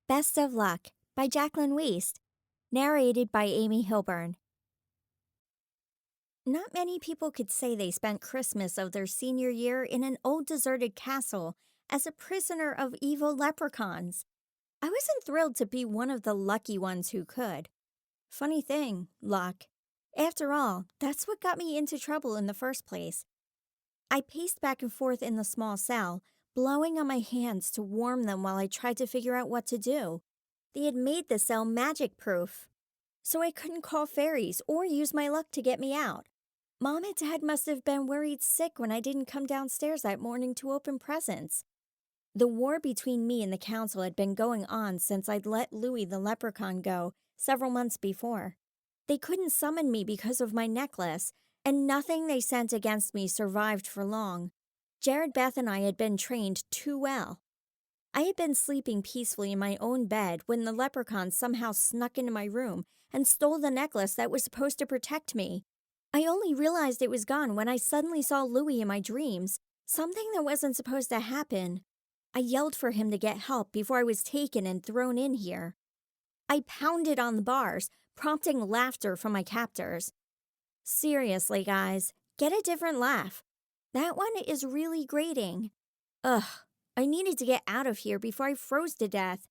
Best of Luck by Jaclyn Weist, narrated by Amy Hilburn. Not many people could say they spent Christmas of their senior year in an old deserted castle as a prisoner of evil leprechauns. I wasn't thrilled to be one of the lucky ones who could. Funny thing, luck. After all, that's what got me into trouble in the first place. I paced back and forth in the small cell, blowing on my hands to warm them while I tried to figure out what to do. They had made the cell magic-proof, so I couldn't call fairies or use my luck to get me out. Mom and Dad must have been worried sick when I didn't come downstairs that morning to open presents. The war between me and the council had been going on since I'd let Louie the leprechaun go several months before. They couldn't summon me because of my necklace, and nothing they sent against me survived for long. Jared, Beth, and I had been trained too well. I had been sleeping peacefully in my own bed when the leprechaun somehow snuck into my room and stole the necklace that was supposed to protect me. I only realized it was gone when I suddenly saw Louie in my dreams, something that wasn't supposed to happen. I yelled for him to get help before I was taken and thrown in here. I pounded on the bars, prompting laughter from my captors. Seriously, guys, get a different laugh. That one is really grating. Ugh, I needed to get out of here before I froze to death.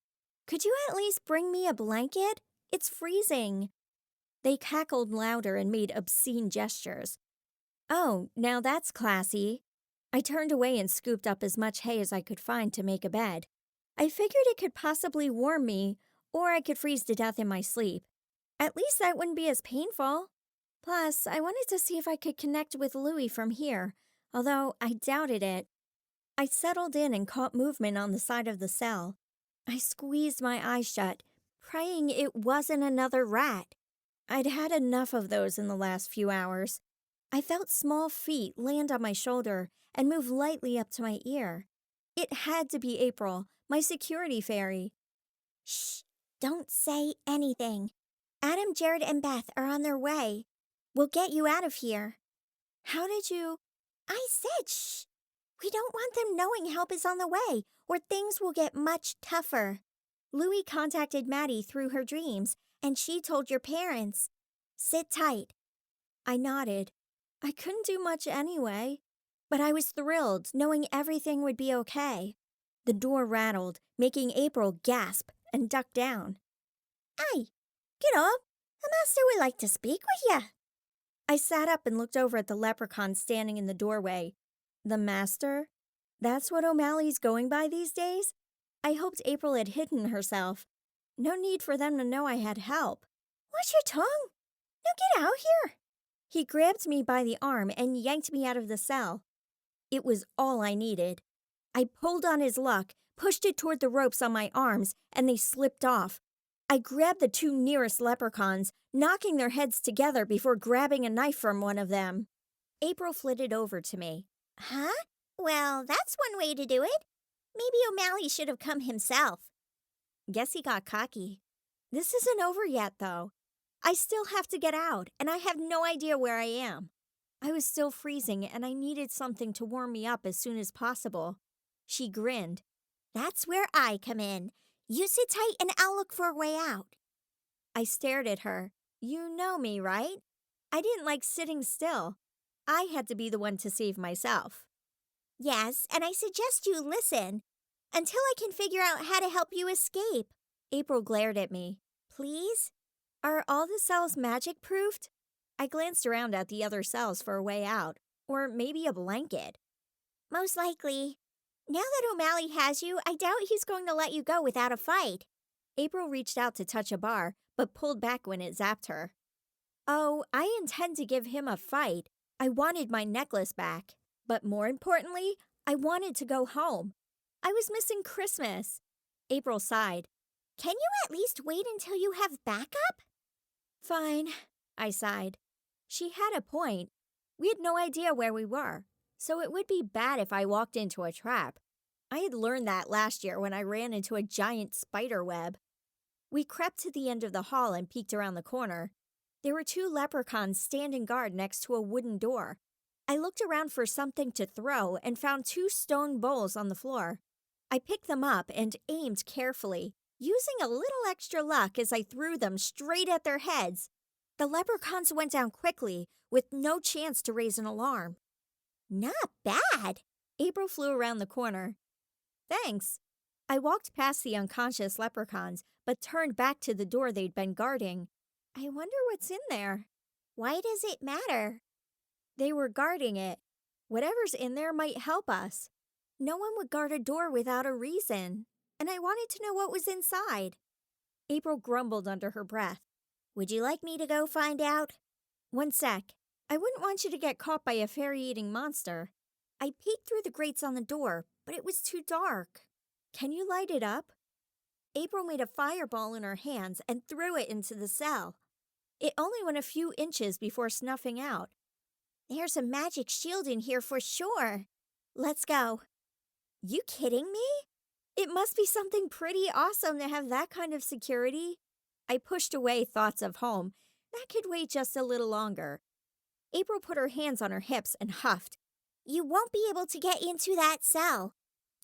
Could you at least bring me a blanket? It's freezing. They cackled louder and made obscene gestures. Oh, now that's classy. I turned away and scooped up as much hay as I could find to make a bed. I figured it could possibly warm me, or I could freeze to death in my sleep. At least that wouldn't be as painful. Plus, I wanted to see if I could connect with Louie from here, although I doubted it. I settled in and caught movement on the side of the cell. I squeezed my eyes shut, praying it wasn't another rat. I'd had enough of those in the last few hours. I felt small feet land on my shoulder and move lightly up to my ear. It had to be April, my security fairy. Shh, don't say anything. Adam, Jared, and Beth are on their way. We'll get you out of here. How did you... I said shh. We don't want them knowing help is on the way, or things will get much tougher. Louie contacted Maddie through her dreams, and she told your parents. Sit tight. I nodded. I couldn't do much anyway, but I was thrilled knowing everything would be okay. The door rattled, making April gasp and duck down. Aye, get up. The master would like to speak with you. I sat up and looked over at the leprechaun standing in the doorway. The master? That's what O'Malley's going by these days? I hoped April had hidden herself. No need for them to know I had help. Watch your tongue. Now get out here. He grabbed me by the arm and yanked me out of the cell. It was all I needed. I pulled on his luck, pushed it toward the ropes on my arms, and they slipped off. I grabbed the two nearest leprechauns, knocking their heads together before grabbing a knife from one of them. April flitted over to me. Huh? Well, that's one way to do it. Maybe O'Malley should have come himself. Guess he got cocky. This isn't over yet, though. I still have to get out, and I have no idea where I am. I was still freezing, and I needed something to warm me up as soon as possible. She grinned. That's where I come in. You sit tight, and I'll look for a way out. I stared at her. You know me, right? I didn't like sitting still. I had to be the one to save myself. Yes, and I suggest you listen until I can figure out how to help you escape. April glared at me. Please? Are all the cells magic-proofed? I glanced around at the other cells for a way out, or maybe a blanket. Most likely. Now that O'Malley has you, I doubt he's going to let you go without a fight. April reached out to touch a bar, but pulled back when it zapped her. Oh, I intend to give him a fight. I wanted my necklace back, but more importantly, I wanted to go home. I was missing Christmas. April sighed. Can you at least wait until you have backup? Fine, I sighed. She had a point. We had no idea where we were, so it would be bad if I walked into a trap. I had learned that last year when I ran into a giant spider web. We crept to the end of the hall and peeked around the corner. There were two leprechauns standing guard next to a wooden door. I looked around for something to throw and found two stone bowls on the floor. I picked them up and aimed carefully. using a little extra luck as I threw them straight at their heads. The leprechauns went down quickly, with no chance to raise an alarm. Not bad. April flew around the corner. Thanks. I walked past the unconscious leprechauns, but turned back to the door they'd been guarding. I wonder what's in there. Why does it matter? They were guarding it. Whatever's in there might help us. No one would guard a door without a reason, and I wanted to know what was inside. April grumbled under her breath. Would you like me to go find out? One sec. I wouldn't want you to get caught by a fairy-eating monster. I peeked through the grates on the door, but it was too dark. Can you light it up? April made a fireball in her hands and threw it into the cell. It only went a few inches before snuffing out. There's a magic shield in here for sure. Let's go. You kidding me? It must be something pretty awesome to have that kind of security. I pushed away thoughts of home. That could wait just a little longer. April put her hands on her hips and huffed. You won't be able to get into that cell.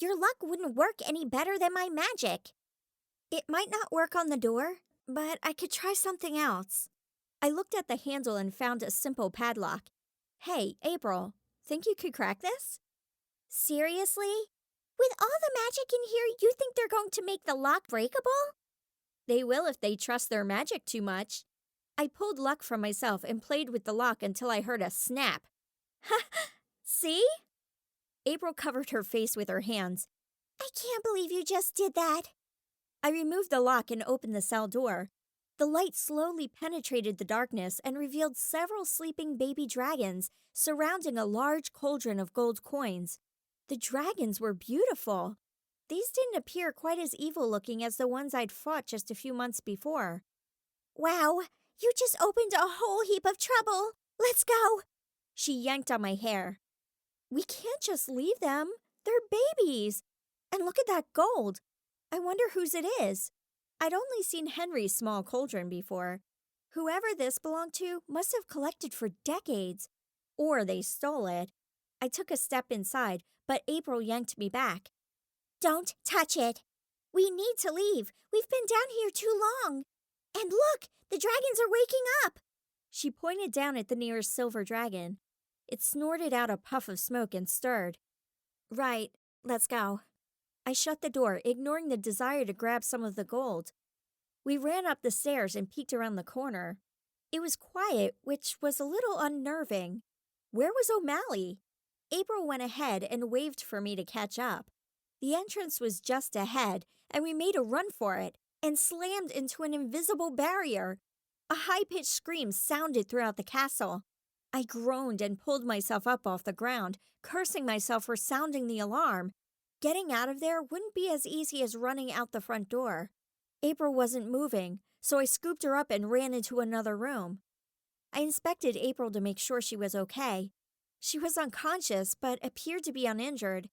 Your luck wouldn't work any better than my magic. It might not work on the door, but I could try something else. I looked at the handle and found a simple padlock. Hey, April, think you could crack this? Seriously? With all the magic in here, you think they're going to make the lock breakable? They will if they trust their magic too much. I pulled luck from myself and played with the lock until I heard a snap. Ha! See? April covered her face with her hands. I can't believe you just did that. I removed the lock and opened the cell door. The light slowly penetrated the darkness and revealed several sleeping baby dragons surrounding a large cauldron of gold coins. The dragons were beautiful. These didn't appear quite as evil-looking as the ones I'd fought just a few months before. Wow, you just opened a whole heap of trouble. Let's go. She yanked on my hair. We can't just leave them. They're babies. And look at that gold. I wonder whose it is. I'd only seen Henry's small cauldron before. Whoever this belonged to must have collected for decades. Or they stole it. I took a step inside, but April yanked me back. Don't touch it. We need to leave. We've been down here too long. And look, the dragons are waking up. She pointed down at the nearest silver dragon. It snorted out a puff of smoke and stirred. Right, let's go. I shut the door, ignoring the desire to grab some of the gold. We ran up the stairs and peeked around the corner. It was quiet, which was a little unnerving. Where was O'Malley? April went ahead and waved for me to catch up. The entrance was just ahead, and we made a run for it and slammed into an invisible barrier. A high-pitched scream sounded throughout the castle. I groaned and pulled myself up off the ground, cursing myself for sounding the alarm. Getting out of there wouldn't be as easy as running out the front door. April wasn't moving, so I scooped her up and ran into another room. I inspected April to make sure she was okay. She was unconscious, but appeared to be uninjured.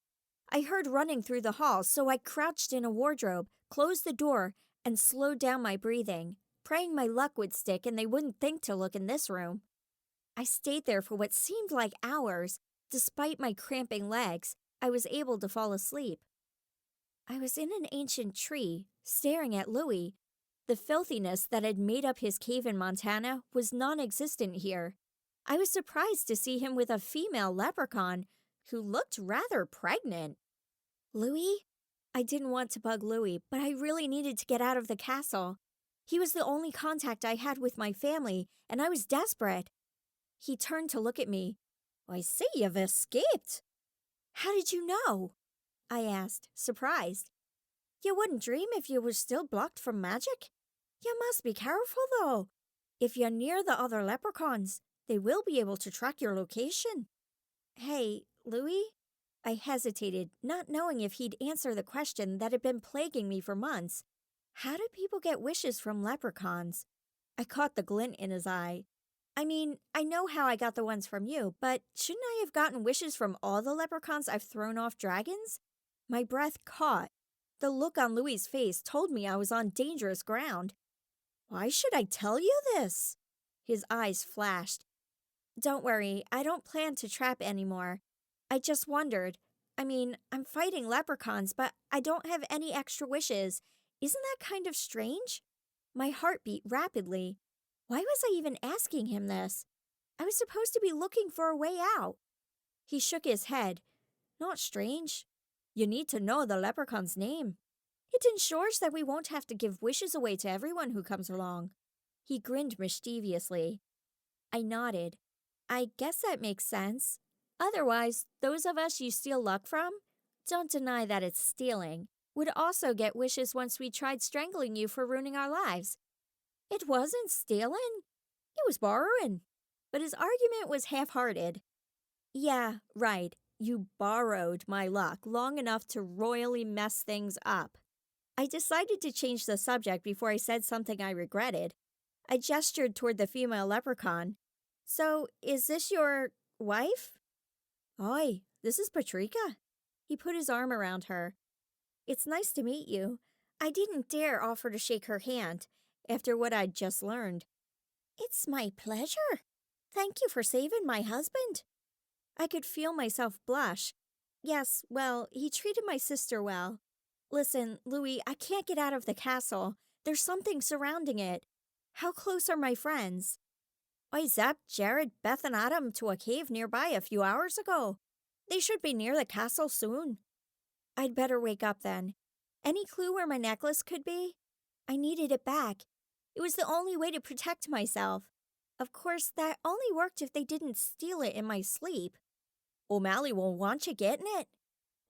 I heard running through the hall, so I crouched in a wardrobe, closed the door, and slowed down my breathing, praying my luck would stick and they wouldn't think to look in this room. I stayed there for what seemed like hours. Despite my cramping legs, I was able to fall asleep. I was in an ancient tree, staring at Louis. The filthiness that had made up his cave in Montana was non-existent here. I was surprised to see him with a female leprechaun who looked rather pregnant. Louis? I didn't want to bug Louis, but I really needed to get out of the castle. He was the only contact I had with my family, and I was desperate. He turned to look at me. I see you've escaped. How did you know? I asked, surprised. You wouldn't dream if you were still blocked from magic. You must be careful, though. If you're near the other leprechauns, they will be able to track your location. Hey, Louis? I hesitated, not knowing if he'd answer the question that had been plaguing me for months. How do people get wishes from leprechauns? I caught the glint in his eye. I mean, I know how I got the ones from you, but shouldn't I have gotten wishes from all the leprechauns I've thrown off dragons? My breath caught. The look on Louis's face told me I was on dangerous ground. Why should I tell you this? His eyes flashed. Don't worry, I don't plan to trap anymore. I just wondered. I mean, I'm fighting leprechauns, but I don't have any extra wishes. Isn't that kind of strange? My heart beat rapidly. Why was I even asking him this? I was supposed to be looking for a way out. He shook his head. Not strange. You need to know the leprechaun's name. It ensures that we won't have to give wishes away to everyone who comes along. He grinned mischievously. I nodded. I guess that makes sense. Otherwise, those of us you steal luck from, don't deny that it's stealing, would also get wishes once we tried strangling you for ruining our lives. It wasn't stealing. It was borrowing. But his argument was half-hearted. Yeah, right. You borrowed my luck long enough to royally mess things up. I decided to change the subject before I said something I regretted. I gestured toward the female leprechaun. So, is this your wife? Oi, this is Patrika. He put his arm around her. It's nice to meet you. I didn't dare offer to shake her hand after what I'd just learned. It's my pleasure. Thank you for saving my husband. I could feel myself blush. Yes, well, he treated my sister well. Listen, Louis, I can't get out of the castle. There's something surrounding it. How close are my friends? I zapped Jared, Beth, and Adam to a cave nearby a few hours ago. They should be near the castle soon. I'd better wake up then. Any clue where my necklace could be? I needed it back. It was the only way to protect myself. Of course, that only worked if they didn't steal it in my sleep. O'Malley won't want you getting it.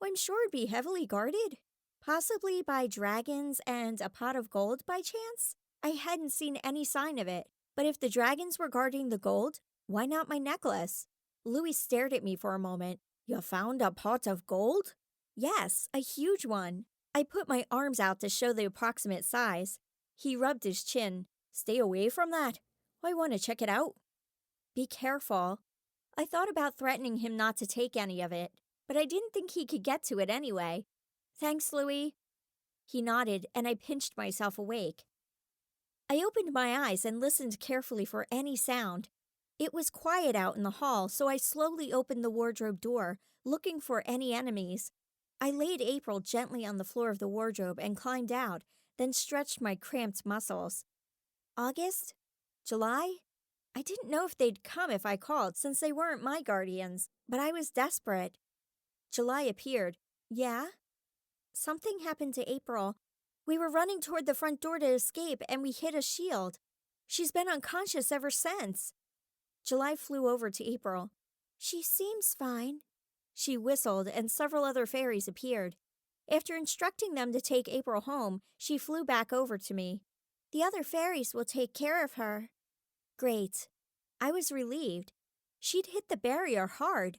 Well, I'm sure it'd be heavily guarded. Possibly by dragons and a pot of gold by chance? I hadn't seen any sign of it. But if the dragons were guarding the gold, why not my necklace? Louis stared at me for a moment. You found a pot of gold? Yes, a huge one. I put my arms out to show the approximate size. He rubbed his chin. Stay away from that. I want to check it out. Be careful. I thought about threatening him not to take any of it, but I didn't think he could get to it anyway. Thanks, Louis. He nodded, and I pinched myself awake. I opened my eyes and listened carefully for any sound. It was quiet out in the hall, so I slowly opened the wardrobe door, looking for any enemies. I laid April gently on the floor of the wardrobe and climbed out, then stretched my cramped muscles. August? July? I didn't know if they'd come if I called, since they weren't my guardians, but I was desperate. July appeared. Yeah? Something happened to April. We were running toward the front door to escape, and we hit a shield. She's been unconscious ever since. July flew over to April. She seems fine. She whistled, and several other fairies appeared. After instructing them to take April home, she flew back over to me. The other fairies will take care of her. Great. I was relieved. She'd hit the barrier hard.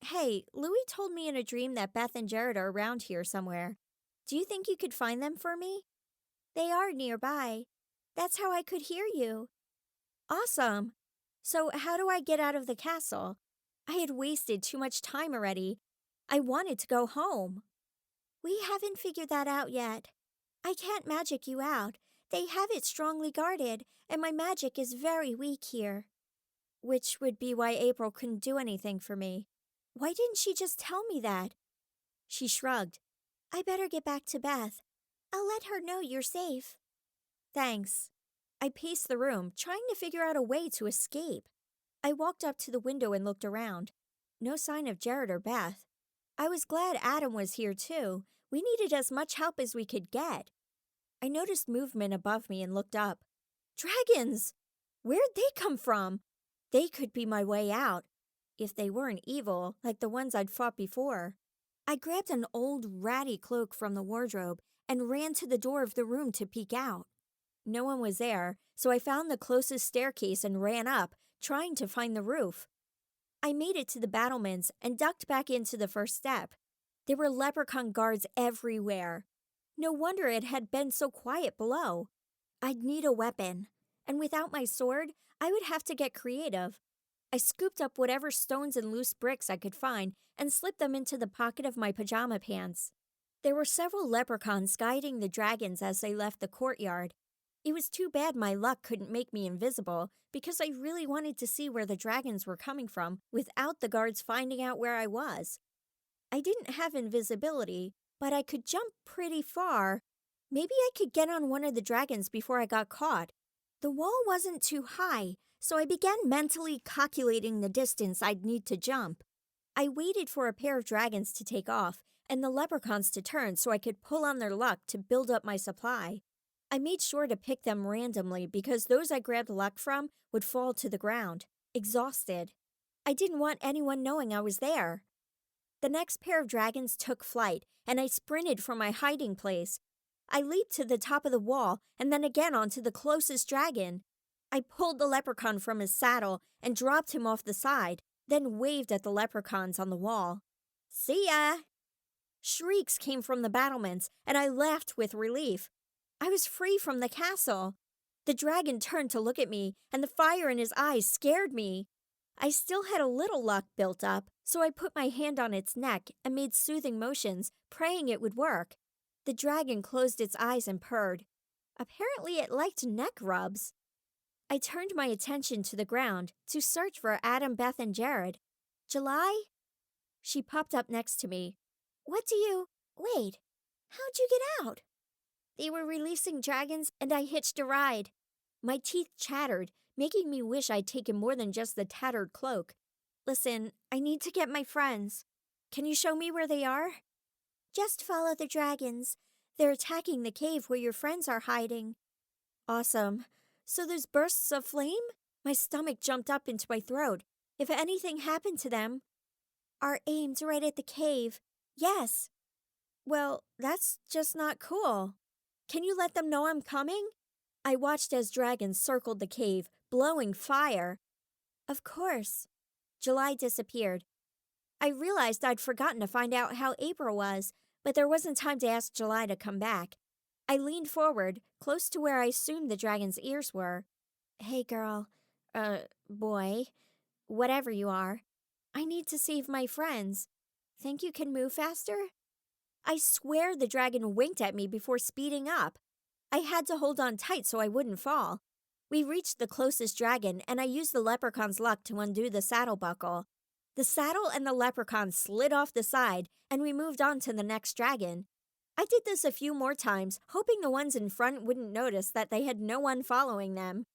Hey, Louis told me in a dream that Beth and Jared are around here somewhere. Do you think you could find them for me? They are nearby. That's how I could hear you. Awesome. So how do I get out of the castle? I had wasted too much time already. I wanted to go home. We haven't figured that out yet. I can't magic you out. They have it strongly guarded, and my magic is very weak here. Which would be why April couldn't do anything for me. Why didn't she just tell me that? She shrugged. I better get back to Beth. I'll let her know you're safe. Thanks. I paced the room, trying to figure out a way to escape. I walked up to the window and looked around. No sign of Jared or Beth. I was glad Adam was here too. We needed as much help as we could get. I noticed movement above me and looked up. Dragons! Where'd they come from? They could be my way out, if they weren't evil, like the ones I'd fought before. I grabbed an old, ratty cloak from the wardrobe and ran to the door of the room to peek out. No one was there, so I found the closest staircase and ran up, trying to find the roof. I made it to the battlements and ducked back into the first step. There were leprechaun guards everywhere. No wonder it had been so quiet below. I'd need a weapon, and without my sword, I would have to get creative. I scooped up whatever stones and loose bricks I could find and slipped them into the pocket of my pajama pants. There were several leprechauns guiding the dragons as they left the courtyard. It was too bad my luck couldn't make me invisible, because I really wanted to see where the dragons were coming from without the guards finding out where I was. I didn't have invisibility, but I could jump pretty far. Maybe I could get on one of the dragons before I got caught. The wall wasn't too high, so I began mentally calculating the distance I'd need to jump. I waited for a pair of dragons to take off and the leprechauns to turn so I could pull on their luck to build up my supply. I made sure to pick them randomly because those I grabbed luck from would fall to the ground, exhausted. I didn't want anyone knowing I was there. The next pair of dragons took flight, and I sprinted from my hiding place. I leaped to the top of the wall and then again onto the closest dragon. I pulled the leprechaun from his saddle and dropped him off the side, then waved at the leprechauns on the wall. "See ya!" Shrieks came from the battlements, and I laughed with relief. I was free from the castle. The dragon turned to look at me, and the fire in his eyes scared me. I still had a little luck built up, so I put my hand on its neck and made soothing motions, praying it would work. The dragon closed its eyes and purred. Apparently it liked neck rubs. I turned my attention to the ground to search for Adam, Beth, and Jared. "July?" She popped up next to me. Wait, how'd you get out?" "They were releasing dragons and I hitched a ride." My teeth chattered, making me wish I'd taken more than just the tattered cloak. "Listen, I need to get my friends. Can you show me where they are?" "Just follow the dragons. They're attacking the cave where your friends are hiding." "Awesome. So there's bursts of flame?" My stomach jumped up into my throat. "If anything happened to them..." "Our aim's right at the cave." "Yes." "Well, that's just not cool. Can you let them know I'm coming?" I watched as dragons circled the cave, blowing fire. "Of course." July disappeared. I realized I'd forgotten to find out how April was, but there wasn't time to ask July to come back. I leaned forward, close to where I assumed the dragon's ears were. "Hey, girl. Boy. Whatever you are. I need to save my friends. Think you can move faster?" I swear the dragon winked at me before speeding up. I had to hold on tight so I wouldn't fall. We reached the closest dragon, and I used the leprechaun's luck to undo the saddle buckle. The saddle and the leprechaun slid off the side, and we moved on to the next dragon. I did this a few more times, hoping the ones in front wouldn't notice that they had no one following them.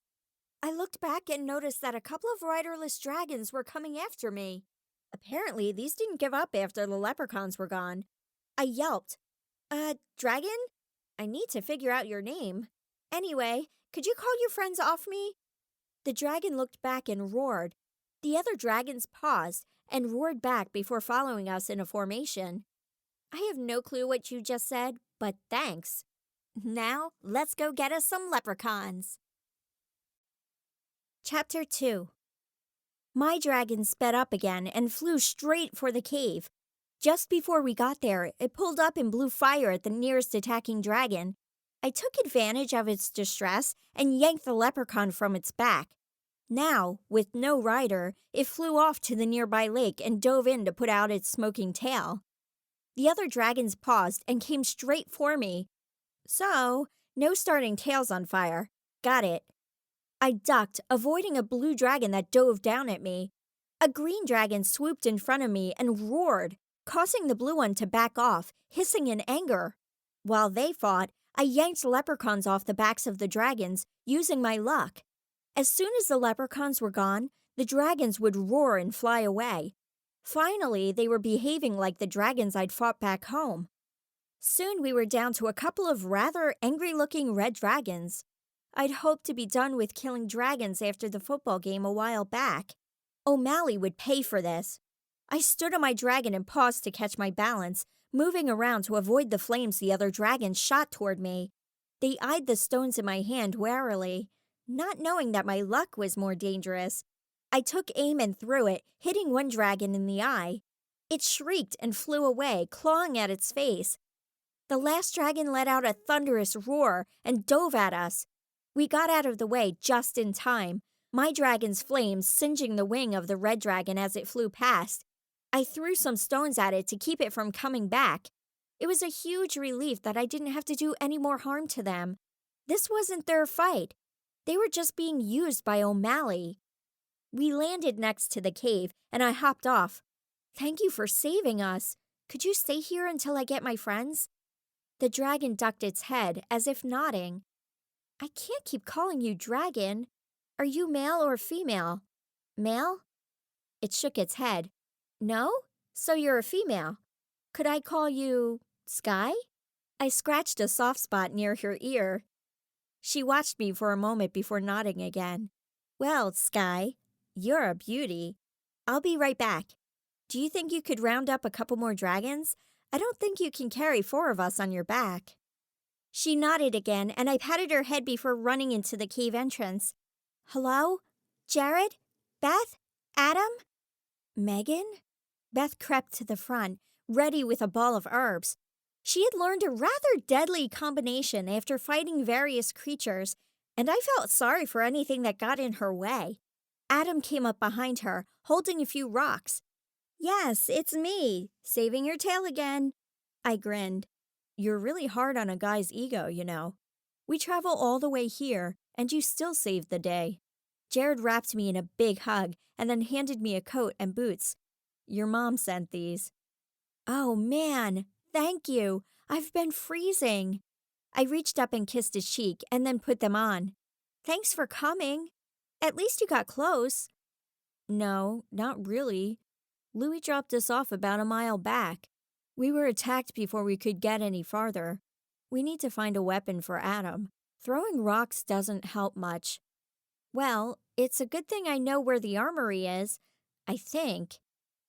I looked back and noticed that a couple of riderless dragons were coming after me. Apparently, these didn't give up after the leprechauns were gone. I yelped, "Dragon? I need to figure out your name. Anyway, could you call your friends off me?" The dragon looked back and roared. The other dragons paused and roared back before following us in a formation. "I have no clue what you just said, but thanks. Now, let's go get us some leprechauns." Chapter 2. My dragon sped up again and flew straight for the cave. Just before we got there, it pulled up and blew fire at the nearest attacking dragon. I took advantage of its distress and yanked the leprechaun from its back. Now, with no rider, it flew off to the nearby lake and dove in to put out its smoking tail. The other dragons paused and came straight for me. So, no starting tails on fire. Got it. I ducked, avoiding a blue dragon that dove down at me. A green dragon swooped in front of me and roared, causing the blue one to back off, hissing in anger. While they fought, I yanked leprechauns off the backs of the dragons, using my luck. As soon as the leprechauns were gone, the dragons would roar and fly away. Finally, they were behaving like the dragons I'd fought back home. Soon we were down to a couple of rather angry-looking red dragons. I'd hoped to be done with killing dragons after the football game a while back. O'Malley would pay for this. I stood on my dragon and paused to catch my balance, moving around to avoid the flames the other dragons shot toward me. They eyed the stones in my hand warily, not knowing that my luck was more dangerous. I took aim and threw it, hitting one dragon in the eye. It shrieked and flew away, clawing at its face. The last dragon let out a thunderous roar and dove at us. We got out of the way just in time, my dragon's flames singeing the wing of the red dragon as it flew past. I threw some stones at it to keep it from coming back. It was a huge relief that I didn't have to do any more harm to them. This wasn't their fight. They were just being used by O'Malley. We landed next to the cave, and I hopped off. "Thank you for saving us. Could you stay here until I get my friends?" The dragon ducked its head as if nodding. I can't keep calling you dragon. Are you male or female? Male? It shook its head. No? So you're a female. Could I call you Sky? I scratched a soft spot near her ear. She watched me for a moment before nodding again. Well, Sky, you're a beauty. I'll be right back. Do you think you could round up a couple more dragons? I don't think you can carry 4 of us on your back. She nodded again, and I patted her head before running into the cave entrance. Hello? Jared? Beth? Adam? Megan? Beth crept to the front, ready with a ball of herbs. She had learned a rather deadly combination after fighting various creatures, and I felt sorry for anything that got in her way. Adam came up behind her, holding a few rocks. Yes, it's me, saving your tail again. I grinned. You're really hard on a guy's ego, you know. We travel all the way here, and you still saved the day. Jared wrapped me in a big hug and then handed me a coat and boots. Your mom sent these. Oh, man, thank you. I've been freezing. I reached up and kissed his cheek and then put them on. Thanks for coming. At least you got close. No, not really. Louis dropped us off about a mile back. We were attacked before we could get any farther. We need to find a weapon for Adam. Throwing rocks doesn't help much. Well, it's a good thing I know where the armory is. I think.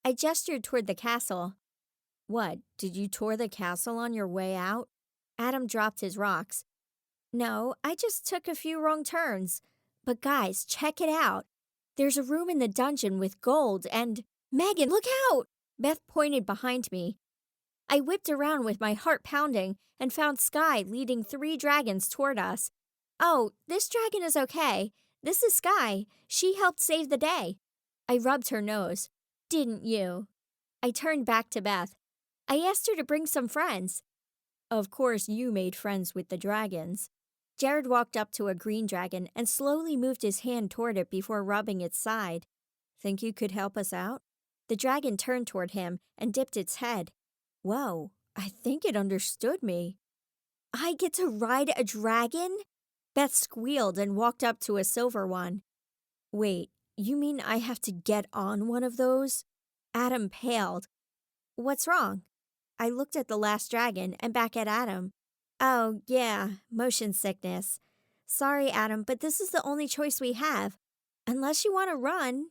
I gestured toward the castle. What, did you tour the castle on your way out? Adam dropped his rocks. No, I just took a few wrong turns. But guys, check it out. There's a room in the dungeon with gold and… Megan, look out! Beth pointed behind me. I whipped around with my heart pounding and found Sky leading 3 dragons toward us. Oh, this dragon is okay. This is Sky. She helped save the day. I rubbed her nose. Didn't you? I turned back to Beth. I asked her to bring some friends. Of course you made friends with the dragons. Jared walked up to a green dragon and slowly moved his hand toward it before rubbing its side. Think you could help us out? The dragon turned toward him and dipped its head. Whoa, I think it understood me. I get to ride a dragon? Beth squealed and walked up to a silver one. Wait, you mean I have to get on one of those? Adam paled. What's wrong? I looked at the last dragon and back at Adam. Oh, yeah, motion sickness. Sorry, Adam, but this is the only choice we have. Unless you want to run.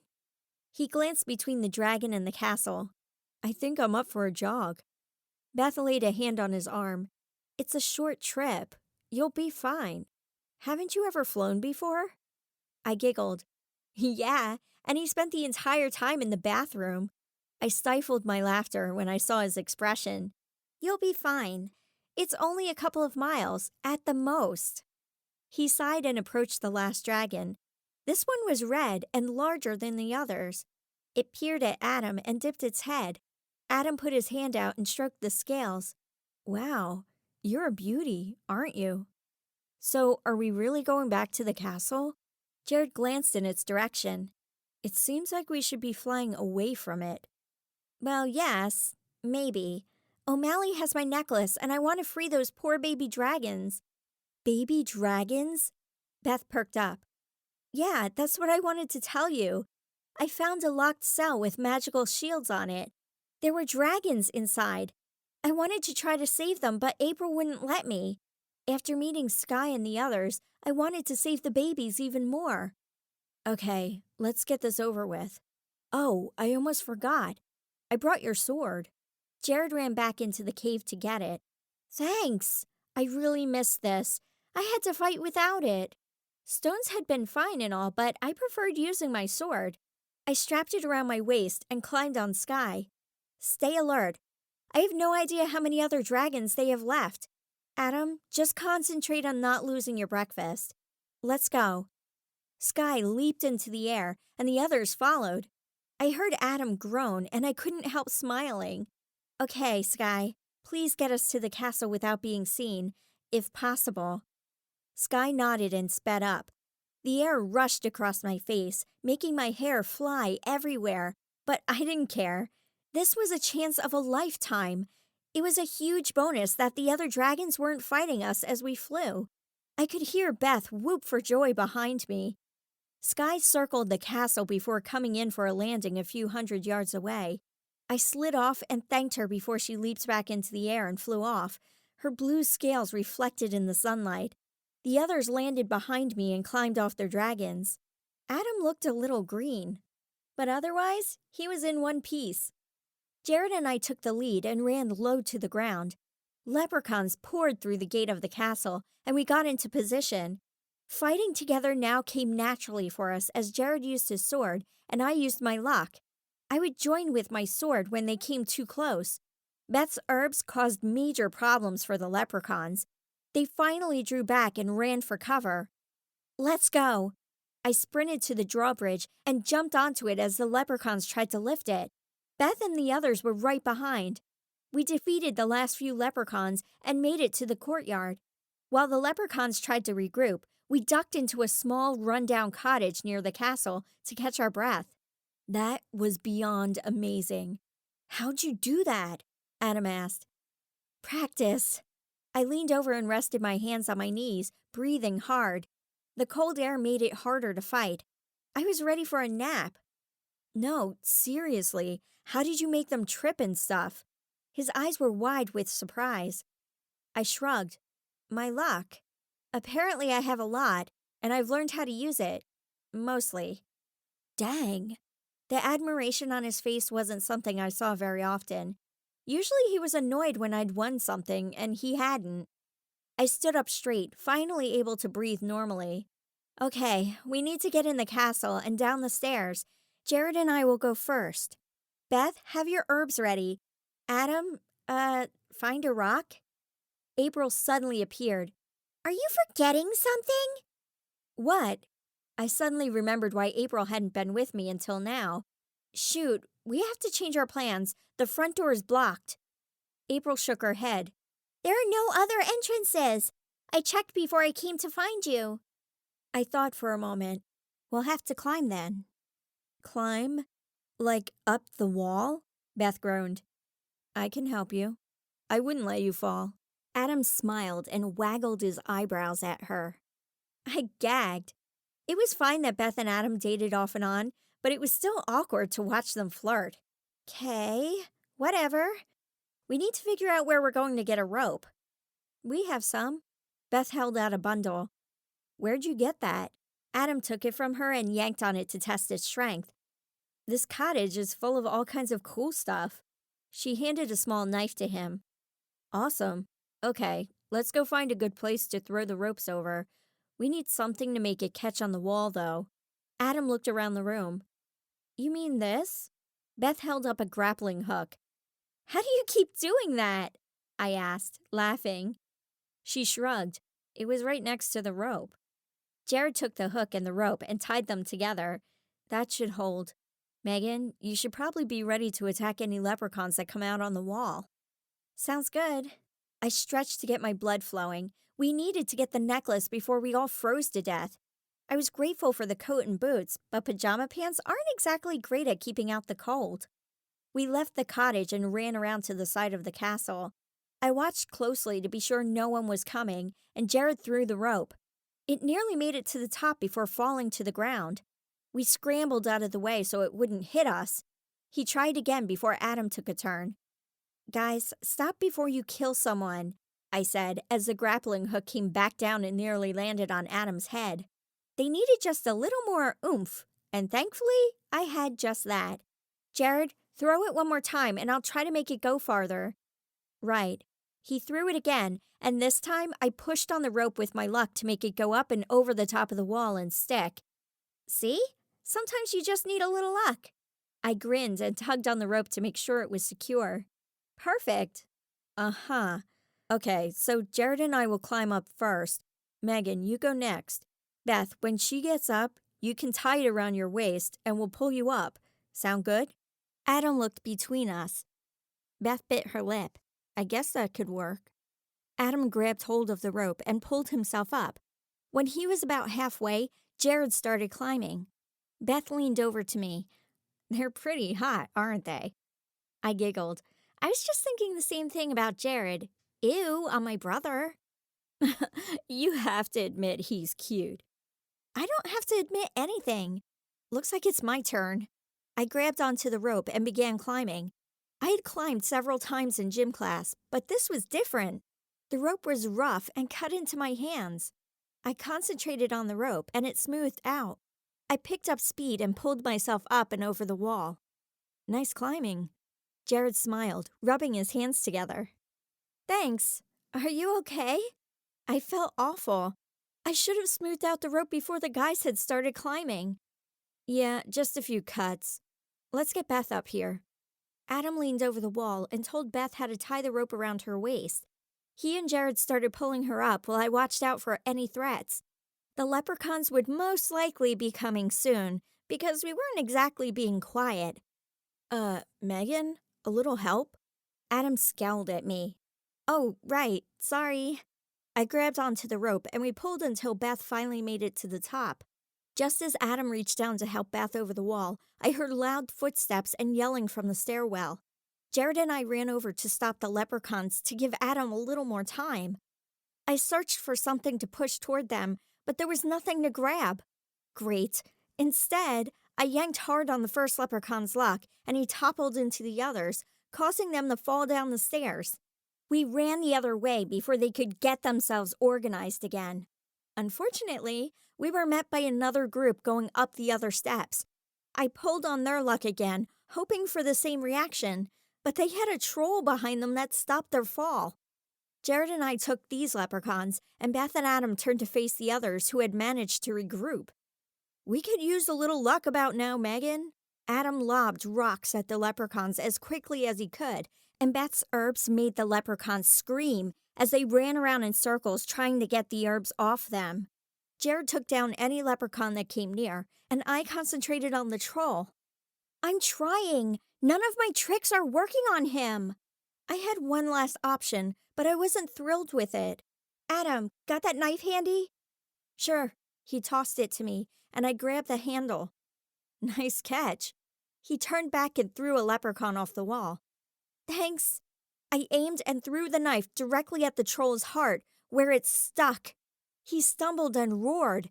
He glanced between the dragon and the castle. I think I'm up for a jog. Beth laid a hand on his arm. It's a short trip. You'll be fine. Haven't you ever flown before? I giggled. Yeah, and he spent the entire time in the bathroom. I stifled my laughter when I saw his expression. You'll be fine. It's only a couple of miles, at the most. He sighed and approached the last dragon. This one was red and larger than the others. It peered at Adam and dipped its head. Adam put his hand out and stroked the scales. Wow, you're a beauty, aren't you? So, are we really going back to the castle? Jared glanced in its direction. It seems like we should be flying away from it. Well, yes, maybe. O'Malley has my necklace, and I want to free those poor baby dragons. Baby dragons? Beth perked up. Yeah, that's what I wanted to tell you. I found a locked cell with magical shields on it. There were dragons inside. I wanted to try to save them, but April wouldn't let me. After meeting Sky and the others, I wanted to save the babies even more. Okay, let's get this over with. Oh, I almost forgot. I brought your sword. Jared ran back into the cave to get it. Thanks. I really missed this. I had to fight without it. Stones had been fine and all, but I preferred using my sword. I strapped it around my waist and climbed on Sky. Stay alert. I have no idea how many other dragons they have left. Adam, just concentrate on not losing your breakfast. Let's go. Sky leaped into the air, and the others followed. I heard Adam groan, and I couldn't help smiling. Okay, Sky, please get us to the castle without being seen, if possible. Sky nodded and sped up. The air rushed across my face, making my hair fly everywhere, but I didn't care. This was a chance of a lifetime. It was a huge bonus that the other dragons weren't fighting us as we flew. I could hear Beth whoop for joy behind me. Sky circled the castle before coming in for a landing a few hundred yards away. I slid off and thanked her before she leaped back into the air and flew off, her blue scales reflected in the sunlight. The others landed behind me and climbed off their dragons. Adam looked a little green, but otherwise, he was in one piece. Jared and I took the lead and ran low to the ground. Leprechauns poured through the gate of the castle, and we got into position. Fighting together now came naturally for us as Jared used his sword and I used my luck. I would join with my sword when they came too close. Beth's herbs caused major problems for the leprechauns. They finally drew back and ran for cover. Let's go. I sprinted to the drawbridge and jumped onto it as the leprechauns tried to lift it. Beth and the others were right behind. We defeated the last few leprechauns and made it to the courtyard. While the leprechauns tried to regroup, we ducked into a small, rundown cottage near the castle to catch our breath. That was beyond amazing. How'd you do that? Adam asked. Practice. I leaned over and rested my hands on my knees, breathing hard. The cold air made it harder to fight. I was ready for a nap. No, seriously, how did you make them trip and stuff? His eyes were wide with surprise. I shrugged. My luck. Apparently I have a lot, and I've learned how to use it. Mostly. Dang. The admiration on his face wasn't something I saw very often. Usually he was annoyed when I'd won something, and he hadn't. I stood up straight, finally able to breathe normally. Okay, we need to get in the castle and down the stairs. Jared and I will go first. Beth, have your herbs ready. Adam, find a rock? April suddenly appeared. Are you forgetting something? What? I suddenly remembered why April hadn't been with me until now. Shoot, we have to change our plans. The front door is blocked. April shook her head. There are no other entrances. I checked before I came to find you. I thought for a moment. We'll have to climb then. Climb? Like up the wall? Beth groaned. I can help you. I wouldn't let you fall. Adam smiled and waggled his eyebrows at her. I gagged. It was fine that Beth and Adam dated off and on, but it was still awkward to watch them flirt. Okay, whatever. We need to figure out where we're going to get a rope. We have some. Beth held out a bundle. Where'd you get that? Adam took it from her and yanked on it to test its strength. This cottage is full of all kinds of cool stuff. She handed a small knife to him. Awesome. Okay, let's go find a good place to throw the ropes over. We need something to make it catch on the wall, though. Adam looked around the room. You mean this? Beth held up a grappling hook. How do you keep doing that? I asked, laughing. She shrugged. It was right next to the rope. Jared took the hook and the rope and tied them together. That should hold. Megan, you should probably be ready to attack any leprechauns that come out on the wall. Sounds good. I stretched to get my blood flowing. We needed to get the necklace before we all froze to death. I was grateful for the coat and boots, but pajama pants aren't exactly great at keeping out the cold. We left the cottage and ran around to the side of the castle. I watched closely to be sure no one was coming, and Jared threw the rope. It nearly made it to the top before falling to the ground. We scrambled out of the way so it wouldn't hit us. He tried again before Adam took a turn. Guys, stop before you kill someone, I said as the grappling hook came back down and nearly landed on Adam's head. They needed just a little more oomph, and thankfully, I had just that. Jared, throw it one more time and I'll try to make it go farther. Right. He threw it again, and this time I pushed on the rope with my luck to make it go up and over the top of the wall and stick. See? Sometimes you just need a little luck. I grinned and tugged on the rope to make sure it was secure. Perfect. Uh-huh. Okay, so Jared and I will climb up first. Megan, you go next. Beth, when she gets up, you can tie it around your waist and we'll pull you up. Sound good? Adam looked between us. Beth bit her lip. I guess that could work. Adam grabbed hold of the rope and pulled himself up. When he was about halfway, Jared started climbing. Beth leaned over to me. They're pretty hot, aren't they? I giggled. I was just thinking the same thing about Jared. Ew, on my brother. You have to admit he's cute. I don't have to admit anything. Looks like it's my turn. I grabbed onto the rope and began climbing. I had climbed several times in gym class, but this was different. The rope was rough and cut into my hands. I concentrated on the rope and it smoothed out. I picked up speed and pulled myself up and over the wall. Nice climbing. Jared smiled, rubbing his hands together. Thanks. Are you okay? I felt awful. I should have smoothed out the rope before the guys had started climbing. Yeah, just a few cuts. Let's get Beth up here. Adam leaned over the wall and told Beth how to tie the rope around her waist. He and Jared started pulling her up while I watched out for any threats. The leprechauns would most likely be coming soon because we weren't exactly being quiet. Megan? A little help? Adam scowled at me. Oh, right. Sorry. I grabbed onto the rope and we pulled until Beth finally made it to the top. Just as Adam reached down to help Beth over the wall, I heard loud footsteps and yelling from the stairwell. Jared and I ran over to stop the leprechauns to give Adam a little more time. I searched for something to push toward them, but there was nothing to grab. Great. Instead, I yanked hard on the first leprechaun's luck, and he toppled into the others, causing them to fall down the stairs. We ran the other way before they could get themselves organized again. Unfortunately, we were met by another group going up the other steps. I pulled on their luck again, hoping for the same reaction, but they had a troll behind them that stopped their fall. Jared and I took these leprechauns, and Beth and Adam turned to face the others who had managed to regroup. We could use a little luck about now, Megan. Adam lobbed rocks at the leprechauns as quickly as he could, and Beth's herbs made the leprechauns scream as they ran around in circles trying to get the herbs off them. Jared took down any leprechaun that came near, and I concentrated on the troll. I'm trying. None of my tricks are working on him. I had one last option, but I wasn't thrilled with it. Adam, got that knife handy? Sure. He tossed it to me, and I grabbed the handle. Nice catch. He turned back and threw a leprechaun off the wall. Thanks. I aimed and threw the knife directly at the troll's heart, where it stuck. He stumbled and roared.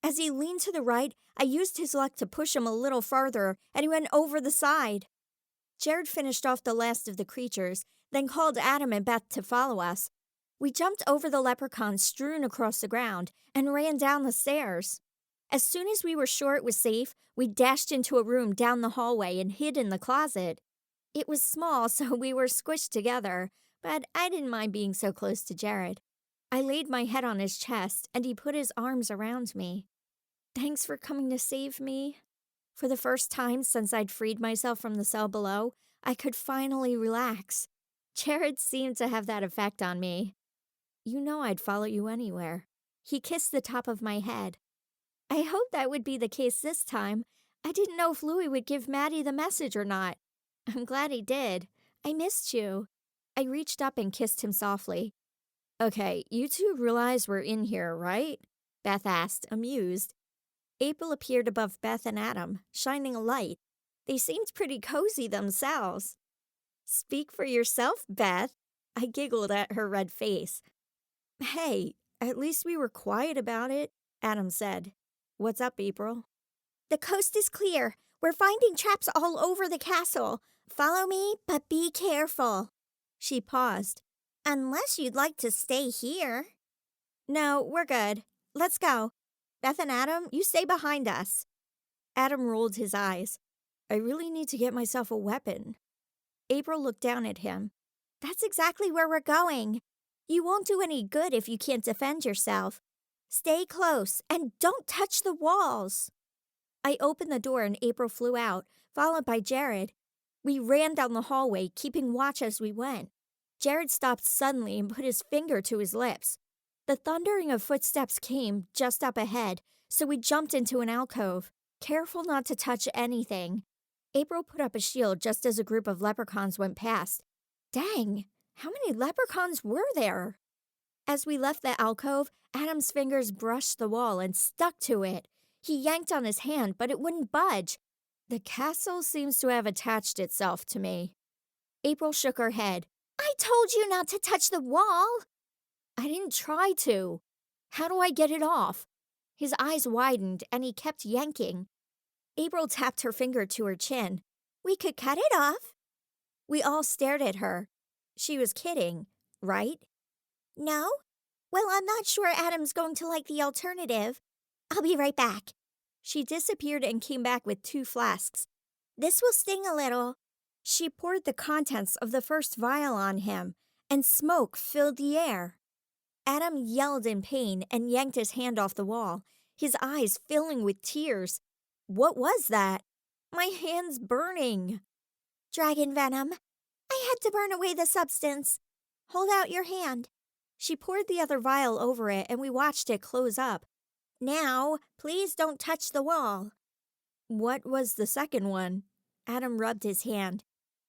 As he leaned to the right, I used his luck to push him a little farther, and he went over the side. Jared finished off the last of the creatures, then called Adam and Beth to follow us. We jumped over the leprechauns strewn across the ground and ran down the stairs. As soon as we were sure it was safe, we dashed into a room down the hallway and hid in the closet. It was small, so we were squished together, but I didn't mind being so close to Jared. I laid my head on his chest, and he put his arms around me. Thanks for coming to save me. For the first time since I'd freed myself from the cell below, I could finally relax. Jared seemed to have that effect on me. You know I'd follow you anywhere. He kissed the top of my head. I hoped that would be the case this time. I didn't know if Louie would give Maddie the message or not. I'm glad he did. I missed you. I reached up and kissed him softly. Okay, you two realize we're in here, right? Beth asked, amused. April appeared above Beth and Adam, shining a light. They seemed pretty cozy themselves. Speak for yourself, Beth. I giggled at her red face. Hey, at least we were quiet about it, Adam said. What's up, April? The coast is clear. We're finding traps all over the castle. Follow me, but be careful. She paused. Unless you'd like to stay here. No, we're good. Let's go. Beth and Adam, you stay behind us. Adam rolled his eyes. I really need to get myself a weapon. April looked down at him. That's exactly where we're going. You won't do any good if you can't defend yourself. Stay close and don't touch the walls. I opened the door and April flew out, followed by Jared. We ran down the hallway, keeping watch as we went. Jared stopped suddenly and put his finger to his lips. The thundering of footsteps came just up ahead, so we jumped into an alcove, careful not to touch anything. April put up a shield just as a group of leprechauns went past. Dang, how many leprechauns were there? As we left the alcove, Adam's fingers brushed the wall and stuck to it. He yanked on his hand, but it wouldn't budge. The castle seems to have attached itself to me. April shook her head. I told you not to touch the wall. I didn't try to. How do I get it off? His eyes widened and he kept yanking. April tapped her finger to her chin. We could cut it off. We all stared at her. She was kidding, right? No? Well, I'm not sure Adam's going to like the alternative. I'll be right back. She disappeared and came back with 2 flasks. This will sting a little. She poured the contents of the first vial on him, and smoke filled the air. Adam yelled in pain and yanked his hand off the wall, his eyes filling with tears. What was that? My hand's burning. Dragon venom. I had to burn away the substance. Hold out your hand. She poured the other vial over it and we watched it close up. Now, please don't touch the wall. What was the second one? Adam rubbed his hand.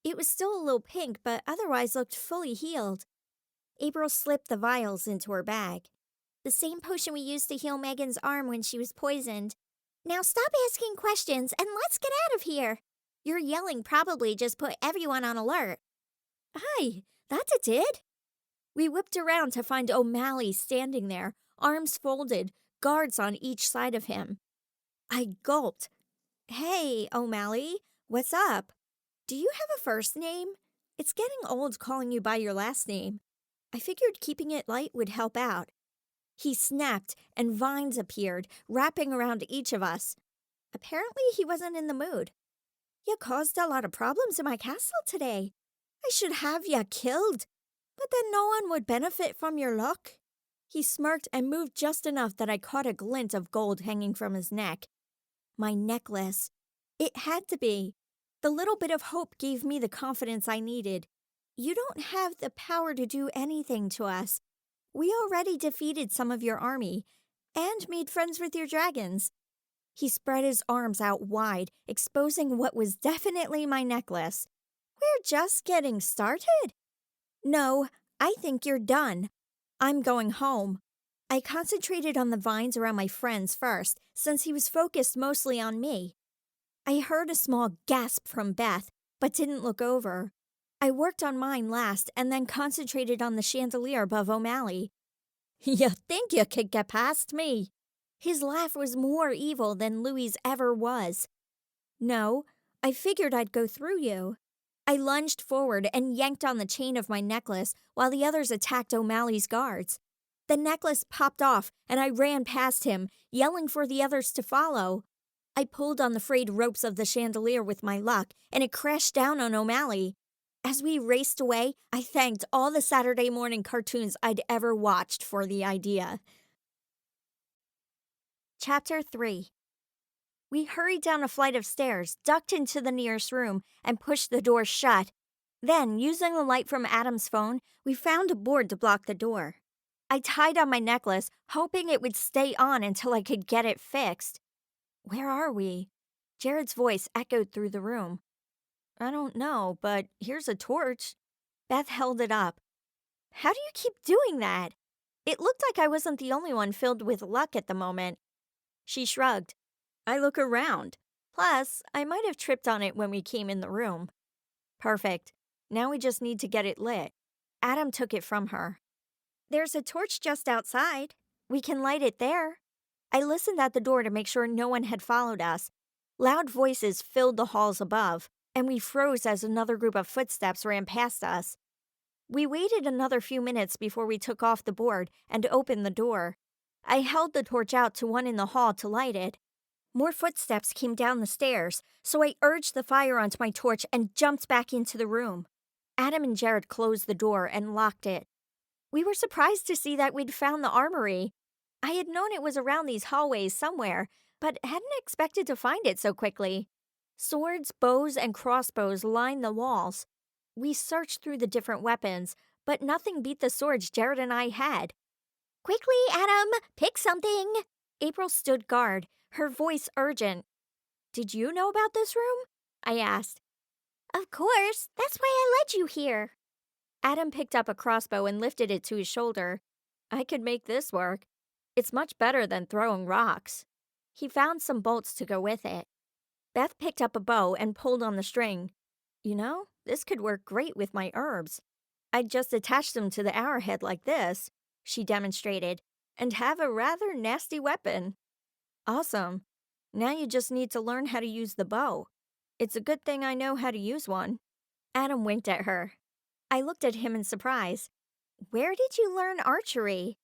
It was still a little pink, but otherwise looked fully healed. April slipped the vials into her bag. The same potion we used to heal Megan's arm when she was poisoned. Now stop asking questions and let's get out of here. Your yelling probably just put everyone on alert. Hi, that it did. We whipped around to find O'Malley standing there, arms folded, guards on each side of him. I gulped. Hey, O'Malley, what's up? Do you have a first name? It's getting old calling you by your last name. I figured keeping it light would help out. He snapped, and vines appeared, wrapping around each of us. Apparently, he wasn't in the mood. You caused a lot of problems in my castle today. I should have you killed, but then no one would benefit from your luck. He smirked and moved just enough that I caught a glint of gold hanging from his neck. My necklace. It had to be. The little bit of hope gave me the confidence I needed. You don't have the power to do anything to us. We already defeated some of your army and made friends with your dragons. He spread his arms out wide, exposing what was definitely my necklace. We're just getting started. No, I think you're done. I'm going home. I concentrated on the vines around my friends first, since he was focused mostly on me. I heard a small gasp from Beth, but didn't look over. I worked on mine last and then concentrated on the chandelier above O'Malley. You think you could get past me? His laugh was more evil than Louis's ever was. No, I figured I'd go through you. I lunged forward and yanked on the chain of my necklace while the others attacked O'Malley's guards. The necklace popped off and I ran past him, yelling for the others to follow. I pulled on the frayed ropes of the chandelier with my luck and it crashed down on O'Malley. As we raced away, I thanked all the Saturday morning cartoons I'd ever watched for the idea. Chapter 3. We hurried down a flight of stairs, ducked into the nearest room, and pushed the door shut. Then, using the light from Adam's phone, we found a board to block the door. I tied on my necklace, hoping it would stay on until I could get it fixed. Where are we? Jared's voice echoed through the room. I don't know, but here's a torch. Beth held it up. How do you keep doing that? It looked like I wasn't the only one filled with luck at the moment. She shrugged. I look around. Plus, I might have tripped on it when we came in the room. Perfect. Now we just need to get it lit. Adam took it from her. There's a torch just outside. We can light it there. I listened at the door to make sure no one had followed us. Loud voices filled the halls above, and we froze as another group of footsteps ran past us. We waited another few minutes before we took off the board and opened the door. I held the torch out to one in the hall to light it. More footsteps came down the stairs, so I urged the fire onto my torch and jumped back into the room. Adam and Jared closed the door and locked it. We were surprised to see that we'd found the armory. I had known it was around these hallways somewhere, but hadn't expected to find it so quickly. Swords, bows, and crossbows lined the walls. We searched through the different weapons, but nothing beat the swords Jared and I had. Quickly, Adam, pick something. April stood guard, her voice urgent. Did you know about this room? I asked. Of course, that's why I led you here. Adam picked up a crossbow and lifted it to his shoulder. I could make this work. It's much better than throwing rocks. He found some bolts to go with it. Beth picked up a bow and pulled on the string. You know, This could work great with my herbs. I'd just attach them to the arrowhead like this, she demonstrated, and have a rather nasty weapon. Awesome. Now you just need to learn how to use the bow. It's a good thing I know how to use one. Adam winked at her. I looked at him in surprise. Where did you learn archery?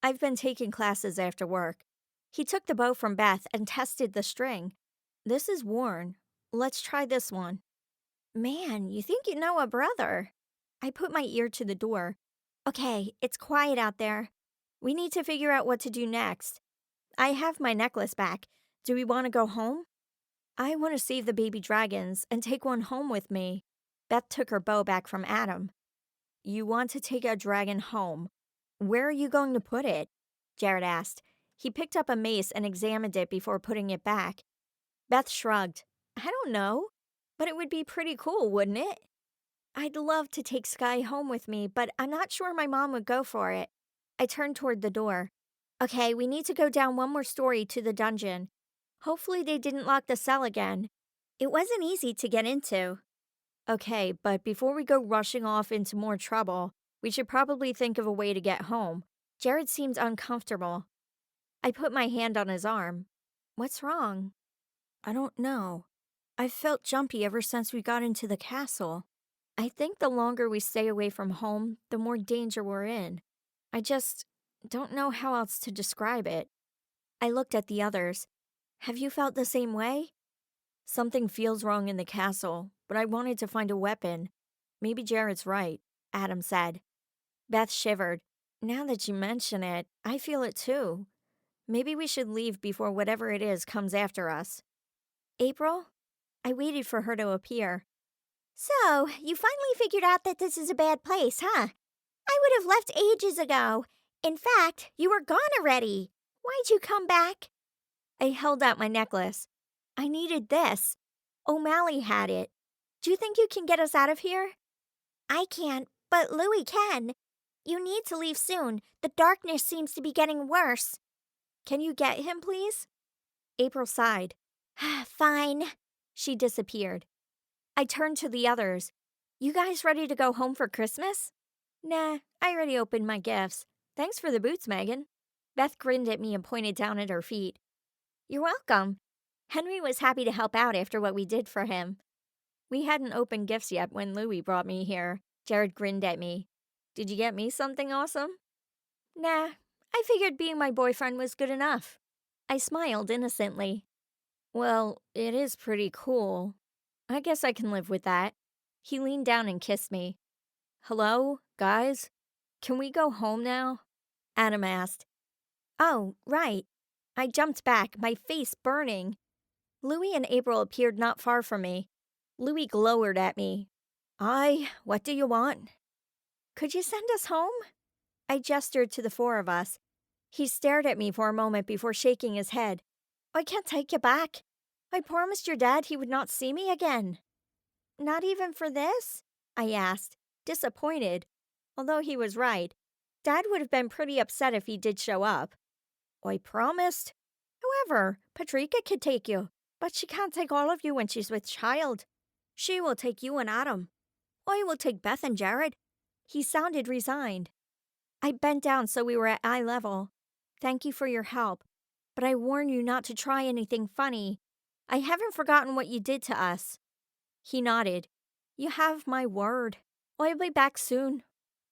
I've been taking classes after work. He took the bow from Beth and tested the string. This is worn. Let's try this one. Man, you think you know a brother. I put my ear to the door. Okay, it's quiet out there. We need to figure out what to do next. I have my necklace back. Do we want to go home? I want to save the baby dragons and take one home with me. Beth took her bow back from Adam. You want to take a dragon home. Where are you going to put it? Jared asked. He picked up a mace and examined it before putting it back. Beth shrugged. I don't know, but it would be pretty cool, wouldn't it? I'd love to take Sky home with me, but I'm not sure my mom would go for it. I turned toward the door. Okay, we need to go down one more story to the dungeon. Hopefully they didn't lock the cell again. It wasn't easy to get into. Okay, but before we go rushing off into more trouble, we should probably think of a way to get home. Jared seemed uncomfortable. I put my hand on his arm. What's wrong? I don't know. I've felt jumpy ever since we got into the castle. I think the longer we stay away from home, the more danger we're in. I just don't know how else to describe it. I looked at the others. Have you felt the same way? Something feels wrong in the castle, but I wanted to find a weapon. Maybe Jared's right, Adam said. Beth shivered. Now that you mention it, I feel it too. Maybe we should leave before whatever it is comes after us. April? I waited for her to appear. So, you finally figured out that this is a bad place, huh? I would have left ages ago. In fact, you were gone already. Why'd you come back? I held out my necklace. I needed this. O'Malley had it. Do you think you can get us out of here? I can't, but Louis can. You need to leave soon. The darkness seems to be getting worse. Can you get him, please? April sighed. Fine. She disappeared. I turned to the others. You guys ready to go home for Christmas? Nah, I already opened my gifts. Thanks for the boots, Megan. Beth grinned at me and pointed down at her feet. You're welcome. Henry was happy to help out after what we did for him. We hadn't opened gifts yet when Louis brought me here. Jared grinned at me. Did you get me something awesome? Nah, I figured being my boyfriend was good enough. I smiled innocently. Well, it is pretty cool. I guess I can live with that. He leaned down and kissed me. Hello, guys? Can we go home now? Adam asked. Oh, right. I jumped back, my face burning. Louis and April appeared not far from me. Louis glowered at me. What do you want? Could you send us home? I gestured to the four of us. He stared at me for a moment before shaking his head. I can't take you back. I promised your dad he would not see me again. Not even for this? I asked, disappointed. Although he was right. Dad would have been pretty upset if he did show up. I promised. However, Patrika could take you, but she can't take all of you when she's with child. She will take you and Adam. I will take Beth and Jared. He sounded resigned. I bent down so we were at eye level. Thank you for your help, but I warn you not to try anything funny. I haven't forgotten what you did to us. He nodded. You have my word. I'll be back soon.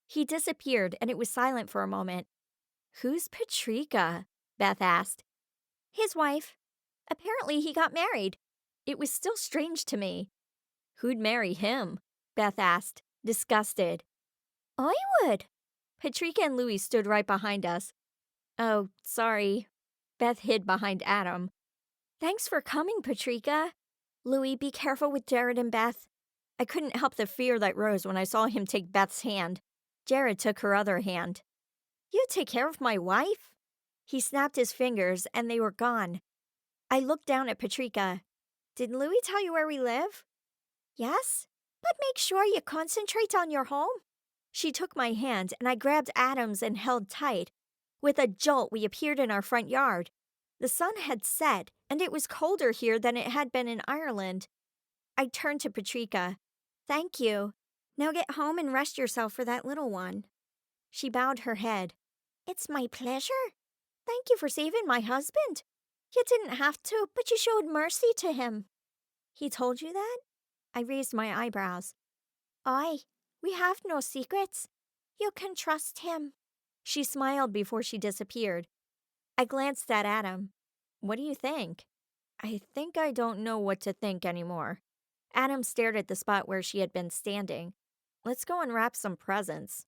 He disappeared, and it was silent for a moment. Who's Patrika? Beth asked. His wife. Apparently he got married. It was still strange to me. Who'd marry him? Beth asked, disgusted. I would. Patrika and Louis stood right behind us. Oh, sorry. Beth hid behind Adam. Thanks for coming, Patrika. Louis, be careful with Jared and Beth. I couldn't help the fear that rose when I saw him take Beth's hand. Jared took her other hand. You take care of my wife? He snapped his fingers, and they were gone. I looked down at Patrika. Did Louis tell you where we live? Yes, but make sure you concentrate on your home. She took my hand, and I grabbed Adam's and held tight. With a jolt, we appeared in our front yard. The sun had set, and it was colder here than it had been in Ireland. I turned to Patrika. Thank you. Now get home and rest yourself for that little one. She bowed her head. It's my pleasure. Thank you for saving my husband. You didn't have to, but you showed mercy to him. He told you that? I raised my eyebrows. Aye, we have no secrets. You can trust him. She smiled before she disappeared. I glanced at Adam. What do you think? I think I don't know what to think anymore. Adam stared at the spot where she had been standing. Let's go unwrap some presents.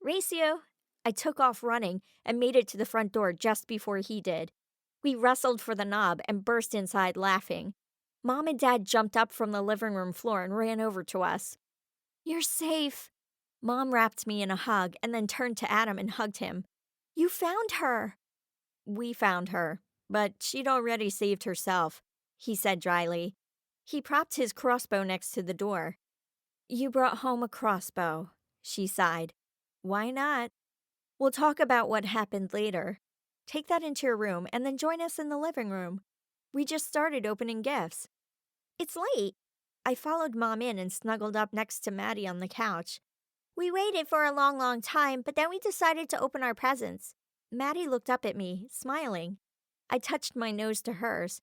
Race you! I took off running and made it to the front door just before he did. We wrestled for the knob and burst inside laughing. Mom and Dad jumped up from the living room floor and ran over to us. You're safe. Mom wrapped me in a hug and then turned to Adam and hugged him. You found her. We found her, but she'd already saved herself, he said dryly. He propped his crossbow next to the door. You brought home a crossbow, she sighed. Why not? We'll talk about what happened later. Take that into your room and then join us in the living room. We just started opening gifts. It's late. I followed Mom in and snuggled up next to Maddie on the couch. We waited for a long time, but then we decided to open our presents. Maddie looked up at me, smiling. I touched my nose to hers.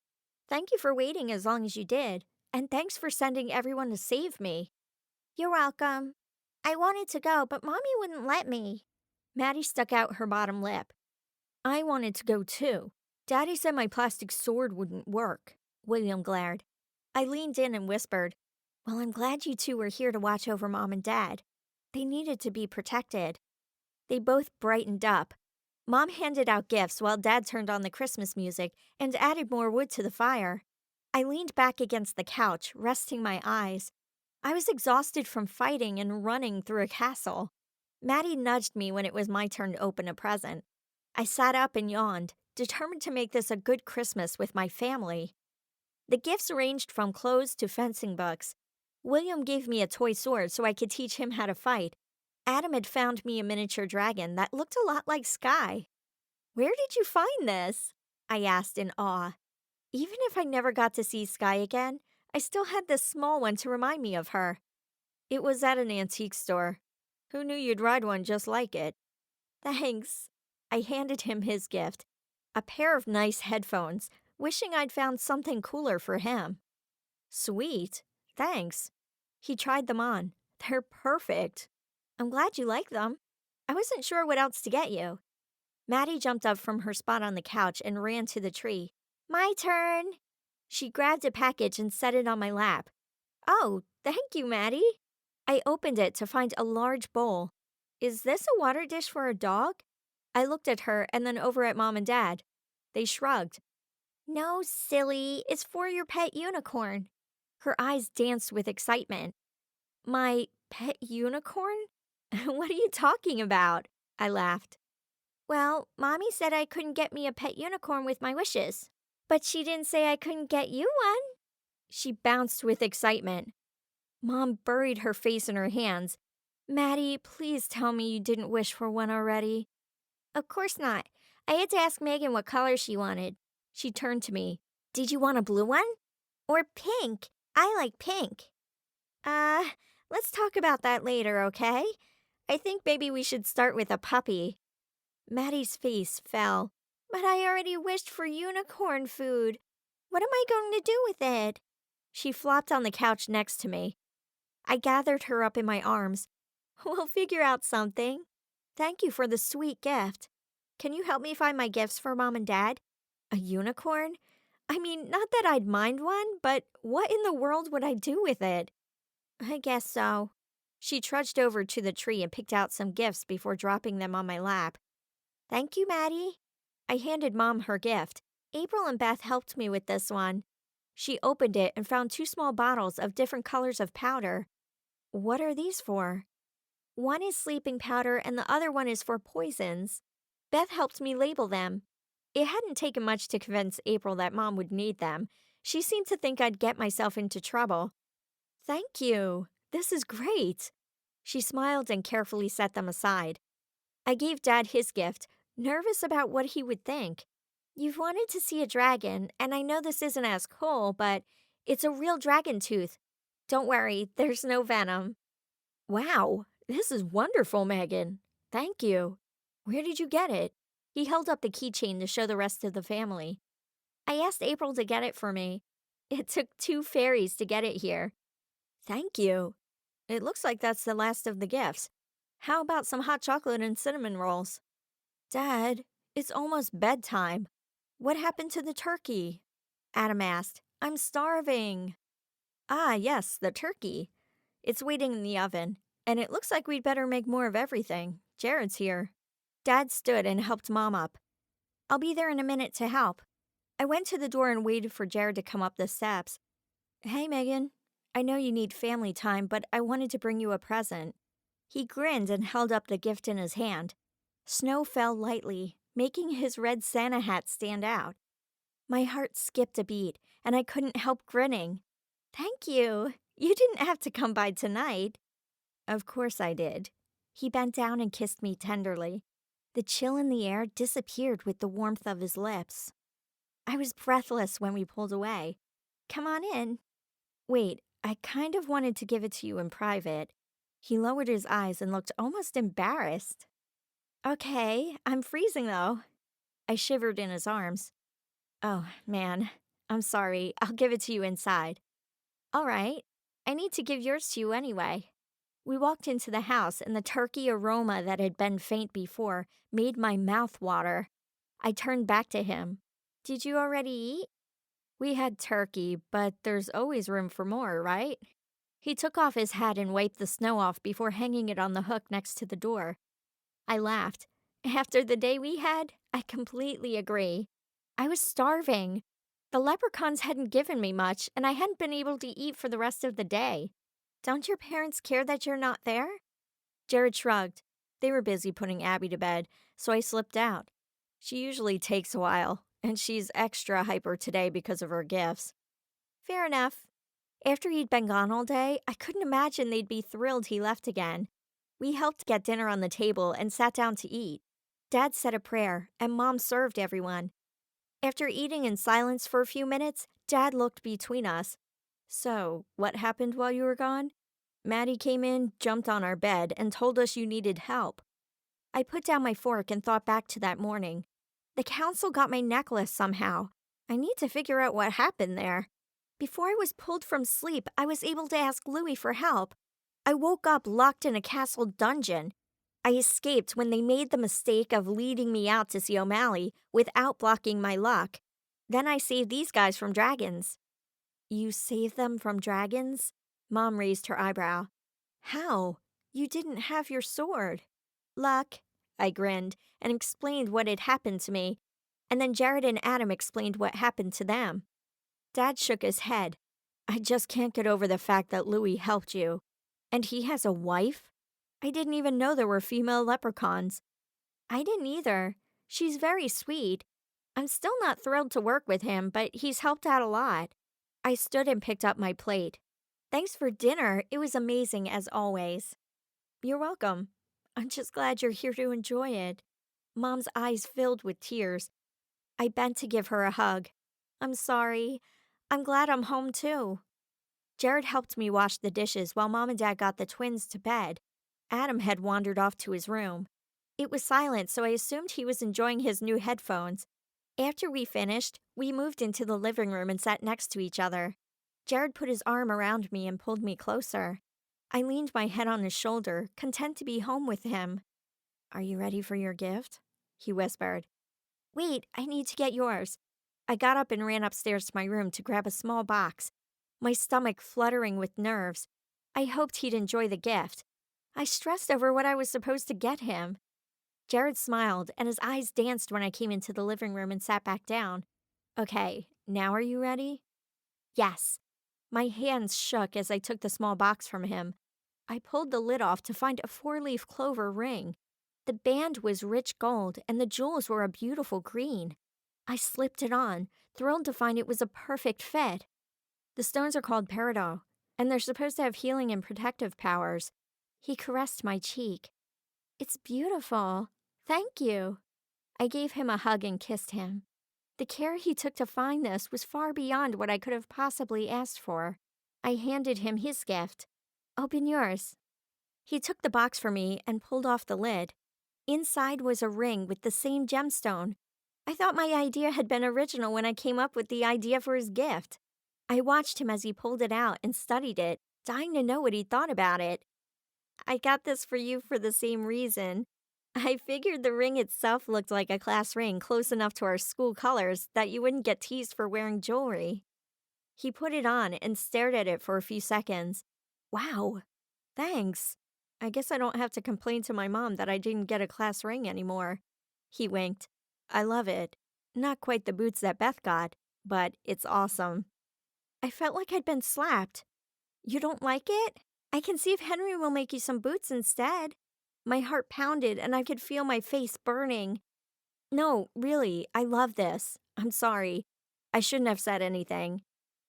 Thank you for waiting as long as you did, and thanks for sending everyone to save me. You're welcome. I wanted to go, but Mommy wouldn't let me. Maddie stuck out her bottom lip. I wanted to go too. Daddy said my plastic sword wouldn't work. William glared. I leaned in and whispered, Well, I'm glad you two were here to watch over Mom and Dad. They needed to be protected. They both brightened up. Mom handed out gifts while Dad turned on the Christmas music and added more wood to the fire. I leaned back against the couch, resting my eyes. I was exhausted from fighting and running through a castle. Maddie nudged me when it was my turn to open a present. I sat up and yawned, determined to make this a good Christmas with my family. The gifts ranged from clothes to fencing books. William gave me a toy sword so I could teach him how to fight. Adam had found me a miniature dragon that looked a lot like Sky. Where did you find this? I asked in awe. Even if I never got to see Sky again, I still had this small one to remind me of her. It was at an antique store. Who knew you'd ride one just like it? Thanks. I handed him his gift, a pair of nice headphones, wishing I'd found something cooler for him. Sweet. Thanks. He tried them on. They're perfect. I'm glad you like them. I wasn't sure what else to get you. Maddie jumped up from her spot on the couch and ran to the tree. My turn. She grabbed a package and set it on my lap. Oh, thank you, Maddie. I opened it to find a large bowl. Is this a water dish for a dog? I looked at her and then over at Mom and Dad. They shrugged. No, silly. It's for your pet unicorn. Her eyes danced with excitement. My pet unicorn? What are you talking about? I laughed. Well, Mommy said I couldn't get me a pet unicorn with my wishes. But she didn't say I couldn't get you one. She bounced with excitement. Mom buried her face in her hands. Maddie, please tell me you didn't wish for one already. Of course not. I had to ask Megan what color she wanted. She turned to me. Did you want a blue one? Or pink? I like pink. Let's talk about that later, okay? I think maybe we should start with a puppy. Maddie's face fell. But I already wished for unicorn food. What am I going to do with it? She flopped on the couch next to me. I gathered her up in my arms. We'll figure out something. Thank you for the sweet gift. Can you help me find my gifts for Mom and Dad? A unicorn? I mean, not that I'd mind one, but what in the world would I do with it? I guess so. She trudged over to the tree and picked out some gifts before dropping them on my lap. Thank you, Maddie. I handed Mom her gift. April and Beth helped me with this one. She opened it and found 2 small bottles of different colors of powder. What are these for? One is sleeping powder and the other one is for poisons. Beth helped me label them. It hadn't taken much to convince April that Mom would need them. She seemed to think I'd get myself into trouble. Thank you. This is great. She smiled and carefully set them aside. I gave Dad his gift, nervous about what he would think. You've wanted to see a dragon, and I know this isn't as cool, but it's a real dragon tooth. Don't worry, there's no venom. Wow, this is wonderful, Megan. Thank you. Where did you get it? He held up the keychain to show the rest of the family. I asked April to get it for me. It took 2 fairies to get it here. Thank you. It looks like that's the last of the gifts. How about some hot chocolate and cinnamon rolls? Dad, it's almost bedtime. What happened to the turkey? Adam asked. I'm starving. Ah, yes, the turkey. It's waiting in the oven, and it looks like we'd better make more of everything. Jared's here. Dad stood and helped Mom up. I'll be there in a minute to help. I went to the door and waited for Jared to come up the steps. Hey, Megan. I know you need family time, but I wanted to bring you a present. He grinned and held up the gift in his hand. Snow fell lightly, making his red Santa hat stand out. My heart skipped a beat, and I couldn't help grinning. Thank you. You didn't have to come by tonight. Of course I did. He bent down and kissed me tenderly. The chill in the air disappeared with the warmth of his lips. I was breathless when we pulled away. Come on in. Wait, I kind of wanted to give it to you in private. He lowered his eyes and looked almost embarrassed. Okay, I'm freezing though. I shivered in his arms. Oh, man. I'm sorry. I'll give it to you inside. All right. I need to give yours to you anyway. We walked into the house, and the turkey aroma that had been faint before made my mouth water. I turned back to him. Did you already eat? We had turkey, but there's always room for more, right? He took off his hat and wiped the snow off before hanging it on the hook next to the door. I laughed. After the day we had, I completely agree. I was starving. The leprechauns hadn't given me much, and I hadn't been able to eat for the rest of the day. Don't your parents care that you're not there? Jared shrugged. They were busy putting Abby to bed, so I slipped out. She usually takes a while, and she's extra hyper today because of her gifts. Fair enough. After he'd been gone all day, I couldn't imagine they'd be thrilled he left again. We helped get dinner on the table and sat down to eat. Dad said a prayer, and Mom served everyone. After eating in silence for a few minutes, Dad looked between us. So, what happened while you were gone? Maddie came in, jumped on our bed, and told us you needed help. I put down my fork and thought back to that morning. The council got my necklace somehow. I need to figure out what happened there. Before I was pulled from sleep, I was able to ask Louis for help. I woke up locked in a castle dungeon. I escaped when they made the mistake of leading me out to see O'Malley without blocking my luck. Then I saved these guys from dragons. You saved them from dragons? Mom raised her eyebrow. How? You didn't have your sword. Luck. I grinned and explained what had happened to me. And then Jared and Adam explained what happened to them. Dad shook his head. I just can't get over the fact that Louis helped you. And he has a wife? I didn't even know there were female leprechauns. I didn't either. She's very sweet. I'm still not thrilled to work with him, but he's helped out a lot. I stood and picked up my plate. Thanks for dinner. It was amazing as always. You're welcome. I'm just glad you're here to enjoy it. Mom's eyes filled with tears. I bent to give her a hug. I'm sorry. I'm glad I'm home too. Jared helped me wash the dishes while Mom and Dad got the twins to bed. Adam had wandered off to his room. It was silent, so I assumed he was enjoying his new headphones. After we finished, we moved into the living room and sat next to each other. Jared put his arm around me and pulled me closer. I leaned my head on his shoulder, content to be home with him. Are you ready for your gift? He whispered. Wait, I need to get yours. I got up and ran upstairs to my room to grab a small box, my stomach fluttering with nerves. I hoped he'd enjoy the gift. I stressed over what I was supposed to get him. Jared smiled, and his eyes danced when I came into the living room and sat back down. Okay, now are you ready? Yes. My hands shook as I took the small box from him. I pulled the lid off to find a 4-leaf clover ring. The band was rich gold, and the jewels were a beautiful green. I slipped it on, thrilled to find it was a perfect fit. The stones are called peridot, and they're supposed to have healing and protective powers. He caressed my cheek. It's beautiful. Thank you. I gave him a hug and kissed him. The care he took to find this was far beyond what I could have possibly asked for. I handed him his gift. Open yours. He took the box for me and pulled off the lid. Inside was a ring with the same gemstone. I thought my idea had been original when I came up with the idea for his gift. I watched him as he pulled it out and studied it, dying to know what he thought about it. I got this for you for the same reason. I figured the ring itself looked like a class ring close enough to our school colors that you wouldn't get teased for wearing jewelry. He put it on and stared at it for a few seconds. Wow, thanks. I guess I don't have to complain to my mom that I didn't get a class ring anymore. He winked. I love it. Not quite the boots that Beth got, but it's awesome. I felt like I'd been slapped. You don't like it? I can see if Henry will make you some boots instead. My heart pounded and I could feel my face burning. No, really, I love this. I'm sorry. I shouldn't have said anything.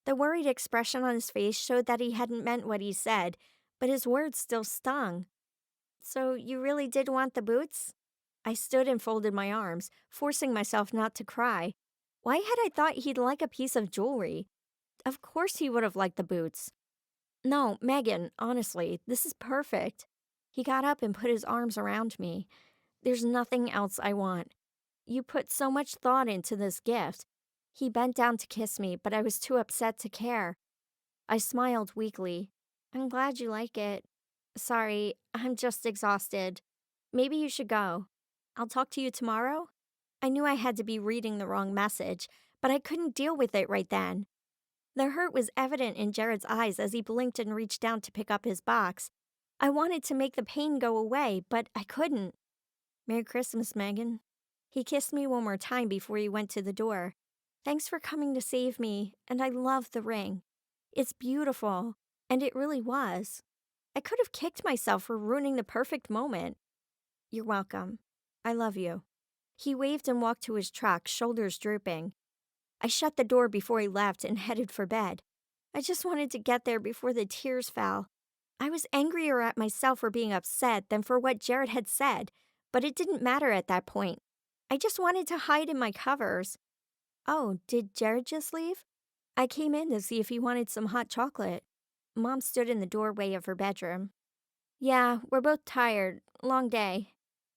The worried expression on his face showed that he hadn't meant what he said, but his words still stung. So you really did want the boots? I stood and folded my arms, forcing myself not to cry. Why had I thought he'd like a piece of jewelry? Of course he would have liked the boots. No, Megan, honestly, this is perfect. He got up and put his arms around me. There's nothing else I want. You put so much thought into this gift. He bent down to kiss me, but I was too upset to care. I smiled weakly. I'm glad you like it. Sorry, I'm just exhausted. Maybe you should go. I'll talk to you tomorrow? I knew I had to be reading the wrong message, but I couldn't deal with it right then. The hurt was evident in Jared's eyes as he blinked and reached down to pick up his box. I wanted to make the pain go away, but I couldn't. Merry Christmas, Megan. He kissed me one more time before he went to the door. Thanks for coming to save me, and I love the ring. It's beautiful, and it really was. I could have kicked myself for ruining the perfect moment. You're welcome. I love you. He waved and walked to his truck, shoulders drooping. I shut the door before he left and headed for bed. I just wanted to get there before the tears fell. I was angrier at myself for being upset than for what Jared had said, but it didn't matter at that point. I just wanted to hide in my covers. Oh, did Jared just leave? I came in to see if he wanted some hot chocolate. Mom stood in the doorway of her bedroom. Yeah, we're both tired. Long day.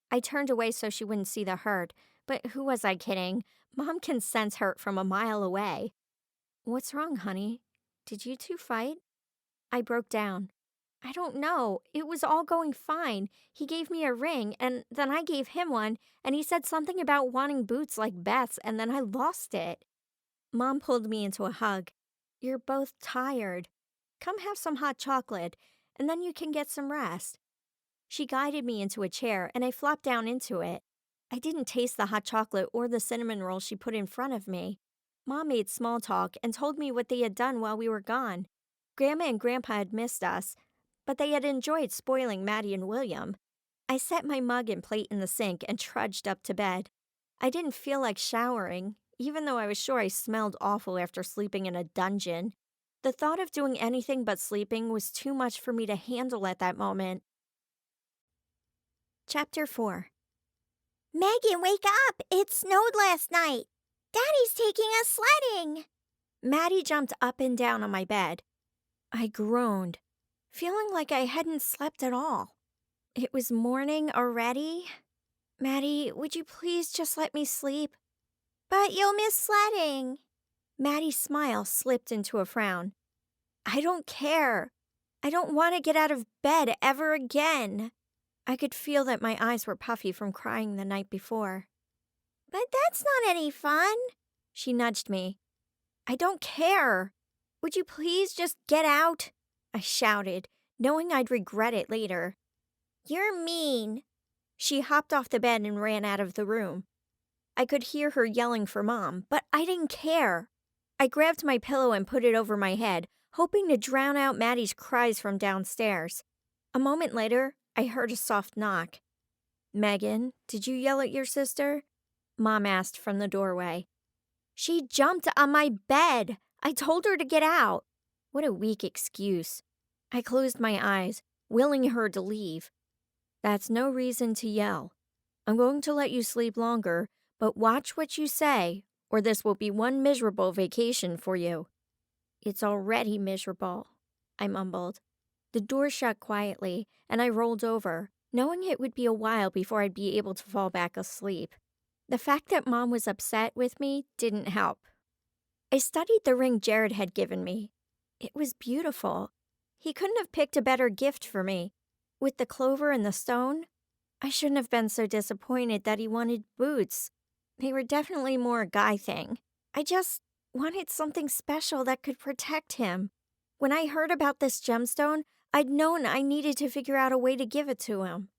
I turned away so she wouldn't see the hurt, but who was I kidding? Mom can sense hurt from a mile away. What's wrong, honey? Did you two fight? I broke down. I don't know. It was all going fine. He gave me a ring, and then I gave him one, and he said something about wanting boots like Beth's, and then I lost it. Mom pulled me into a hug. You're both tired. Come have some hot chocolate, and then you can get some rest. She guided me into a chair, and I flopped down into it. I didn't taste the hot chocolate or the cinnamon roll she put in front of me. Mom made small talk and told me what they had done while we were gone. Grandma and Grandpa had missed us, but they had enjoyed spoiling Maddie and William. I set my mug and plate in the sink and trudged up to bed. I didn't feel like showering, even though I was sure I smelled awful after sleeping in a dungeon. The thought of doing anything but sleeping was too much for me to handle at that moment. Chapter 4. Megan, wake up! It snowed last night. Daddy's taking us sledding. Maddie jumped up and down on my bed. I groaned, feeling like I hadn't slept at all. It was morning already? Maddie, would you please just let me sleep? But you'll miss sledding. Maddie's smile slipped into a frown. I don't care. I don't want to get out of bed ever again. I could feel that my eyes were puffy from crying the night before. But that's not any fun. She nudged me. I don't care. Would you please just get out? I shouted, knowing I'd regret it later. You're mean. She hopped off the bed and ran out of the room. I could hear her yelling for Mom, but I didn't care. I grabbed my pillow and put it over my head, hoping to drown out Maddie's cries from downstairs. A moment later, I heard a soft knock. Megan, did you yell at your sister? Mom asked from the doorway. She jumped on my bed. I told her to get out. What a weak excuse. I closed my eyes, willing her to leave. That's no reason to yell. I'm going to let you sleep longer, but watch what you say, or this will be one miserable vacation for you. It's already miserable. I mumbled. The door shut quietly, and I rolled over, knowing it would be a while before I'd be able to fall back asleep. The fact that Mom was upset with me didn't help. I studied the ring Jared had given me. It was beautiful. He couldn't have picked a better gift for me. With the clover and the stone, I shouldn't have been so disappointed that he wanted boots. They were definitely more a guy thing. I just wanted something special that could protect him. When I heard about this gemstone, I'd known I needed to figure out a way to give it to him.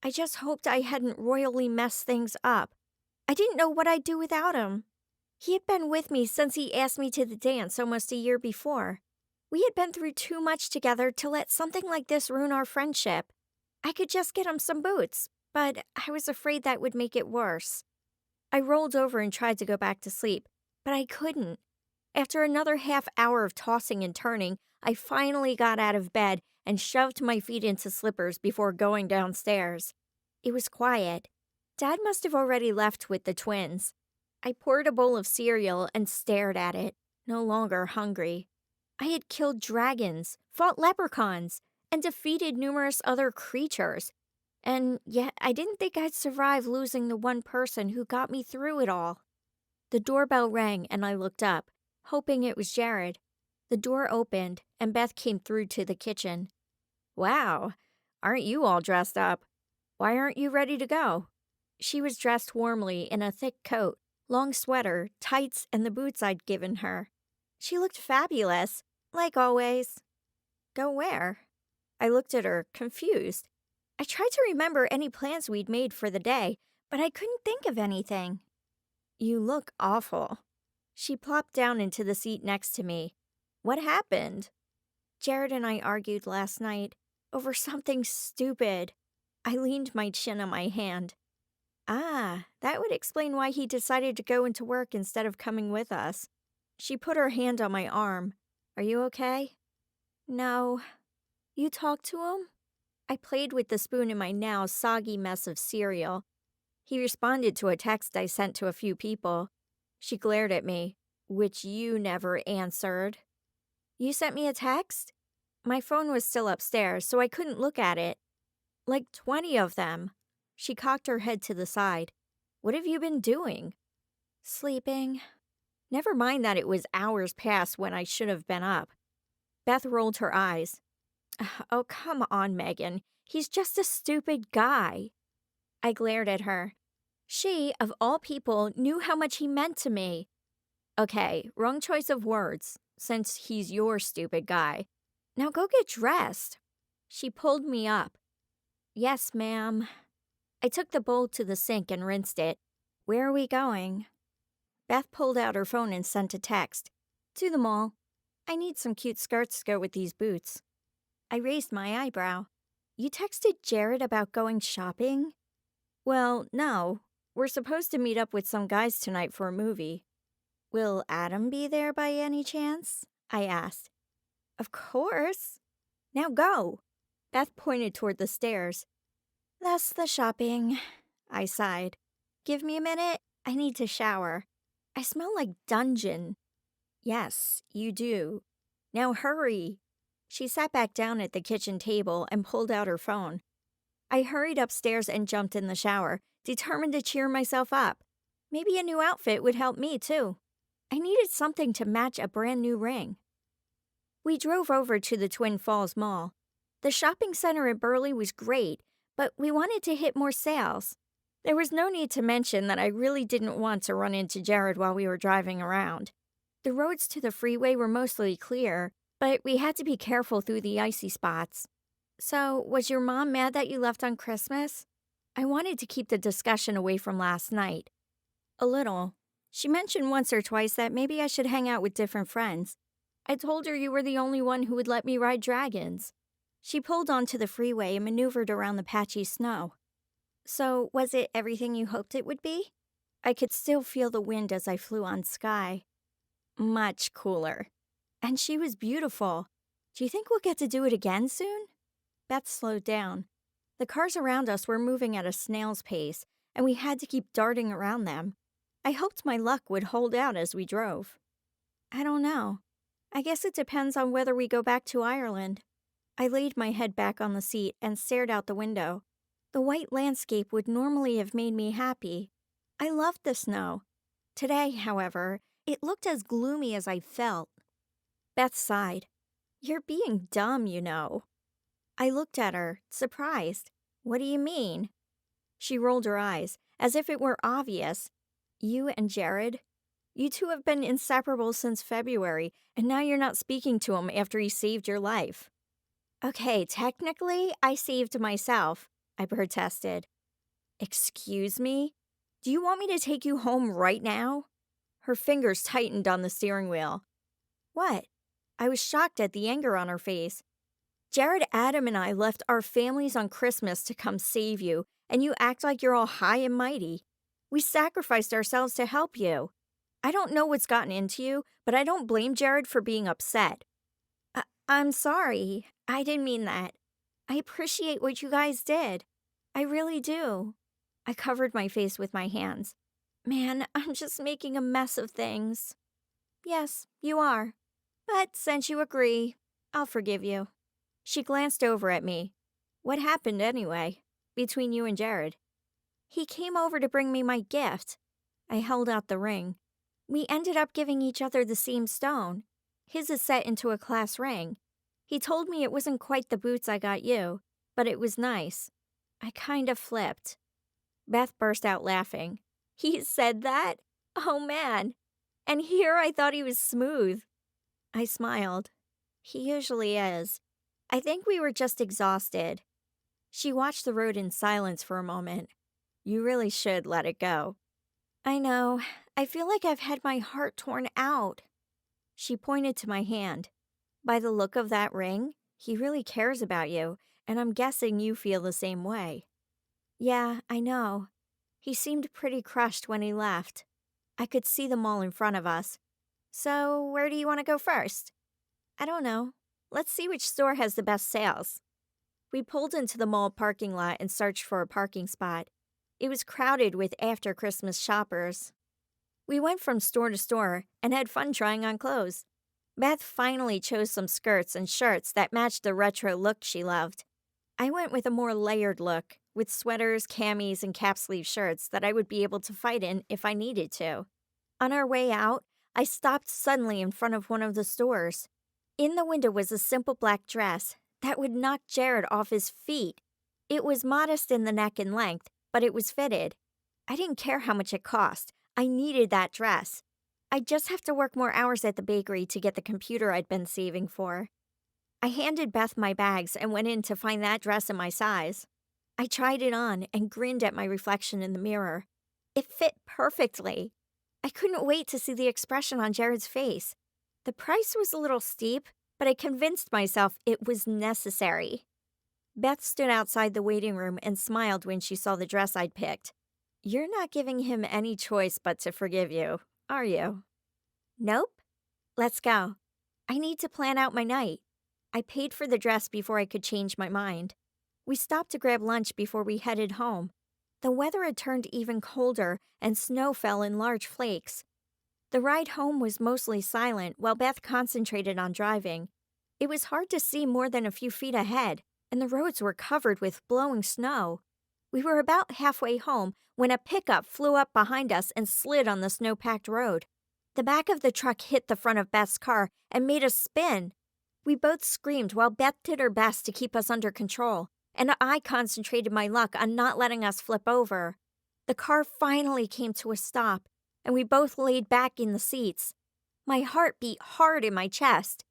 I just hoped I hadn't royally messed things up. I didn't know what I'd do without him. He had been with me since he asked me to the dance almost a year before. We had been through too much together to let something like this ruin our friendship. I could just get him some boots, but I was afraid that would make it worse. I rolled over and tried to go back to sleep, but I couldn't. After another half hour of tossing and turning, I finally got out of bed and shoved my feet into slippers before going downstairs. It was quiet. Dad must have already left with the twins. I poured a bowl of cereal and stared at it, no longer hungry. I had killed dragons, fought leprechauns, and defeated numerous other creatures. And yet I didn't think I'd survive losing the one person who got me through it all. The doorbell rang and I looked up, hoping it was Jared. The door opened and Beth came through to the kitchen. "Wow, aren't you all dressed up? Why aren't you ready to go?" She was dressed warmly in a thick coat, long sweater, tights, and the boots I'd given her. She looked fabulous, like always. "Go where?" I looked at her, confused. I tried to remember any plans we'd made for the day, but I couldn't think of anything. "You look awful." She plopped down into the seat next to me. "What happened?" "Jared and I argued last night over something stupid." I leaned my chin on my hand. "Ah, that would explain why he decided to go into work instead of coming with us." She put her hand on my arm. "Are you okay?" "No." "You talked to him?" I played with the spoon in my now soggy mess of cereal. "He responded to a text I sent to a few people." She glared at me. "Which you never answered." "You sent me a text?" My phone was still upstairs, so I couldn't look at it. "Like 20 of them." She cocked her head to the side. "What have you been doing?" "Sleeping." Never mind that it was hours past when I should have been up. Beth rolled her eyes. "Oh, come on, Megan. He's just a stupid guy." I glared at her. She, of all people, knew how much he meant to me. "Okay, wrong choice of words, since he's your stupid guy. Now go get dressed." She pulled me up. "Yes, ma'am." I took the bowl to the sink and rinsed it. "Where are we going?" Beth pulled out her phone and sent a text. "To the mall. I need some cute skirts to go with these boots." I raised my eyebrow. "You texted Jared about going shopping?" "Well, no. We're supposed to meet up with some guys tonight for a movie." "Will Adam be there by any chance?" I asked. "Of course." "Now go." Beth pointed toward the stairs. "That's the shopping," I sighed. "Give me a minute. I need to shower. I smell like dungeon." "Yes, you do. Now hurry." She sat back down at the kitchen table and pulled out her phone. I hurried upstairs and jumped in the shower, determined to cheer myself up. Maybe a new outfit would help me, too. I needed something to match a brand new ring. We drove over to the Twin Falls Mall. The shopping center in Burley was great, but we wanted to hit more sales. There was no need to mention that I really didn't want to run into Jared while we were driving around. The roads to the freeway were mostly clear, but we had to be careful through the icy spots. "So, was your mom mad that you left on Christmas?" I wanted to keep the discussion away from last night. "A little. She mentioned once or twice that maybe I should hang out with different friends. I told her you were the only one who would let me ride dragons." She pulled onto the freeway and maneuvered around the patchy snow. "So, was it everything you hoped it would be?" I could still feel the wind as I flew on sky. "Much cooler. And she was beautiful. Do you think we'll get to do it again soon?" Beth slowed down. The cars around us were moving at a snail's pace, and we had to keep darting around them. I hoped my luck would hold out as we drove. "I don't know. I guess it depends on whether we go back to Ireland. I laid my head back on the seat and stared out the window. The white landscape would normally have made me happy. I loved the snow. Today, however, it looked as gloomy as I felt. Beth sighed. You're being dumb, you know. I looked at her, surprised. What do you mean? She rolled her eyes, as if it were obvious. You and Jared? You two have been inseparable since February, and now you're not speaking to him after he saved your life. Okay, technically, I saved myself, I protested. Excuse me? Do you want me to take you home right now? Her fingers tightened on the steering wheel. What? I was shocked at the anger on her face. Jared, Adam, and I left our families on Christmas to come save you, and you act like you're all high and mighty. We sacrificed ourselves to help you. I don't know what's gotten into you, but I don't blame Jared for being upset. I'm sorry. I didn't mean that. I appreciate what you guys did. I really do. I covered my face with my hands. Man, I'm just making a mess of things. Yes, you are. But since you agree, I'll forgive you. She glanced over at me. What happened anyway, between you and Jared? He came over to bring me my gift. I held out the ring. We ended up giving each other the same stone. His is set into a class ring. He told me it wasn't quite the boots I got you, but it was nice. I kind of flipped. Beth burst out laughing. He said that? Oh man. And here I thought he was smooth. I smiled. He usually is. I think we were just exhausted. She watched the road in silence for a moment. You really should let it go. I know. I feel like I've had my heart torn out. She pointed to my hand. By the look of that ring, he really cares about you, and I'm guessing you feel the same way. Yeah, I know. He seemed pretty crushed when he left. I could see the mall in front of us. So, where do you want to go first? I don't know. Let's see which store has the best sales. We pulled into the mall parking lot and searched for a parking spot. It was crowded with after-Christmas shoppers. We went from store to store and had fun trying on clothes. Beth finally chose some skirts and shirts that matched the retro look she loved. I went with a more layered look, with sweaters, camis, and cap-sleeve shirts that I would be able to fight in if I needed to. On our way out, I stopped suddenly in front of one of the stores. In the window was a simple black dress that would knock Jared off his feet. It was modest in the neck and length, but it was fitted. I didn't care how much it cost. I needed that dress. I'd just have to work more hours at the bakery to get the computer I'd been saving for. I handed Beth my bags and went in to find that dress in my size. I tried it on and grinned at my reflection in the mirror. It fit perfectly. I couldn't wait to see the expression on Jared's face. The price was a little steep, but I convinced myself it was necessary. Beth stood outside the waiting room and smiled when she saw the dress I'd picked. You're not giving him any choice but to forgive you, are you? Nope. Let's go. I need to plan out my night. I paid for the dress before I could change my mind. We stopped to grab lunch before we headed home. The weather had turned even colder and snow fell in large flakes. The ride home was mostly silent while Beth concentrated on driving. It was hard to see more than a few feet ahead, and the roads were covered with blowing snow. We were about halfway home when a pickup flew up behind us and slid on the snow-packed road. The back of the truck hit the front of Beth's car and made us spin. We both screamed while Beth did her best to keep us under control, and I concentrated my luck on not letting us flip over. The car finally came to a stop, and we both laid back in the seats. My heart beat hard in my chest.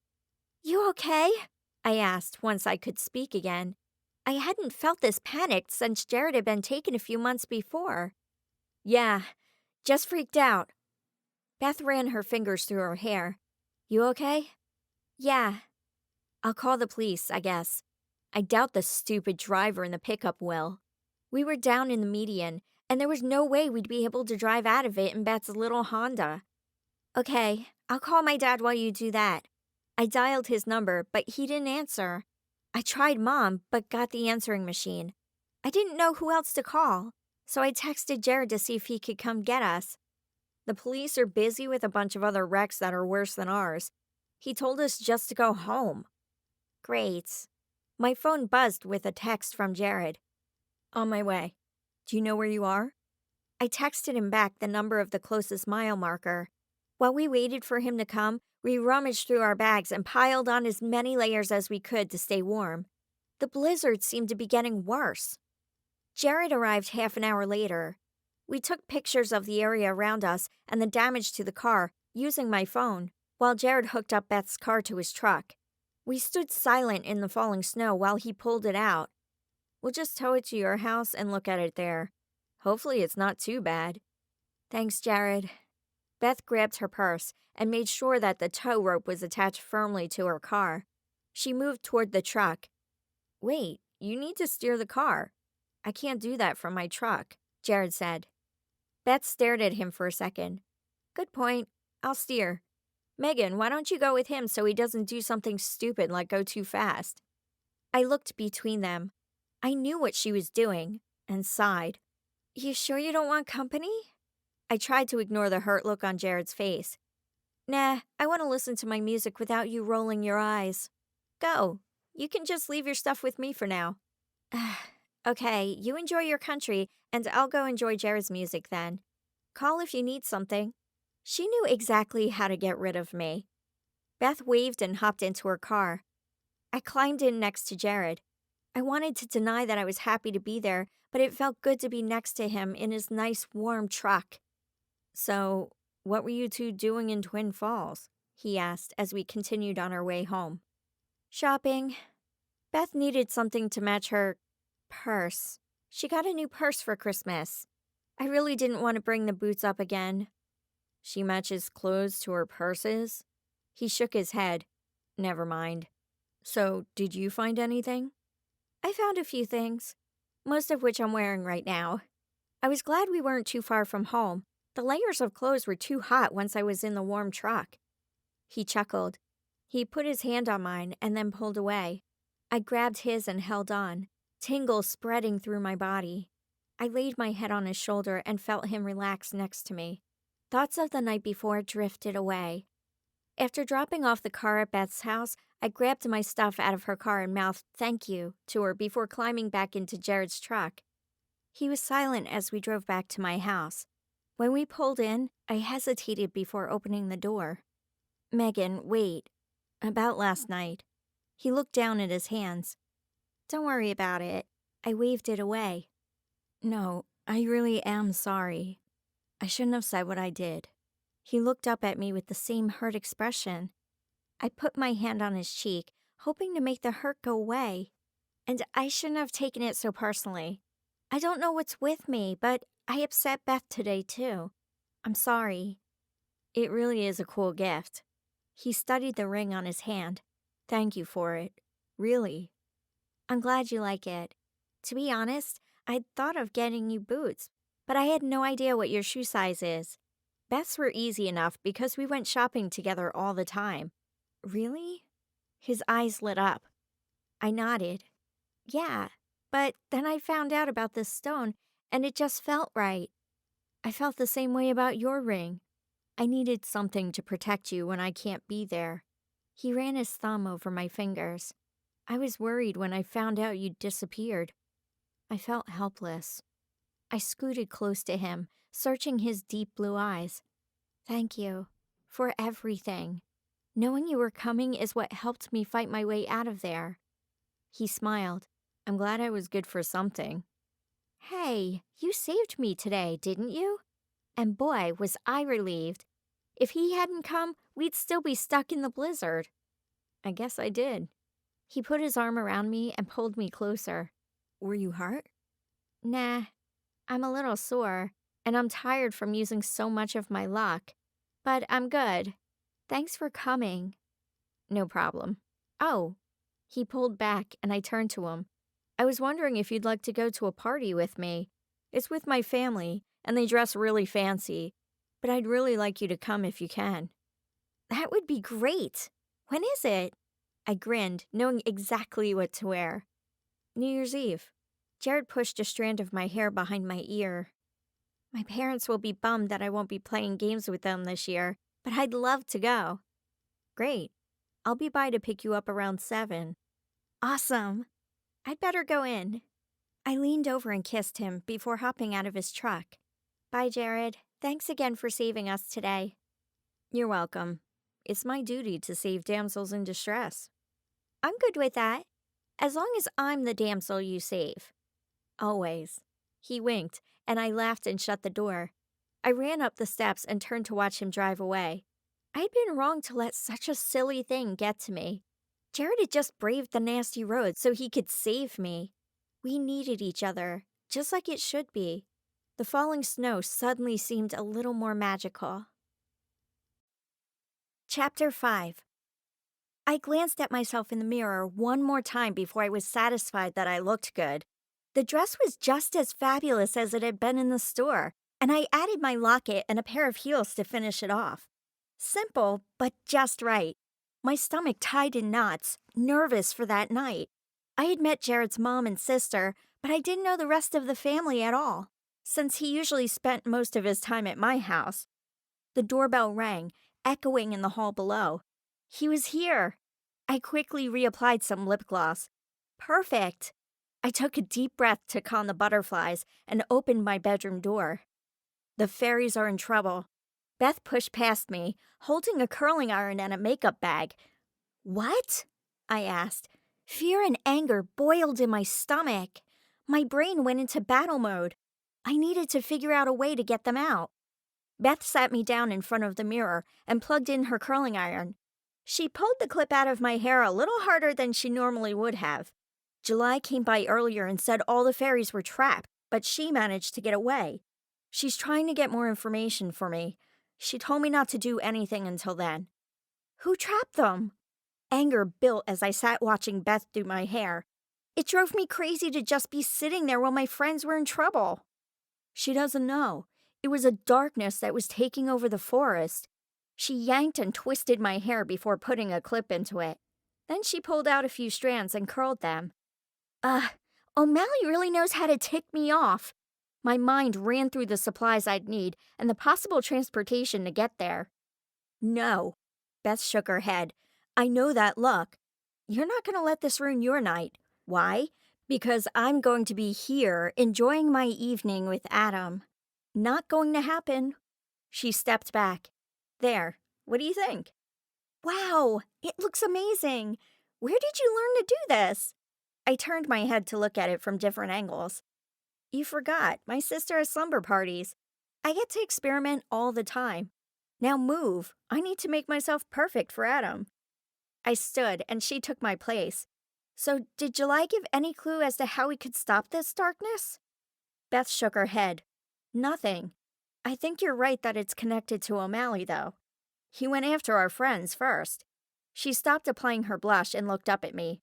You okay? I asked once I could speak again. I hadn't felt this panicked since Jared had been taken a few months before. Yeah, just freaked out. Beth ran her fingers through her hair. You okay? Yeah. I'll call the police, I guess. I doubt the stupid driver in the pickup will. We were down in the median, and there was no way we'd be able to drive out of it in Beth's little Honda. Okay, I'll call my dad while you do that. I dialed his number, but he didn't answer. I tried Mom, but got the answering machine. I didn't know who else to call, so I texted Jared to see if he could come get us. The police are busy with a bunch of other wrecks that are worse than ours. He told us just to go home. Great. My phone buzzed with a text from Jared. On my way. Do you know where you are? I texted him back the number of the closest mile marker. While we waited for him to come, we rummaged through our bags and piled on as many layers as we could to stay warm. The blizzard seemed to be getting worse. Jared arrived half an hour later. We took pictures of the area around us and the damage to the car using my phone, while Jared hooked up Beth's car to his truck. We stood silent in the falling snow while he pulled it out. We'll just tow it to your house and look at it there. Hopefully it's not too bad. Thanks, Jared. Beth grabbed her purse and made sure that the tow rope was attached firmly to her car. She moved toward the truck. Wait, you need to steer the car. I can't do that from my truck, Jared said. Beth stared at him for a second. Good point. I'll steer. Megan, why don't you go with him so he doesn't do something stupid like go too fast? I looked between them. I knew what she was doing and sighed. You sure you don't want company? I tried to ignore the hurt look on Jared's face. Nah, I want to listen to my music without you rolling your eyes. Go. You can just leave your stuff with me for now. Okay, you enjoy your country, and I'll go enjoy Jared's music then. Call if you need something. She knew exactly how to get rid of me. Beth waved and hopped into her car. I climbed in next to Jared. I wanted to deny that I was happy to be there, but it felt good to be next to him in his nice, warm truck. So, what were you two doing in Twin Falls? He asked as we continued on our way home. Shopping. Beth needed something to match her purse. She got a new purse for Christmas. I really didn't want to bring the boots up again. She matches clothes to her purses? He shook his head. Never mind. So, did you find anything? I found a few things, most of which I'm wearing right now. I was glad we weren't too far from home. The layers of clothes were too hot once I was in the warm truck. He chuckled. He put his hand on mine and then pulled away. I grabbed his and held on, tingles spreading through my body. I laid my head on his shoulder and felt him relax next to me. Thoughts of the night before drifted away. After dropping off the car at Beth's house, I grabbed my stuff out of her car and mouthed "thank you" to her before climbing back into Jared's truck. He was silent as we drove back to my house. When we pulled in, I hesitated before opening the door. Megan, wait. About last night. He looked down at his hands. Don't worry about it. I waved it away. No, I really am sorry. I shouldn't have said what I did. He looked up at me with the same hurt expression. I put my hand on his cheek, hoping to make the hurt go away. And I shouldn't have taken it so personally. I don't know what's with me, but I upset Beth today too. I'm sorry. It really is a cool gift. He studied the ring on his hand. Thank you for it. Really. I'm glad you like it. To be honest, I'd thought of getting you boots, but I had no idea what your shoe size is. Beth's were easy enough because we went shopping together all the time. Really? His eyes lit up. I nodded. Yeah, but then I found out about this stone, and it just felt right. I felt the same way about your ring. I needed something to protect you when I can't be there. He ran his thumb over my fingers. I was worried when I found out you'd disappeared. I felt helpless. I scooted close to him, searching his deep blue eyes. Thank you for everything. Knowing you were coming is what helped me fight my way out of there. He smiled. I'm glad I was good for something. Hey, you saved me today, didn't you? And boy, was I relieved. If he hadn't come, we'd still be stuck in the blizzard. I guess I did. He put his arm around me and pulled me closer. Were you hurt? Nah, I'm a little sore, and I'm tired from using so much of my luck. But I'm good. Thanks for coming. No problem. Oh. He pulled back, and I turned to him. I was wondering if you'd like to go to a party with me. It's with my family, and they dress really fancy. But I'd really like you to come if you can. That would be great. When is it? I grinned, knowing exactly what to wear. New Year's Eve. Jared pushed a strand of my hair behind my ear. My parents will be bummed that I won't be playing games with them this year, but I'd love to go. Great. I'll be by to pick you up around 7. Awesome. I'd better go in. I leaned over and kissed him before hopping out of his truck. Bye, Jared. Thanks again for saving us today. You're welcome. It's my duty to save damsels in distress. I'm good with that, as long as I'm the damsel you save. Always. He winked, and I laughed and shut the door. I ran up the steps and turned to watch him drive away. I'd been wrong to let such a silly thing get to me. Jared had just braved the nasty road so he could save me. We needed each other, just like it should be. The falling snow suddenly seemed a little more magical. Chapter 5. I glanced at myself in the mirror one more time before I was satisfied that I looked good. The dress was just as fabulous as it had been in the store, and I added my locket and a pair of heels to finish it off. Simple, but just right. My stomach tied in knots, nervous for that night. I had met Jared's mom and sister, but I didn't know the rest of the family at all, since he usually spent most of his time at my house. The doorbell rang, echoing in the hall below. He was here. I quickly reapplied some lip gloss. Perfect. I took a deep breath to calm the butterflies and opened my bedroom door. The fairies are in trouble. Beth pushed past me, holding a curling iron and a makeup bag. What? I asked. Fear and anger boiled in my stomach. My brain went into battle mode. I needed to figure out a way to get them out. Beth sat me down in front of the mirror and plugged in her curling iron. She pulled the clip out of my hair a little harder than she normally would have. July came by earlier and said all the fairies were trapped, but she managed to get away. She's trying to get more information for me. She told me not to do anything until then. Who trapped them? Anger built as I sat watching Beth do my hair. It drove me crazy to just be sitting there while my friends were in trouble. She doesn't know. It was a darkness that was taking over the forest. She yanked and twisted my hair before putting a clip into it. Then she pulled out a few strands and curled them. O'Malley really knows how to tick me off. My mind ran through the supplies I'd need and the possible transportation to get there. No. Beth shook her head. I know that look. You're not going to let this ruin your night. Why? Because I'm going to be here enjoying my evening with Adam. Not going to happen. She stepped back. There. What do you think? Wow, it looks amazing. Where did you learn to do this? I turned my head to look at it from different angles. You forgot, my sister has slumber parties. I get to experiment all the time. Now move. I need to make myself perfect for Adam. I stood, and she took my place. So, did July give any clue as to how we could stop this darkness? Beth shook her head. Nothing. I think you're right that it's connected to O'Malley, though. He went after our friends first. She stopped applying her blush and looked up at me.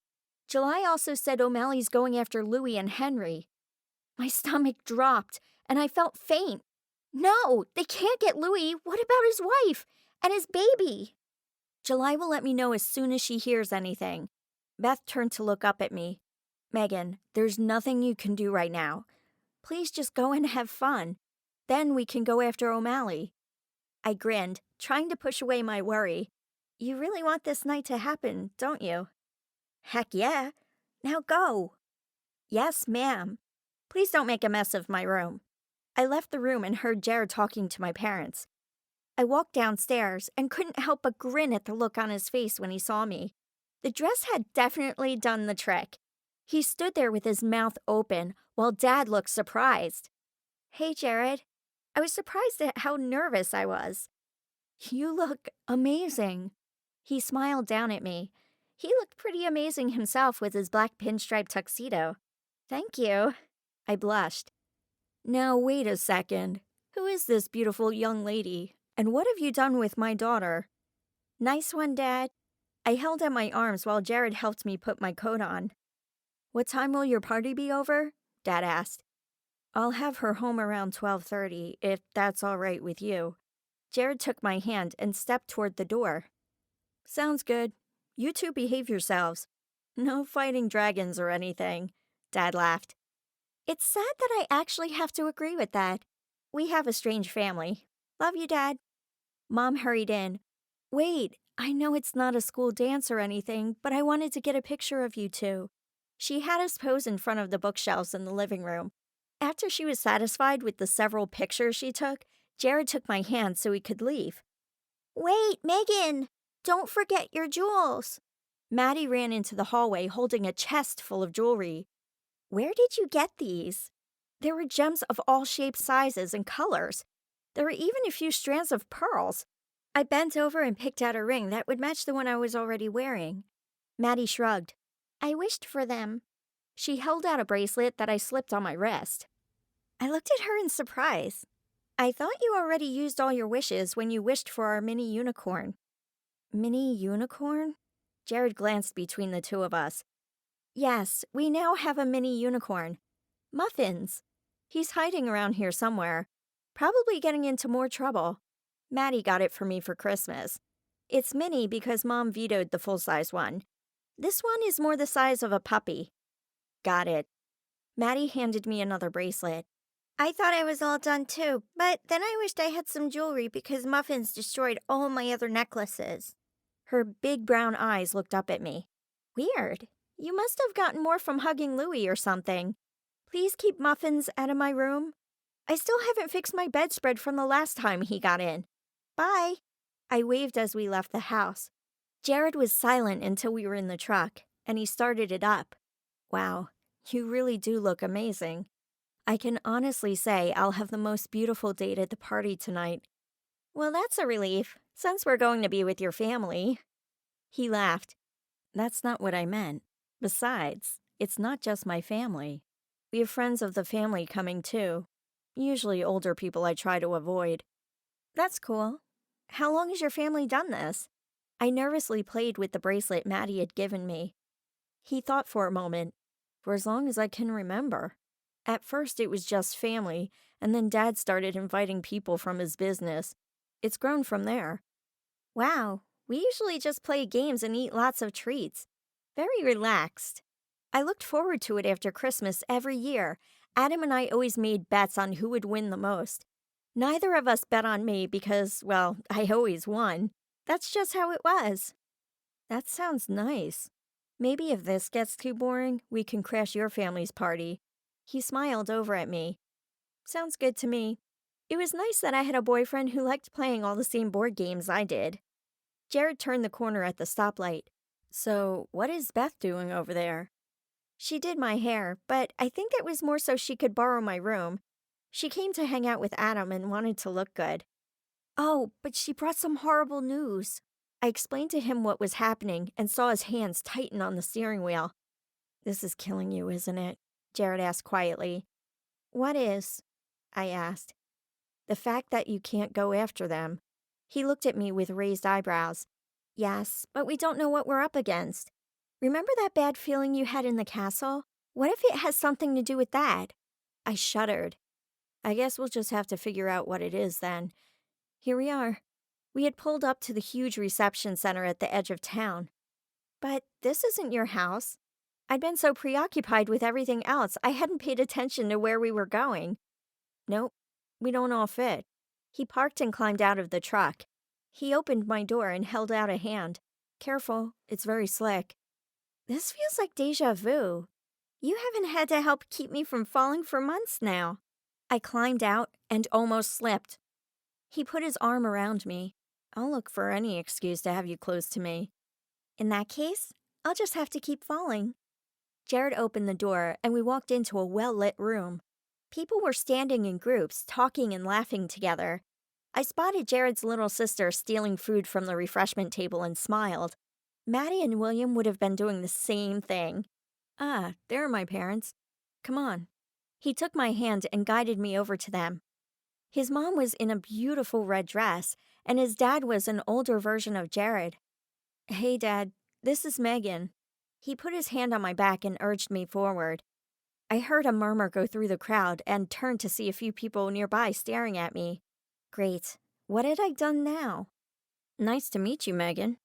July also said O'Malley's going after Louis and Henry. My stomach dropped, and I felt faint. No, they can't get Louis. What about his wife and his baby? July will let me know as soon as she hears anything. Beth turned to look up at me. Megan, there's nothing you can do right now. Please just go and have fun. Then we can go after O'Malley. I grinned, trying to push away my worry. You really want this night to happen, don't you? Heck yeah. Now go. Yes, ma'am. Please don't make a mess of my room. I left the room and heard Jared talking to my parents. I walked downstairs and couldn't help but grin at the look on his face when he saw me. The dress had definitely done the trick. He stood there with his mouth open while Dad looked surprised. Hey, Jared. I was surprised at how nervous I was. You look amazing. He smiled down at me. He looked pretty amazing himself with his black pinstripe tuxedo. Thank you. I blushed. Now, wait a second. Who is this beautiful young lady? And what have you done with my daughter? Nice one, Dad. I held out my arms while Jared helped me put my coat on. What time will your party be over? Dad asked. I'll have her home around 12:30, if that's all right with you. Jared took my hand and stepped toward the door. Sounds good. You two behave yourselves. No fighting dragons or anything. Dad laughed. It's sad that I actually have to agree with that. We have a strange family. Love you, Dad. Mom hurried in. Wait, I know it's not a school dance or anything, but I wanted to get a picture of you two. She had us pose in front of the bookshelves in the living room. After she was satisfied with the several pictures she took, Jared took my hand so he could leave. Wait, Megan! Don't forget your jewels. Maddie ran into the hallway holding a chest full of jewelry. Where did you get these? There were gems of all shapes, sizes, and colors. There were even a few strands of pearls. I bent over and picked out a ring that would match the one I was already wearing. Maddie shrugged. I wished for them. She held out a bracelet that I slipped on my wrist. I looked at her in surprise. I thought you already used all your wishes when you wished for our mini unicorn. Mini unicorn? Jared glanced between the two of us. Yes, we now have a mini unicorn. Muffins. He's hiding around here somewhere. Probably getting into more trouble. Maddie got it for me for Christmas. It's mini because Mom vetoed the full-size one. This one is more the size of a puppy. Got it. Maddie handed me another bracelet. I thought I was all done too, but then I wished I had some jewelry because Muffins destroyed all my other necklaces. Her big brown eyes looked up at me. Weird. You must have gotten more from hugging Louie or something. Please keep Muffins out of my room. I still haven't fixed my bedspread from the last time he got in. Bye. I waved as we left the house. Jared was silent until we were in the truck, and he started it up. Wow, you really do look amazing. I can honestly say I'll have the most beautiful date at the party tonight. Well, that's a relief, since we're going to be with your family. He laughed. That's not what I meant. Besides, it's not just my family. We have friends of the family coming too. Usually older people I try to avoid. That's cool. How long has your family done this? I nervously played with the bracelet Maddie had given me. He thought for a moment. For as long as I can remember. At first it was just family, and then Dad started inviting people from his business. It's grown from there. Wow, we usually just play games and eat lots of treats. Very relaxed. I looked forward to it after Christmas every year. Adam and I always made bets on who would win the most. Neither of us bet on me because, well, I always won. That's just how it was. That sounds nice. Maybe if this gets too boring, we can crash your family's party. He smiled over at me. Sounds good to me. It was nice that I had a boyfriend who liked playing all the same board games I did. Jared turned the corner at the stoplight. So, what is Beth doing over there? She did my hair, but I think it was more so she could borrow my room. She came to hang out with Adam and wanted to look good. Oh, but she brought some horrible news. I explained to him what was happening and saw his hands tighten on the steering wheel. This is killing you, isn't it? Jared asked quietly. What is? I asked. The fact that you can't go after them. He looked at me with raised eyebrows. Yes, but we don't know what we're up against. Remember that bad feeling you had in the castle? What if it has something to do with that? I shuddered. I guess we'll just have to figure out what it is then. Here we are. We had pulled up to the huge reception center at the edge of town. But this isn't your house. I'd been so preoccupied with everything else, I hadn't paid attention to where we were going. Nope, we don't all fit. He parked and climbed out of the truck. He opened my door and held out a hand. Careful, it's very slick. This feels like deja vu. You haven't had to help keep me from falling for months now. I climbed out and almost slipped. He put his arm around me. I'll look for any excuse to have you close to me. In that case, I'll just have to keep falling. Jared opened the door and we walked into a well-lit room. People were standing in groups, talking and laughing together. I spotted Jared's little sister stealing food from the refreshment table and smiled. Maddie and William would have been doing the same thing. Ah, there are my parents. Come on. He took my hand and guided me over to them. His mom was in a beautiful red dress, and his dad was an older version of Jared. Hey, Dad, this is Megan. He put his hand on my back and urged me forward. I heard a murmur go through the crowd and turned to see a few people nearby staring at me. Great. What had I done now? Nice to meet you, Megan.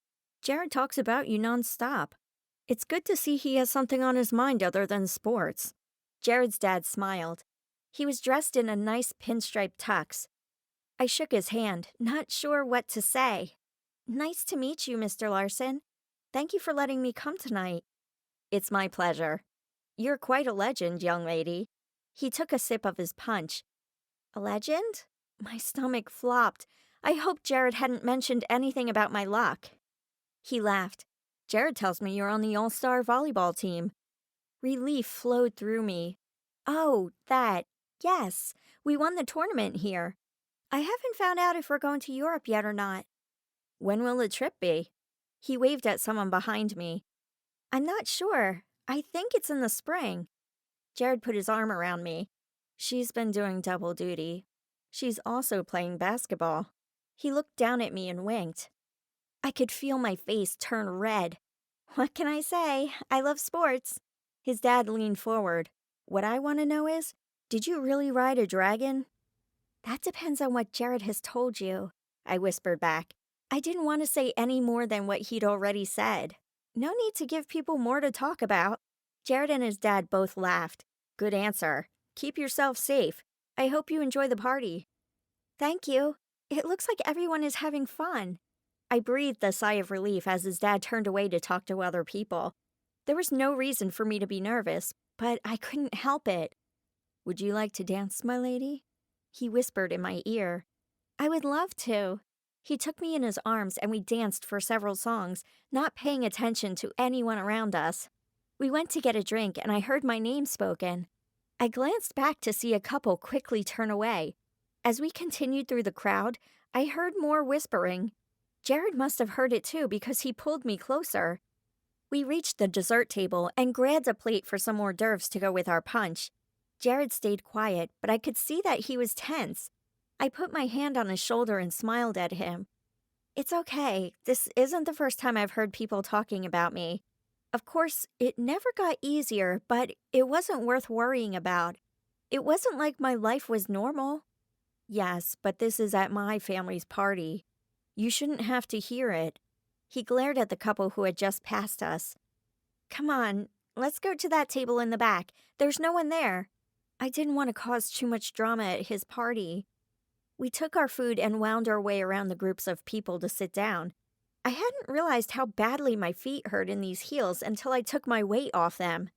Jared talks about you nonstop. It's good to see he has something on his mind other than sports. Jared's dad smiled. He was dressed in a nice pinstripe tux. I shook his hand, not sure what to say. Nice to meet you, Mr. Larson. Thank you for letting me come tonight. It's my pleasure. You're quite a legend, young lady. He took a sip of his punch. A legend? My stomach flopped. I hoped Jared hadn't mentioned anything about my luck. He laughed. Jared tells me you're on the all-star volleyball team. Relief flowed through me. Oh, that. Yes, we won the tournament here. I haven't found out if we're going to Europe yet or not. When will the trip be? He waved at someone behind me. I'm not sure. I think it's in the spring. Jared put his arm around me. She's been doing double duty. She's also playing basketball. He looked down at me and winked. I could feel my face turn red. What can I say? I love sports. His dad leaned forward. What I want to know is, did you really ride a dragon? That depends on what Jared has told you, I whispered back. I didn't want to say any more than what he'd already said. No need to give people more to talk about. Jared and his dad both laughed. Good answer. Keep yourself safe. I hope you enjoy the party. Thank you. It looks like everyone is having fun. I breathed a sigh of relief as his dad turned away to talk to other people. There was no reason for me to be nervous, but I couldn't help it. Would you like to dance, my lady? He whispered in my ear. I would love to. He took me in his arms and we danced for several songs, not paying attention to anyone around us. We went to get a drink and I heard my name spoken. I glanced back to see a couple quickly turn away. As we continued through the crowd, I heard more whispering. Jared must have heard it too because he pulled me closer. We reached the dessert table and grabbed a plate for some hors d'oeuvres to go with our punch. Jared stayed quiet, but I could see that he was tense. I put my hand on his shoulder and smiled at him. It's okay. This isn't the first time I've heard people talking about me. Of course, it never got easier, but it wasn't worth worrying about. It wasn't like my life was normal. Yes, but this is at my family's party. You shouldn't have to hear it. He glared at the couple who had just passed us. Come on, let's go to that table in the back. There's no one there. I didn't want to cause too much drama at his party. We took our food and wound our way around the groups of people to sit down. I hadn't realized how badly my feet hurt in these heels until I took my weight off them.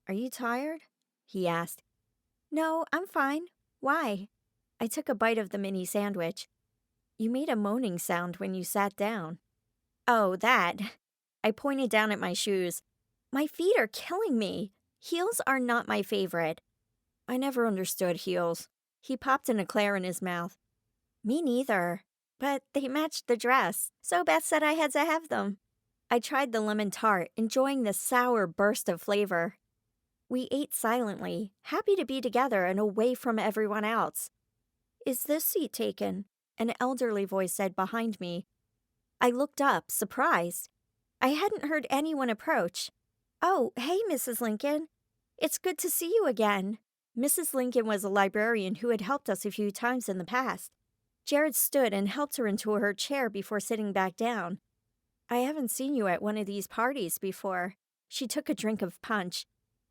Are you tired? He asked. No, I'm fine. Why? I took a bite of the mini sandwich. You made a moaning sound when you sat down. Oh, that. I pointed down at my shoes. My feet are killing me. Heels are not my favorite. I never understood heels. He popped an eclair in his mouth. Me neither. But they matched the dress, so Beth said I had to have them. I tried the lemon tart, enjoying the sour burst of flavor. We ate silently, happy to be together and away from everyone else. Is this seat taken? An elderly voice said behind me. I looked up, surprised. I hadn't heard anyone approach. Oh, hey, Mrs. Lincoln. It's good to see you again. Mrs. Lincoln was a librarian who had helped us a few times in the past. Jared stood and helped her into her chair before sitting back down. I haven't seen you at one of these parties before. She took a drink of punch.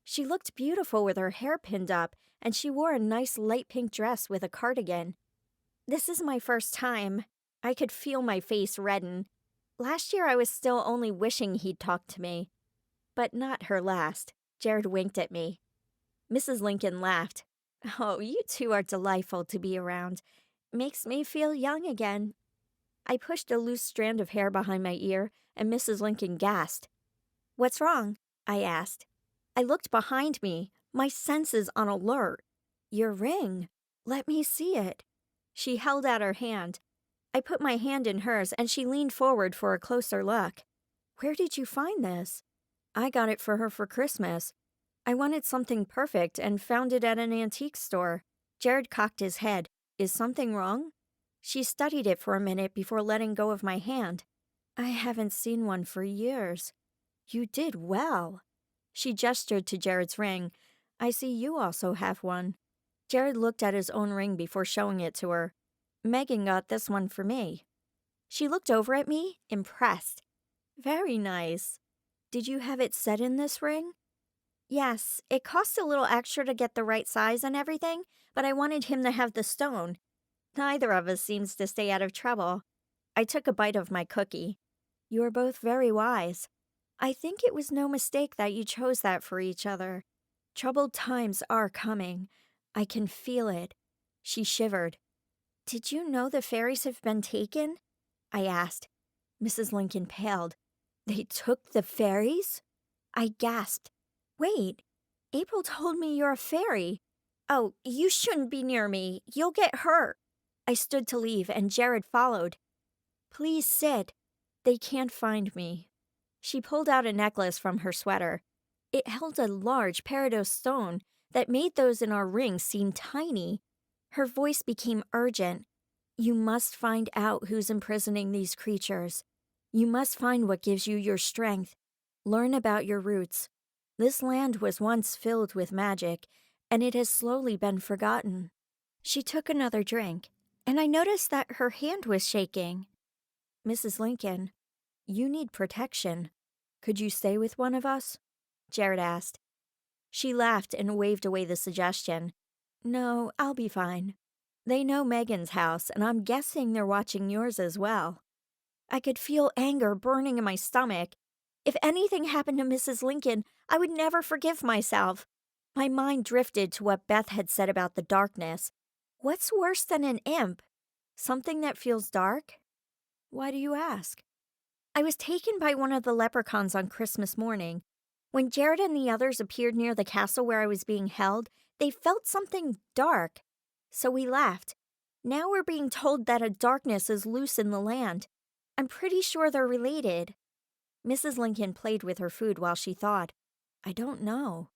She looked beautiful with her hair pinned up, and she wore a nice light pink dress with a cardigan. This is my first time. I could feel my face redden. Last year I was still only wishing he'd talk to me. But not her last. Jared winked at me. Mrs. Lincoln laughed. Oh, you two are delightful to be around. Makes me feel young again. I pushed a loose strand of hair behind my ear, and Mrs. Lincoln gasped. What's wrong? I asked. I looked behind me, my senses on alert. Your ring. Let me see it. She held out her hand. I put my hand in hers, and she leaned forward for a closer look. Where did you find this? I got it for her for Christmas. I wanted something perfect and found it at an antique store. Jared cocked his head. Is something wrong? She studied it for a minute before letting go of my hand. I haven't seen one for years. You did well. She gestured to Jared's ring. I see you also have one. Jared looked at his own ring before showing it to her. Megan got this one for me. She looked over at me, impressed. Very nice. Did you have it set in this ring? Yes, it cost a little extra to get the right size and everything, but I wanted him to have the stone. Neither of us seems to stay out of trouble. I took a bite of my cookie. You are both very wise. I think it was no mistake that you chose that for each other. Troubled times are coming. I can feel it. She shivered. Did you know the fairies have been taken? I asked. Mrs. Lincoln paled. They took the fairies? I gasped. Wait, April told me you're a fairy. Oh, you shouldn't be near me. You'll get hurt. I stood to leave, and Jared followed. Please sit. They can't find me. She pulled out a necklace from her sweater. It held a large peridot stone that made those in our ring seem tiny. Her voice became urgent. You must find out who's imprisoning these creatures. You must find what gives you your strength. Learn about your roots. This land was once filled with magic, and it has slowly been forgotten. She took another drink, and I noticed that her hand was shaking. Mrs. Lincoln, you need protection. Could you stay with one of us? Jared asked. She laughed and waved away the suggestion. No, I'll be fine. They know Megan's house, and I'm guessing they're watching yours as well. I could feel anger burning in my stomach. If anything happened to Mrs. Lincoln, I would never forgive myself. My mind drifted to what Beth had said about the darkness. What's worse than an imp? Something that feels dark? Why do you ask? I was taken by one of the leprechauns on Christmas morning. When Jared and the others appeared near the castle where I was being held, they felt something dark. So we left. Now we're being told that a darkness is loose in the land. I'm pretty sure they're related. Mrs. Lincoln played with her food while she thought. I don't know.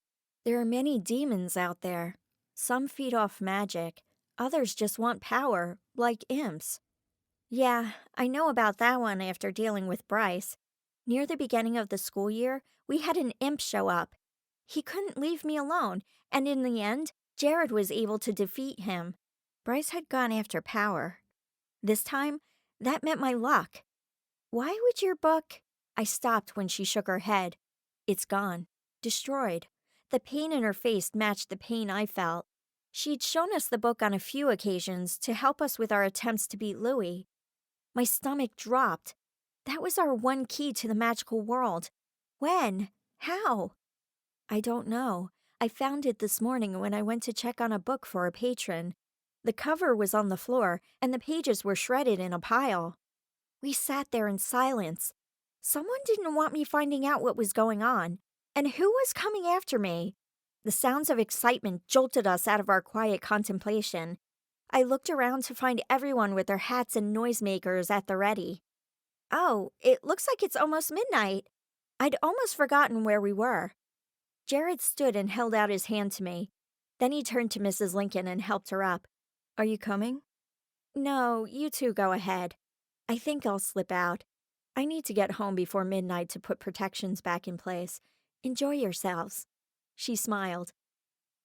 There are many demons out there. Some feed off magic. Others just want power, like imps. Yeah, I know about that one after dealing with Bryce. Near the beginning of the school year, we had an imp show up. He couldn't leave me alone, and in the end, Jared was able to defeat him. Bryce had gone after power. This time, that meant my luck. Why would your book... I stopped when she shook her head. It's gone. Destroyed. The pain in her face matched the pain I felt. She'd shown us the book on a few occasions to help us with our attempts to beat Louis. My stomach dropped. That was our one key to the magical world. When? How? I don't know. I found it this morning when I went to check on a book for a patron. The cover was on the floor, and the pages were shredded in a pile. We sat there in silence. Someone didn't want me finding out what was going on. And who was coming after me? The sounds of excitement jolted us out of our quiet contemplation. I looked around to find everyone with their hats and noisemakers at the ready. Oh, it looks like it's almost midnight. I'd almost forgotten where we were. Jared stood and held out his hand to me. Then he turned to Mrs. Lincoln and helped her up. Are you coming? No, you two go ahead. I think I'll slip out. I need to get home before midnight to put protections back in place. Enjoy yourselves. She smiled.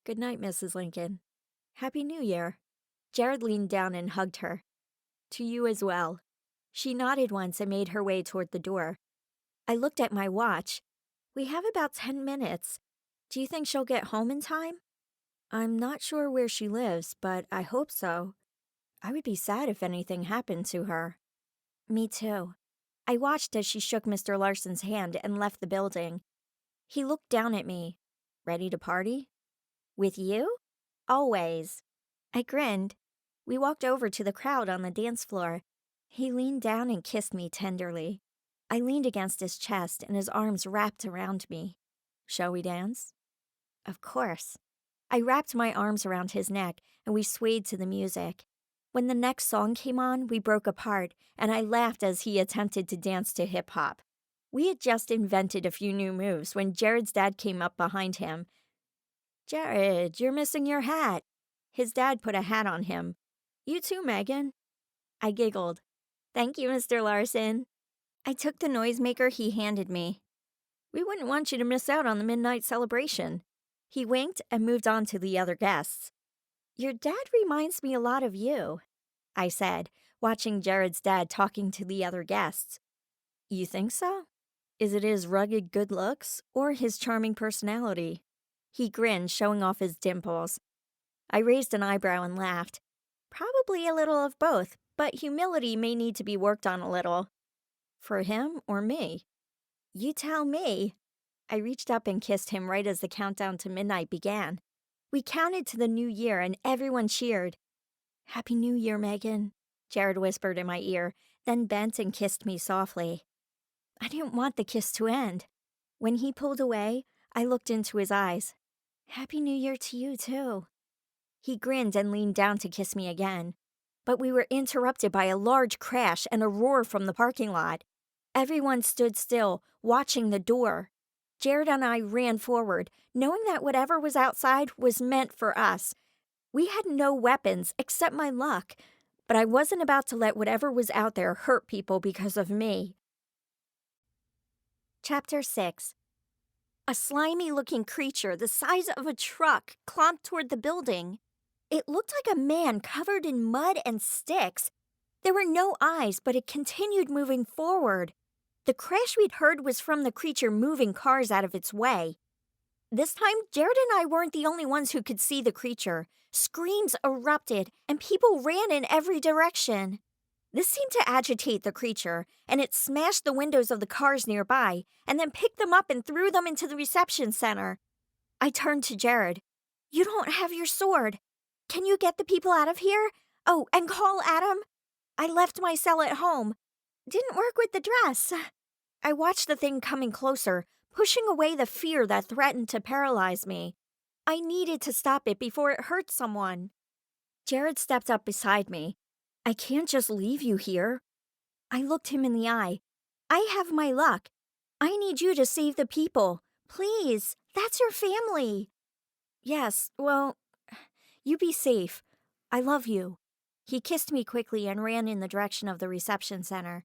Good night, Mrs. Lincoln. Happy New Year. Jared leaned down and hugged her. To you as well. She nodded once and made her way toward the door. I looked at my watch. We have about 10 minutes. Do you think she'll get home in time? I'm not sure where she lives, but I hope so. I would be sad if anything happened to her. Me too. I watched as she shook Mr. Larson's hand and left the building. He looked down at me. Ready to party? With you? Always. I grinned. We walked over to the crowd on the dance floor. He leaned down and kissed me tenderly. I leaned against his chest and his arms wrapped around me. Shall we dance? Of course. I wrapped my arms around his neck and we swayed to the music. When the next song came on, we broke apart, and I laughed as he attempted to dance to hip-hop. We had just invented a few new moves when Jared's dad came up behind him. Jared, you're missing your hat. His dad put a hat on him. You too, Megan. I giggled. Thank you, Mr. Larson. I took the noisemaker he handed me. We wouldn't want you to miss out on the midnight celebration. He winked and moved on to the other guests. Your dad reminds me a lot of you, I said, watching Jared's dad talking to the other guests. You think so? Is it his rugged good looks or his charming personality? He grinned, showing off his dimples. I raised an eyebrow and laughed. Probably a little of both, but humility may need to be worked on a little. For him or me? You tell me. I reached up and kissed him right as the countdown to midnight began. We counted to the new year and everyone cheered. Happy New Year, Megan, Jared whispered in my ear, then bent and kissed me softly. I didn't want the kiss to end. When he pulled away, I looked into his eyes. Happy New Year to you, too. He grinned and leaned down to kiss me again. But we were interrupted by a large crash and a roar from the parking lot. Everyone stood still, watching the door. Jared and I ran forward, knowing that whatever was outside was meant for us. We had no weapons except my luck, but I wasn't about to let whatever was out there hurt people because of me. Chapter 6. A slimy-looking creature the size of a truck clomped toward the building. It looked like a man covered in mud and sticks. There were no eyes, but it continued moving forward. The crash we'd heard was from the creature moving cars out of its way. This time, Jared and I weren't the only ones who could see the creature. Screams erupted, and people ran in every direction. This seemed to agitate the creature, and it smashed the windows of the cars nearby, and then picked them up and threw them into the reception center. I turned to Jared. You don't have your sword. Can you get the people out of here? Oh, and call Adam? I left my cell at home. Didn't work with the dress. I watched the thing coming closer, pushing away the fear that threatened to paralyze me. I needed to stop it before it hurt someone. Jared stepped up beside me. I can't just leave you here. I looked him in the eye. I have my luck. I need you to save the people. Please, that's your family. Yes, well, you be safe. I love you. He kissed me quickly and ran in the direction of the reception center.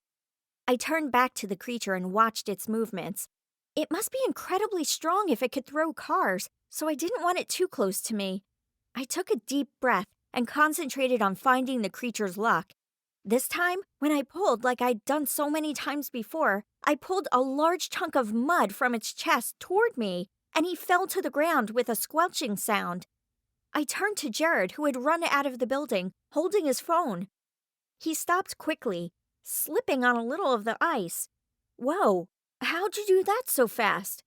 I turned back to the creature and watched its movements. It must be incredibly strong if it could throw cars, so I didn't want it too close to me. I took a deep breath and concentrated on finding the creature's luck. This time, when I pulled like I'd done so many times before, I pulled a large chunk of mud from its chest toward me, and he fell to the ground with a squelching sound. I turned to Jared, who had run out of the building, holding his phone. He stopped quickly, slipping on a little of the ice. Whoa, how'd you do that so fast?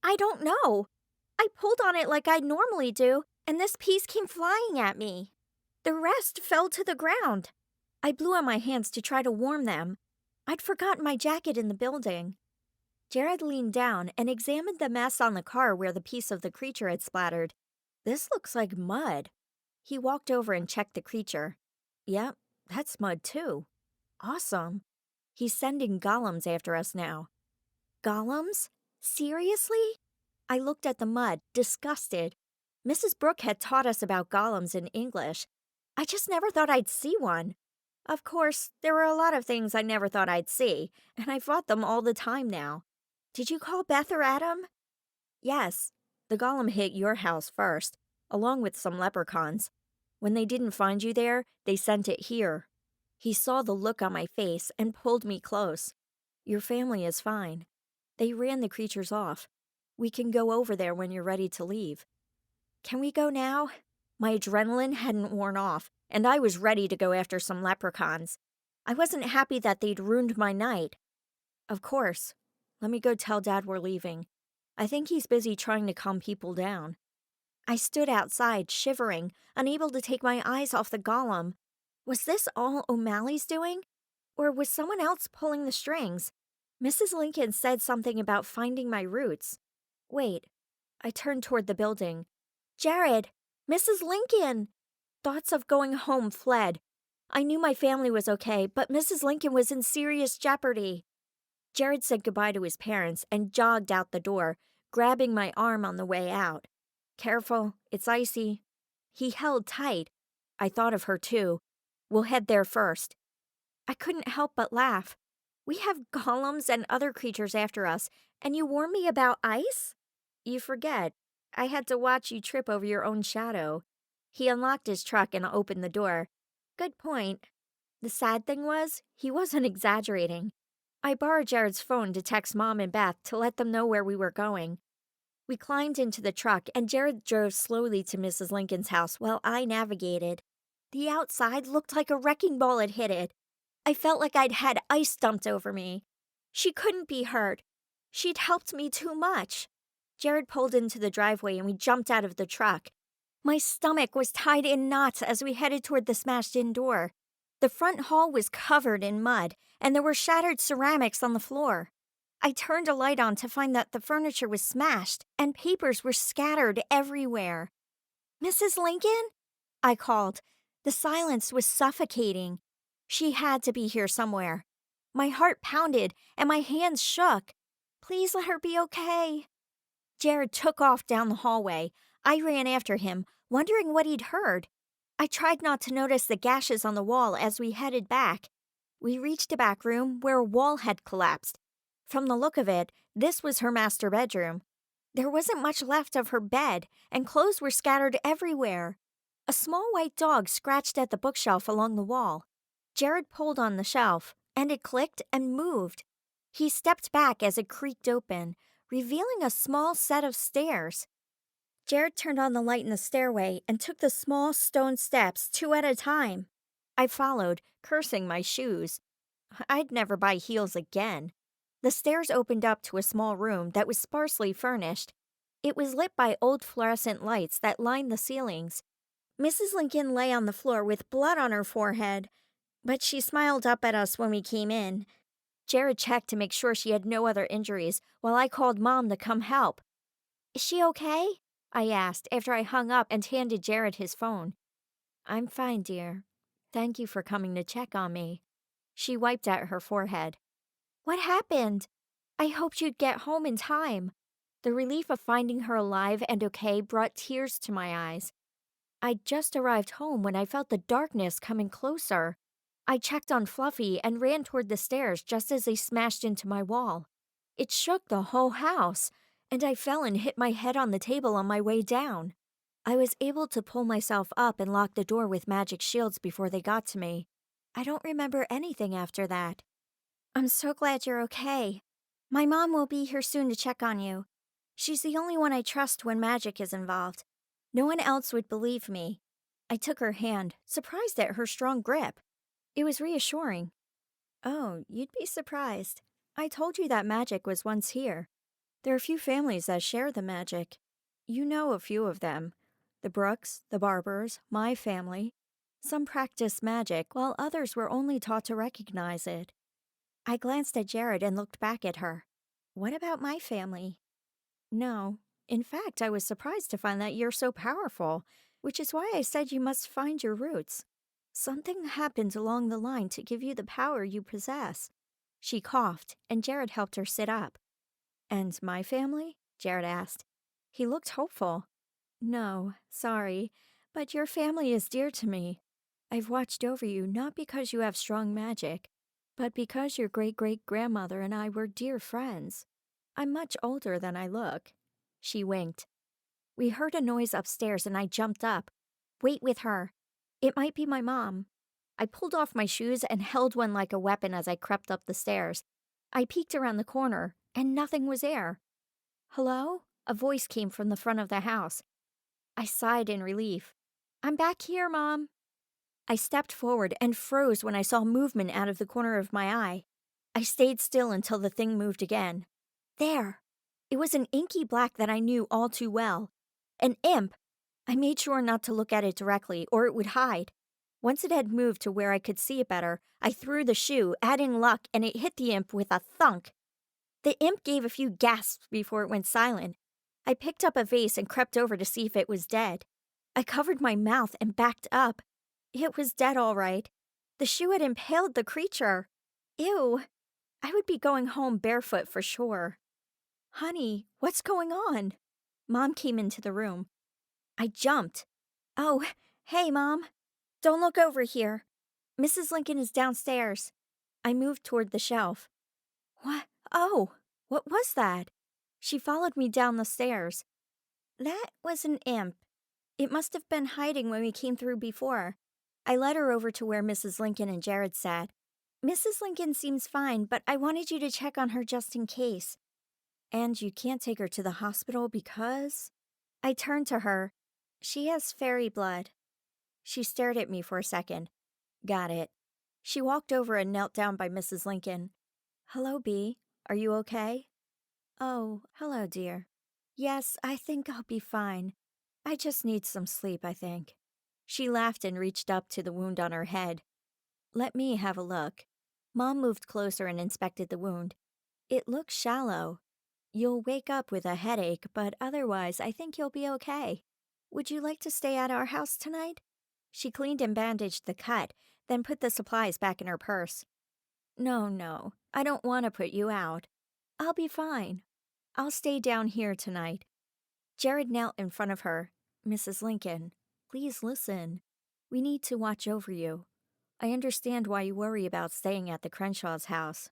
I don't know. I pulled on it like I normally do, and this piece came flying at me. The rest fell to the ground. I blew on my hands to try to warm them. I'd forgotten my jacket in the building. Jared leaned down and examined the mess on the car where the piece of the creature had splattered. This looks like mud. He walked over and checked the creature. Yep, that's mud too. Awesome. He's sending golems after us now. Golems? Seriously? I looked at the mud, disgusted. Mrs. Brooke had taught us about golems in English. I just never thought I'd see one. Of course, there were a lot of things I never thought I'd see, and I fought them all the time now. Did you call Beth or Adam? Yes. The golem hit your house first, along with some leprechauns. When they didn't find you there, they sent it here. He saw the look on my face and pulled me close. Your family is fine. They ran the creatures off. We can go over there when you're ready to leave. Can we go now? My adrenaline hadn't worn off, and I was ready to go after some leprechauns. I wasn't happy that they'd ruined my night. Of course. Let me go tell Dad we're leaving. I think he's busy trying to calm people down. I stood outside, shivering, unable to take my eyes off the golem. Was this all O'Malley's doing? Or was someone else pulling the strings? Mrs. Lincoln said something about finding my roots. Wait. I turned toward the building. Jared! Mrs. Lincoln! Thoughts of going home fled. I knew my family was okay, but Mrs. Lincoln was in serious jeopardy. Jared said goodbye to his parents and jogged out the door, grabbing my arm on the way out. Careful, it's icy. He held tight. I thought of her too. We'll head there first. I couldn't help but laugh. We have golems and other creatures after us, and you warn me about ice? You forget. I had to watch you trip over your own shadow. He unlocked his truck and opened the door. Good point. The sad thing was, he wasn't exaggerating. I borrowed Jared's phone to text Mom and Beth to let them know where we were going. We climbed into the truck, and Jared drove slowly to Mrs. Lincoln's house while I navigated. The outside looked like a wrecking ball had hit it. I felt like I'd had ice dumped over me. She couldn't be hurt. She'd helped me too much. Jared pulled into the driveway and we jumped out of the truck. My stomach was tied in knots as we headed toward the smashed-in door. The front hall was covered in mud, and there were shattered ceramics on the floor. I turned a light on to find that the furniture was smashed and papers were scattered everywhere. "Mrs. Lincoln?" I called. The silence was suffocating. She had to be here somewhere. My heart pounded and my hands shook. Please let her be okay. Jared took off down the hallway. I ran after him, wondering what he'd heard. I tried not to notice the gashes on the wall as we headed back. We reached a back room where a wall had collapsed. From the look of it, this was her master bedroom. There wasn't much left of her bed, and clothes were scattered everywhere. A small white dog scratched at the bookshelf along the wall. Jared pulled on the shelf, and it clicked and moved. He stepped back as it creaked open, revealing a small set of stairs. Jared turned on the light in the stairway and took the small stone steps 2 at a time. I followed, cursing my shoes. I'd never buy heels again. The stairs opened up to a small room that was sparsely furnished. It was lit by old fluorescent lights that lined the ceilings. Mrs. Lincoln lay on the floor with blood on her forehead, but she smiled up at us when we came in. Jared checked to make sure she had no other injuries while I called Mom to come help. "Is she okay?" I asked after I hung up and handed Jared his phone. "I'm fine, dear. Thank you for coming to check on me." She wiped at her forehead. "What happened? I hoped you'd get home in time." The relief of finding her alive and okay brought tears to my eyes. I'd just arrived home when I felt the darkness coming closer. I checked on Fluffy and ran toward the stairs just as they smashed into my wall. It shook the whole house, and I fell and hit my head on the table on my way down. I was able to pull myself up and lock the door with magic shields before they got to me. I don't remember anything after that. "I'm so glad you're okay. My mom will be here soon to check on you. She's the only one I trust when magic is involved. No one else would believe me." I took her hand, surprised at her strong grip. It was reassuring. "Oh, you'd be surprised. I told you that magic was once here. There are few families that share the magic. You know a few of them. The Brooks, the Barbers, my family. Some practiced magic, while others were only taught to recognize it." I glanced at Jared and looked back at her. "What about my family?" "No. In fact, I was surprised to find that you're so powerful, which is why I said you must find your roots. Something happened along the line to give you the power you possess." She coughed, and Jared helped her sit up. "And my family?" Jared asked. He looked hopeful. "No, sorry, but your family is dear to me. I've watched over you not because you have strong magic, but because your great-great-grandmother and I were dear friends. I'm much older than I look." She winked. We heard a noise upstairs and I jumped up. "Wait with her. It might be my mom." I pulled off my shoes and held one like a weapon as I crept up the stairs. I peeked around the corner, and nothing was there. "Hello?" A voice came from the front of the house. I sighed in relief. "I'm back here, Mom." I stepped forward and froze when I saw movement out of the corner of my eye. I stayed still until the thing moved again. There! It was an inky black that I knew all too well. An imp! I made sure not to look at it directly, or it would hide. Once it had moved to where I could see it better, I threw the shoe, adding luck, and it hit the imp with a thunk. The imp gave a few gasps before it went silent. I picked up a vase and crept over to see if it was dead. I covered my mouth and backed up. It was dead all right. The shoe had impaled the creature. Ew! I would be going home barefoot for sure. "Honey, what's going on?" Mom came into the room. I jumped. "Oh, hey, Mom. Don't look over here. Mrs. Lincoln is downstairs." I moved toward the shelf. "What? Oh, what was that?" She followed me down the stairs. "That was an imp. It must have been hiding when we came through before." I led her over to where Mrs. Lincoln and Jared sat. "Mrs. Lincoln seems fine, but I wanted you to check on her just in case." "And you can't take her to the hospital because?" I turned to her. "She has fairy blood." She stared at me for a second. Got it. She walked over and knelt down by Mrs. Lincoln. Hello, Bee. Are you okay? Oh, hello, dear. Yes, I think I'll be fine. I just need some sleep, I think. She laughed and reached up to the wound on her head. Let me have a look. Mom moved closer and inspected the wound. It looks shallow. You'll wake up with a headache, but otherwise, I think you'll be okay. Would you like to stay at our house tonight? She cleaned and bandaged the cut, then put the supplies back in her purse. No, no, I don't want to put you out. I'll be fine. I'll stay down here tonight. Jared knelt in front of her. Mrs. Lincoln, please listen. We need to watch over you. I understand why you worry about staying at the Crenshaw's house.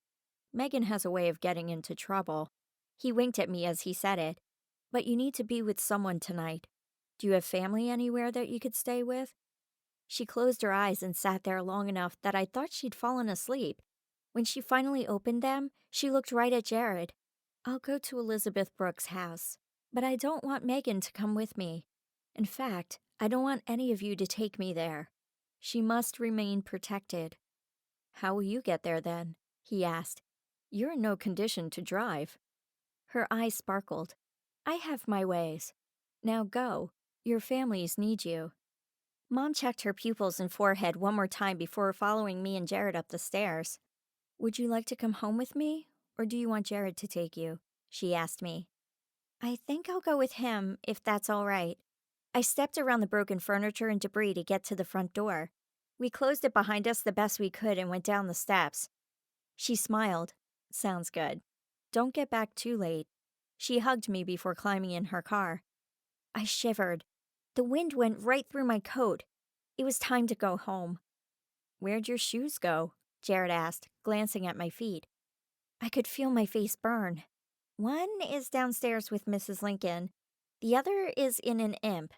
Megan has a way of getting into trouble. He winked at me as he said it. But you need to be with someone tonight. Do you have family anywhere that you could stay with? She closed her eyes and sat there long enough that I thought she'd fallen asleep. When she finally opened them, she looked right at Jared. I'll go to Elizabeth Brooks' house, but I don't want Megan to come with me. In fact, I don't want any of you to take me there. She must remain protected. How will you get there then? He asked. You're in no condition to drive. Her eyes sparkled. I have my ways. Now go. Your families need you. Mom checked her pupils and forehead one more time before following me and Jared up the stairs. Would you like to come home with me, or do you want Jared to take you? She asked me. I think I'll go with him, if that's all right. I stepped around the broken furniture and debris to get to the front door. We closed it behind us the best we could and went down the steps. She smiled. Sounds good. Don't get back too late. She hugged me before climbing in her car. I shivered. The wind went right through my coat. It was time to go home. Where'd your shoes go? Jared asked, glancing at my feet. I could feel my face burn. One is downstairs with Mrs. Lincoln. The other is in an imp.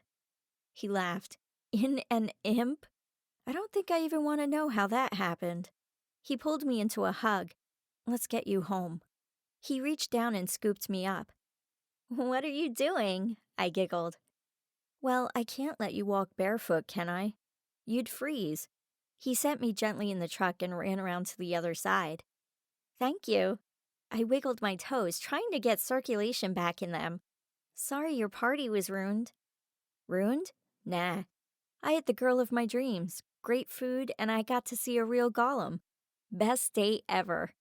He laughed. In an imp? I don't think I even want to know how that happened. He pulled me into a hug. Let's get you home. He reached down and scooped me up. What are you doing? I giggled. Well, I can't let you walk barefoot, can I? You'd freeze. He set me gently in the truck and ran around to the other side. Thank you. I wiggled my toes, trying to get circulation back in them. Sorry your party was ruined. Ruined? Nah. I had the girl of my dreams, great food, and I got to see a real golem. Best day ever.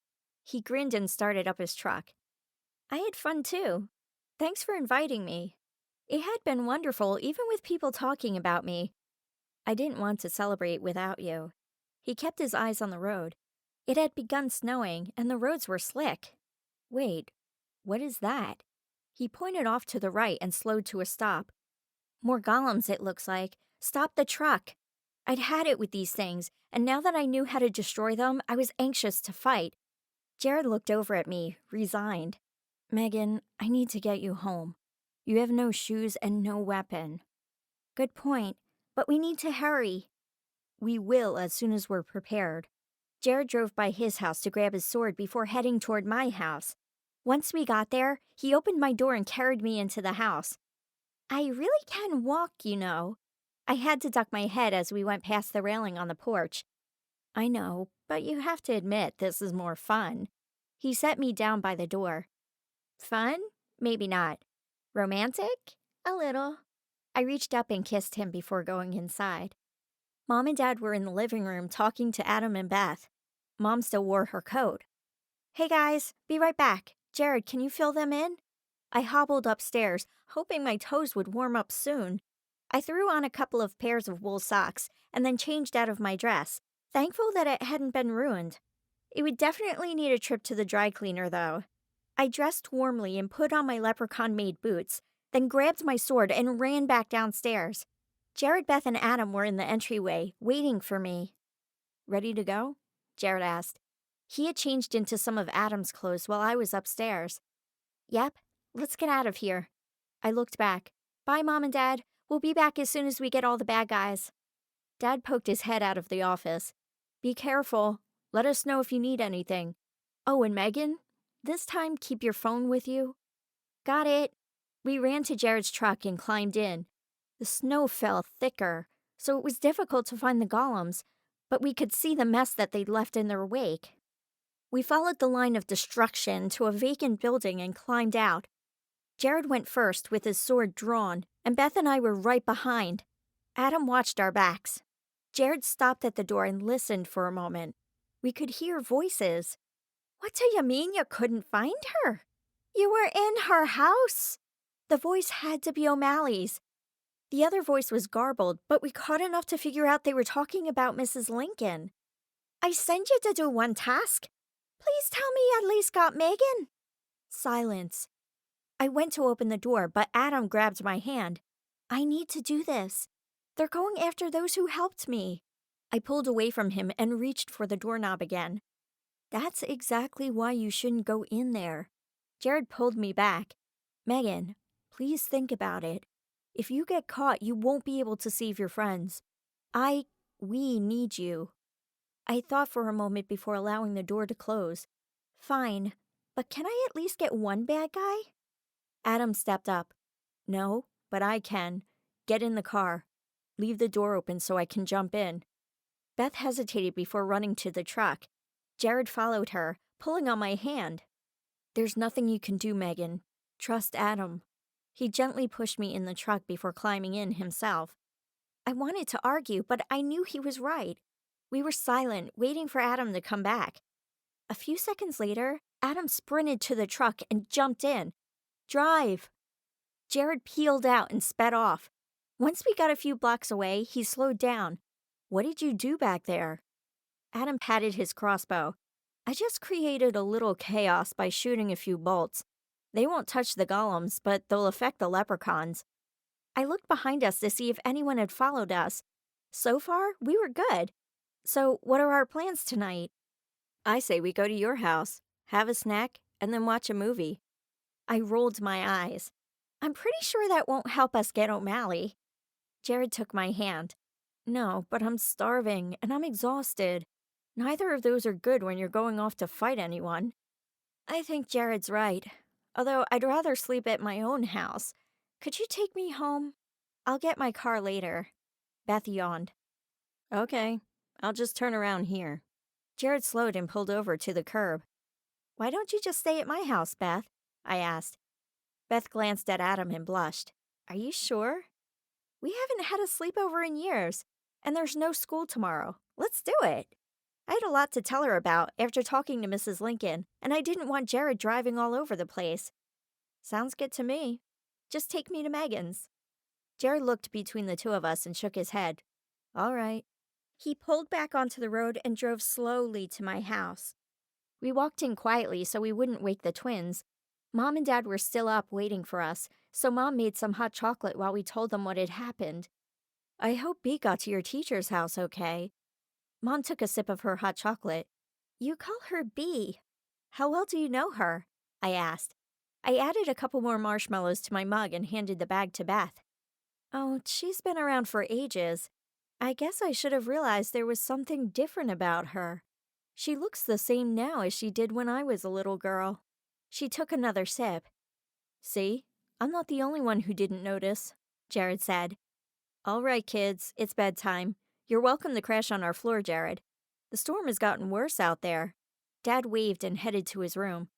He grinned and started up his truck. I had fun too. Thanks for inviting me. It had been wonderful, even with people talking about me. I didn't want to celebrate without you. He kept his eyes on the road. It had begun snowing, and the roads were slick. Wait, what is that? He pointed off to the right and slowed to a stop. More golems, it looks like. Stop the truck. I'd had it with these things, and now that I knew how to destroy them, I was anxious to fight. Jared looked over at me, resigned. Megan, I need to get you home. You have no shoes and no weapon. Good point, but we need to hurry. We will as soon as we're prepared. Jared drove by his house to grab his sword before heading toward my house. Once we got there, he opened my door and carried me into the house. I really can walk, you know. I had to duck my head as we went past the railing on the porch. I know, but you have to admit this is more fun. He set me down by the door. Fun? Maybe not. Romantic? A little. I reached up and kissed him before going inside. Mom and Dad were in the living room talking to Adam and Beth. Mom still wore her coat. Hey guys, be right back. Jared, can you fill them in? I hobbled upstairs, hoping my toes would warm up soon. I threw on a couple of pairs of wool socks and then changed out of my dress, thankful that it hadn't been ruined. It would definitely need a trip to the dry cleaner, though. I dressed warmly and put on my leprechaun-made boots, then grabbed my sword and ran back downstairs. Jared, Beth, and Adam were in the entryway, waiting for me. Ready to go? Jared asked. He had changed into some of Adam's clothes while I was upstairs. Yep, let's get out of here. I looked back. Bye, Mom and Dad. We'll be back as soon as we get all the bad guys. Dad poked his head out of the office. Be careful. Let us know if you need anything. Oh, and Megan, this time keep your phone with you. Got it. We ran to Jared's truck and climbed in. The snow fell thicker, so it was difficult to find the golems, but we could see the mess that they'd left in their wake. We followed the line of destruction to a vacant building and climbed out. Jared went first with his sword drawn, and Beth and I were right behind. Adam watched our backs. Jared stopped at the door and listened for a moment. We could hear voices. "What do you mean you couldn't find her?" "You were in her house." The voice had to be O'Malley's. The other voice was garbled, but we caught enough to figure out they were talking about Mrs. Lincoln. "I sent you to do one task. Please tell me you at least got Megan." Silence. I went to open the door, but Adam grabbed my hand. "I need to do this. They're going after those who helped me." I pulled away from him and reached for the doorknob again. "That's exactly why you shouldn't go in there." Jared pulled me back. "Megan, please think about it. If you get caught, you won't be able to save your friends. We need you." I thought for a moment before allowing the door to close. "Fine, but can I at least get one bad guy?" Adam stepped up. "No, but I can. Get in the car. Leave the door open so I can jump in." Beth hesitated before running to the truck. Jared followed her, pulling on my hand. "There's nothing you can do, Megan. Trust Adam." He gently pushed me in the truck before climbing in himself. I wanted to argue, but I knew he was right. We were silent, waiting for Adam to come back. A few seconds later, Adam sprinted to the truck and jumped in. "Drive." Jared peeled out and sped off. Once we got a few blocks away, he slowed down. "What did you do back there?" Adam patted his crossbow. "I just created a little chaos by shooting a few bolts. They won't touch the golems, but they'll affect the leprechauns." I looked behind us to see if anyone had followed us. So far, we were good. "So, what are our plans tonight?" "I say we go to your house, have a snack, and then watch a movie." I rolled my eyes. "I'm pretty sure that won't help us get O'Malley." Jared took my hand. "No, but I'm starving, and I'm exhausted. Neither of those are good when you're going off to fight anyone." I think Jared's right. Although I'd rather sleep at my own house. "Could you take me home?" "I'll get my car later." Beth yawned. "Okay, I'll just turn around here." Jared slowed and pulled over to the curb. "Why don't you just stay at my house, Beth?" I asked. Beth glanced at Adam and blushed. "Are you sure? We haven't had a sleepover in years, and there's no school tomorrow. Let's do it." I had a lot to tell her about after talking to Mrs. Lincoln, and I didn't want Jared driving all over the place. "Sounds good to me. Just take me to Megan's." Jared looked between the two of us and shook his head. "All right." He pulled back onto the road and drove slowly to my house. We walked in quietly so we wouldn't wake the twins. Mom and Dad were still up waiting for us, so Mom made some hot chocolate while we told them what had happened. "I hope B got to your teacher's house okay." Mom took a sip of her hot chocolate. "You call her B. How well do you know her?" I asked. I added a couple more marshmallows to my mug and handed the bag to Beth. "Oh, she's been around for ages. I guess I should have realized there was something different about her. She looks the same now as she did when I was a little girl." She took another sip. "See, I'm not the only one who didn't notice," Jared said. "All right, kids, it's bedtime. You're welcome to crash on our floor, Jared. The storm has gotten worse out there." Dad waved and headed to his room.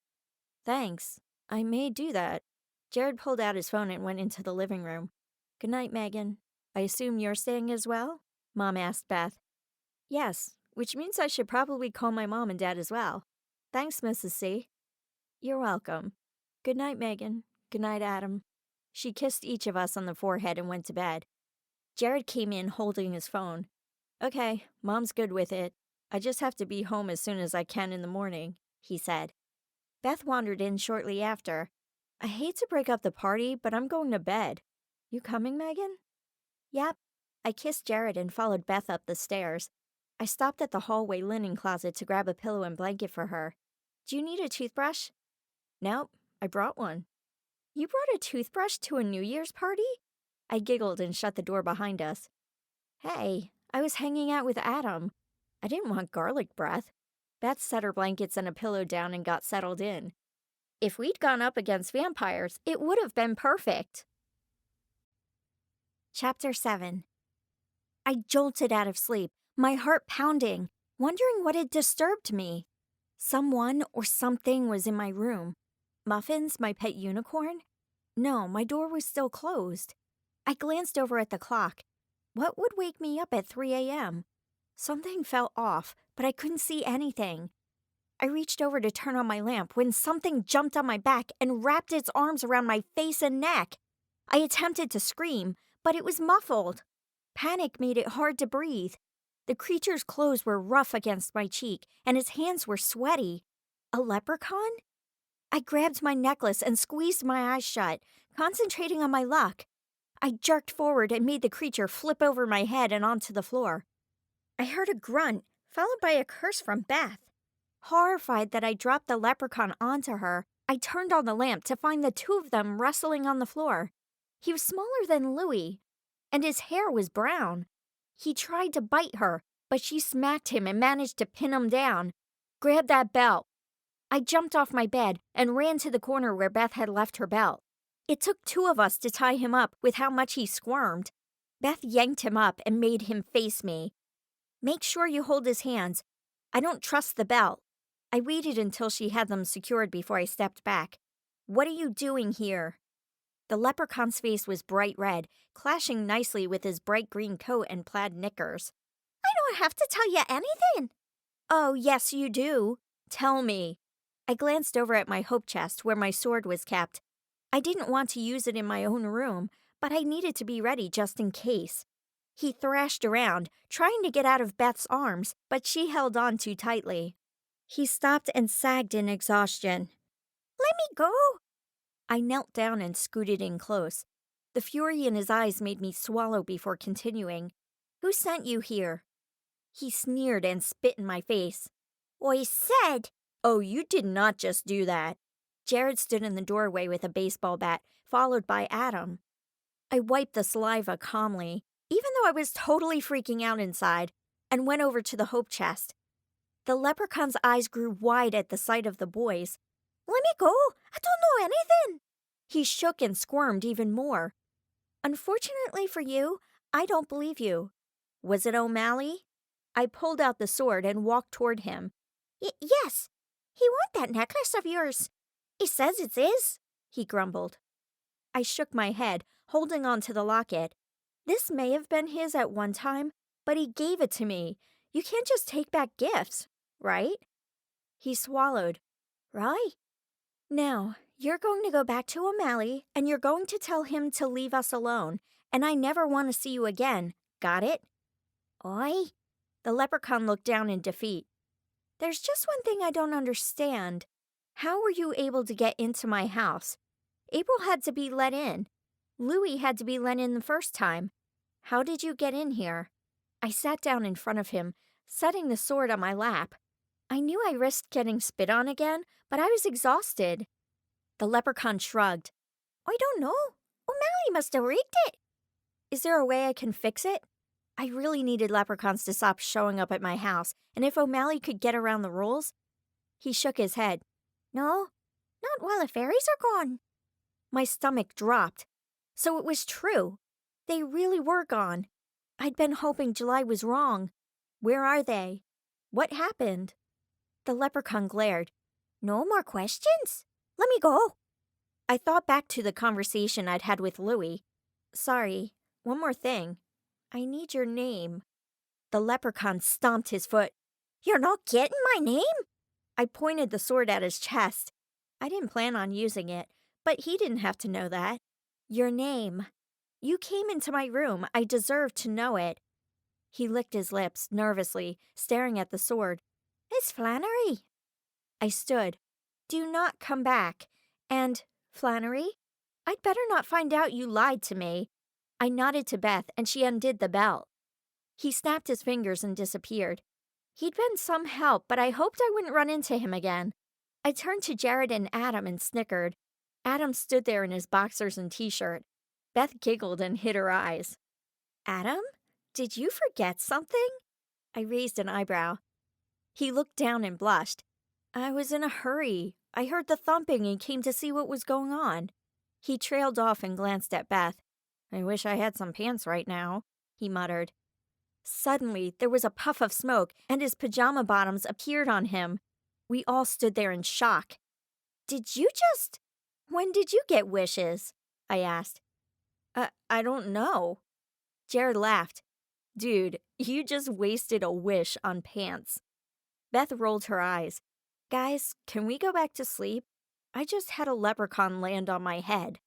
"Thanks. I may do that." Jared pulled out his phone and went into the living room. "Good night, Megan. I assume you're staying as well?" Mom asked Beth. "Yes, which means I should probably call my mom and dad as well. Thanks, Mrs. C." "You're welcome. Good night, Megan. Good night, Adam." She kissed each of us on the forehead and went to bed. Jared came in holding his phone. "Okay, Mom's good with it. I just have to be home as soon as I can in the morning," he said. Beth wandered in shortly after. "I hate to break up the party, but I'm going to bed. You coming, Megan?" "Yep." I kissed Jared and followed Beth up the stairs. I stopped at the hallway linen closet to grab a pillow and blanket for her. "Do you need a toothbrush?" "Nope, I brought one." "You brought a toothbrush to a New Year's party?" I giggled and shut the door behind us. "Hey, I was hanging out with Adam. I didn't want garlic breath." Beth set her blankets and a pillow down and got settled in. If we'd gone up against vampires, it would have been perfect. Chapter 7. I jolted out of sleep, my heart pounding, wondering what had disturbed me. Someone or something was in my room. Muffins, my pet unicorn? No, my door was still closed. I glanced over at the clock. What would wake me up at 3 a.m.? Something felt off, but I couldn't see anything. I reached over to turn on my lamp when something jumped on my back and wrapped its arms around my face and neck. I attempted to scream, but it was muffled. Panic made it hard to breathe. The creature's clothes were rough against my cheek, and its hands were sweaty. A leprechaun? I grabbed my necklace and squeezed my eyes shut, concentrating on my luck. I jerked forward and made the creature flip over my head and onto the floor. I heard a grunt, followed by a curse from Beth. Horrified that I dropped the leprechaun onto her, I turned on the lamp to find the two of them wrestling on the floor. He was smaller than Louis, and his hair was brown. He tried to bite her, but she smacked him and managed to pin him down. Grab that belt. I jumped off my bed and ran to the corner where Beth had left her belt. It took two of us to tie him up with how much he squirmed. Beth yanked him up and made him face me. Make sure you hold his hands. I don't trust the belt. I waited until she had them secured before I stepped back. What are you doing here? The leprechaun's face was bright red, clashing nicely with his bright green coat and plaid knickers. I don't have to tell you anything. Oh, yes, you do. Tell me. I glanced over at my hope chest where my sword was kept. I didn't want to use it in my own room, but I needed to be ready just in case. He thrashed around, trying to get out of Beth's arms, but she held on too tightly. He stopped and sagged in exhaustion. Let me go. I knelt down and scooted in close. The fury in his eyes made me swallow before continuing. Who sent you here? He sneered and spit in my face. I said. Oh, you did not just do that. Jared stood in the doorway with a baseball bat, followed by Adam. I wiped the saliva calmly, even though I was totally freaking out inside, and went over to the hope chest. The leprechaun's eyes grew wide at the sight of the boys. Let me go. I don't know anything. He shook and squirmed even more. Unfortunately for you, I don't believe you. Was it O'Malley? I pulled out the sword and walked toward him. Yes. He want that necklace of yours. He says it's his, he grumbled. I shook my head, holding on to the locket. This may have been his at one time, but he gave it to me. You can't just take back gifts, right? He swallowed. Right. Now, you're going to go back to O'Malley, and you're going to tell him to leave us alone, and I never want to see you again. Got it? Oi. The leprechaun looked down in defeat. There's just one thing I don't understand. How were you able to get into my house? April had to be let in. Louis had to be let in the first time. How did you get in here? I sat down in front of him, setting the sword on my lap. I knew I risked getting spit on again, but I was exhausted. The leprechaun shrugged. I don't know. O'Malley must have rigged it. Is there a way I can fix it? I really needed leprechauns to stop showing up at my house, and if O'Malley could get around the rules... He shook his head. No, not while the fairies are gone. My stomach dropped. So it was true. They really were gone. I'd been hoping July was wrong. Where are they? What happened? The leprechaun glared. No more questions? Let me go. I thought back to the conversation I'd had with Louis. Sorry, one more thing. I need your name. The leprechaun stomped his foot. You're not getting my name? I pointed the sword at his chest. I didn't plan on using it, but he didn't have to know that. Your name. You came into my room. I deserve to know it. He licked his lips, nervously, staring at the sword. It's Flannery. I stood. Do not come back. And, Flannery, I'd better not find out you lied to me. I nodded to Beth, and she undid the belt. He snapped his fingers and disappeared. He'd been some help, but I hoped I wouldn't run into him again. I turned to Jared and Adam and snickered. Adam stood there in his boxers and t-shirt. Beth giggled and hid her eyes. Adam, did you forget something? I raised an eyebrow. He looked down and blushed. I was in a hurry. I heard the thumping and came to see what was going on. He trailed off and glanced at Beth. I wish I had some pants right now, he muttered. Suddenly, there was a puff of smoke, and his pajama bottoms appeared on him. We all stood there in shock. Did you just. When did you get wishes? I asked. I don't know. Jared laughed. Dude, you just wasted a wish on pants. Beth rolled her eyes. Guys, can we go back to sleep? I just had a leprechaun land on my head.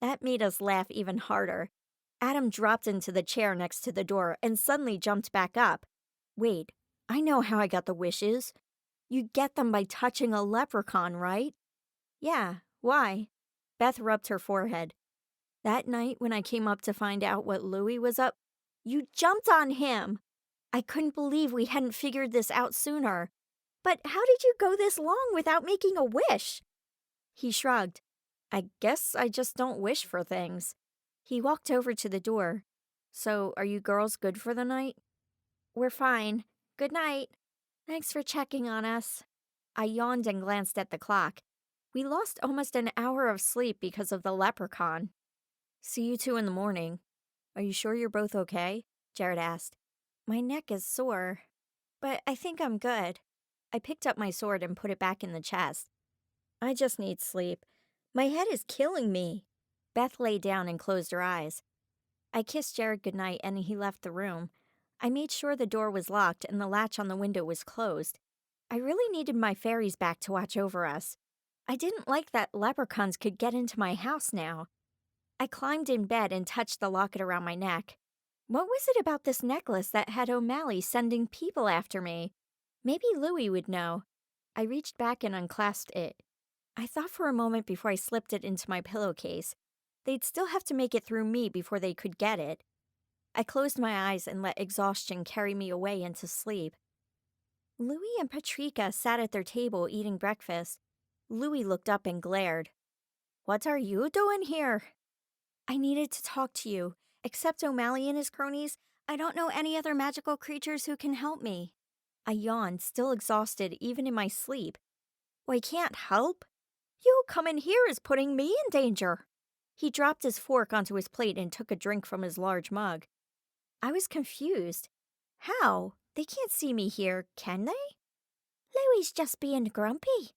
That made us laugh even harder. Adam dropped into the chair next to the door and suddenly jumped back up. Wait, I know how I got the wishes. You get them by touching a leprechaun, right? Yeah, why? Beth rubbed her forehead. That night when I came up to find out what Louis was up, you jumped on him. I couldn't believe we hadn't figured this out sooner. But how did you go this long without making a wish? He shrugged. I guess I just don't wish for things. He walked over to the door. So, are you girls good for the night? We're fine. Good night. Thanks for checking on us. I yawned and glanced at the clock. We lost almost an hour of sleep because of the leprechaun. See you two in the morning. Are you sure you're both okay? Jared asked. My neck is sore, but I think I'm good. I picked up my sword and put it back in the chest. I just need sleep. My head is killing me. Beth lay down and closed her eyes. I kissed Jared goodnight and he left the room. I made sure the door was locked and the latch on the window was closed. I really needed my fairies back to watch over us. I didn't like that leprechauns could get into my house now. I climbed in bed and touched the locket around my neck. What was it about this necklace that had O'Malley sending people after me? Maybe Louis would know. I reached back and unclasped it. I thought for a moment before I slipped it into my pillowcase. They'd still have to make it through me before they could get it. I closed my eyes and let exhaustion carry me away into sleep. Louis and Patrika sat at their table eating breakfast. Louis looked up and glared. What are you doing here? I needed to talk to you. Except O'Malley and his cronies, I don't know any other magical creatures who can help me. I yawned, still exhausted even in my sleep. I can't help. You coming here is putting me in danger. He dropped his fork onto his plate and took a drink from his large mug. I was confused. How? They can't see me here, can they? Louie's just being grumpy.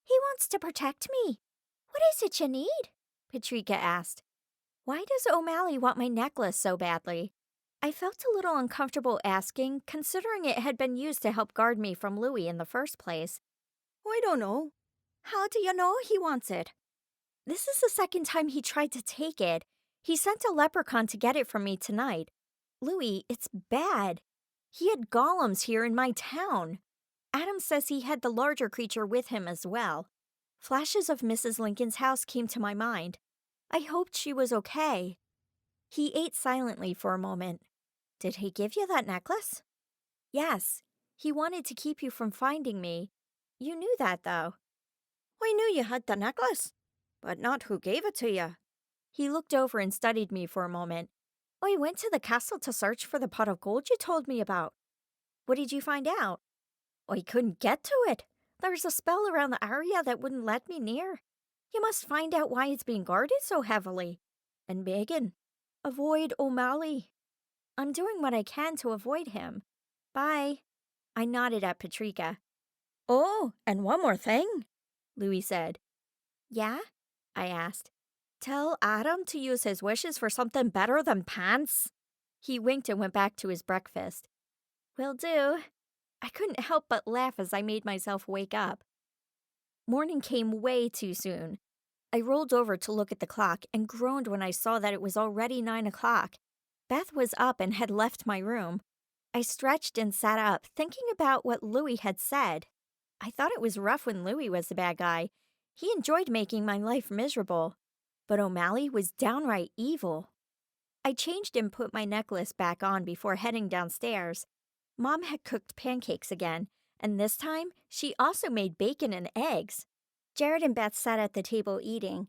He wants to protect me. What is it you need? Patrika asked. Why does O'Malley want my necklace so badly? I felt a little uncomfortable asking, considering it had been used to help guard me from Louis in the first place. I don't know. How do you know he wants it? This is the second time he tried to take it. He sent a leprechaun to get it from me tonight. Louis, it's bad. He had golems here in my town. Adam says he had the larger creature with him as well. Flashes of Mrs. Lincoln's house came to my mind. I hoped she was okay. He ate silently for a moment. Did he give you that necklace? Yes. He wanted to keep you from finding me. You knew that, though. I knew you had the necklace, but not who gave it to you. He looked over and studied me for a moment. I went to the castle to search for the pot of gold you told me about. What did you find out? I couldn't get to it. There's a spell around the area that wouldn't let me near. You must find out why it's being guarded so heavily. And Megan, avoid O'Malley. I'm doing what I can to avoid him. Bye. I nodded at Patrika. Oh, and one more thing, Louis said. Yeah? I asked. Tell Adam to use his wishes for something better than pants. He winked and went back to his breakfast. Will do. I couldn't help but laugh as I made myself wake up. Morning came way too soon. I rolled over to look at the clock and groaned when I saw that it was already 9 o'clock. Beth was up and had left my room. I stretched and sat up, thinking about what Louis had said. I thought it was rough when Louis was the bad guy. He enjoyed making my life miserable. But O'Malley was downright evil. I changed and put my necklace back on before heading downstairs. Mom had cooked pancakes again, and this time she also made bacon and eggs. Jared and Beth sat at the table eating.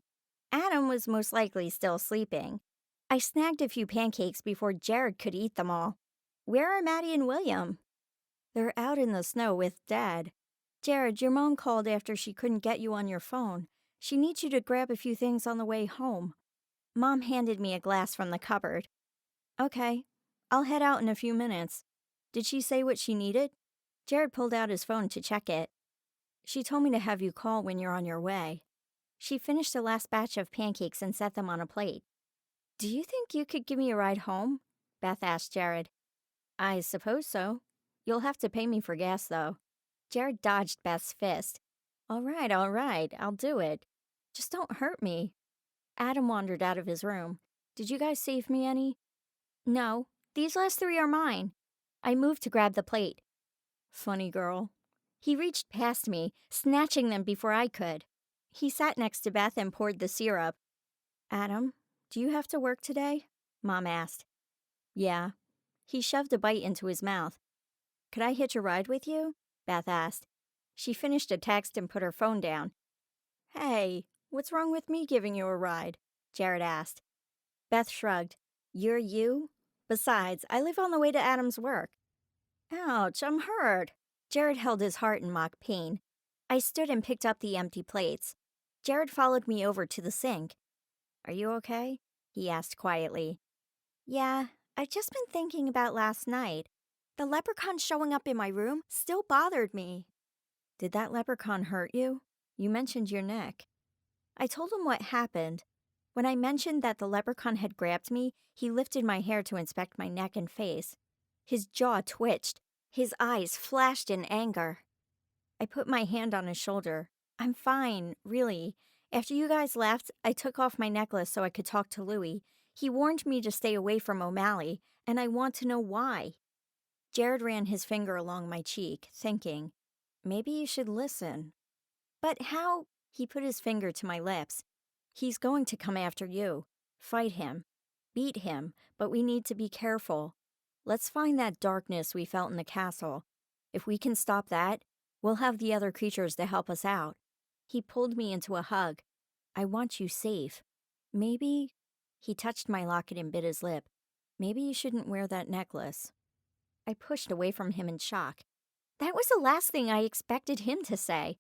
Adam was most likely still sleeping. I snagged a few pancakes before Jared could eat them all. Where are Maddie and William? They're out in the snow with Dad. Jared, your mom called after she couldn't get you on your phone. She needs you to grab a few things on the way home. Mom handed me a glass from the cupboard. Okay. I'll head out in a few minutes. Did she say what she needed? Jared pulled out his phone to check it. She told me to have you call when you're on your way. She finished the last batch of pancakes and set them on a plate. Do you think you could give me a ride home? Beth asked Jared. I suppose so. You'll have to pay me for gas, though. Jared dodged Beth's fist. All right, I'll do it. Just don't hurt me. Adam wandered out of his room. Did you guys save me any? No, these last three are mine. I moved to grab the plate. Funny girl. He reached past me, snatching them before I could. He sat next to Beth and poured the syrup. Adam, do you have to work today? Mom asked. Yeah. He shoved a bite into his mouth. Could I hitch a ride with you? Beth asked. She finished a text and put her phone down. Hey, what's wrong with me giving you a ride? Jared asked. Beth shrugged. You're you? Besides, I live on the way to Adam's work. Ouch, I'm hurt. Jared held his heart in mock pain. I stood and picked up the empty plates. Jared followed me over to the sink. Are you okay? He asked quietly. Yeah, I've just been thinking about last night. The leprechaun showing up in my room still bothered me. Did that leprechaun hurt you? You mentioned your neck. I told him what happened. When I mentioned that the leprechaun had grabbed me, he lifted my hair to inspect my neck and face. His jaw twitched. His eyes flashed in anger. I put my hand on his shoulder. I'm fine, really. After you guys left, I took off my necklace so I could talk to Louie. He warned me to stay away from O'Malley, and I want to know why. Jared ran his finger along my cheek, thinking, maybe you should listen. But how? He put his finger to my lips. He's going to come after you. Fight him. Beat him, but we need to be careful. Let's find that darkness we felt in the castle. If we can stop that, we'll have the other creatures to help us out. He pulled me into a hug. I want you safe. Maybe... He touched my locket and bit his lip. Maybe you shouldn't wear that necklace. I pushed away from him in shock. That was the last thing I expected him to say.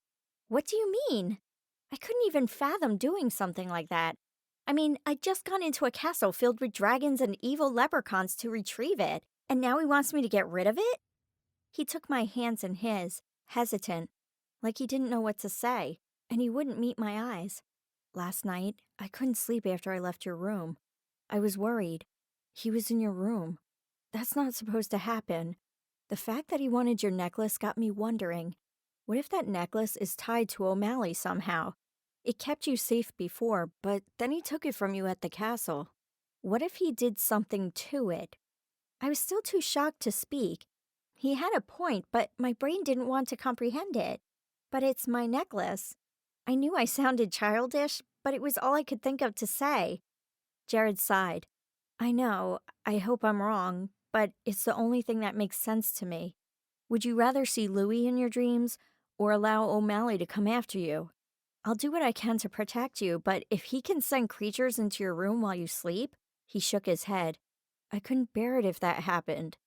What do you mean? I couldn't even fathom doing something like that. I mean, I'd just gone into a castle filled with dragons and evil leprechauns to retrieve it, and now he wants me to get rid of it? He took my hands in his, hesitant, like he didn't know what to say, and he wouldn't meet my eyes. Last night, I couldn't sleep after I left your room. I was worried. He was in your room. That's not supposed to happen. The fact that he wanted your necklace got me wondering. What if that necklace is tied to O'Malley somehow? It kept you safe before, but then he took it from you at the castle. What if he did something to it? I was still too shocked to speak. He had a point, but my brain didn't want to comprehend it. But it's my necklace. I knew I sounded childish, but it was all I could think of to say. Jared sighed. I know, I hope I'm wrong, but it's the only thing that makes sense to me. Would you rather see Louie in your dreams, or allow O'Malley to come after you? I'll do what I can to protect you, but if he can send creatures into your room while you sleep, he shook his head. I couldn't bear it if that happened.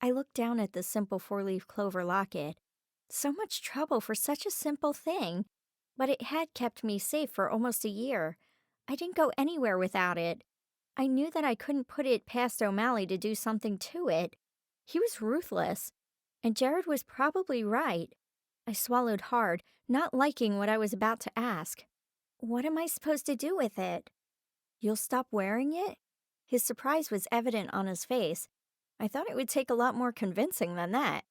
I looked down at the simple four-leaf clover locket. So much trouble for such a simple thing, but it had kept me safe for almost a year. I didn't go anywhere without it. I knew that I couldn't put it past O'Malley to do something to it. He was ruthless, and Jared was probably right. I swallowed hard, not liking what I was about to ask. What am I supposed to do with it? You'll stop wearing it? His surprise was evident on his face. I thought it would take a lot more convincing than that.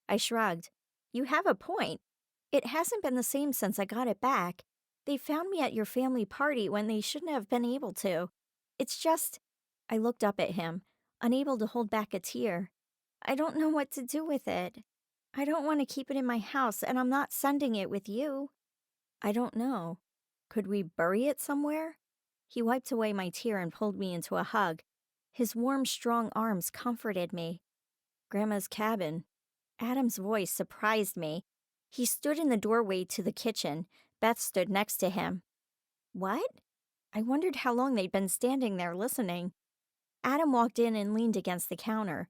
I shrugged. You have a point. It hasn't been the same since I got it back. They found me at your family party when they shouldn't have been able to. It's just... I looked up at him, unable to hold back a tear. I don't know what to do with it. I don't want to keep it in my house, and I'm not sending it with you. I don't know. Could we bury it somewhere? He wiped away my tear and pulled me into a hug. His warm, strong arms comforted me. Grandma's cabin. Adam's voice surprised me. He stood in the doorway to the kitchen. Beth stood next to him. What? I wondered how long they'd been standing there listening. Adam walked in and leaned against the counter.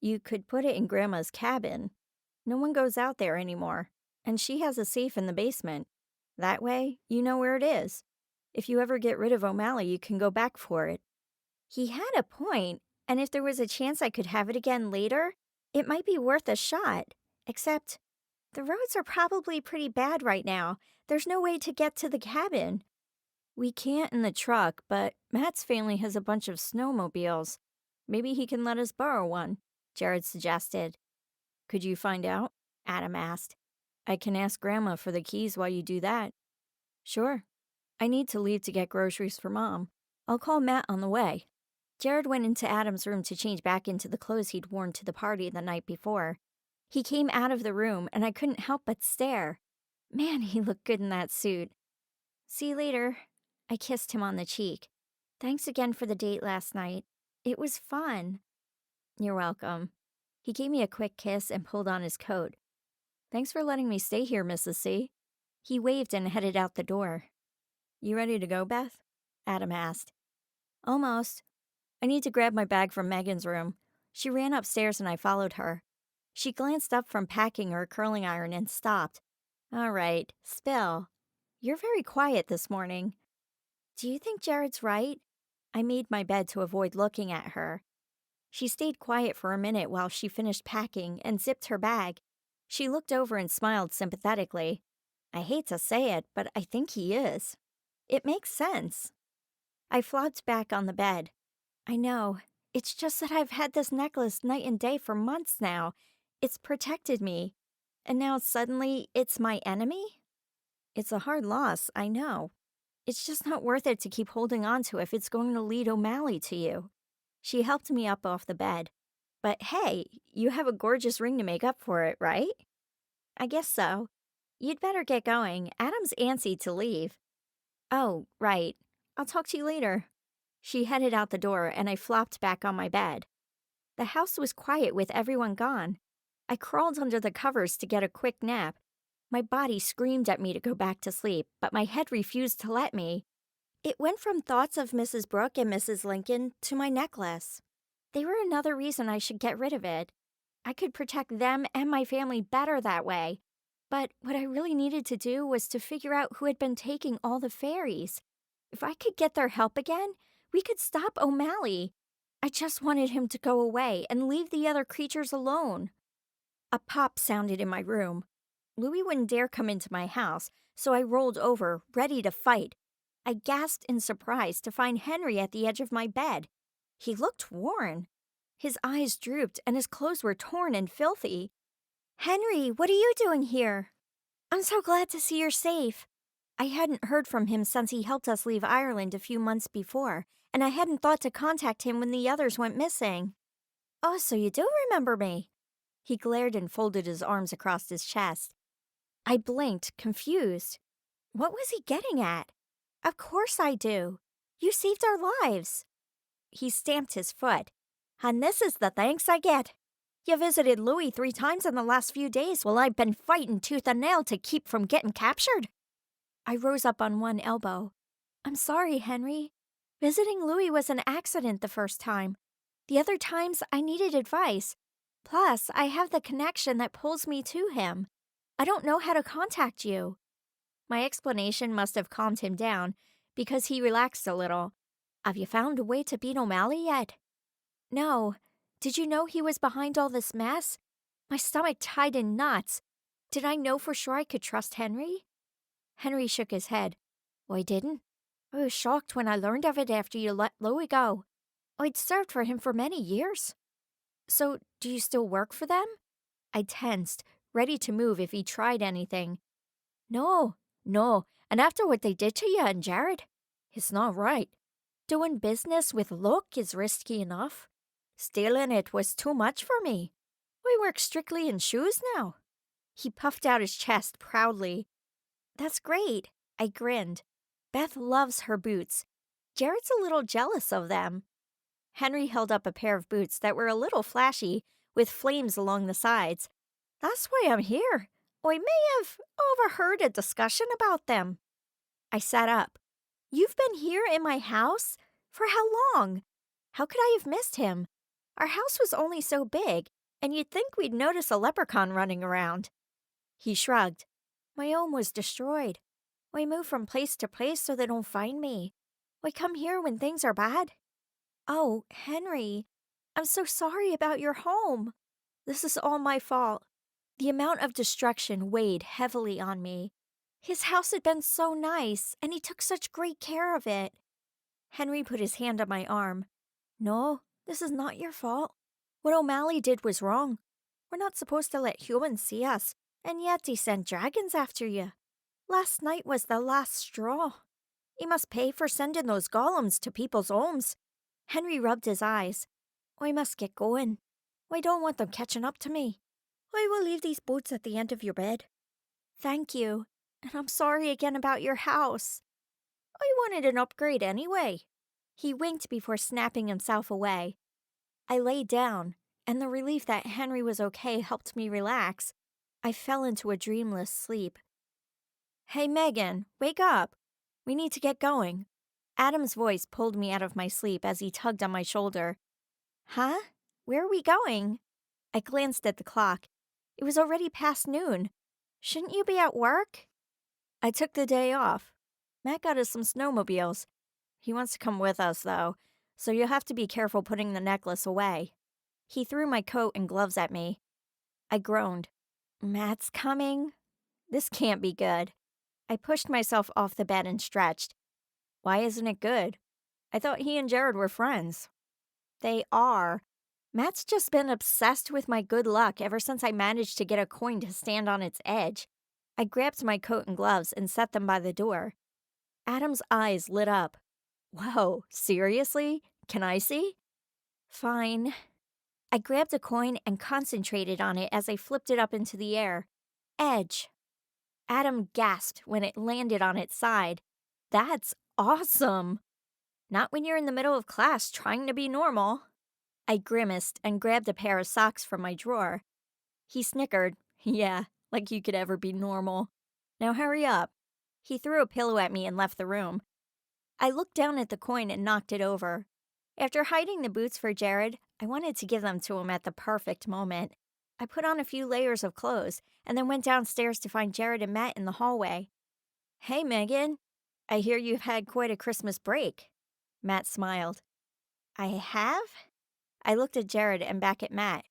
You could put it in Grandma's cabin. No one goes out there anymore, and she has a safe in the basement. That way, you know where it is. If you ever get rid of O'Malley, you can go back for it. He had a point. And if there was a chance I could have it again later, it might be worth a shot. Except, the roads are probably pretty bad right now. There's no way to get to the cabin. We can't in the truck, but Matt's family has a bunch of snowmobiles. Maybe he can let us borrow one, Jared suggested. Could you find out? Adam asked. I can ask Grandma for the keys while you do that. Sure. I need to leave to get groceries for Mom. I'll call Matt on the way. Jared went into Adam's room to change back into the clothes he'd worn to the party the night before. He came out of the room, and I couldn't help but stare. Man, he looked good in that suit. See you later. I kissed him on the cheek. Thanks again for the date last night. It was fun. You're welcome. He gave me a quick kiss and pulled on his coat. Thanks for letting me stay here, Mrs. C. He waved and headed out the door. You ready to go, Beth? Adam asked. Almost. I need to grab my bag from Megan's room. She ran upstairs and I followed her. She glanced up from packing her curling iron and stopped. All right, spill. You're very quiet this morning. Do you think Jared's right? I made my bed to avoid looking at her. She stayed quiet for a minute while she finished packing and zipped her bag. She looked over and smiled sympathetically. I hate to say it, but I think he is. It makes sense. I flopped back on the bed. I know. It's just that I've had this necklace night and day for months now. It's protected me. And now suddenly it's my enemy? It's a hard loss, I know. It's just not worth it to keep holding on to if it's going to lead O'Malley to you. She helped me up off the bed. But hey, you have a gorgeous ring to make up for it, right? I guess so. You'd better get going. Adam's antsy to leave. Oh, right. I'll talk to you later. She headed out the door and I flopped back on my bed. The house was quiet with everyone gone. I crawled under the covers to get a quick nap. My body screamed at me to go back to sleep, but my head refused to let me. It went from thoughts of Mrs. Brooke and Mrs. Lincoln to my necklace. They were another reason I should get rid of it. I could protect them and my family better that way. But what I really needed to do was to figure out who had been taking all the fairies. If I could get their help again, we could stop O'Malley. I just wanted him to go away and leave the other creatures alone. A pop sounded in my room. Louis wouldn't dare come into my house, so I rolled over, ready to fight. I gasped in surprise to find Henry at the edge of my bed. He looked worn. His eyes drooped and his clothes were torn and filthy. Henry, what are you doing here? I'm so glad to see you're safe. I hadn't heard from him since he helped us leave Ireland a few months before, and I hadn't thought to contact him when the others went missing. Oh, so you do remember me? He glared and folded his arms across his chest. I blinked, confused. What was he getting at? Of course I do. You saved our lives. He stamped his foot. And this is the thanks I get. You visited Louis 3 times in the last few days while I've been fighting tooth and nail to keep from getting captured. I rose up on one elbow. I'm sorry, Henry. Visiting Louis was an accident the first time. The other times I needed advice. Plus, I have the connection that pulls me to him. I don't know how to contact you. My explanation must have calmed him down because he relaxed a little. Have you found a way to beat O'Malley yet? No. Did you know he was behind all this mess? My stomach tied in knots. Did I know for sure I could trust Henry? Henry shook his head. I didn't. I was shocked when I learned of it after you let Louis go. I'd served for him for many years. So, do you still work for them? I tensed, ready to move if he tried anything. No. And after what they did to you and Jared, it's not right. Doing business with luck is risky enough. Stealing it was too much for me. I work strictly in shoes now. He puffed out his chest proudly. That's great. I grinned. Beth loves her boots. Jared's a little jealous of them. Henry held up a pair of boots that were a little flashy, with flames along the sides. That's why I'm here. I may have overheard a discussion about them. I sat up. You've been here in my house? For how long? How could I have missed him? Our house was only so big, and you'd think we'd notice a leprechaun running around. He shrugged. My home was destroyed. I move from place to place so they don't find me. I come here when things are bad. Oh, Henry, I'm so sorry about your home. This is all my fault. The amount of destruction weighed heavily on me. His house had been so nice, and he took such great care of it. Henry put his hand on my arm. No, this is not your fault. What O'Malley did was wrong. We're not supposed to let humans see us, and yet he sent dragons after you. Last night was the last straw. He must pay for sending those golems to people's homes. Henry rubbed his eyes. I must get going. I don't want them catching up to me. I will leave these boots at the end of your bed. Thank you, and I'm sorry again about your house. I wanted an upgrade anyway. He winked before snapping himself away. I lay down, and the relief that Henry was okay helped me relax. I fell into a dreamless sleep. Hey, Megan, wake up. We need to get going. Adam's voice pulled me out of my sleep as he tugged on my shoulder. Huh? Where are we going? I glanced at the clock. It was already past noon. Shouldn't you be at work? I took the day off. Matt got us some snowmobiles. He wants to come with us, though, so you'll have to be careful putting the necklace away. He threw my coat and gloves at me. I groaned. Matt's coming? This can't be good. I pushed myself off the bed and stretched. Why isn't it good? I thought he and Jared were friends. They are. Matt's just been obsessed with my good luck ever since I managed to get a coin to stand on its edge. I grabbed my coat and gloves and set them by the door. Adam's eyes lit up. Whoa, seriously? Can I see? Fine. I grabbed a coin and concentrated on it as I flipped it up into the air. Edge. Adam gasped when it landed on its side. That's awesome. Not when you're in the middle of class trying to be normal. I grimaced and grabbed a pair of socks from my drawer. He snickered. Yeah, like you could ever be normal. Now hurry up. He threw a pillow at me and left the room. I looked down at the coin and knocked it over. After hiding the boots for Jared, I wanted to give them to him at the perfect moment. I put on a few layers of clothes and then went downstairs to find Jared and Matt in the hallway. Hey, Megan. I hear you've had quite a Christmas break. Matt smiled. I have? I looked at Jared and back at Matt.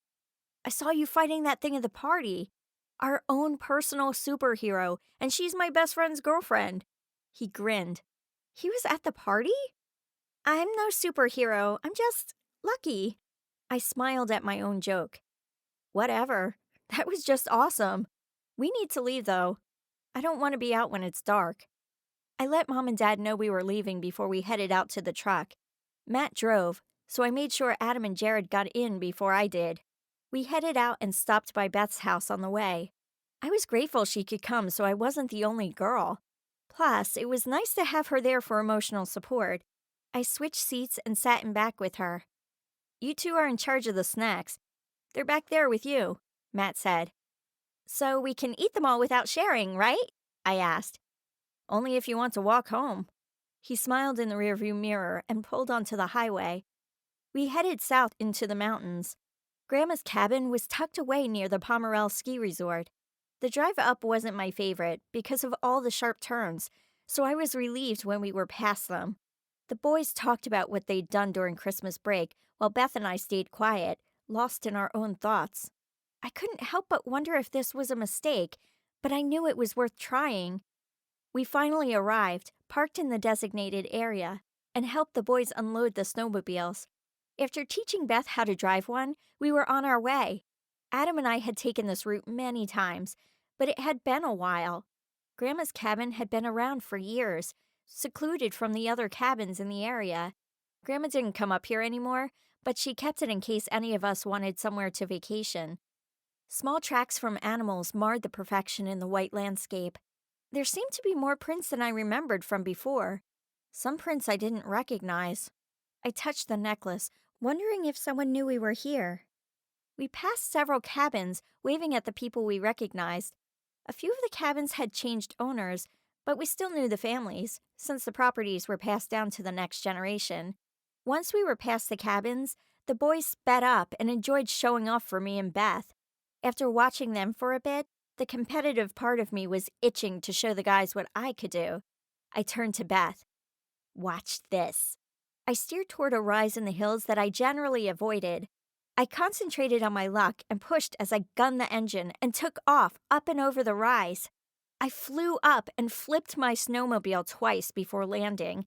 I saw you fighting that thing at the party. Our own personal superhero, and she's my best friend's girlfriend. He grinned. He was at the party? I'm no superhero. I'm just lucky. I smiled at my own joke. Whatever. That was just awesome. We need to leave, though. I don't want to be out when it's dark. I let Mom and Dad know we were leaving before we headed out to the truck. Matt drove, so I made sure Adam and Jared got in before I did. We headed out and stopped by Beth's house on the way. I was grateful she could come so I wasn't the only girl. Plus, it was nice to have her there for emotional support. I switched seats and sat in back with her. You two are in charge of the snacks. They're back there with you, Matt said. So we can eat them all without sharing, right? I asked. Only if you want to walk home. He smiled in the rearview mirror and pulled onto the highway. We headed south into the mountains. Grandma's cabin was tucked away near the Pomerelle ski resort. The drive up wasn't my favorite because of all the sharp turns, so I was relieved when we were past them. The boys talked about what they'd done during Christmas break, while Beth and I stayed quiet, lost in our own thoughts. I couldn't help but wonder if this was a mistake, but I knew it was worth trying. We finally arrived, parked in the designated area, and helped the boys unload the snowmobiles. After teaching Beth how to drive one, we were on our way. Adam and I had taken this route many times, but it had been a while. Grandma's cabin had been around for years, secluded from the other cabins in the area. Grandma didn't come up here anymore, but she kept it in case any of us wanted somewhere to vacation. Small tracks from animals marred the perfection in the white landscape. There seemed to be more prints than I remembered from before. Some prints I didn't recognize. I touched the necklace, wondering if someone knew we were here. We passed several cabins, waving at the people we recognized. A few of the cabins had changed owners, but we still knew the families, since the properties were passed down to the next generation. Once we were past the cabins, the boys sped up and enjoyed showing off for me and Beth. After watching them for a bit, the competitive part of me was itching to show the guys what I could do. I turned to Beth. Watch this. I steered toward a rise in the hills that I generally avoided. I concentrated on my luck and pushed as I gunned the engine and took off up and over the rise. I flew up and flipped my snowmobile twice before landing.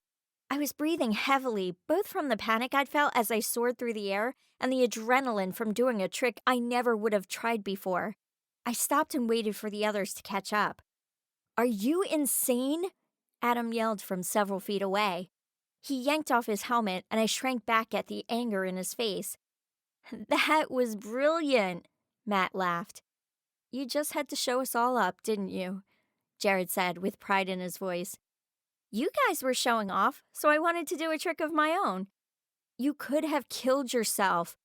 I was breathing heavily, both from the panic I'd felt as I soared through the air and the adrenaline from doing a trick I never would have tried before. I stopped and waited for the others to catch up. "Are you insane?" Adam yelled from several feet away. He yanked off his helmet, and I shrank back at the anger in his face. "That was brilliant," Matt laughed. "You just had to show us all up, didn't you?" Jared said with pride in his voice. "You guys were showing off, so I wanted to do a trick of my own." "You could have killed yourself.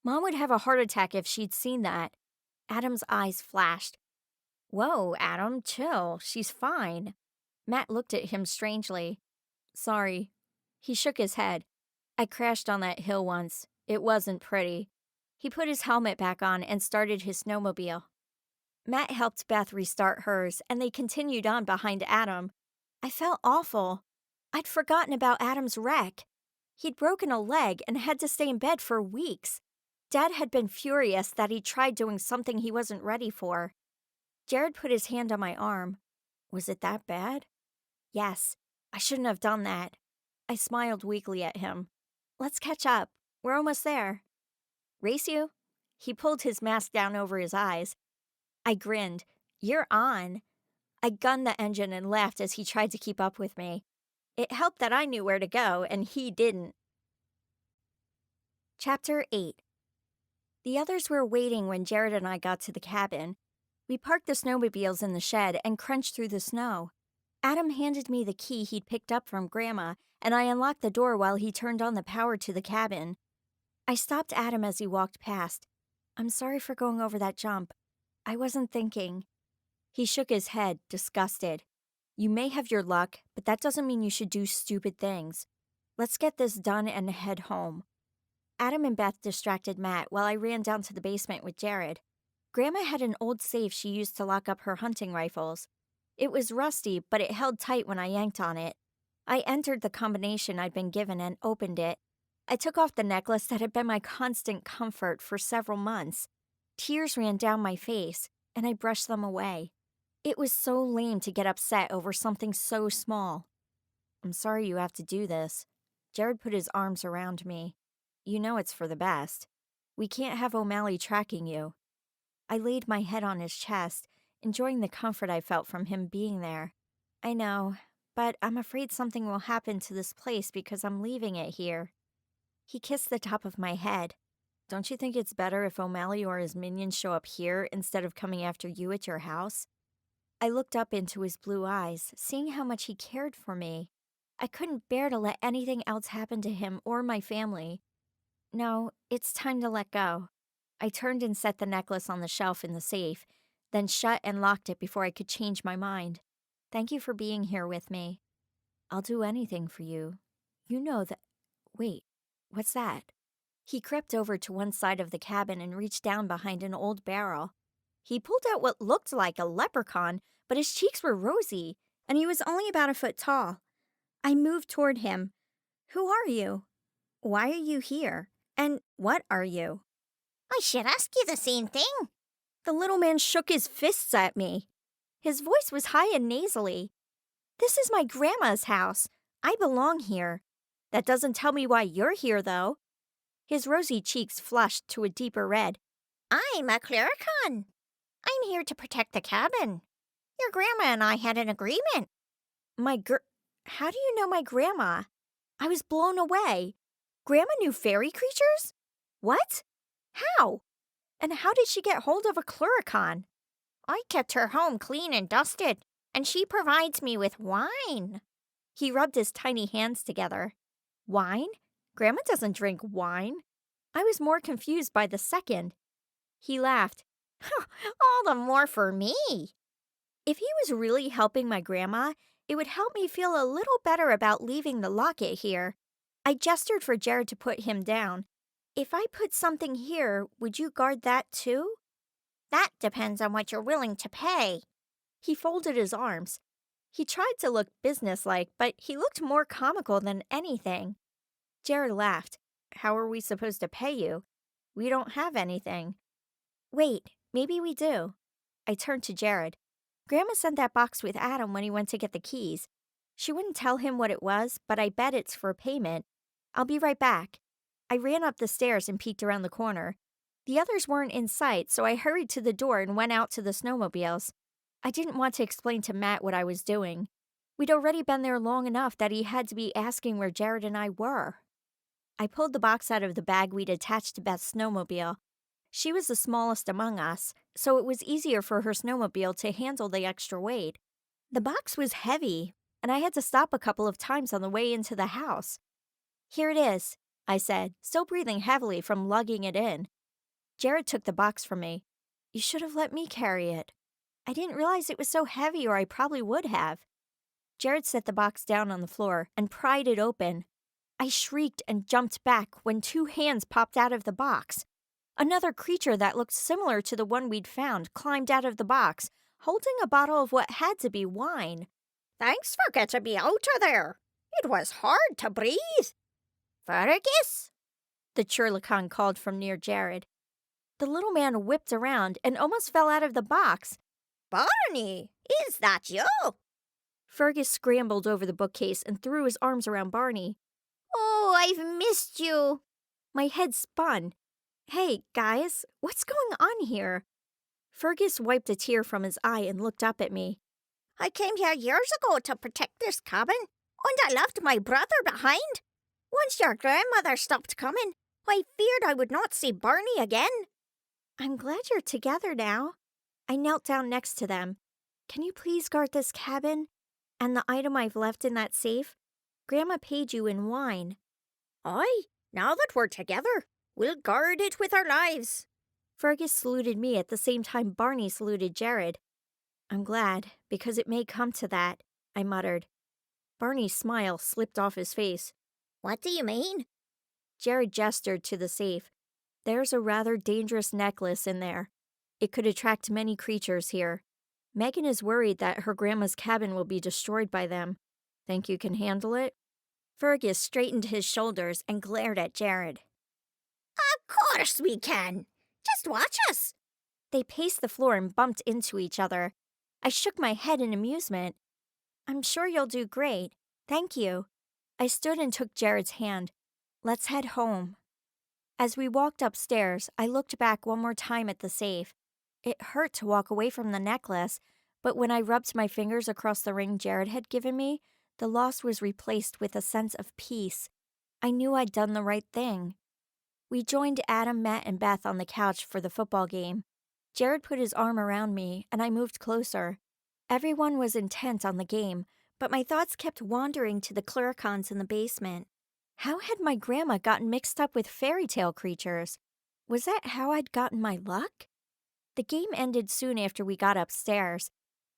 Mom would have a heart attack if she'd seen that." Adam's eyes flashed. "Whoa, Adam, chill. She's fine." Matt looked at him strangely. "Sorry." He shook his head. "I crashed on that hill once. It wasn't pretty." He put his helmet back on and started his snowmobile. Matt helped Beth restart hers, and they continued on behind Adam. I felt awful. I'd forgotten about Adam's wreck. He'd broken a leg and had to stay in bed for weeks. Dad had been furious that he tried doing something he wasn't ready for. Jared put his hand on my arm. "Was it that bad?" "Yes. I shouldn't have done that." I smiled weakly at him. "Let's catch up. We're almost there." "Race you?" He pulled his mask down over his eyes. I grinned. "You're on." I gunned the engine and laughed as he tried to keep up with me. It helped that I knew where to go and he didn't. Chapter 8. The others were waiting when Jared and I got to the cabin. We parked the snowmobiles in the shed and crunched through the snow. Adam handed me the key he'd picked up from Grandma, and I unlocked the door while he turned on the power to the cabin. I stopped Adam as he walked past. "I'm sorry for going over that jump. I wasn't thinking." He shook his head, disgusted. "You may have your luck, but that doesn't mean you should do stupid things. Let's get this done and head home." Adam and Beth distracted Matt while I ran down to the basement with Jared. Grandma had an old safe she used to lock up her hunting rifles. It was rusty, but it held tight when I yanked on it. I entered the combination I'd been given and opened it. I took off the necklace that had been my constant comfort for several months. Tears ran down my face, and I brushed them away. It was so lame to get upset over something so small. "I'm sorry you have to do this." Jared put his arms around me. "You know it's for the best. We can't have O'Malley tracking you." I laid my head on his chest, enjoying the comfort I felt from him being there. "I know, but I'm afraid something will happen to this place because I'm leaving it here." He kissed the top of my head. "Don't you think it's better if O'Malley or his minions show up here instead of coming after you at your house?" I looked up into his blue eyes, seeing how much he cared for me. I couldn't bear to let anything else happen to him or my family. "No, it's time to let go." I turned and set the necklace on the shelf in the safe, then shut and locked it before I could change my mind. "Thank you for being here with me." "I'll do anything for you. You know that—" "Wait, what's that?" He crept over to one side of the cabin and reached down behind an old barrel. He pulled out what looked like a leprechaun, but his cheeks were rosy, and he was only about a foot tall. I moved toward him. "Who are you? Why are you here? And what are you?" "I should ask you the same thing." The little man shook his fists at me. His voice was high and nasally. "This is my grandma's house. I belong here. That doesn't tell me why you're here, though." His rosy cheeks flushed to a deeper red. "I'm a clericon. I'm here to protect the cabin. Your grandma and I had an agreement." How do you know my grandma?" I was blown away. Grandma knew fairy creatures? What? How? And how did she get hold of a cluricon? "I kept her home clean and dusted, and she provides me with wine." He rubbed his tiny hands together. "Wine? Grandma doesn't drink wine." I was more confused by the second. He laughed. "All the more for me." If he was really helping my grandma, it would help me feel a little better about leaving the locket here. I gestured for Jared to put him down. "If I put something here, would you guard that too?" "That depends on what you're willing to pay." He folded his arms. He tried to look businesslike, but he looked more comical than anything. Jared laughed. How are we supposed to pay you? We don't have anything. Wait, maybe we do. I turned to Jared. Grandma sent that box with Adam when he went to get the keys. She wouldn't tell him what it was, but I bet it's for payment. I'll be right back. I ran up the stairs and peeked around the corner. The others weren't in sight, so I hurried to the door and went out to the snowmobiles. I didn't want to explain to Matt what I was doing. We'd already been there long enough that he had to be asking where Jared and I were. I pulled the box out of the bag we'd attached to Beth's snowmobile. She was the smallest among us, so it was easier for her snowmobile to handle the extra weight. The box was heavy, and I had to stop a couple of times on the way into the house. Here it is, I said, still breathing heavily from lugging it in. Jared took the box from me. You should have let me carry it. I didn't realize it was so heavy, or I probably would have. Jared set the box down on the floor and pried it open. I shrieked and jumped back when 2 hands popped out of the box. Another creature that looked similar to the one we'd found climbed out of the box, holding a bottle of what had to be wine. Thanks for getting me out of there. It was hard to breathe. Fergus? The Churlicon called from near Jared. The little man whipped around and almost fell out of the box. Barney, is that you? Fergus scrambled over the bookcase and threw his arms around Barney. Oh, I've missed you. My head spun. Hey, guys, what's going on here? Fergus wiped a tear from his eye and looked up at me. I came here years ago to protect this cabin, and I left my brother behind. Once your grandmother stopped coming, I feared I would not see Barney again. I'm glad you're together now. I knelt down next to them. Can you please guard this cabin? And the item I've left in that safe? Grandma paid you in wine. Aye, now that we're together, we'll guard it with our lives. Fergus saluted me at the same time Barney saluted Jared. I'm glad, because it may come to that, I muttered. Barney's smile slipped off his face. What do you mean? Jared gestured to the safe. There's a rather dangerous necklace in there. It could attract many creatures here. Megan is worried that her grandma's cabin will be destroyed by them. Think you can handle it? Fergus straightened his shoulders and glared at Jared. Of course we can. Just watch us. They paced the floor and bumped into each other. I shook my head in amusement. I'm sure you'll do great. Thank you. I stood and took Jared's hand. Let's head home. As we walked upstairs, I looked back one more time at the safe. It hurt to walk away from the necklace, but when I rubbed my fingers across the ring Jared had given me, the loss was replaced with a sense of peace. I knew I'd done the right thing. We joined Adam, Matt, and Beth on the couch for the football game. Jared put his arm around me, and I moved closer. Everyone was intent on the game, but my thoughts kept wandering to the Cluricons in the basement. How had my grandma gotten mixed up with fairy tale creatures? Was that how I'd gotten my luck? The game ended soon after we got upstairs.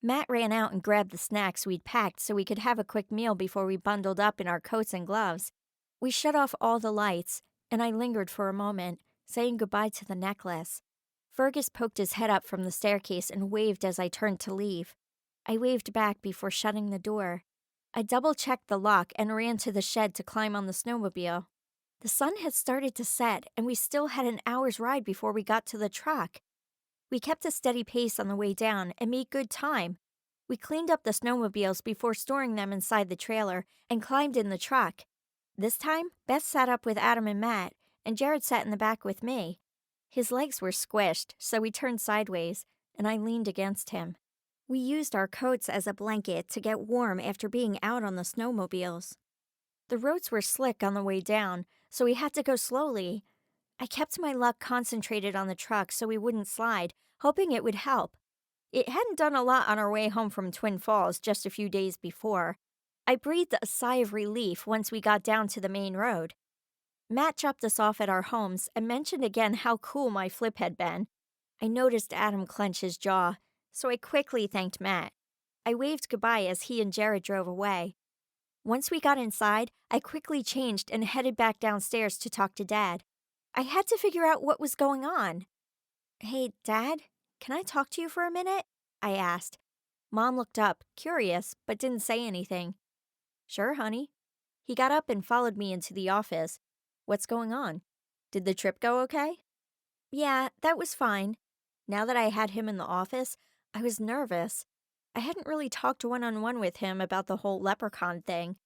Matt ran out and grabbed the snacks we'd packed so we could have a quick meal before we bundled up in our coats and gloves. We shut off all the lights, and I lingered for a moment, saying goodbye to the necklace. Fergus poked his head up from the staircase and waved as I turned to leave. I waved back before shutting the door. I double-checked the lock and ran to the shed to climb on the snowmobile. The sun had started to set, and we still had an hour's ride before we got to the truck. We kept a steady pace on the way down and made good time. We cleaned up the snowmobiles before storing them inside the trailer and climbed in the truck. This time, Beth sat up with Adam and Matt, and Jared sat in the back with me. His legs were squished, so we turned sideways, and I leaned against him. We used our coats as a blanket to get warm after being out on the snowmobiles. The roads were slick on the way down, so we had to go slowly. I kept my luck concentrated on the truck so we wouldn't slide, hoping it would help. It hadn't done a lot on our way home from Twin Falls just a few days before. I breathed a sigh of relief once we got down to the main road. Matt dropped us off at our homes and mentioned again how cool my flip had been. I noticed Adam clench his jaw, so I quickly thanked Matt. I waved goodbye as he and Jared drove away. Once we got inside, I quickly changed and headed back downstairs to talk to Dad. I had to figure out what was going on. Hey, Dad, can I talk to you for a minute? I asked. Mom looked up, curious, but didn't say anything. Sure, honey. He got up and followed me into the office. What's going on? Did the trip go okay? Yeah, that was fine. Now that I had him in the office, I was nervous. I hadn't really talked one-on-one with him about the whole leprechaun thing.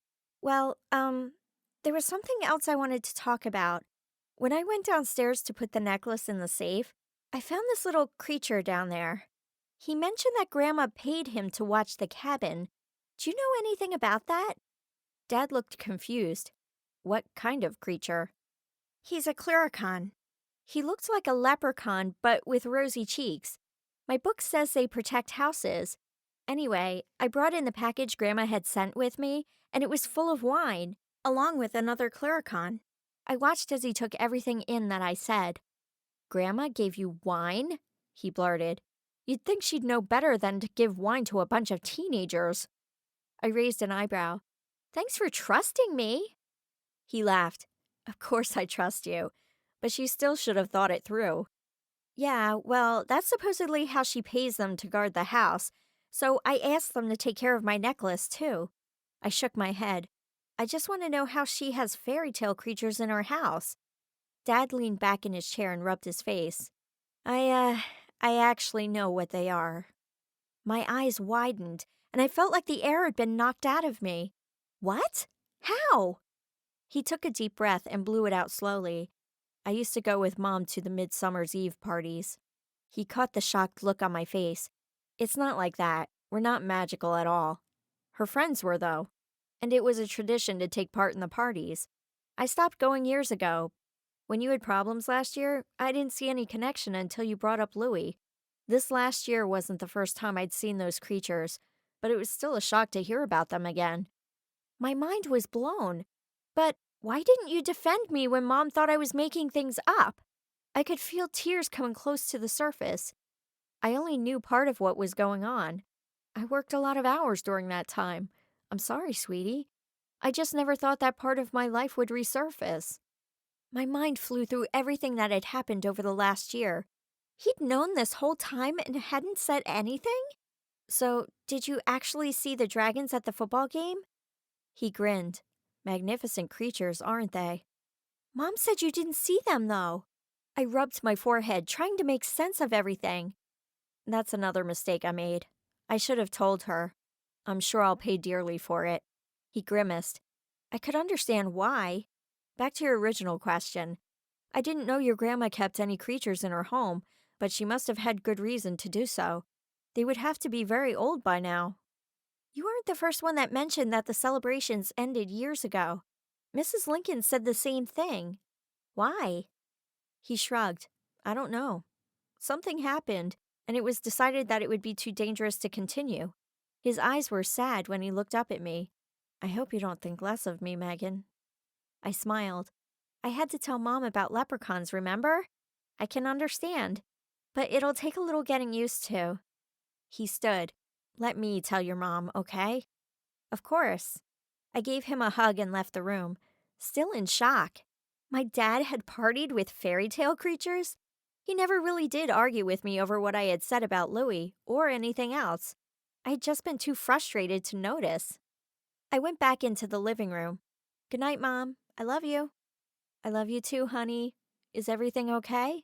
Well, there was something else I wanted to talk about. When I went downstairs to put the necklace in the safe, I found this little creature down there. He mentioned that Grandma paid him to watch the cabin. Do you know anything about that? Dad looked confused. What kind of creature? He's a clericon. He looked like a leprechaun, but with rosy cheeks. My book says they protect houses. Anyway, I brought in the package Grandma had sent with me, and it was full of wine, Along with another clericon. I watched as he took everything in that I said. Grandma gave you wine? He blurted. You'd think she'd know better than to give wine to a bunch of teenagers. I raised an eyebrow. Thanks for trusting me. He laughed. Of course I trust you, but she still should have thought it through. Yeah, well, that's supposedly how she pays them to guard the house, so I asked them to take care of my necklace, too. I shook my head. I just want to know how she has fairy tale creatures in her house. Dad leaned back in his chair and rubbed his face. I actually know what they are. My eyes widened, and I felt like the air had been knocked out of me. What? How? He took a deep breath and blew it out slowly. I used to go with Mom to the Midsummer's Eve parties. He caught the shocked look on my face. It's not like that. We're not magical at all. Her friends were, though, and it was a tradition to take part in the parties. I stopped going years ago. When you had problems last year, I didn't see any connection until you brought up Louie. This last year wasn't the first time I'd seen those creatures, but it was still a shock to hear about them again. My mind was blown. But why didn't you defend me when Mom thought I was making things up? I could feel tears coming close to the surface. I only knew part of what was going on. I worked a lot of hours during that time. I'm sorry, sweetie. I just never thought that part of my life would resurface. My mind flew through everything that had happened over the last year. He'd known this whole time and hadn't said anything? So, did you actually see the dragons at the football game? He grinned. Magnificent creatures, aren't they? Mom said you didn't see them, though. I rubbed my forehead, trying to make sense of everything. That's another mistake I made. I should have told her. I'm sure I'll pay dearly for it. He grimaced. I could understand why. Back to your original question. I didn't know your grandma kept any creatures in her home, but she must have had good reason to do so. They would have to be very old by now. You aren't the first one that mentioned that the celebrations ended years ago. Mrs. Lincoln said the same thing. Why? He shrugged. I don't know. Something happened, and it was decided that it would be too dangerous to continue. His eyes were sad when he looked up at me. I hope you don't think less of me, Megan. I smiled. I had to tell Mom about leprechauns, remember? I can understand, but it'll take a little getting used to. He stood. Let me tell your mom, okay? Of course. I gave him a hug and left the room, still in shock. My dad had partied with fairy tale creatures? He never really did argue with me over what I had said about Louie or anything else. I had just been too frustrated to notice. I went back into the living room. Good night, Mom. I love you. I love you too, honey. Is everything okay?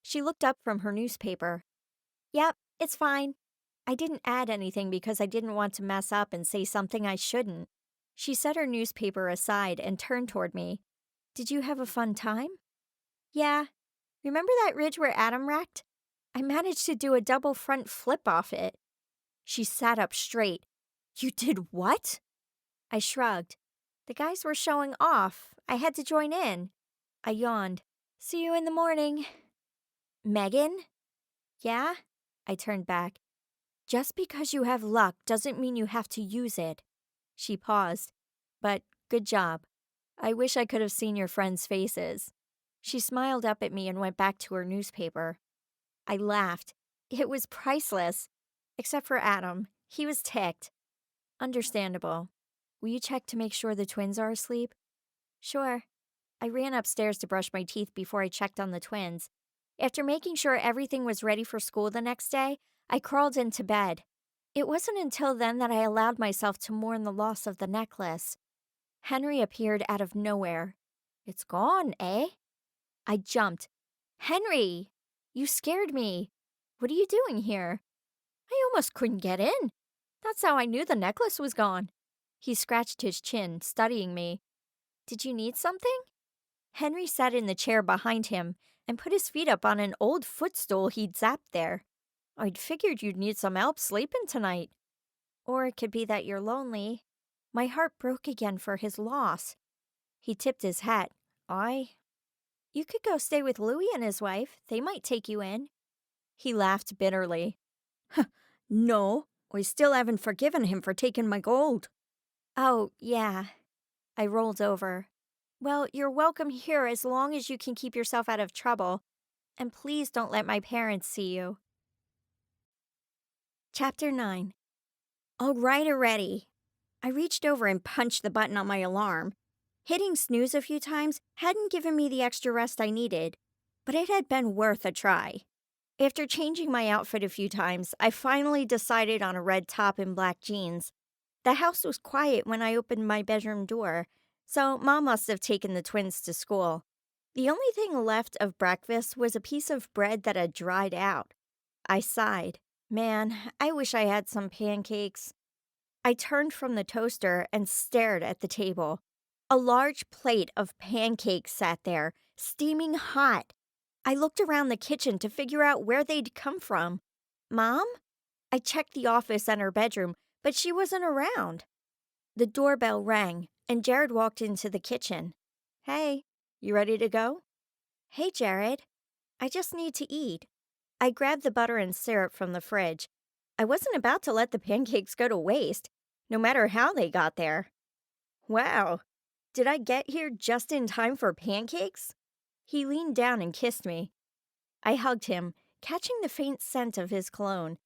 She looked up from her newspaper. Yep, it's fine. I didn't add anything because I didn't want to mess up and say something I shouldn't. She set her newspaper aside and turned toward me. Did you have a fun time? Yeah. Remember that ridge where Adam wrecked? I managed to do a double front flip off it. She sat up straight. You did what? I shrugged. The guys were showing off. I had to join in. I yawned. See you in the morning. Megan? Yeah? I turned back. Just because you have luck doesn't mean you have to use it. She paused. But good job. I wish I could have seen your friends' faces. She smiled up at me and went back to her newspaper. I laughed. It was priceless. Except for Adam. He was ticked. Understandable. Will you check to make sure the twins are asleep? Sure. I ran upstairs to brush my teeth before I checked on the twins. After making sure everything was ready for school the next day, I crawled into bed. It wasn't until then that I allowed myself to mourn the loss of the necklace. Henry appeared out of nowhere. It's gone, eh? I jumped. Henry! You scared me. What are you doing here? I almost couldn't get in. That's how I knew the necklace was gone. He scratched his chin, studying me. Did you need something? Henry sat in the chair behind him and put his feet up on an old footstool he'd zapped there. I'd figured you'd need some help sleeping tonight. Or it could be that you're lonely. My heart broke again for his loss. He tipped his hat. You could go stay with Louis and his wife. They might take you in. He laughed bitterly. No, I still haven't forgiven him for taking my gold. Oh, yeah. I rolled over. Well, you're welcome here as long as you can keep yourself out of trouble. And please don't let my parents see you. Chapter 9. All right already. I reached over and punched the button on my alarm. Hitting snooze a few times hadn't given me the extra rest I needed, but it had been worth a try. After changing my outfit a few times, I finally decided on a red top and black jeans. The house was quiet when I opened my bedroom door, so Mom must have taken the twins to school. The only thing left of breakfast was a piece of bread that had dried out. I sighed. Man, I wish I had some pancakes. I turned from the toaster and stared at the table. A large plate of pancakes sat there, steaming hot. I looked around the kitchen to figure out where they'd come from. Mom? I checked the office and her bedroom, but she wasn't around. The doorbell rang, and Jared walked into the kitchen. Hey, you ready to go? Hey, Jared. I just need to eat. I grabbed the butter and syrup from the fridge. I wasn't about to let the pancakes go to waste, no matter how they got there. Wow, did I get here just in time for pancakes? He leaned down and kissed me. I hugged him, catching the faint scent of his cologne.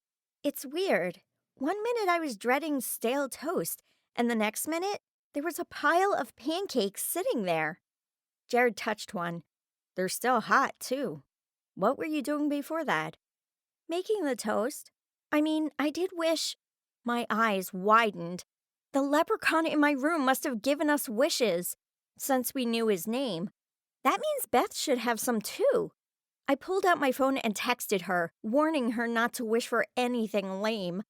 It's weird. One minute I was dreading stale toast, and the next minute, there was a pile of pancakes sitting there. Jared touched one. They're still hot, too. What were you doing before that? Making the toast. I did wish. My eyes widened. The leprechaun in my room must have given us wishes, since we knew his name. That means Beth should have some too. I pulled out my phone and texted her, warning her not to wish for anything lame,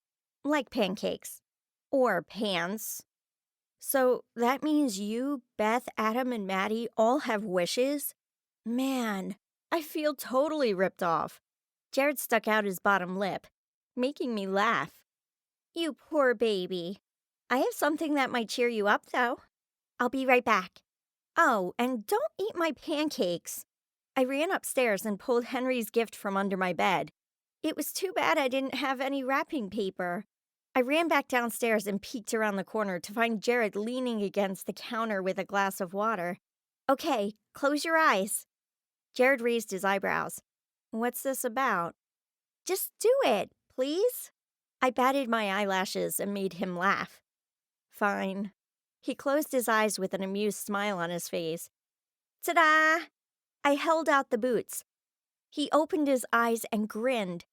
like pancakes. Or pants. So that means you, Beth, Adam, and Maddie all have wishes? Man, I feel totally ripped off. Jared stuck out his bottom lip, making me laugh. You poor baby. I have something that might cheer you up, though. I'll be right back. Oh, and don't eat my pancakes. I ran upstairs and pulled Henry's gift from under my bed. It was too bad I didn't have any wrapping paper. I ran back downstairs and peeked around the corner to find Jared leaning against the counter with a glass of water. Okay, close your eyes. Jared raised his eyebrows. What's this about? Just do it, please. I batted my eyelashes and made him laugh. Fine. He closed his eyes with an amused smile on his face. Ta-da! I held out the boots. He opened his eyes and grinned.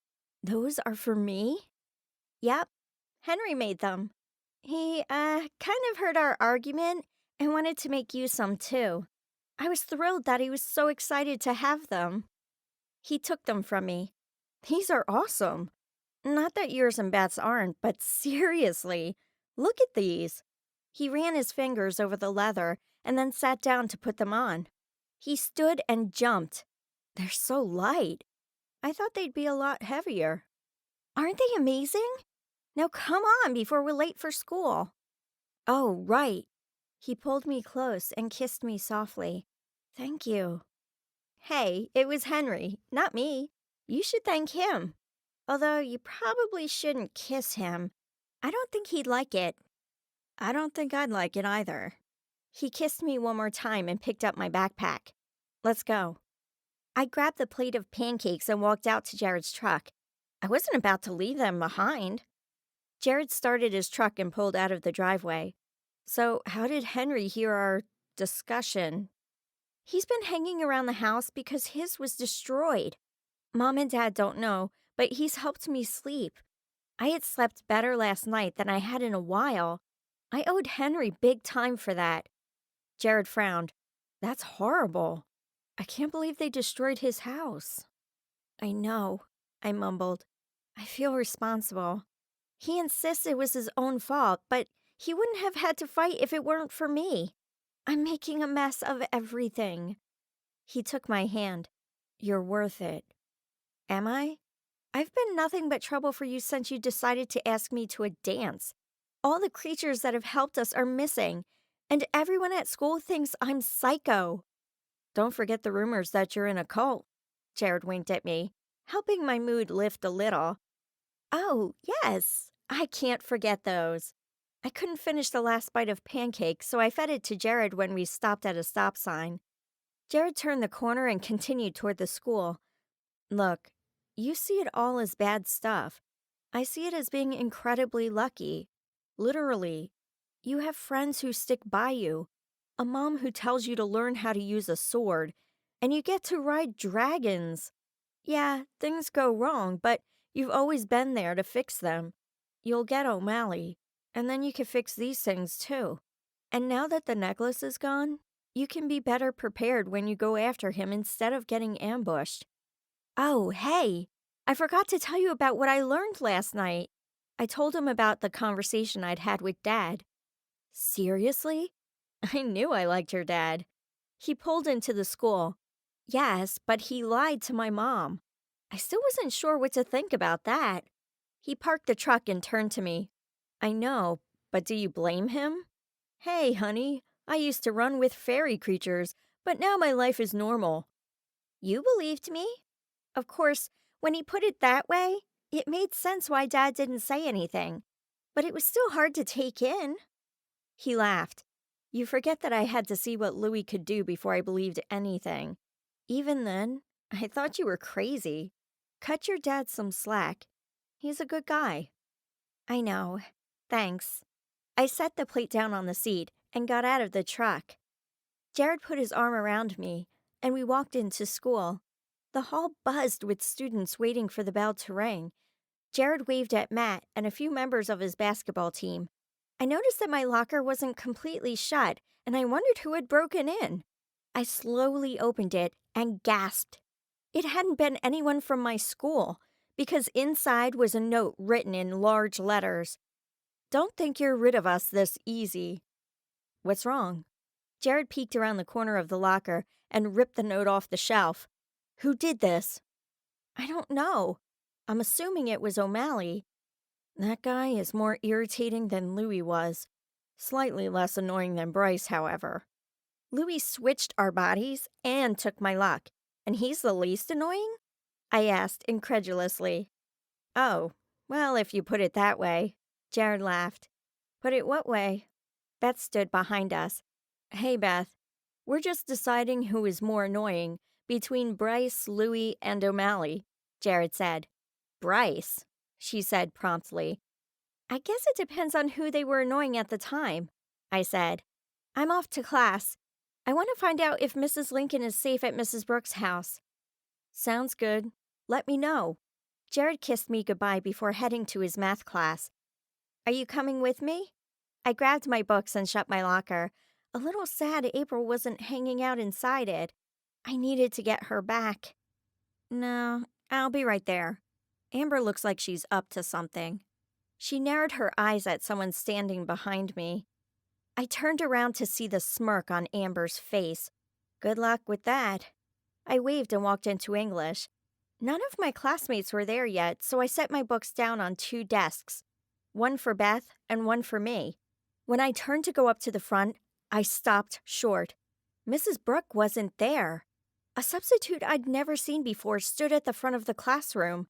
Those are for me? Yep. Henry made them. He, kind of heard our argument and wanted to make you some too. I was thrilled that he was so excited to have them. He took them from me. These are awesome. Not that yours and Beth's aren't, but seriously, look at these. He ran his fingers over the leather and then sat down to put them on. He stood and jumped. They're so light. I thought they'd be a lot heavier. Aren't they amazing? Now come on before we're late for school. Oh, right. He pulled me close and kissed me softly. Thank you. Hey, it was Henry, not me. You should thank him. Although you probably shouldn't kiss him. I don't think he'd like it. I don't think I'd like it either. He kissed me one more time and picked up my backpack. Let's go. I grabbed the plate of pancakes and walked out to Jared's truck. I wasn't about to leave them behind. Jared started his truck and pulled out of the driveway. So how did Henry hear our discussion? He's been hanging around the house because his was destroyed. Mom and Dad don't know, but he's helped me sleep. I had slept better last night than I had in a while. I owed Henry big time for that. Jared frowned. That's horrible. I can't believe they destroyed his house. I know, I mumbled. I feel responsible. He insists it was his own fault, but he wouldn't have had to fight if it weren't for me. I'm making a mess of everything. He took my hand. You're worth it. Am I? I've been nothing but trouble for you since you decided to ask me to a dance. All the creatures that have helped us are missing, and everyone at school thinks I'm psycho. Don't forget the rumors that you're in a cult. Jared winked at me, helping my mood lift a little. Oh, yes, I can't forget those. I couldn't finish the last bite of pancake, so I fed it to Jared when we stopped at a stop sign. Jared turned the corner and continued toward the school. Look, you see it all as bad stuff. I see it as being incredibly lucky. Literally. You have friends who stick by you, a mom who tells you to learn how to use a sword, and you get to ride dragons. Yeah, things go wrong, but you've always been there to fix them. You'll get O'Malley, and then you can fix these things too. And now that the necklace is gone, you can be better prepared when you go after him instead of getting ambushed. Oh, hey, I forgot to tell you about what I learned last night. I told him about the conversation I'd had with Dad. Seriously? I knew I liked your dad. He pulled into the school. Yes, but he lied to my mom. I still wasn't sure what to think about that. He parked the truck and turned to me. I know, but do you blame him? Hey, honey, I used to run with fairy creatures, but now my life is normal. You believed me? Of course, when he put it that way, it made sense why Dad didn't say anything. But it was still hard to take in. He laughed. You forget that I had to see what Louis could do before I believed anything. Even then, I thought you were crazy. Cut your dad some slack. He's a good guy. I know. Thanks. I set the plate down on the seat and got out of the truck. Jared put his arm around me, and we walked into school. The hall buzzed with students waiting for the bell to ring. Jared waved at Matt and a few members of his basketball team. I noticed that my locker wasn't completely shut, and I wondered who had broken in. I slowly opened it and gasped. It hadn't been anyone from my school, because inside was a note written in large letters. Don't think you're rid of us this easy. What's wrong? Jared peeked around the corner of the locker and ripped the note off the shelf. Who did this? I don't know. I'm assuming it was O'Malley. That guy is more irritating than Louis was. Slightly less annoying than Bryce, however. Louis switched our bodies and took my luck, and he's the least annoying? I asked incredulously. Oh, well, if you put it that way. Jared laughed. Put it what way? Beth stood behind us. Hey, Beth. We're just deciding who is more annoying between Bryce, Louis, and O'Malley, Jared said. Bryce, she said promptly. I guess it depends on who they were annoying at the time, I said. I'm off to class. I want to find out if Mrs. Lincoln is safe at Mrs. Brooks' house. Sounds good. Let me know. Jared kissed me goodbye before heading to his math class. Are you coming with me? I grabbed my books and shut my locker. A little sad April wasn't hanging out inside it. I needed to get her back. No, I'll be right there. Amber looks like she's up to something. She narrowed her eyes at someone standing behind me. I turned around to see the smirk on Amber's face. Good luck with that. I waved and walked into English. None of my classmates were there yet, so I set my books down on 2 desks, one for Beth and one for me. When I turned to go up to the front, I stopped short. Mrs. Brooke wasn't there. A substitute I'd never seen before stood at the front of the classroom.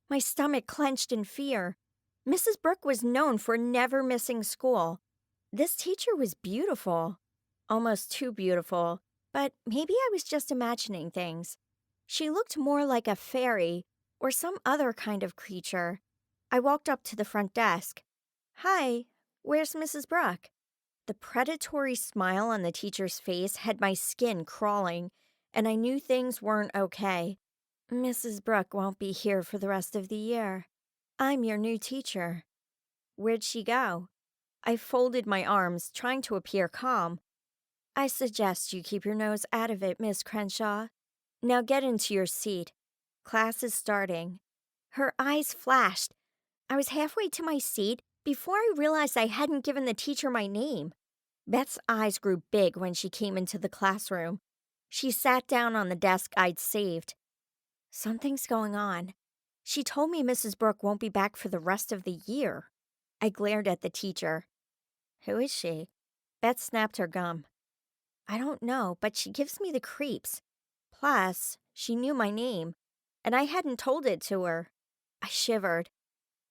My stomach clenched in fear. Mrs. Brooke was known for never missing school. This teacher was beautiful. Almost too beautiful, but maybe I was just imagining things. She looked more like a fairy or some other kind of creature. I walked up to the front desk. Hi, where's Mrs. Brooke? The predatory smile on the teacher's face had my skin crawling, and I knew things weren't okay. Mrs. Brooke won't be here for the rest of the year. I'm your new teacher. Where'd she go? I folded my arms, trying to appear calm. I suggest you keep your nose out of it, Miss Crenshaw. Now get into your seat. Class is starting. Her eyes flashed. I was halfway to my seat before I realized I hadn't given the teacher my name. Beth's eyes grew big when she came into the classroom. She sat down on the desk I'd saved. Something's going on. She told me Mrs. Brooke won't be back for the rest of the year. I glared at the teacher. Who is she? Beth snapped her gum. I don't know, but she gives me the creeps. Plus, she knew my name, and I hadn't told it to her. I shivered.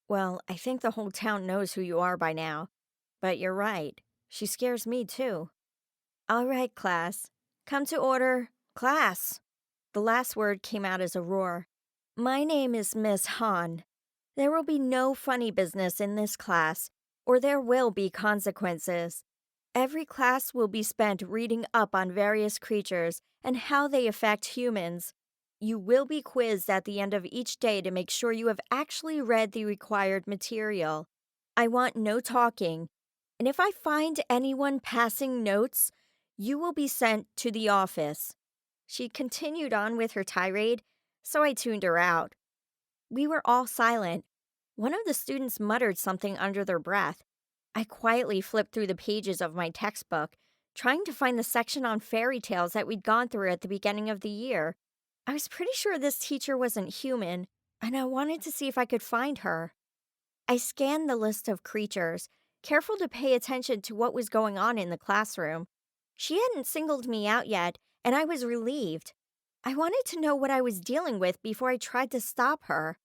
Well, I think the whole town knows who you are by now. But you're right. She scares me, too. All right, class. Come to order. Class. The last word came out as a roar. My name is Miss Hahn. There will be no funny business in this class, or there will be consequences. Every class will be spent reading up on various creatures and how they affect humans. You will be quizzed at the end of each day to make sure you have actually read the required material. I want no talking, and if I find anyone passing notes, you will be sent to the office. She continued on with her tirade, so I tuned her out. We were all silent. One of the students muttered something under their breath. I quietly flipped through the pages of my textbook, trying to find the section on fairy tales that we'd gone through at the beginning of the year. I was pretty sure this teacher wasn't human, and I wanted to see if I could find her. I scanned the list of creatures, careful to pay attention to what was going on in the classroom. She hadn't singled me out yet, and I was relieved. I wanted to know what I was dealing with before I tried to stop her.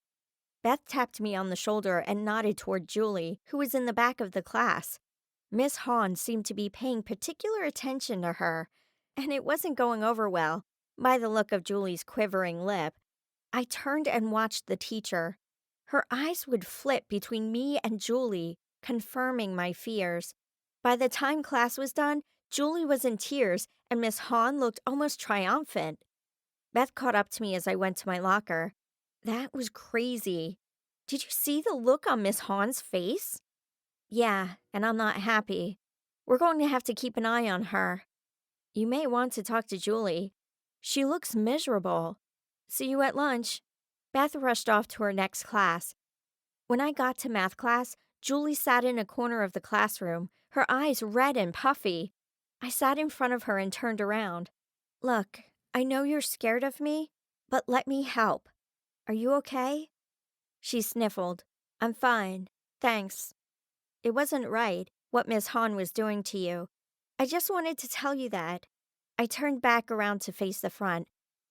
Beth tapped me on the shoulder and nodded toward Julie, who was in the back of the class. Miss Hahn seemed to be paying particular attention to her, and it wasn't going over well, by the look of Julie's quivering lip. I turned and watched the teacher. Her eyes would flip between me and Julie, confirming my fears. By the time class was done, Julie was in tears, and Miss Hahn looked almost triumphant. Beth caught up to me as I went to my locker. That was crazy. Did you see the look on Miss Hahn's face? Yeah, and I'm not happy. We're going to have to keep an eye on her. You may want to talk to Julie. She looks miserable. See you at lunch. Beth rushed off to her next class. When I got to math class, Julie sat in a corner of the classroom, her eyes red and puffy. I sat in front of her and turned around. Look, I know you're scared of me, but let me help. Are you okay? She sniffled. I'm fine, thanks. It wasn't right, what Miss Hahn was doing to you. I just wanted to tell you that. I turned back around to face the front.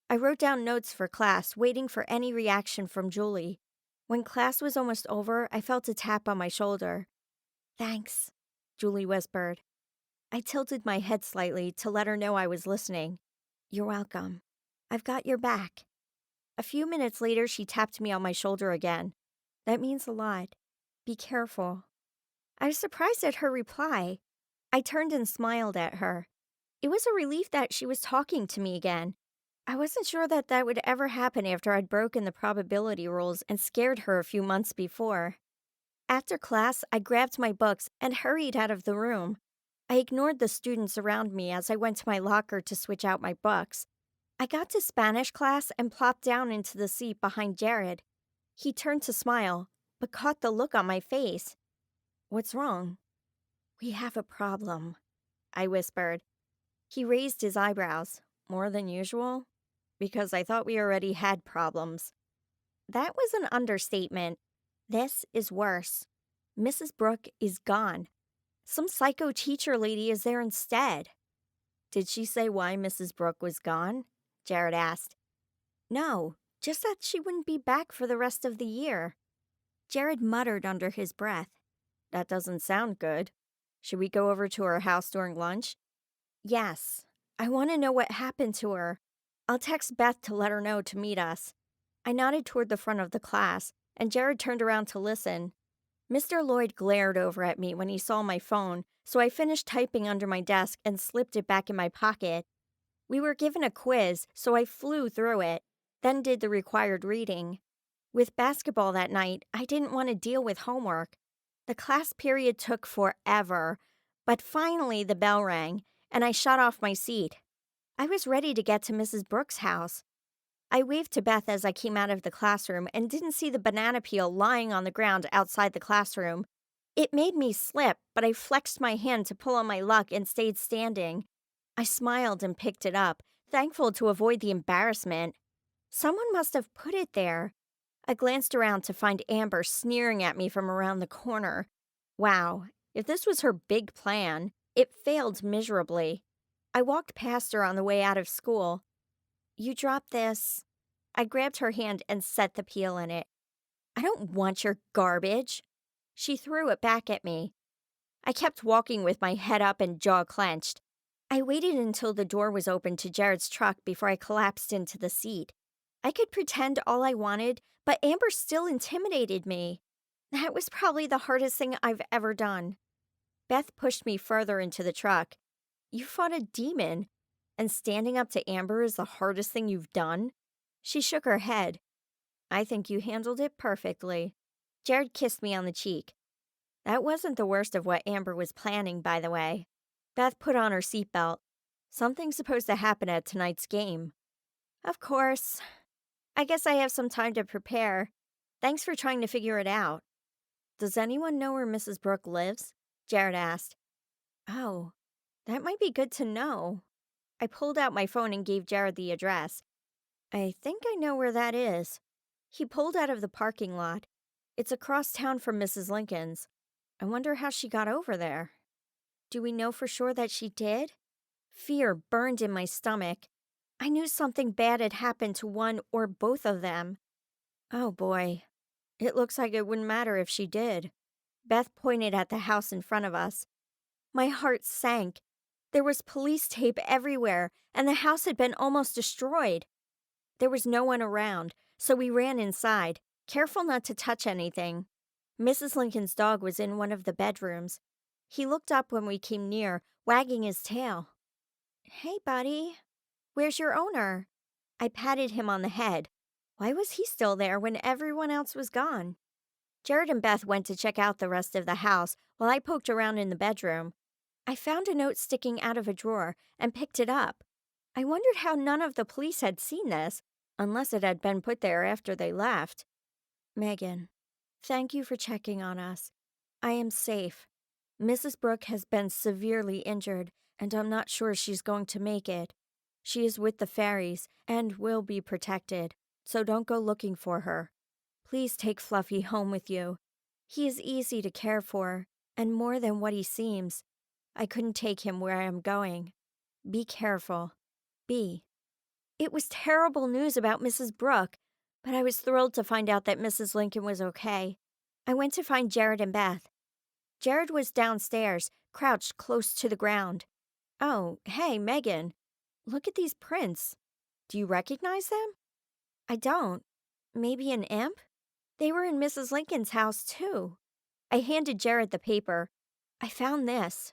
I wrote down notes for class, waiting for any reaction from Julie. When class was almost over, I felt a tap on my shoulder. Thanks, Julie whispered. I tilted my head slightly to let her know I was listening. You're welcome. I've got your back. A few minutes later, she tapped me on my shoulder again. That means a lot. Be careful. I was surprised at her reply. I turned and smiled at her. It was a relief that she was talking to me again. I wasn't sure that would ever happen after I'd broken the probability rules and scared her a few months before. After class, I grabbed my books and hurried out of the room. I ignored the students around me as I went to my locker to switch out my books. I got to Spanish class and plopped down into the seat behind Jared. He turned to smile, but caught the look on my face. What's wrong? We have a problem, I whispered. He raised his eyebrows. More than usual? Because I thought we already had problems. That was an understatement. This is worse. Mrs. Brooke is gone. Some psycho teacher lady is there instead. Did she say why Mrs. Brooke was gone? Jared asked. No, just that she wouldn't be back for the rest of the year. Jared muttered under his breath. That doesn't sound good. Should we go over to her house during lunch? Yes. I want to know what happened to her. I'll text Beth to let her know to meet us. I nodded toward the front of the class, and Jared turned around to listen. Mr. Lloyd glared over at me when he saw my phone, so I finished typing under my desk and slipped it back in my pocket. We were given a quiz, so I flew through it, then did the required reading. With basketball that night, I didn't want to deal with homework. The class period took forever, but finally the bell rang, and I shot off my seat. I was ready to get to Mrs. Brooks' house. I waved to Beth as I came out of the classroom and didn't see the banana peel lying on the ground outside the classroom. It made me slip, but I flexed my hand to pull on my luck and stayed standing. I smiled and picked it up, thankful to avoid the embarrassment. Someone must have put it there. I glanced around to find Amber sneering at me from around the corner. Wow, if this was her big plan, it failed miserably. I walked past her on the way out of school. You dropped this. I grabbed her hand and set the peel in it. I don't want your garbage. She threw it back at me. I kept walking with my head up and jaw clenched. I waited until the door was open to Jared's truck before I collapsed into the seat. I could pretend all I wanted, but Amber still intimidated me. That was probably the hardest thing I've ever done. Beth pushed me further into the truck. You fought a demon, and standing up to Amber is the hardest thing you've done? She shook her head. I think you handled it perfectly. Jared kissed me on the cheek. That wasn't the worst of what Amber was planning, by the way. Beth put on her seatbelt. Something's supposed to happen at tonight's game. Of course. I guess I have some time to prepare. Thanks for trying to figure it out. Does anyone know where Mrs. Brooke lives? Jared asked. Oh, that might be good to know. I pulled out my phone and gave Jared the address. I think I know where that is. He pulled out of the parking lot. It's across town from Mrs. Lincoln's. I wonder how she got over there. Do we know for sure that she did? Fear burned in my stomach. I knew something bad had happened to one or both of them. Oh boy. It looks like it wouldn't matter if she did. Beth pointed at the house in front of us. My heart sank. There was police tape everywhere, and the house had been almost destroyed. There was no one around, so we ran inside, careful not to touch anything. Mrs. Lincoln's dog was in one of the bedrooms. He looked up when we came near, wagging his tail. Hey, buddy. Where's your owner? I patted him on the head. Why was he still there when everyone else was gone? Jared and Beth went to check out the rest of the house while I poked around in the bedroom. I found a note sticking out of a drawer and picked it up. I wondered how none of the police had seen this, unless it had been put there after they left. Megan, thank you for checking on us. I am safe. Mrs. Brooke has been severely injured, and I'm not sure she's going to make it. She is with the fairies and will be protected, so don't go looking for her. Please take Fluffy home with you. He is easy to care for, and more than what he seems. I couldn't take him where I am going. Be careful. B. It was terrible news about Mrs. Brooke, but I was thrilled to find out that Mrs. Lincoln was okay. I went to find Jared and Beth. Jared was downstairs, crouched close to the ground. Oh, hey, Megan. Look at these prints. Do you recognize them? I don't. Maybe an imp? They were in Mrs. Lincoln's house, too. I handed Jared the paper. I found this.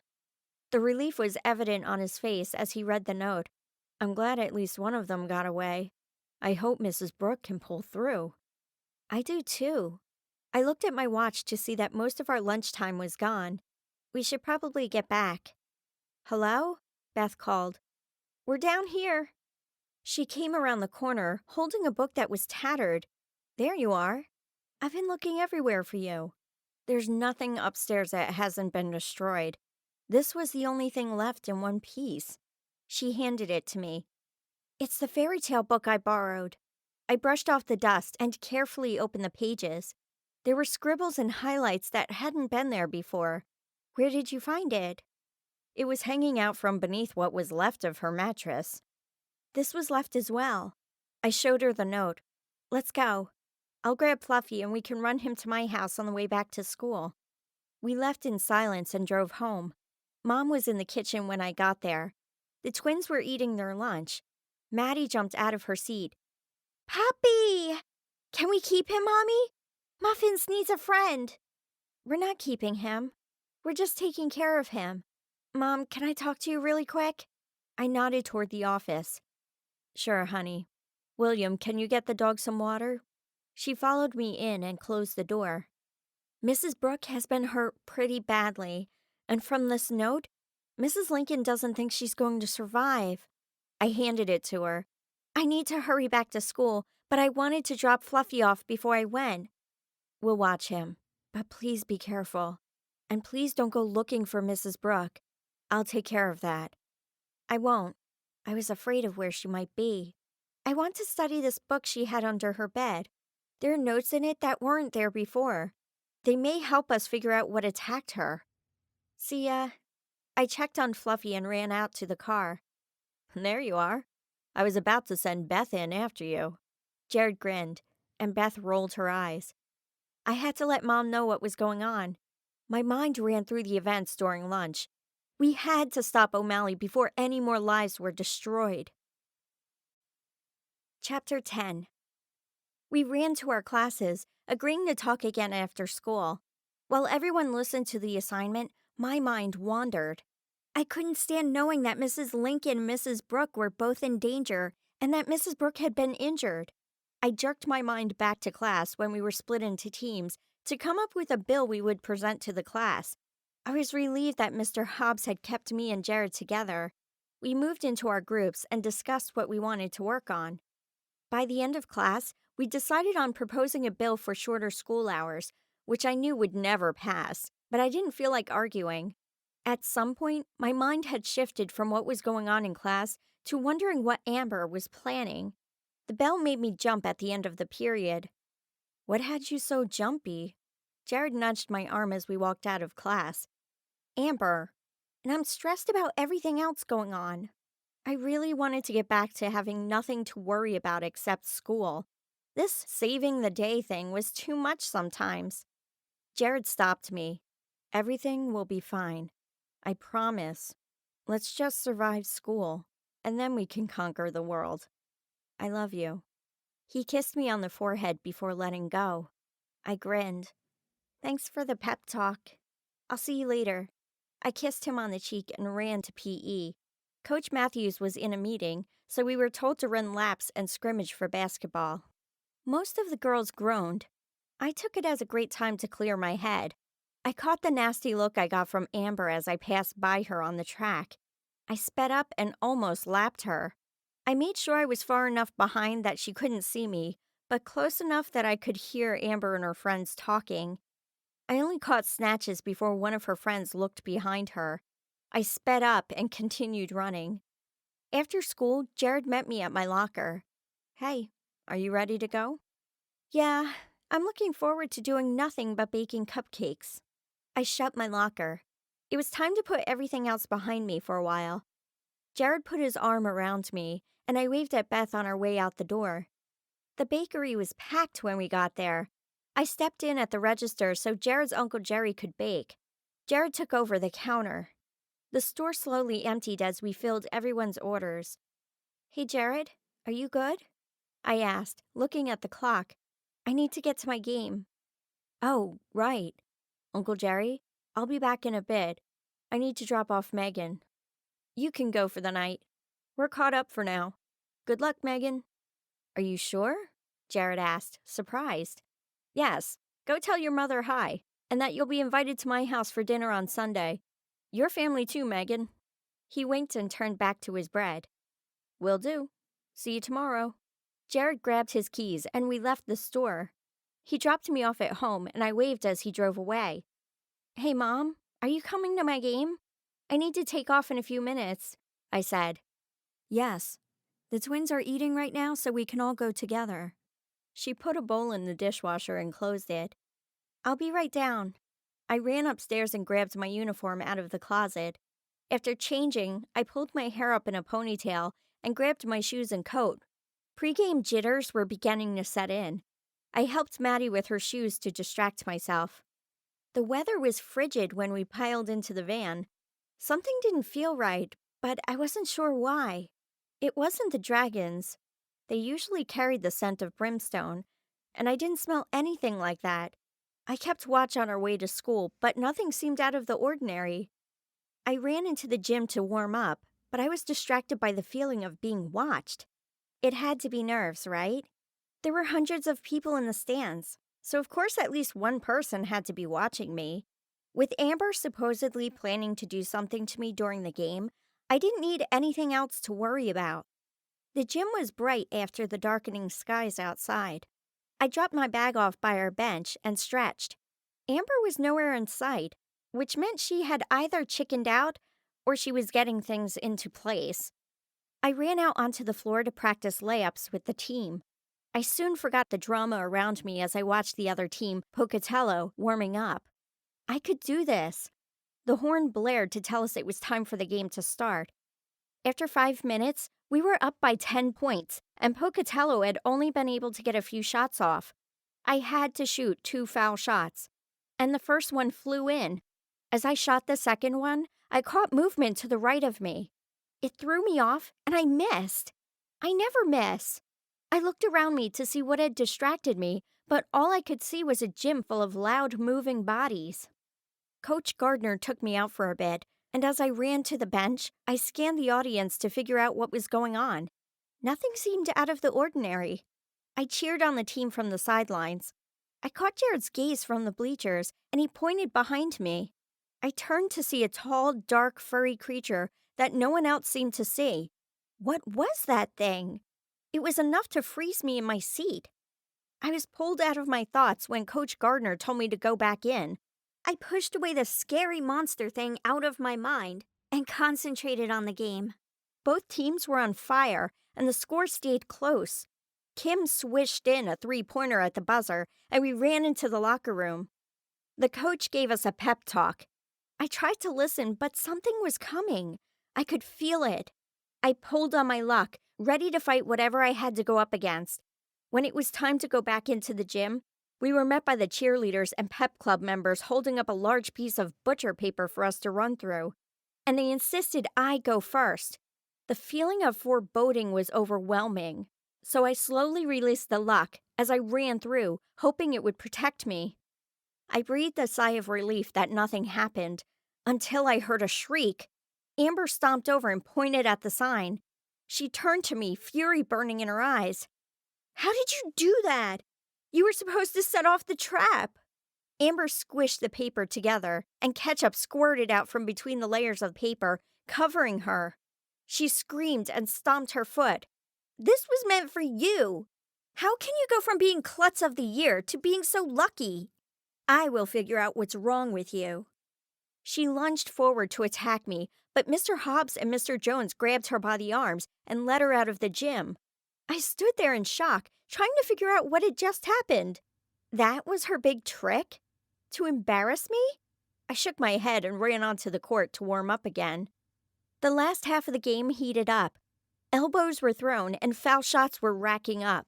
The relief was evident on his face as he read the note. I'm glad at least one of them got away. I hope Mrs. Brooke can pull through. I do, too. I looked at my watch to see that most of our lunchtime was gone. We should probably get back. Hello? Beth called. We're down here. She came around the corner, holding a book that was tattered. There you are. I've been looking everywhere for you. There's nothing upstairs that hasn't been destroyed. This was the only thing left in one piece. She handed it to me. It's the fairy tale book I borrowed. I brushed off the dust and carefully opened the pages. There were scribbles and highlights that hadn't been there before. Where did you find it? It was hanging out from beneath what was left of her mattress. This was left as well. I showed her the note. Let's go. I'll grab Fluffy and we can run him to my house on the way back to school. We left in silence and drove home. Mom was in the kitchen when I got there. The twins were eating their lunch. Maddie jumped out of her seat. Puppy! Can we keep him, Mommy? Muffins needs a friend. We're not keeping him. We're just taking care of him. Mom, can I talk to you really quick? I nodded toward the office. Sure, honey. William, can you get the dog some water? She followed me in and closed the door. Mrs. Brooke has been hurt pretty badly, and from this note, Mrs. Lincoln doesn't think she's going to survive. I handed it to her. I need to hurry back to school, but I wanted to drop Fluffy off before I went. We'll watch him, but please be careful. And please don't go looking for Mrs. Brooke. I'll take care of that. I won't. I was afraid of where she might be. I want to study this book she had under her bed. There are notes in it that weren't there before. They may help us figure out what attacked her. See ya. I checked on Fluffy and ran out to the car. There you are. I was about to send Beth in after you. Jared grinned, and Beth rolled her eyes. I had to let Mom know what was going on. My mind ran through the events during lunch. We had to stop O'Malley before any more lives were destroyed. Chapter 10. We ran to our classes, agreeing to talk again after school. While everyone listened to the assignment, my mind wandered. I couldn't stand knowing that Mrs. Lincoln and Mrs. Brooke were both in danger and that Mrs. Brooke had been injured. I jerked my mind back to class when we were split into teams to come up with a bill we would present to the class. I was relieved that Mr. Hobbs had kept me and Jared together. We moved into our groups and discussed what we wanted to work on. By the end of class, we decided on proposing a bill for shorter school hours, which I knew would never pass, but I didn't feel like arguing. At some point, my mind had shifted from what was going on in class to wondering what Amber was planning. The bell made me jump at the end of the period. What had you so jumpy? Jared nudged my arm as we walked out of class. Amber, and I'm stressed about everything else going on. I really wanted to get back to having nothing to worry about except school. This saving the day thing was too much sometimes. Jared stopped me. Everything will be fine. I promise. Let's just survive school, and then we can conquer the world. I love you. He kissed me on the forehead before letting go. I grinned. Thanks for the pep talk. I'll see you later. I kissed him on the cheek and ran to PE. Coach Matthews was in a meeting, so we were told to run laps and scrimmage for basketball. Most of the girls groaned. I took it as a great time to clear my head. I caught the nasty look I got from Amber as I passed by her on the track. I sped up and almost lapped her. I made sure I was far enough behind that she couldn't see me, but close enough that I could hear Amber and her friends talking. I only caught snatches before one of her friends looked behind her. I sped up and continued running. After school, Jared met me at my locker. Hey, are you ready to go? Yeah, I'm looking forward to doing nothing but baking cupcakes. I shut my locker. It was time to put everything else behind me for a while. Jared put his arm around me, and I waved at Beth on our way out the door. The bakery was packed when we got there. I stepped in at the register so Jared's Uncle Jerry could bake. Jared took over the counter. The store slowly emptied as we filled everyone's orders. Hey, Jared, are you good? I asked, looking at the clock. I need to get to my game. Oh, right. Uncle Jerry, I'll be back in a bit. I need to drop off Megan. You can go for the night. We're caught up for now. Good luck, Megan. Are you sure? Jared asked, surprised. Yes, go tell your mother hi, and that you'll be invited to my house for dinner on Sunday. Your family too, Megan. He winked and turned back to his bread. Will do. See you tomorrow. Jared grabbed his keys and we left the store. He dropped me off at home and I waved as he drove away. Hey, Mom, are you coming to my game? I need to take off in a few minutes, I said. Yes. The twins are eating right now so we can all go together. She put a bowl in the dishwasher and closed it. I'll be right down. I ran upstairs and grabbed my uniform out of the closet. After changing, I pulled my hair up in a ponytail and grabbed my shoes and coat. Pre-game jitters were beginning to set in. I helped Maddie with her shoes to distract myself. The weather was frigid when we piled into the van. Something didn't feel right, but I wasn't sure why. It wasn't the dragons. They usually carried the scent of brimstone, and I didn't smell anything like that. I kept watch on our way to school, but nothing seemed out of the ordinary. I ran into the gym to warm up, but I was distracted by the feeling of being watched. It had to be nerves, right? There were hundreds of people in the stands, so of course at least one person had to be watching me. With Amber supposedly planning to do something to me during the game, I didn't need anything else to worry about. The gym was bright after the darkening skies outside. I dropped my bag off by our bench and stretched. Amber was nowhere in sight, which meant she had either chickened out or she was getting things into place. I ran out onto the floor to practice layups with the team. I soon forgot the drama around me as I watched the other team, Pocatello, warming up. I could do this. The horn blared to tell us it was time for the game to start. After 5 minutes, we were up by 10 points, and Pocatello had only been able to get a few shots off. I had to shoot 2 foul shots, and the first one flew in. As I shot the second one, I caught movement to the right of me. It threw me off, and I missed. I never miss. I looked around me to see what had distracted me, but all I could see was a gym full of loud, moving bodies. Coach Gardner took me out for a bit, and as I ran to the bench, I scanned the audience to figure out what was going on. Nothing seemed out of the ordinary. I cheered on the team from the sidelines. I caught Jared's gaze from the bleachers, and he pointed behind me. I turned to see a tall, dark, furry creature that no one else seemed to see. What was that thing? It was enough to freeze me in my seat. I was pulled out of my thoughts when Coach Gardner told me to go back in. I pushed away the scary monster thing out of my mind and concentrated on the game. Both teams were on fire, and the score stayed close. Kim swished in a 3-pointer at the buzzer, and we ran into the locker room. The coach gave us a pep talk. I tried to listen, but something was coming. I could feel it. I pulled on my luck, ready to fight whatever I had to go up against. When it was time to go back into the gym, we were met by the cheerleaders and pep club members holding up a large piece of butcher paper for us to run through, and they insisted I go first. The feeling of foreboding was overwhelming, so I slowly released the luck as I ran through, hoping it would protect me. I breathed a sigh of relief that nothing happened, until I heard a shriek. Amber stomped over and pointed at the sign. She turned to me, fury burning in her eyes. "How did you do that? You were supposed to set off the trap." Amber squished the paper together, and ketchup squirted out from between the layers of paper, covering her. She screamed and stomped her foot. "This was meant for you. How can you go from being klutz of the year to being so lucky? I will figure out what's wrong with you." She lunged forward to attack me, but Mr. Hobbs and Mr. Jones grabbed her by the arms and led her out of the gym. I stood there in shock, trying to figure out what had just happened. That was her big trick? To embarrass me? I shook my head and ran onto the court to warm up again. The last half of the game heated up. Elbows were thrown and foul shots were racking up.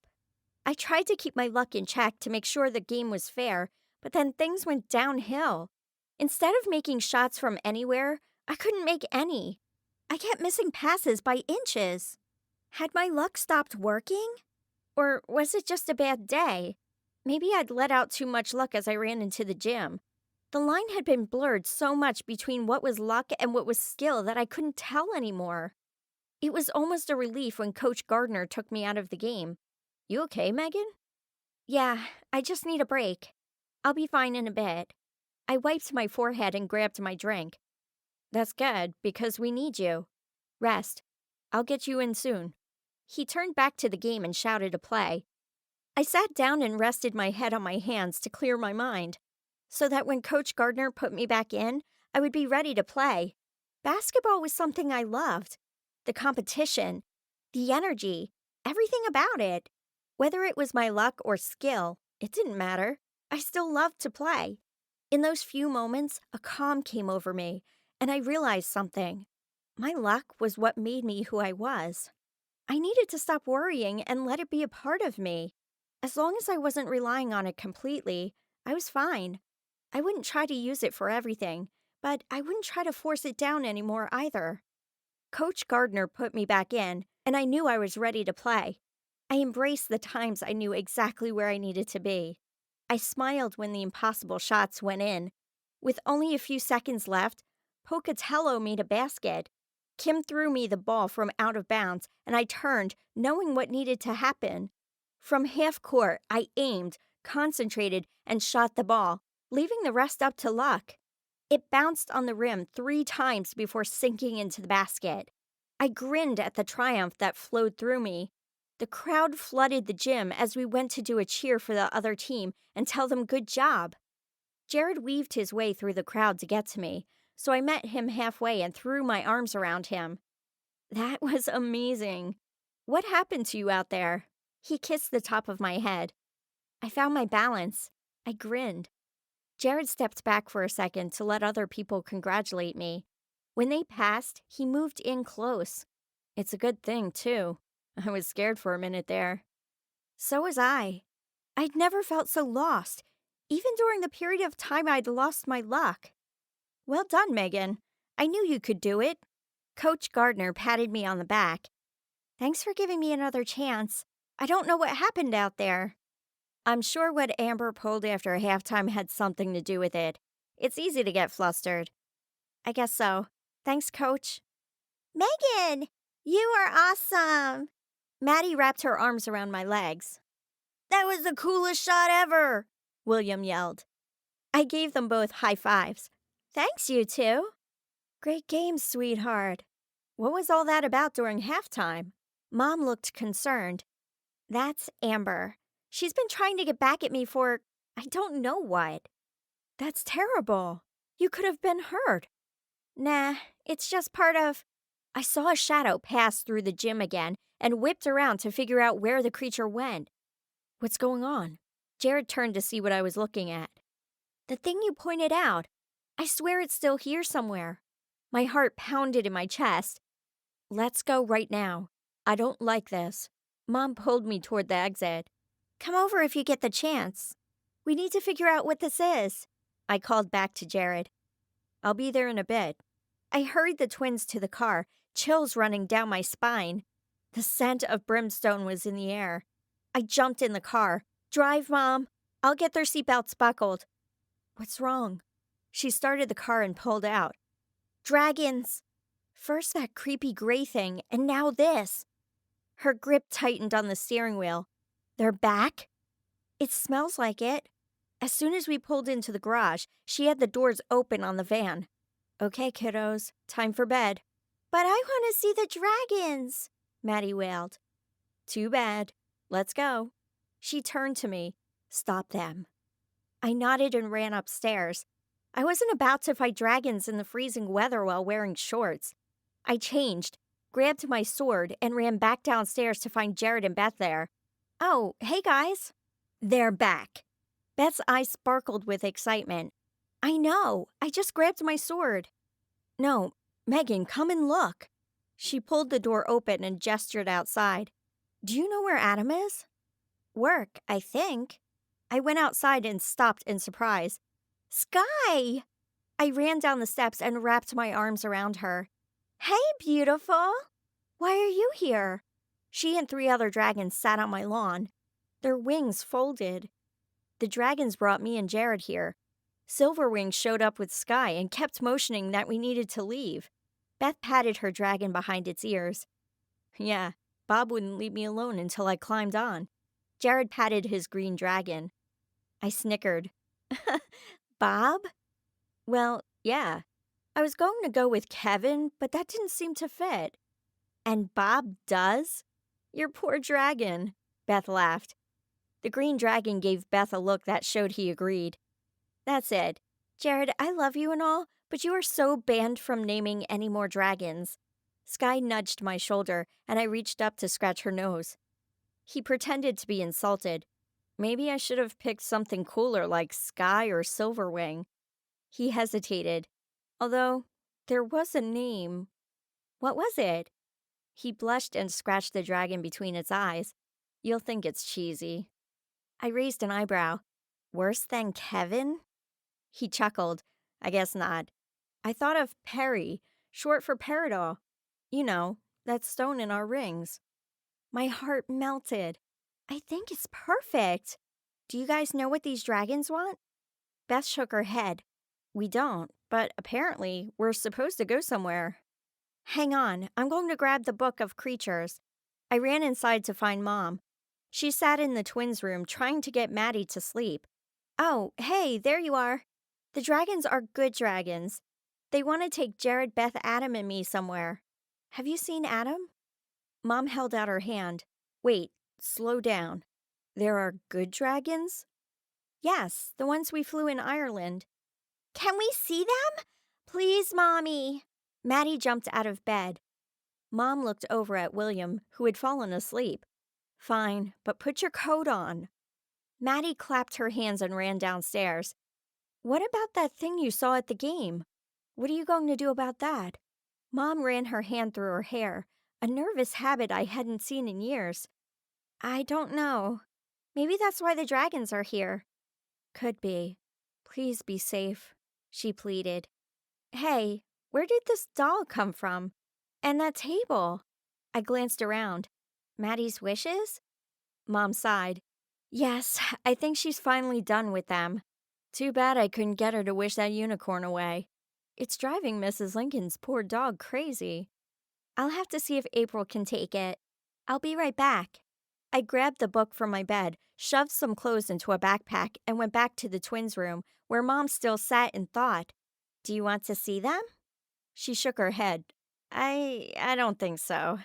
I tried to keep my luck in check to make sure the game was fair, but then things went downhill. Instead of making shots from anywhere, I couldn't make any. I kept missing passes by inches. Had my luck stopped working? Or was it just a bad day? Maybe I'd let out too much luck as I ran into the gym. The line had been blurred so much between what was luck and what was skill that I couldn't tell anymore. It was almost a relief when Coach Gardner took me out of the game. "You okay, Megan?" "Yeah, I just need a break. I'll be fine in a bit." I wiped my forehead and grabbed my drink. "That's good, because we need you. Rest. I'll get you in soon." He turned back to the game and shouted a play. I sat down and rested my head on my hands to clear my mind, so that when Coach Gardner put me back in, I would be ready to play. Basketball was something I loved. The competition, the energy, everything about it. Whether it was my luck or skill, it didn't matter. I still loved to play. In those few moments, a calm came over me, and I realized something. My luck was what made me who I was. I needed to stop worrying and let it be a part of me. As long as I wasn't relying on it completely, I was fine. I wouldn't try to use it for everything, but I wouldn't try to force it down anymore either. Coach Gardner put me back in, and I knew I was ready to play. I embraced the times I knew exactly where I needed to be. I smiled when the impossible shots went in. With only a few seconds left, Pocatello made a basket. Kim threw me the ball from out of bounds, and I turned, knowing what needed to happen. From half court, I aimed, concentrated, and shot the ball, leaving the rest up to luck. It bounced on the rim 3 times before sinking into the basket. I grinned at the triumph that flowed through me. The crowd flooded the gym as we went to do a cheer for the other team and tell them good job. Jared weaved his way through the crowd to get to me, so I met him halfway and threw my arms around him. That was amazing. What happened to you out there? He kissed the top of my head. I found my balance. I grinned. Jared stepped back for a second to let other people congratulate me. When they passed, he moved in close. It's a good thing, too. I was scared for a minute there. So was I. I'd never felt so lost, even during the period of time I'd lost my luck. Well done, Megan. I knew you could do it. Coach Gardner patted me on the back. Thanks for giving me another chance. I don't know what happened out there. I'm sure what Amber pulled after halftime had something to do with it. It's easy to get flustered. I guess so. Thanks, Coach. Megan, you are awesome. Maddie wrapped her arms around my legs. That was the coolest shot ever, William yelled. I gave them both high fives. Thanks, you two. Great game, sweetheart. What was all that about during halftime? Mom looked concerned. That's Amber. She's been trying to get back at me for I don't know what. That's terrible. You could have been hurt. Nah, it's just part of... I saw a shadow pass through the gym again and whipped around to figure out where the creature went. What's going on? Jared turned to see what I was looking at. The thing you pointed out. I swear it's still here somewhere. My heart pounded in my chest. Let's go right now. I don't like this. Mom pulled me toward the exit. Come over if you get the chance. We need to figure out what this is. I called back to Jared. I'll be there in a bit. I hurried the twins to the car, chills running down my spine. The scent of brimstone was in the air. I jumped in the car. Drive, Mom. I'll get their seatbelts buckled. What's wrong? She started the car and pulled out. Dragons. First that creepy gray thing, and now this. Her grip tightened on the steering wheel. They're back? It smells like it. As soon as we pulled into the garage, she had the doors open on the van. Okay, kiddos, time for bed. But I want to see the dragons, Maddie wailed. Too bad. Let's go. She turned to me. Stop them. I nodded and ran upstairs. I wasn't about to fight dragons in the freezing weather while wearing shorts. I changed, grabbed my sword, and ran back downstairs to find Jared and Beth there. Oh, hey guys. They're back. Beth's eyes sparkled with excitement. I know. I just grabbed my sword. No, Megan, come and look. She pulled the door open and gestured outside. Do you know where Adam is? Work, I think. I went outside and stopped in surprise. Sky! I ran down the steps and wrapped my arms around her. Hey, beautiful! Why are you here? She and 3 other dragons sat on my lawn. Their wings folded. The dragons brought me and Jared here. Silverwing showed up with Sky and kept motioning that we needed to leave. Beth patted her dragon behind its ears. Yeah, Bob wouldn't leave me alone until I climbed on. Jared patted his green dragon. I snickered. Bob? Well, yeah. I was going to go with Kevin, but that didn't seem to fit. And Bob does? Your poor dragon, Beth laughed. The green dragon gave Beth a look that showed he agreed. That's it. Jared, I love you and all, but you are so banned from naming any more dragons. Sky nudged my shoulder, and I reached up to scratch her nose. He pretended to be insulted. Maybe I should have picked something cooler like Sky or Silverwing. He hesitated, although there was a name. What was it? He blushed and scratched the dragon between its eyes. You'll think it's cheesy. I raised an eyebrow. Worse than Kevin? He chuckled. I guess not. I thought of Perry, short for Peridot. You know, that stone in our rings. My heart melted. I think it's perfect. Do you guys know what these dragons want? Beth shook her head. We don't, but apparently we're supposed to go somewhere. Hang on, I'm going to grab the book of creatures. I ran inside to find Mom. She sat in the twins' room trying to get Maddie to sleep. Oh, hey, there you are. The dragons are good dragons. They want to take Jared, Beth, Adam, and me somewhere. Have you seen Adam? Mom held out her hand. Wait, slow down. There are good dragons? Yes, the ones we flew in Ireland. Can we see them? Please, Mommy. Maddie jumped out of bed. Mom looked over at William, who had fallen asleep. Fine, but put your coat on. Maddie clapped her hands and ran downstairs. What about that thing you saw at the game? What are you going to do about that? Mom ran her hand through her hair, a nervous habit I hadn't seen in years. I don't know. Maybe that's why the dragons are here. Could be. Please be safe, she pleaded. Hey, where did this doll come from? And that table? I glanced around. Maddie's wishes? Mom sighed. Yes, I think she's finally done with them. Too bad I couldn't get her to wish that unicorn away. It's driving Mrs. Lincoln's poor dog crazy. I'll have to see if April can take it. I'll be right back. I grabbed the book from my bed, shoved some clothes into a backpack, and went back to the twins' room, where Mom still sat and thought. Do you want to see them? She shook her head. I don't think so.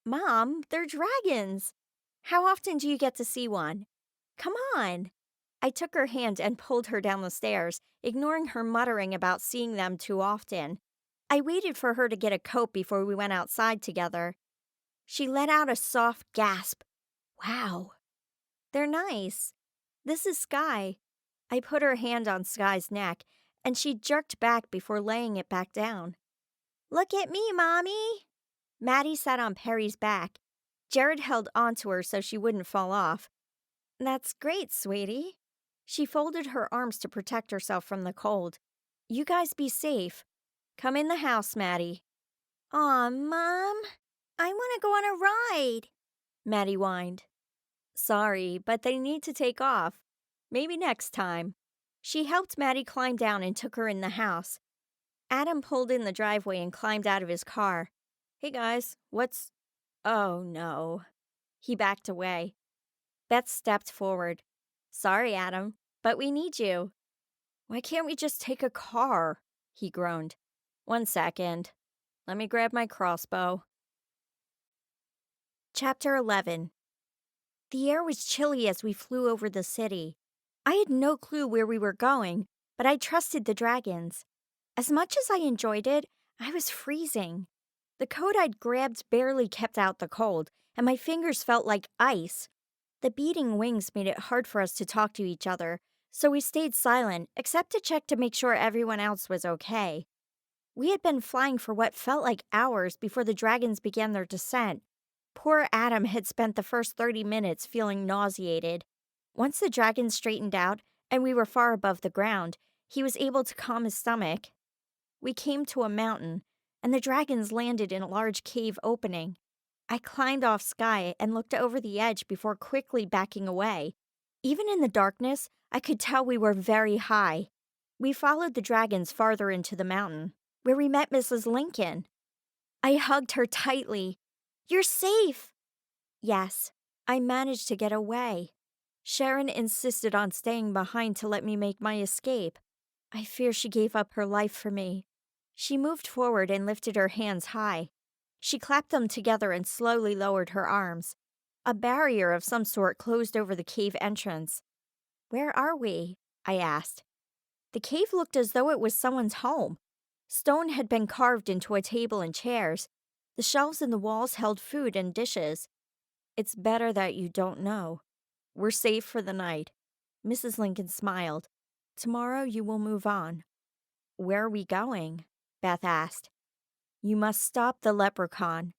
Mom, they're dragons. How often do you get to see one? Come on. I took her hand and pulled her down the stairs, ignoring her muttering about seeing them too often. I waited for her to get a coat before we went outside together. She let out a soft gasp. Wow. They're nice. This is Sky. I put her hand on Sky's neck, and she jerked back before laying it back down. Look at me, Mommy. Maddie sat on Perry's back. Jared held onto her so she wouldn't fall off. That's great, sweetie. She folded her arms to protect herself from the cold. You guys be safe. Come in the house, Maddie. Aw, Mom. I want to go on a ride, Maddie whined. Sorry, but they need to take off. Maybe next time. She helped Maddie climb down and took her in the house. Adam pulled in the driveway and climbed out of his car. Hey guys, what's... Oh no. He backed away. Beth stepped forward. Sorry, Adam, but we need you. Why can't we just take a car? He groaned. 1 second. Let me grab my crossbow. Chapter 11. The air was chilly as we flew over the city. I had no clue where we were going, but I trusted the dragons. As much as I enjoyed it, I was freezing. The coat I'd grabbed barely kept out the cold, and my fingers felt like ice. The beating wings made it hard for us to talk to each other, so we stayed silent, except to check to make sure everyone else was okay. We had been flying for what felt like hours before the dragons began their descent. Poor Adam had spent the first 30 minutes feeling nauseated. Once the dragons straightened out and we were far above the ground, he was able to calm his stomach. We came to a mountain, and the dragons landed in a large cave opening. I climbed off Sky and looked over the edge before quickly backing away. Even in the darkness, I could tell we were very high. We followed the dragons farther into the mountain, where we met Mrs. Lincoln. I hugged her tightly. You're safe. Yes, I managed to get away. Sharon insisted on staying behind to let me make my escape. I fear she gave up her life for me. She moved forward and lifted her hands high. She clapped them together and slowly lowered her arms. A barrier of some sort closed over the cave entrance. Where are we? I asked. The cave looked as though it was someone's home. Stone had been carved into a table and chairs. The shelves in the walls held food and dishes. It's better that you don't know. We're safe for the night. Mrs. Lincoln smiled. Tomorrow you will move on. Where are we going? Beth asked. You must stop the leprechaun.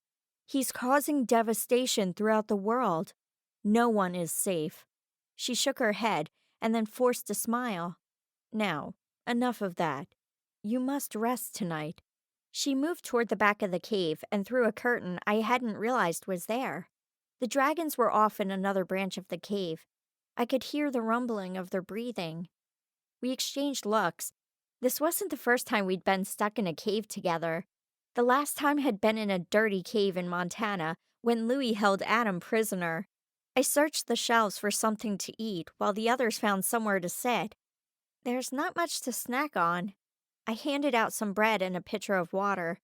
He's causing devastation throughout the world. No one is safe. She shook her head and then forced a smile. Now, enough of that. You must rest tonight. She moved toward the back of the cave and through a curtain I hadn't realized was there. The dragons were off in another branch of the cave. I could hear the rumbling of their breathing. We exchanged looks. This wasn't the first time we'd been stuck in a cave together. The last time had been in a dirty cave in Montana when Louis held Adam prisoner. I searched the shelves for something to eat while the others found somewhere to sit. There's not much to snack on. I handed out some bread and a pitcher of water.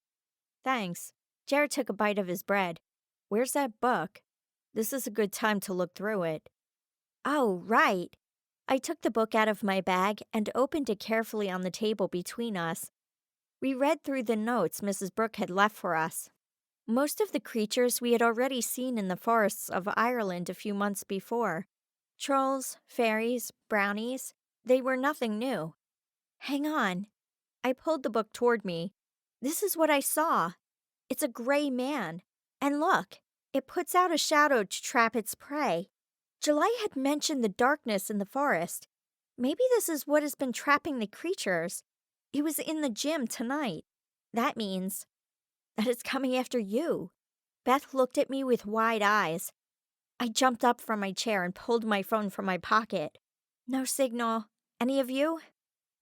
Thanks. Jared took a bite of his bread. Where's that book? This is a good time to look through it. Oh, right. I took the book out of my bag and opened it carefully on the table between us. We read through the notes Mrs. Brooke had left for us. Most of the creatures we had already seen in the forests of Ireland a few months before. Trolls, fairies, brownies, they were nothing new. Hang on. I pulled the book toward me. This is what I saw. It's a gray man. And look, it puts out a shadow to trap its prey. July had mentioned the darkness in the forest. Maybe this is what has been trapping the creatures. It was in the gym tonight. That means that it's coming after you. Beth looked at me with wide eyes. I jumped up from my chair and pulled my phone from my pocket. No signal. Any of you?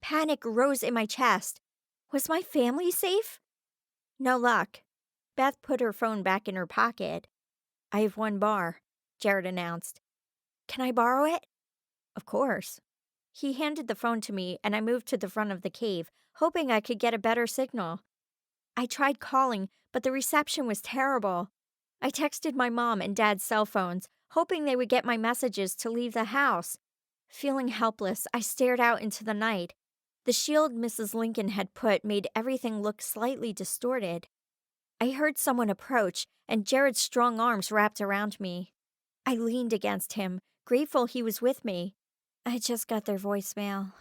Panic rose in my chest. Was my family safe? No luck. Beth put her phone back in her pocket. I have one bar, Jared announced. Can I borrow it? Of course. He handed the phone to me, and I moved to the front of the cave, hoping I could get a better signal. I tried calling, but the reception was terrible. I texted my mom and dad's cell phones, hoping they would get my messages to leave the house. Feeling helpless, I stared out into the night. The shield Mrs. Lincoln had put made everything look slightly distorted. I heard someone approach, and Jared's strong arms wrapped around me. I leaned against him, grateful he was with me. I just got their voicemail.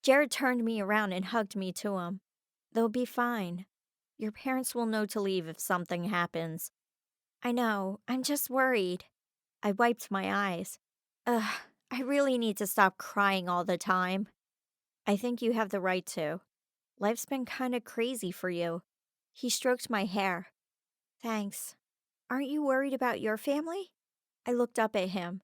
Jared turned me around and hugged me to him. They'll be fine. Your parents will know to leave if something happens. I know, I'm just worried. I wiped my eyes. I really need to stop crying all the time. I think you have the right to. Life's been kind of crazy for you. He stroked my hair. Thanks. Aren't you worried about your family? I looked up at him.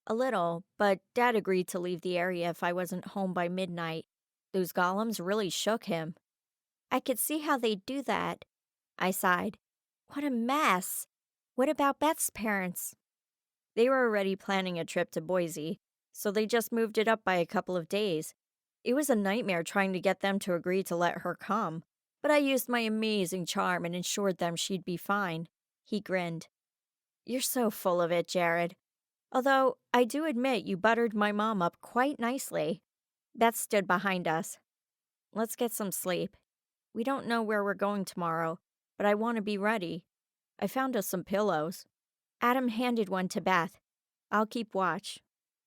A little, but Dad agreed to leave the area if I wasn't home by midnight. Those golems really shook him. I could see how they'd do that. I sighed. What a mess. What about Beth's parents? They were already planning a trip to Boise, so they just moved it up by a couple of days. It was a nightmare trying to get them to agree to let her come, but I used my amazing charm and ensured them she'd be fine. He grinned. You're so full of it, Jared. Although, I do admit you buttered my mom up quite nicely. Beth stood behind us. Let's get some sleep. We don't know where we're going tomorrow, but I want to be ready. I found us some pillows. Adam handed one to Beth. I'll keep watch.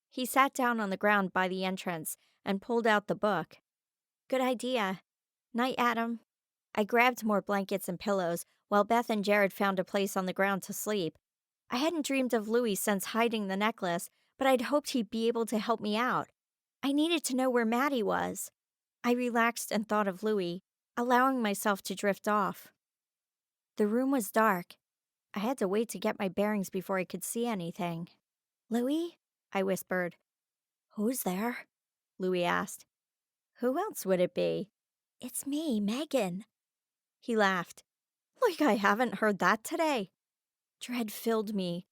He sat down on the ground by the entrance and pulled out the book. Good idea. Night, Adam. I grabbed more blankets and pillows while Beth and Jared found a place on the ground to sleep. I hadn't dreamed of Louis since hiding the necklace, but I'd hoped he'd be able to help me out. I needed to know where Maddie was. I relaxed and thought of Louis, allowing myself to drift off. The room was dark. I had to wait to get my bearings before I could see anything. Louis? I whispered. Who's there? Louis asked. Who else would it be? It's me, Megan. He laughed. Like I haven't heard that today. Dread filled me.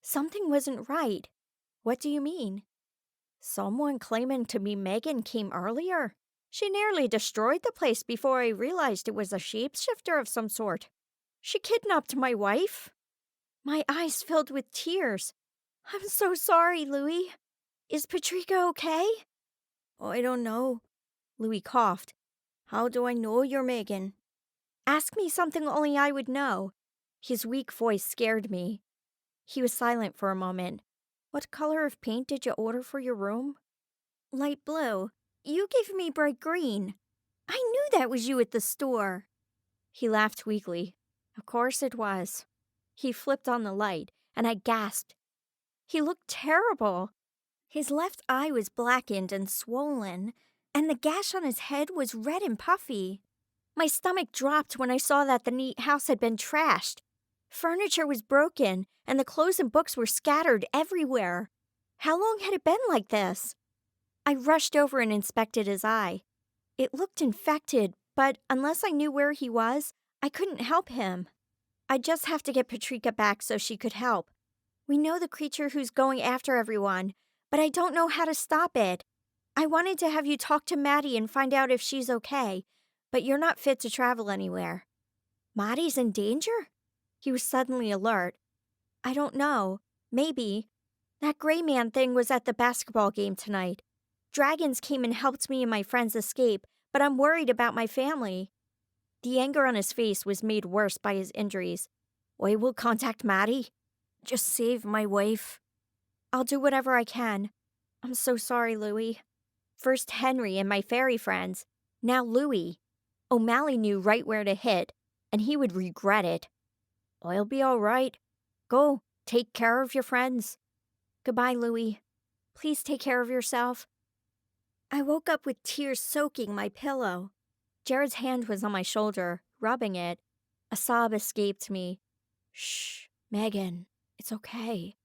Something wasn't right. What do you mean? Someone claiming to be Megan came earlier. She nearly destroyed the place before I realized it was a shapeshifter of some sort. She kidnapped my wife. My eyes filled with tears. I'm so sorry, Louis. Is Patrica okay? I don't know. Louis coughed. How do I know you're Megan? Ask me something only I would know. His weak voice scared me. He was silent for a moment. What color of paint did you order for your room? Light blue. You gave me bright green. I knew that was you at the store. He laughed weakly. Of course it was. He flipped on the light, and I gasped. He looked terrible. His left eye was blackened and swollen, and the gash on his head was red and puffy. My stomach dropped when I saw that the neat house had been trashed. Furniture was broken, and the clothes and books were scattered everywhere. How long had it been like this? I rushed over and inspected his eye. It looked infected, but unless I knew where he was, I couldn't help him. I'd just have to get Patrica back so she could help. We know the creature who's going after everyone, but I don't know how to stop it. I wanted to have you talk to Maddie and find out if she's okay, but you're not fit to travel anywhere. Maddie's in danger? He was suddenly alert. I don't know. Maybe. That gray man thing was at the basketball game tonight. Dragons came and helped me and my friends escape, but I'm worried about my family. The anger on his face was made worse by his injuries. I will contact Maddie. Just save my wife. I'll do whatever I can. I'm so sorry, Louie. First Henry and my fairy friends, now Louie. O'Malley knew right where to hit, and he would regret it. I'll be all right. Go, take care of your friends. Goodbye, Louie. Please take care of yourself. I woke up with tears soaking my pillow. Jared's hand was on my shoulder, rubbing it. A sob escaped me. Shh, Megan, it's okay.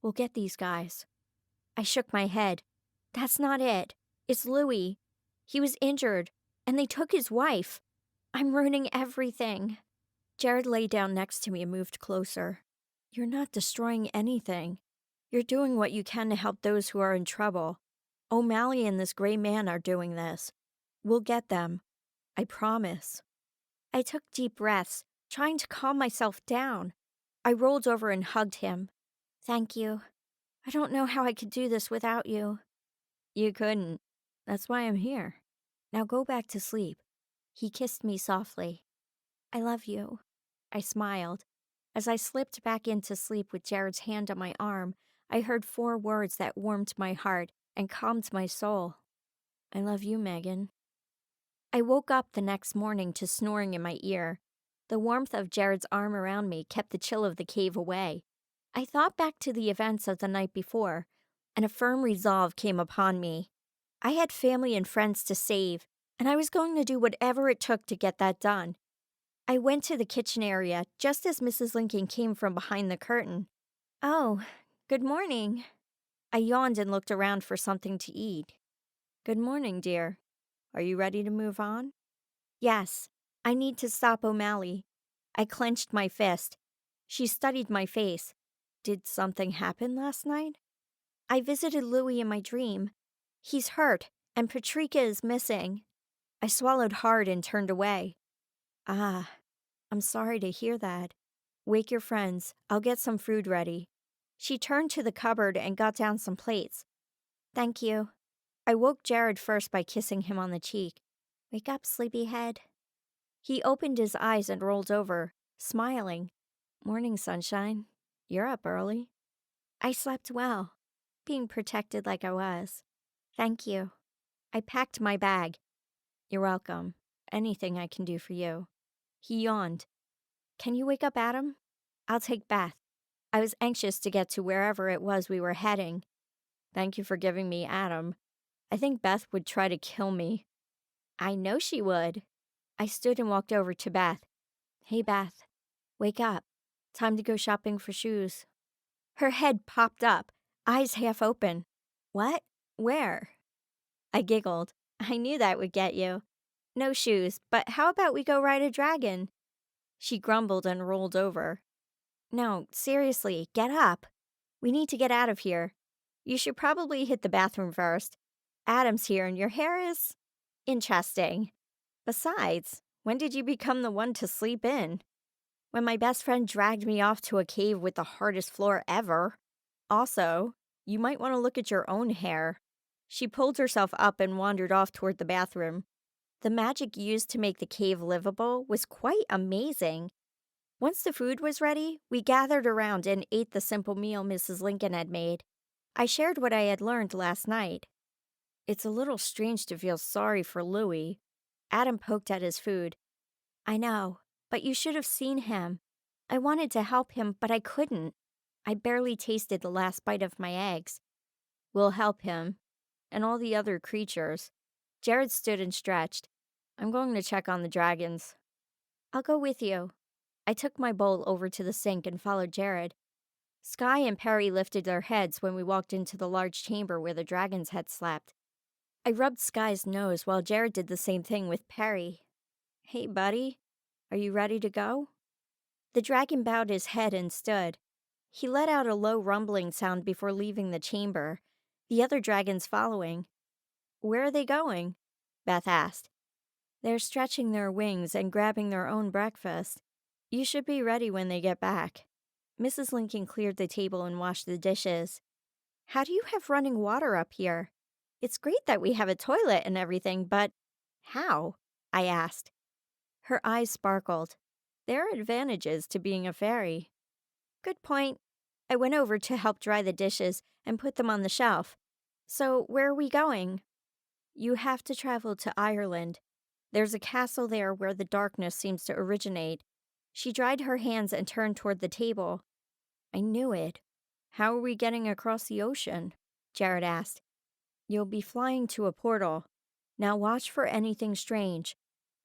We'll get these guys. I shook my head. That's not it. It's Louie. He was injured, and they took his wife. I'm ruining everything. Jared lay down next to me and moved closer. You're not destroying anything. You're doing what you can to help those who are in trouble. O'Malley and this gray man are doing this. We'll get them. I promise. I took deep breaths, trying to calm myself down. I rolled over and hugged him. Thank you. I don't know how I could do this without you. You couldn't. That's why I'm here. Now go back to sleep. He kissed me softly. I love you. I smiled. As I slipped back into sleep with Jared's hand on my arm, I heard 4 words that warmed my heart and calmed my soul. I love you, Megan. I woke up the next morning to snoring in my ear. The warmth of Jared's arm around me kept the chill of the cave away. I thought back to the events of the night before, and a firm resolve came upon me. I had family and friends to save, and I was going to do whatever it took to get that done. I went to the kitchen area just as Mrs. Lincoln came from behind the curtain. Oh, good morning. I yawned and looked around for something to eat. Good morning, dear. Are you ready to move on? Yes, I need to stop O'Malley. I clenched my fist. She studied my face. Did something happen last night? I visited Louie in my dream. He's hurt, and Patrika is missing. I swallowed hard and turned away. Ah, I'm sorry to hear that. Wake your friends. I'll get some food ready. She turned to the cupboard and got down some plates. Thank you. I woke Jared first by kissing him on the cheek. Wake up, sleepyhead. He opened his eyes and rolled over, smiling. Morning, sunshine. You're up early. I slept well, being protected like I was. Thank you. I packed my bag. You're welcome. Anything I can do for you. He yawned. Can you wake up Adam? I'll take Beth. I was anxious to get to wherever it was we were heading. Thank you for giving me Adam. I think Beth would try to kill me. I know she would. I stood and walked over to Beth. Hey, Beth. Wake up. Time to go shopping for shoes. Her head popped up, eyes half open. What? Where? I giggled. I knew that would get you. No shoes, but how about we go ride a dragon? She grumbled and rolled over. No, seriously, get up. We need to get out of here. You should probably hit the bathroom first. Adam's here and your hair is interesting. Besides, when did you become the one to sleep in? When my best friend dragged me off to a cave with the hardest floor ever. Also, you might want to look at your own hair. She pulled herself up and wandered off toward the bathroom. The magic used to make the cave livable was quite amazing. Once the food was ready, we gathered around and ate the simple meal Mrs. Lincoln had made. I shared what I had learned last night. It's a little strange to feel sorry for Louie. Adam poked at his food. I know, but you should have seen him. I wanted to help him, but I couldn't. I barely tasted the last bite of my eggs. We'll help him. And all the other creatures. Jared stood and stretched. I'm going to check on the dragons. I'll go with you. I took my bowl over to the sink and followed Jared. Sky and Perry lifted their heads when we walked into the large chamber where the dragons had slept. I rubbed Sky's nose while Jared did the same thing with Perry. Hey, buddy. Are you ready to go? The dragon bowed his head and stood. He let out a low rumbling sound before leaving the chamber, the other dragons following. Where are they going? Beth asked. They're stretching their wings and grabbing their own breakfast. You should be ready when they get back. Mrs. Lincoln cleared the table and washed the dishes. How do you have running water up here? It's great that we have a toilet and everything, but how? I asked. Her eyes sparkled. There are advantages to being a fairy. Good point. I went over to help dry the dishes and put them on the shelf. So, where are we going? You have to travel to Ireland. There's a castle there where the darkness seems to originate. She dried her hands and turned toward the table. I knew it. How are we getting across the ocean? Jared asked. You'll be flying to a portal. Now watch for anything strange.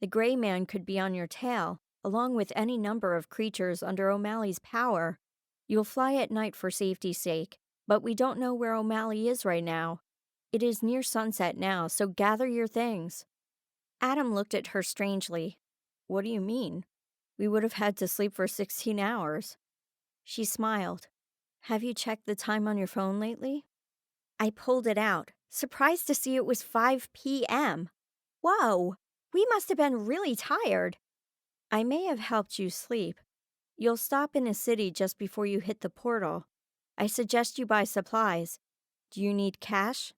The gray man could be on your tail, along with any number of creatures under O'Malley's power. You'll fly at night for safety's sake, but we don't know where O'Malley is right now. It is near sunset now, so gather your things. Adam looked at her strangely. What do you mean? We would have had to sleep for 16 hours. She smiled. Have you checked the time on your phone lately? I pulled it out, surprised to see it was 5 p.m. Whoa, we must have been really tired. I may have helped you sleep. You'll stop in a city just before you hit the portal. I suggest you buy supplies. Do you need cash?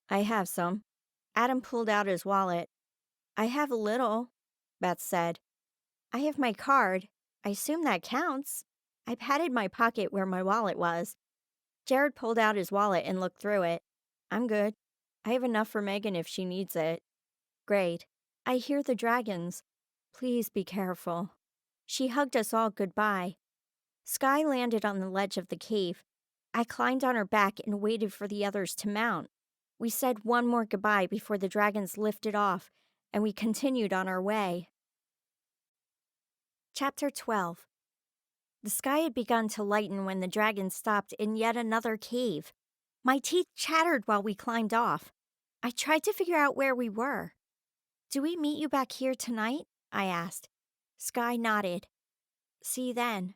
I have some. Adam pulled out his wallet. I have a little, Beth said. I have my card. I assume that counts. I patted my pocket where my wallet was. Jared pulled out his wallet and looked through it. I'm good. I have enough for Megan if she needs it. Great. I hear the dragons. Please be careful. She hugged us all goodbye. Sky landed on the ledge of the cave. I climbed on her back and waited for the others to mount. We said one more goodbye before the dragons lifted off, and we continued on our way. Chapter 12. The sky had begun to lighten when the dragon stopped in yet another cave. My teeth chattered while we climbed off. I tried to figure out where we were. Do we meet you back here tonight? I asked. Sky nodded. See you then.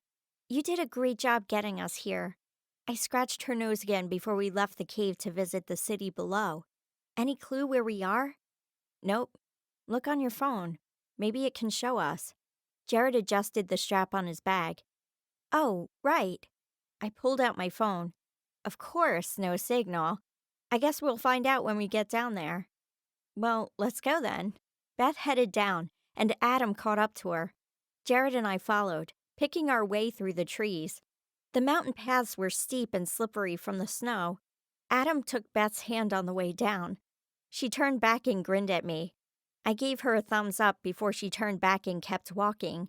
You did a great job getting us here. I scratched her nose again before we left the cave to visit the city below. Any clue where we are? Nope. Look on your phone. Maybe it can show us. Jared adjusted the strap on his bag. Oh, right. I pulled out my phone. Of course, no signal. I guess we'll find out when we get down there. Well, let's go then. Beth headed down, and Adam caught up to her. Jared and I followed, picking our way through the trees. The mountain paths were steep and slippery from the snow. Adam took Beth's hand on the way down. She turned back and grinned at me. I gave her a thumbs up before she turned back and kept walking.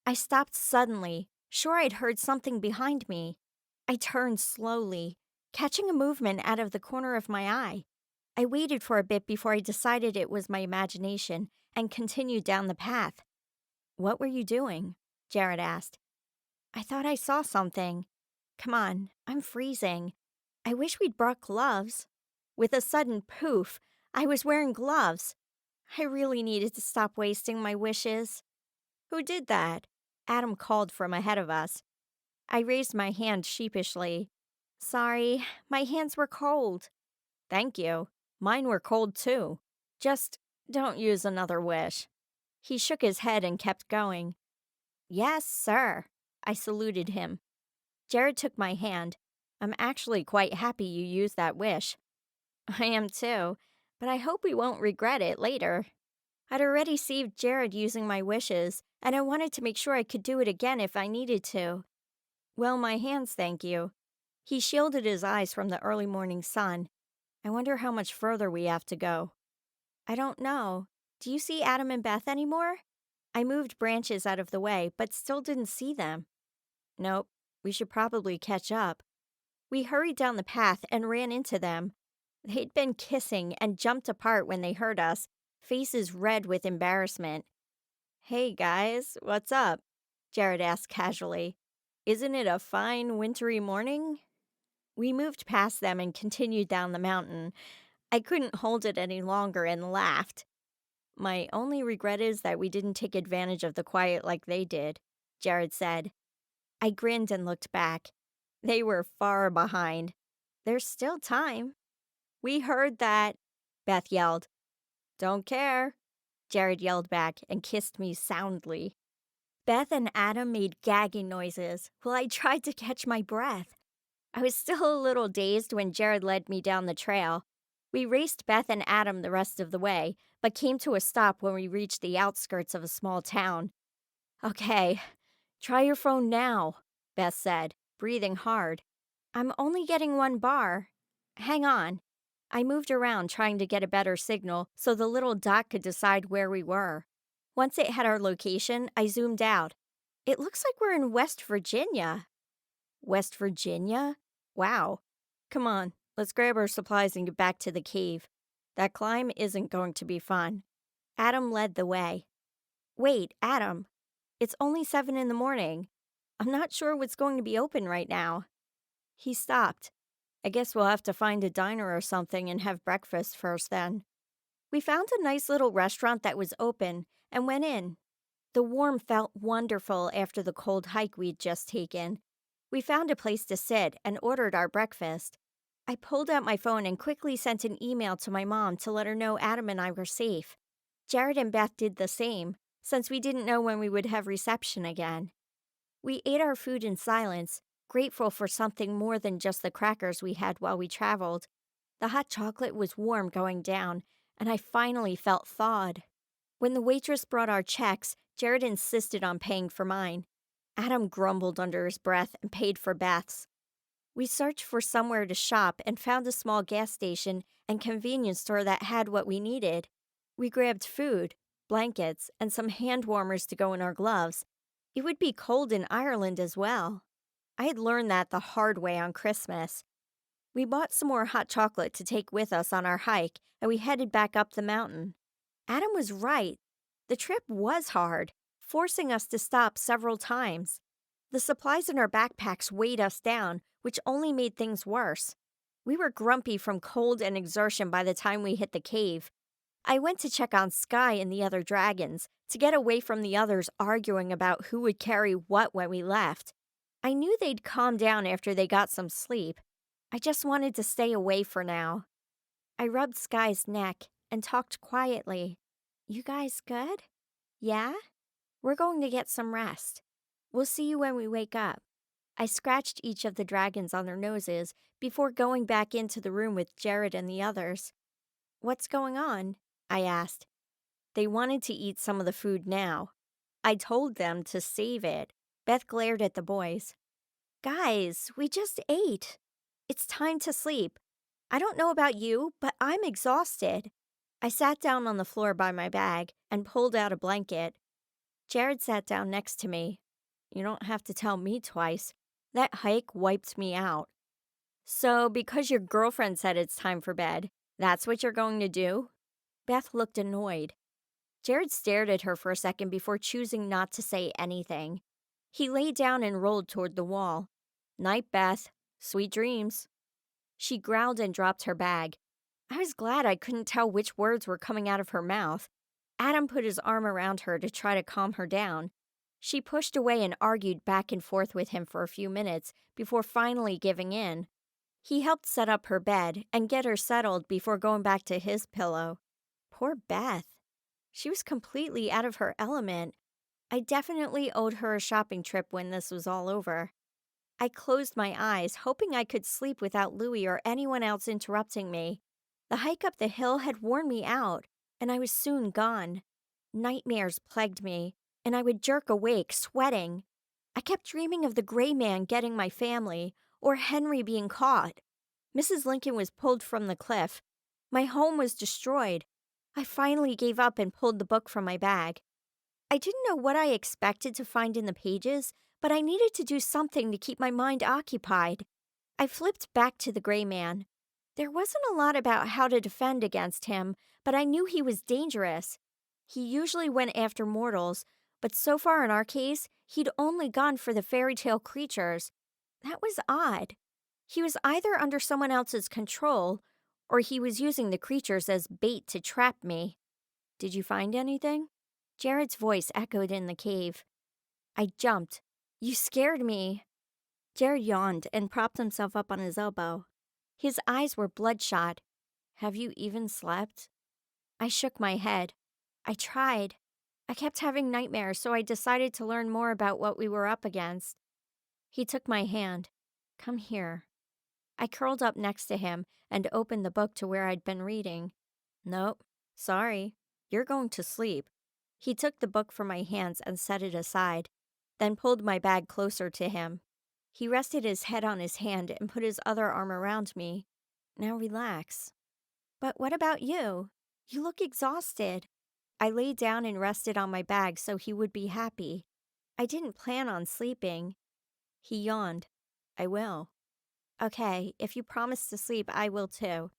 I stopped suddenly, sure I'd heard something behind me. I turned slowly, catching a movement out of the corner of my eye. I waited for a bit before I decided it was my imagination and continued down the path. What were you doing? Jared asked. I thought I saw something. Come on, I'm freezing. I wish we'd brought gloves. With a sudden poof, I was wearing gloves. I really needed to stop wasting my wishes. Who did that? Adam called from ahead of us. I raised my hand sheepishly. Sorry, my hands were cold. Thank you. Mine were cold too. Just don't use another wish. He shook his head and kept going. Yes, sir. I saluted him. Jared took my hand. I'm actually quite happy you used that wish. I am too, but I hope we won't regret it later. I'd already saved Jared using my wishes, and I wanted to make sure I could do it again if I needed to. Well, my hands, thank you. He shielded his eyes from the early morning sun. I wonder how much further we have to go. I don't know. Do you see Adam and Beth anymore? I moved branches out of the way, but still didn't see them. Nope, we should probably catch up. We hurried down the path and ran into them. They'd been kissing and jumped apart when they heard us, faces red with embarrassment. Hey guys, what's up? Jared asked casually. Isn't it a fine wintry morning? We moved past them and continued down the mountain. I couldn't hold it any longer and laughed. My only regret is that we didn't take advantage of the quiet like they did, Jared said. I grinned and looked back. They were far behind. There's still time. We heard that. Beth yelled. Don't care, Jared yelled back and kissed me soundly. Beth and Adam made gagging noises while I tried to catch my breath. I was still a little dazed when Jared led me down the trail. We raced Beth and Adam the rest of the way, but came to a stop when we reached the outskirts of a small town. Okay, try your phone now, Beth said, breathing hard. I'm only getting one bar. Hang on. I moved around trying to get a better signal so the little dot could decide where we were. Once it had our location, I zoomed out. It looks like we're in West Virginia. West Virginia? Wow. Come on, let's grab our supplies and get back to the cave. That climb isn't going to be fun. Adam led the way. Wait, Adam. It's only 7 in the morning. I'm not sure what's going to be open right now. He stopped. I guess we'll have to find a diner or something and have breakfast first then. We found a nice little restaurant that was open and went in. The warmth felt wonderful after the cold hike we'd just taken. We found a place to sit and ordered our breakfast. I pulled out my phone and quickly sent an email to my mom to let her know Adam and I were safe. Jared and Beth did the same, since we didn't know when we would have reception again. We ate our food in silence, grateful for something more than just the crackers we had while we traveled. The hot chocolate was warm going down, and I finally felt thawed. When the waitress brought our checks, Jared insisted on paying for mine. Adam grumbled under his breath and paid for Beth's. We searched for somewhere to shop and found a small gas station and convenience store that had what we needed. We grabbed food, blankets, and some hand warmers to go in our gloves. It would be cold in Ireland as well. I had learned that the hard way on Christmas. We bought some more hot chocolate to take with us on our hike, and we headed back up the mountain. Adam was right. The trip was hard, forcing us to stop several times. The supplies in our backpacks weighed us down, which only made things worse. We were grumpy from cold and exertion by the time we hit the cave. I went to check on Sky and the other dragons, to get away from the others arguing about who would carry what when we left. I knew they'd calm down after they got some sleep. I just wanted to stay away for now. I rubbed Sky's neck and talked quietly. You guys good? Yeah? We're going to get some rest. We'll see you when we wake up. I scratched each of the dragons on their noses before going back into the room with Jared and the others. What's going on? I asked. They wanted to eat some of the food now. I told them to save it. Beth glared at the boys. Guys, we just ate. It's time to sleep. I don't know about you, but I'm exhausted. I sat down on the floor by my bag and pulled out a blanket. Jared sat down next to me. You don't have to tell me twice. That hike wiped me out. So, because your girlfriend said it's time for bed, that's what you're going to do? Beth looked annoyed. Jared stared at her for a second before choosing not to say anything. He lay down and rolled toward the wall. Night, Beth. Sweet dreams. She growled and dropped her bag. I was glad I couldn't tell which words were coming out of her mouth. Adam put his arm around her to try to calm her down. She pushed away and argued back and forth with him for a few minutes before finally giving in. He helped set up her bed and get her settled before going back to his pillow. Poor Beth. She was completely out of her element. I definitely owed her a shopping trip when this was all over. I closed my eyes, hoping I could sleep without Louie or anyone else interrupting me. The hike up the hill had worn me out, and I was soon gone. Nightmares plagued me, and I would jerk awake, sweating. I kept dreaming of the gray man getting my family, or Henry being caught. Mrs. Lincoln was pulled from the cliff. My home was destroyed. I finally gave up and pulled the book from my bag. I didn't know what I expected to find in the pages, but I needed to do something to keep my mind occupied. I flipped back to the gray man. There wasn't a lot about how to defend against him, but I knew he was dangerous. He usually went after mortals, but so far in our case, he'd only gone for the fairy tale creatures. That was odd. He was either under someone else's control, or he was using the creatures as bait to trap me. Did you find anything? Jared's voice echoed in the cave. I jumped. You scared me. Jared yawned and propped himself up on his elbow. His eyes were bloodshot. Have you even slept? I shook my head. I tried. I kept having nightmares, so I decided to learn more about what we were up against. He took my hand. Come here. I curled up next to him and opened the book to where I'd been reading. Nope, sorry. You're going to sleep. He took the book from my hands and set it aside, then pulled my bag closer to him. He rested his head on his hand and put his other arm around me. Now relax. But what about you? You look exhausted. I lay down and rested on my bag so he would be happy. I didn't plan on sleeping. He yawned. I will. Okay, if you promise to sleep, I will too.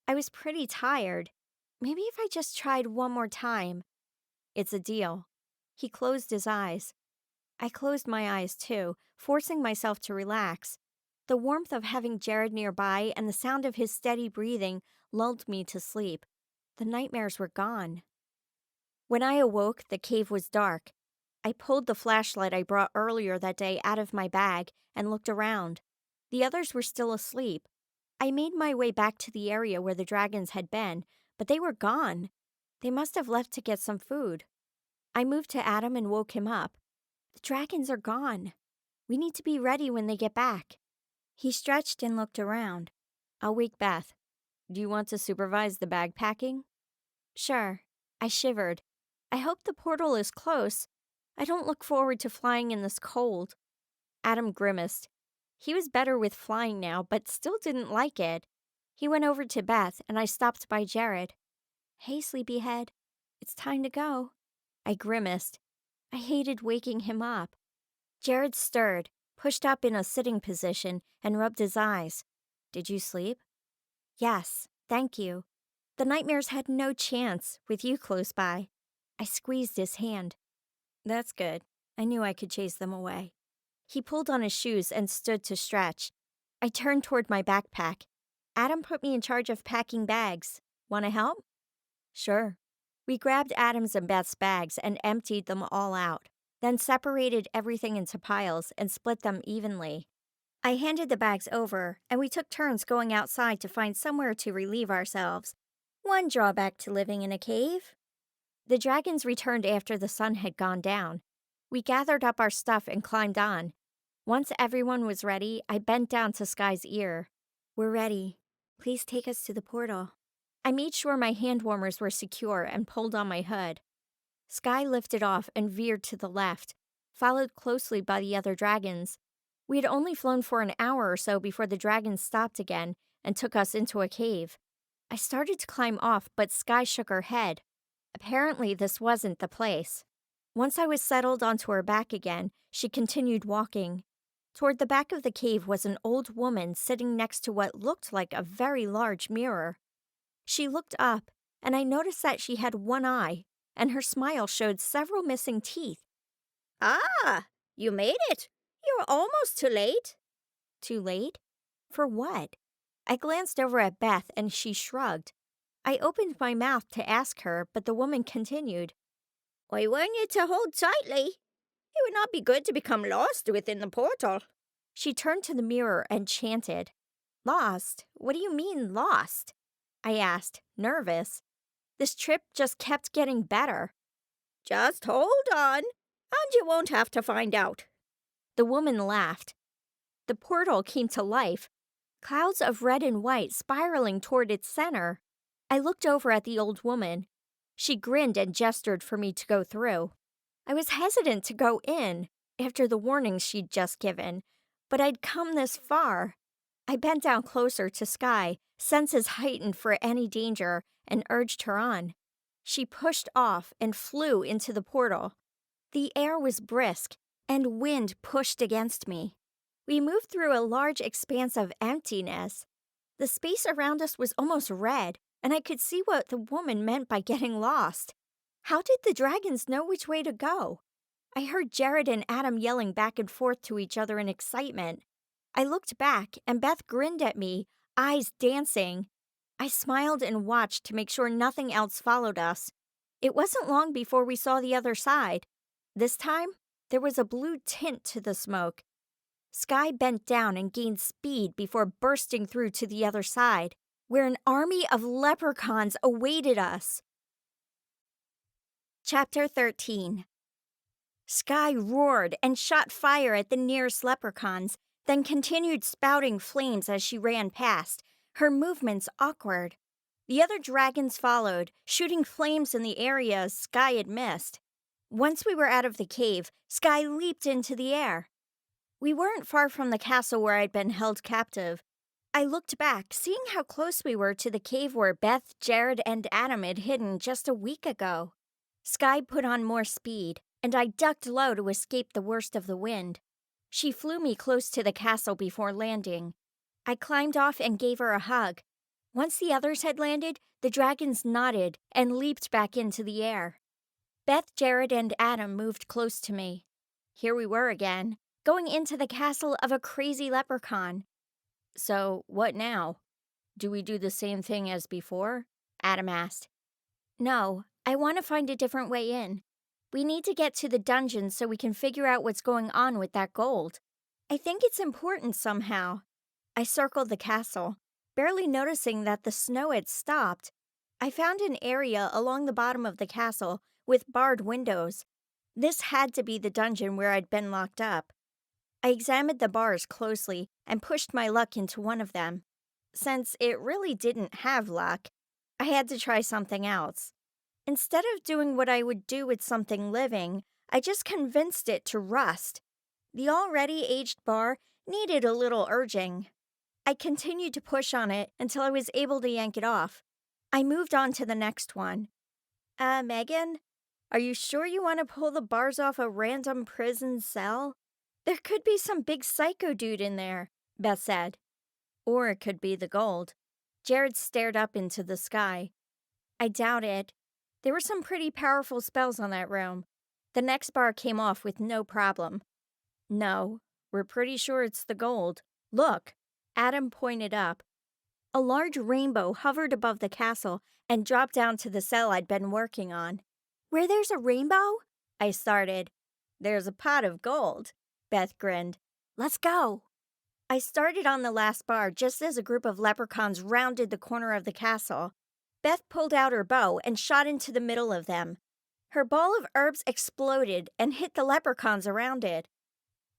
I was pretty tired. Maybe if I just tried one more time. It's a deal. He closed his eyes. I closed my eyes too, forcing myself to relax. The warmth of having Jared nearby and the sound of his steady breathing lulled me to sleep. The nightmares were gone. When I awoke, the cave was dark. I pulled the flashlight I brought earlier that day out of my bag and looked around. The others were still asleep. I made my way back to the area where the dragons had been, but they were gone. They must have left to get some food. I moved to Adam and woke him up. The dragons are gone. We need to be ready when they get back. He stretched and looked around. I'll wake Beth. Do you want to supervise the bag packing? Sure. I shivered. I hope the portal is close. I don't look forward to flying in this cold. Adam grimaced. He was better with flying now, but still didn't like it. He went over to Beth, and I stopped by Jared. Hey, sleepyhead. It's time to go. I grimaced. I hated waking him up. Jared stirred, pushed up in a sitting position, and rubbed his eyes. Did you sleep? Yes, thank you. The nightmares had no chance with you close by. I squeezed his hand. That's good. I knew I could chase them away. He pulled on his shoes and stood to stretch. I turned toward my backpack. Adam put me in charge of packing bags. Want to help? Sure. We grabbed Adam's and Beth's bags and emptied them all out, then separated everything into piles and split them evenly. I handed the bags over, and we took turns going outside to find somewhere to relieve ourselves. One drawback to living in a cave. The dragons returned after the sun had gone down. We gathered up our stuff and climbed on. Once everyone was ready, I bent down to Sky's ear. We're ready. Please take us to the portal. I made sure my hand warmers were secure and pulled on my hood. Sky lifted off and veered to the left, followed closely by the other dragons. We had only flown for an hour or so before the dragons stopped again and took us into a cave. I started to climb off, but Sky shook her head. Apparently, this wasn't the place. Once I was settled onto her back again, she continued walking. Toward the back of the cave was an old woman sitting next to what looked like a very large mirror. She looked up, and I noticed that she had one eye, and her smile showed several missing teeth. Ah, you made it. You're almost too late. Too late? For what? I glanced over at Beth, and she shrugged. I opened my mouth to ask her, but the woman continued. I warn you to hold tightly. It would not be good to become lost within the portal. She turned to the mirror and chanted. Lost? What do you mean, lost? I asked, nervous. This trip just kept getting better. Just hold on, and you won't have to find out. The woman laughed. The portal came to life, clouds of red and white spiraling toward its center. I looked over at the old woman. She grinned and gestured for me to go through. I was hesitant to go in after the warnings she'd just given, but I'd come this far. I bent down closer to Sky, senses heightened for any danger, and urged her on. She pushed off and flew into the portal. The air was brisk, and wind pushed against me. We moved through a large expanse of emptiness. The space around us was almost red, and I could see what the woman meant by getting lost. How did the dragons know which way to go? I heard Jared and Adam yelling back and forth to each other in excitement. I looked back, and Beth grinned at me, eyes dancing. I smiled and watched to make sure nothing else followed us. It wasn't long before we saw the other side. This time, there was a blue tint to the smoke. Sky bent down and gained speed before bursting through to the other side. where an army of leprechauns awaited us. Chapter 13. Sky roared and shot fire at the nearest leprechauns, then continued spouting flames as she ran past, her movements awkward. The other dragons followed, shooting flames in the areas Sky had missed. Once we were out of the cave, Sky leaped into the air. We weren't far from the castle where I'd been held captive. I looked back, seeing how close we were to the cave where Beth, Jared, and Adam had hidden just a week ago. Sky put on more speed, and I ducked low to escape the worst of the wind. She flew me close to the castle before landing. I climbed off and gave her a hug. Once the others had landed, the dragons nodded and leaped back into the air. Beth, Jared, and Adam moved close to me. Here we were again, going into the castle of a crazy leprechaun. So, what now? Do we do the same thing as before? Adam asked. No, I want to find a different way in. We need to get to the dungeon so we can figure out what's going on with that gold. I think it's important somehow. I circled the castle, barely noticing that the snow had stopped. I found an area along the bottom of the castle with barred windows. This had to be the dungeon where I'd been locked up. I examined the bars closely and pushed my luck into one of them. Since it really didn't have luck, I had to try something else. Instead of doing what I would do with something living, I just convinced it to rust. The already aged bar needed a little urging. I continued to push on it until I was able to yank it off. I moved on to the next one. Megan, are you sure you want to pull the bars off a random prison cell? There could be some big psycho dude in there, Beth said. Or it could be the gold. Jared stared up into the sky. I doubt it. There were some pretty powerful spells on that room. The next bar came off with no problem. No, we're pretty sure it's the gold. Look, Adam pointed up. A large rainbow hovered above the castle and dropped down to the cell I'd been working on. Where there's a rainbow? I started. There's a pot of gold, Beth grinned. Let's go. I started on the last bar just as a group of leprechauns rounded the corner of the castle. Beth pulled out her bow and shot into the middle of them. Her ball of herbs exploded and hit the leprechauns around it.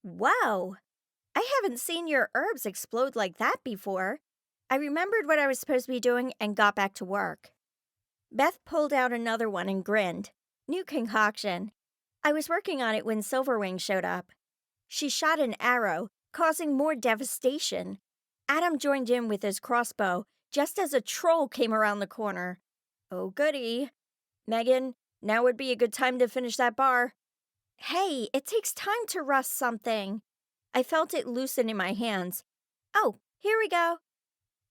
Whoa! I haven't seen your herbs explode like that before. I remembered what I was supposed to be doing and got back to work. Beth pulled out another one and grinned. New concoction. I was working on it when Silverwing showed up. She shot an arrow, causing more devastation. Adam joined in with his crossbow just as a troll came around the corner. Oh, goody. Megan, now would be a good time to finish that bar. Hey, it takes time to rust something. I felt it loosen in my hands. Oh, here we go.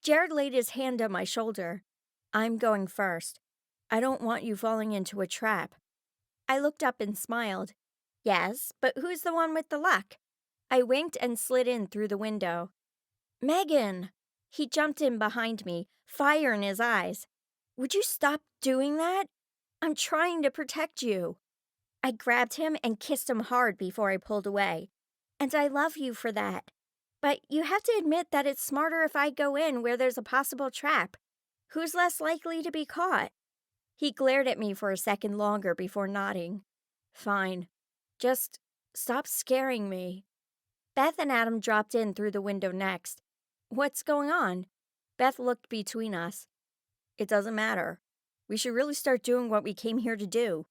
Jared laid his hand on my shoulder. I'm going first. I don't want you falling into a trap. I looked up and smiled. Yes, but who's the one with the luck? I winked and slid in through the window. Megan! He jumped in behind me, fire in his eyes. Would you stop doing that? I'm trying to protect you. I grabbed him and kissed him hard before I pulled away. And I love you for that. But you have to admit that it's smarter if I go in where there's a possible trap. Who's less likely to be caught? He glared at me for a second longer before nodding. Fine. Just stop scaring me. Beth and Adam dropped in through the window next. What's going on? Beth looked between us. It doesn't matter. We should really start doing what we came here to do.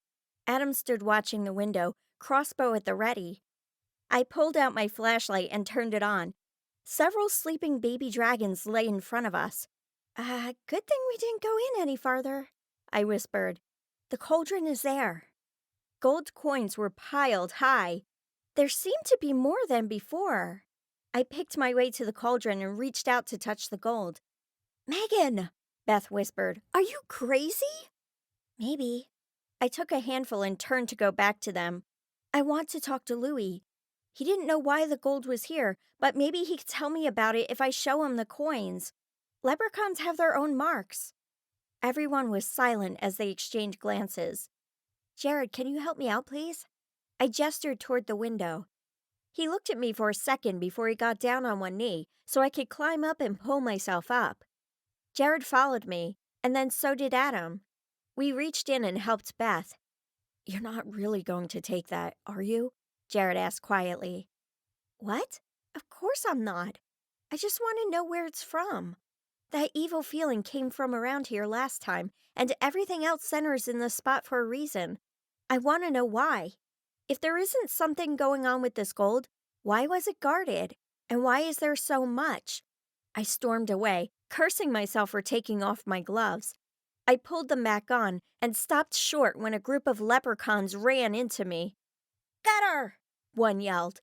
Adam stood watching the window, crossbow at the ready. I pulled out my flashlight and turned it on. Several sleeping baby dragons lay in front of us. Good thing we didn't go in any farther, I whispered. The cauldron is there. Gold coins were piled high. There seemed to be more than before. I picked my way to the cauldron and reached out to touch the gold. Megan, Beth whispered, are you crazy? Maybe. I took a handful and turned to go back to them. I want to talk to Louis. He didn't know why the gold was here, but maybe he could tell me about it if I show him the coins. Leprechauns have their own marks. Everyone was silent as they exchanged glances. Jared, can you help me out, please? I gestured toward the window. He looked at me for a second before he got down on one knee so I could climb up and pull myself up. Jared followed me, and then so did Adam. We reached in and helped Beth. "You're not really going to take that, are you?" Jared asked quietly. "What? Of course I'm not. I just want to know where it's from. That evil feeling came from around here last time, and everything else centers in this spot for a reason. I want to know why. If there isn't something going on with this gold, why was it guarded? And why is there so much?" I stormed away, cursing myself for taking off my gloves. I pulled them back on and stopped short when a group of leprechauns ran into me. "Get her!" one yelled.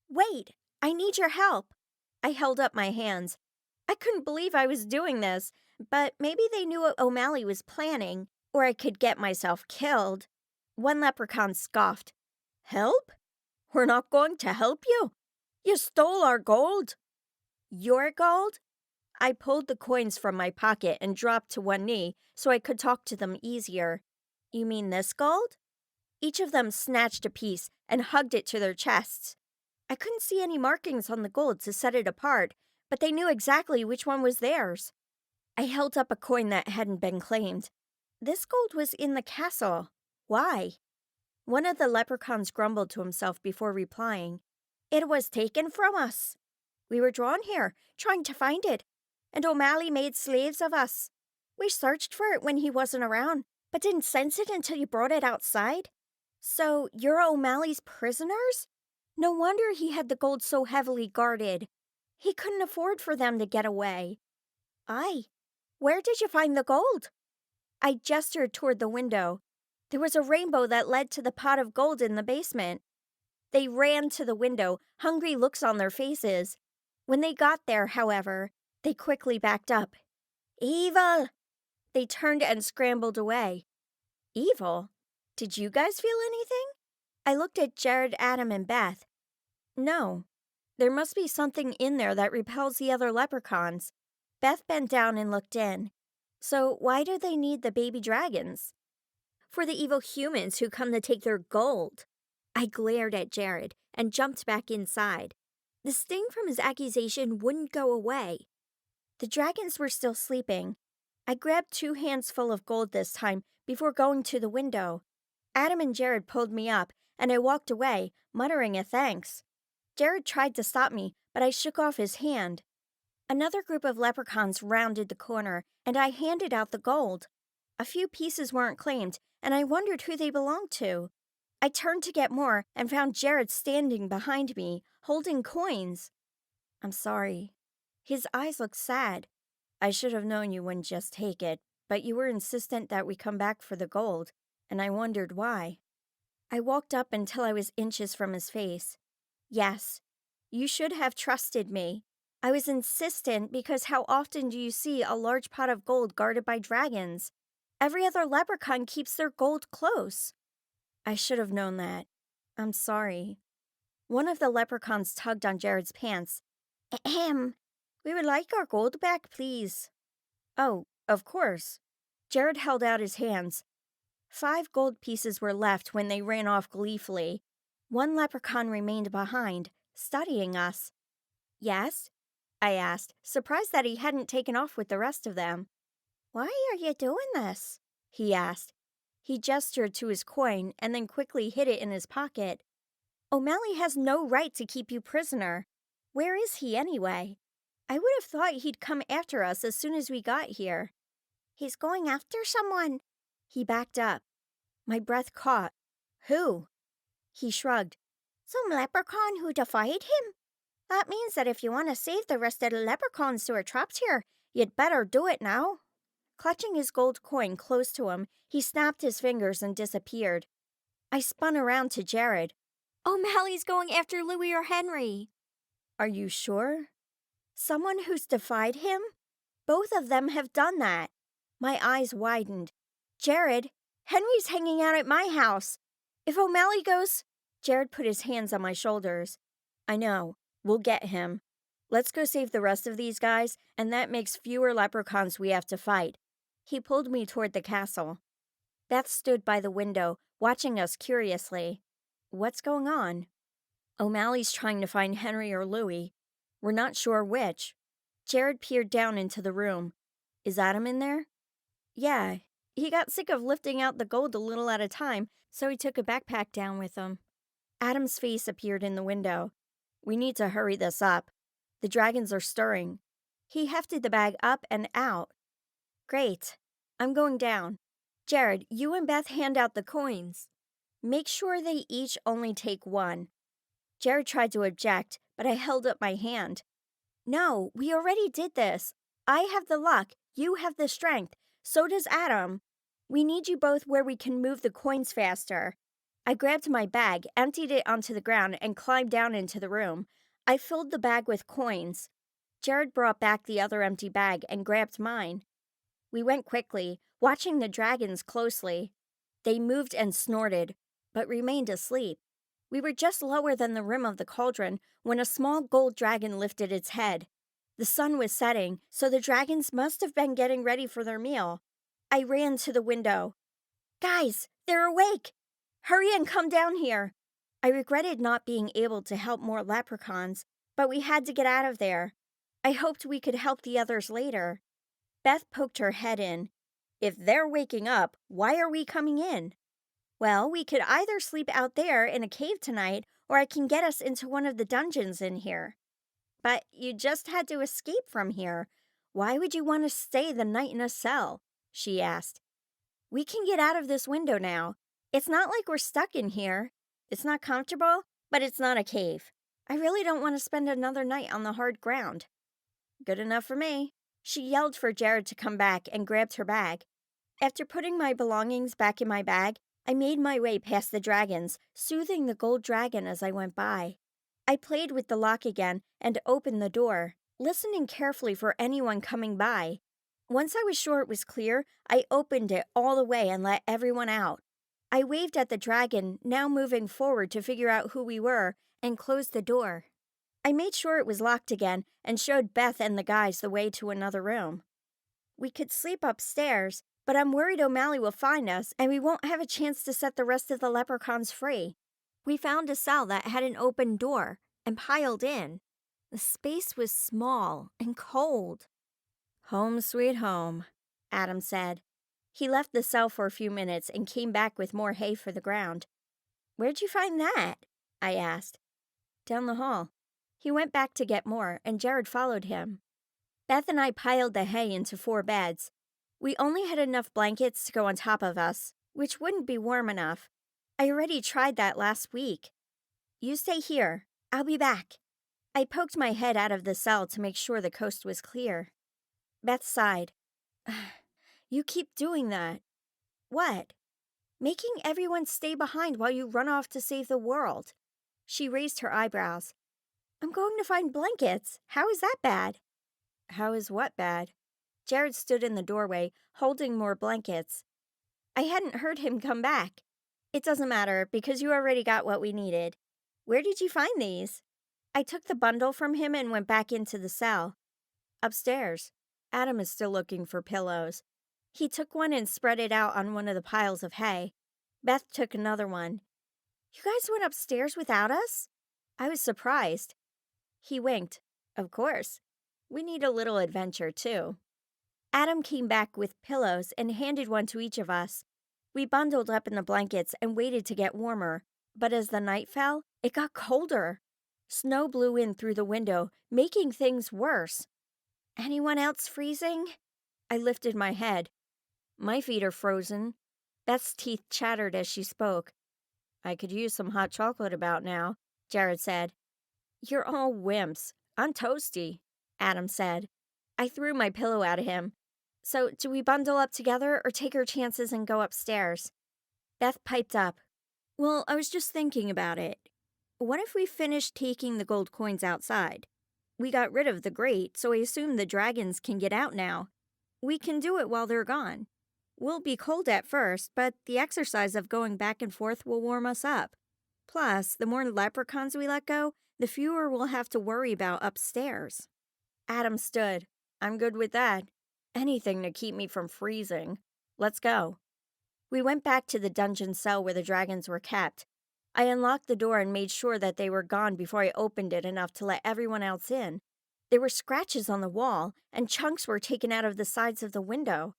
"Wait, I need your help." I held up my hands. I couldn't believe I was doing this, but maybe they knew what O'Malley was planning, or I could get myself killed. One leprechaun scoffed. "Help? We're not going to help you. You stole our gold." "Your gold?" I pulled the coins from my pocket and dropped to one knee so I could talk to them easier. "You mean this gold?" Each of them snatched a piece and hugged it to their chests. I couldn't see any markings on the gold to set it apart, but they knew exactly which one was theirs. I held up a coin that hadn't been claimed. "This gold was in the castle. Why?" One of the leprechauns grumbled to himself before replying. "It was taken from us. We were drawn here, trying to find it, and O'Malley made slaves of us. We searched for it when he wasn't around, but didn't sense it until you brought it outside. So you're O'Malley's prisoners? No wonder he had the gold so heavily guarded. He couldn't afford for them to get away." "Aye. Where did you find the gold?" I gestured toward the window. There was a rainbow that led to the pot of gold in the basement. They ran to the window, hungry looks on their faces. When they got there, however, they quickly backed up. "Evil!" They turned and scrambled away. "Evil? Did you guys feel anything?" I looked at Jared, Adam, and Beth. "No. There must be something in there that repels the other leprechauns." Beth bent down and looked in. "So why do they need the baby dragons?" "For the evil humans who come to take their gold." I glared at Jared and jumped back inside. The sting from his accusation wouldn't go away. The dragons were still sleeping. I grabbed 2 hands full of gold this time before going to the window. Adam and Jared pulled me up, and I walked away, muttering a thanks. Jared tried to stop me, but I shook off his hand. Another group of leprechauns rounded the corner, and I handed out the gold. A few pieces weren't claimed, and I wondered who they belonged to. I turned to get more and found Jared standing behind me, holding coins. "I'm sorry." His eyes looked sad. "I should have known you wouldn't just take it, but you were insistent that we come back for the gold, and I wondered why." I walked up until I was inches from his face. "Yes, you should have trusted me. I was insistent because how often do you see a large pot of gold guarded by dragons? Every other leprechaun keeps their gold close." "I should have known that. I'm sorry." One of the leprechauns tugged on Jared's pants. "Ahem. We would like our gold back, please." "Oh, of course." Jared held out his hands. 5 gold pieces were left when they ran off gleefully. One leprechaun remained behind, studying us. "Yes?" I asked, surprised that he hadn't taken off with the rest of them. "Why are you doing this?" he asked. He gestured to his coin and then quickly hid it in his pocket. "O'Malley has no right to keep you prisoner. Where is he anyway? I would have thought he'd come after us as soon as we got here." "He's going after someone." He backed up. My breath caught. "Who?" He shrugged. "Some leprechaun who defied him. That means that if you want to save the rest of the leprechauns who are trapped here, you'd better do it now." Clutching his gold coin close to him, he snapped his fingers and disappeared. I spun around to Jared. "O'Malley's going after Louis or Henry." "Are you sure?" "Someone who's defied him? Both of them have done that." My eyes widened. "Jared, Henry's hanging out at my house. If O'Malley goes..." Jared put his hands on my shoulders. "I know. We'll get him. Let's go save the rest of these guys, and that makes fewer leprechauns we have to fight." He pulled me toward the castle. Beth stood by the window, watching us curiously. "What's going on?" "O'Malley's trying to find Henry or Louis. We're not sure which." Jared peered down into the room. Is Adam in there? Yeah. He got sick of lifting out the gold a little at a time, so he took a backpack down with him. Adam's face appeared in the window. We need to hurry this up. The dragons are stirring. He hefted the bag up and out. Great. I'm going down. Jared, you and Beth hand out the coins. Make sure they each only take one. Jared tried to object, but I held up my hand. No, we already did this. I have the luck. You have the strength. So does Adam. We need you both where we can move the coins faster. I grabbed my bag, emptied it onto the ground, and climbed down into the room. I filled the bag with coins. Jared brought back the other empty bag and grabbed mine. We went quickly, watching the dragons closely. They moved and snorted, but remained asleep. We were just lower than the rim of the cauldron when a small gold dragon lifted its head. The sun was setting, so the dragons must have been getting ready for their meal. I ran to the window. Guys, they're awake! Hurry and come down here! I regretted not being able to help more leprechauns, but we had to get out of there. I hoped we could help the others later. Beth poked her head in. If they're waking up, why are we coming in? Well, we could either sleep out there in a cave tonight, or I can get us into one of the dungeons in here. But you just had to escape from here. Why would you want to stay the night in a cell? She asked. We can get out of this window now. It's not like we're stuck in here. It's not comfortable, but it's not a cave. I really don't want to spend another night on the hard ground. Good enough for me. She yelled for Jared to come back and grabbed her bag. After putting my belongings back in my bag, I made my way past the dragons, soothing the gold dragon as I went by. I played with the lock again and opened the door, listening carefully for anyone coming by. Once I was sure it was clear, I opened it all the way and let everyone out. I waved at the dragon, now moving forward to figure out who we were, and closed the door. I made sure it was locked again and showed Beth and the guys the way to another room. We could sleep upstairs, but I'm worried O'Malley will find us and we won't have a chance to set the rest of the leprechauns free. We found a cell that had an open door and piled in. The space was small and cold. Home sweet home, Adam said. He left the cell for a few minutes and came back with more hay for the ground. Where'd you find that? I asked. Down the hall. He went back to get more, and Jared followed him. Beth and I piled the hay into 4 beds. We only had enough blankets to go on top of us, which wouldn't be warm enough. I already tried that last week. You stay here. I'll be back. I poked my head out of the cell to make sure the coast was clear. Beth sighed. You keep doing that. What? Making everyone stay behind while you run off to save the world. She raised her eyebrows. I'm going to find blankets. How is that bad? How is what bad? Jared stood in the doorway, holding more blankets. I hadn't heard him come back. It doesn't matter, because you already got what we needed. Where did you find these? I took the bundle from him and went back into the cell. Upstairs. Adam is still looking for pillows. He took one and spread it out on one of the piles of hay. Beth took another one. You guys went upstairs without us? I was surprised. He winked. Of course. We need a little adventure, too. Adam came back with pillows and handed one to each of us. We bundled up in the blankets and waited to get warmer, but as the night fell, it got colder. Snow blew in through the window, making things worse. Anyone else freezing? I lifted my head. My feet are frozen. Beth's teeth chattered as she spoke. I could use some hot chocolate about now, Jared said. You're all wimps. I'm toasty, Adam said. I threw my pillow at him. So, do we bundle up together or take our chances and go upstairs? Beth piped up. Well, I was just thinking about it. What if we finished taking the gold coins outside? We got rid of the grate, so I assume the dragons can get out now. We can do it while they're gone. We'll be cold at first, but the exercise of going back and forth will warm us up. Plus, the more leprechauns we let go, the fewer we'll have to worry about upstairs. Adam stood. I'm good with that. Anything to keep me from freezing. Let's go. We went back to the dungeon cell where the dragons were kept. I unlocked the door and made sure that they were gone before I opened it enough to let everyone else in. There were scratches on the wall, and chunks were taken out of the sides of the window.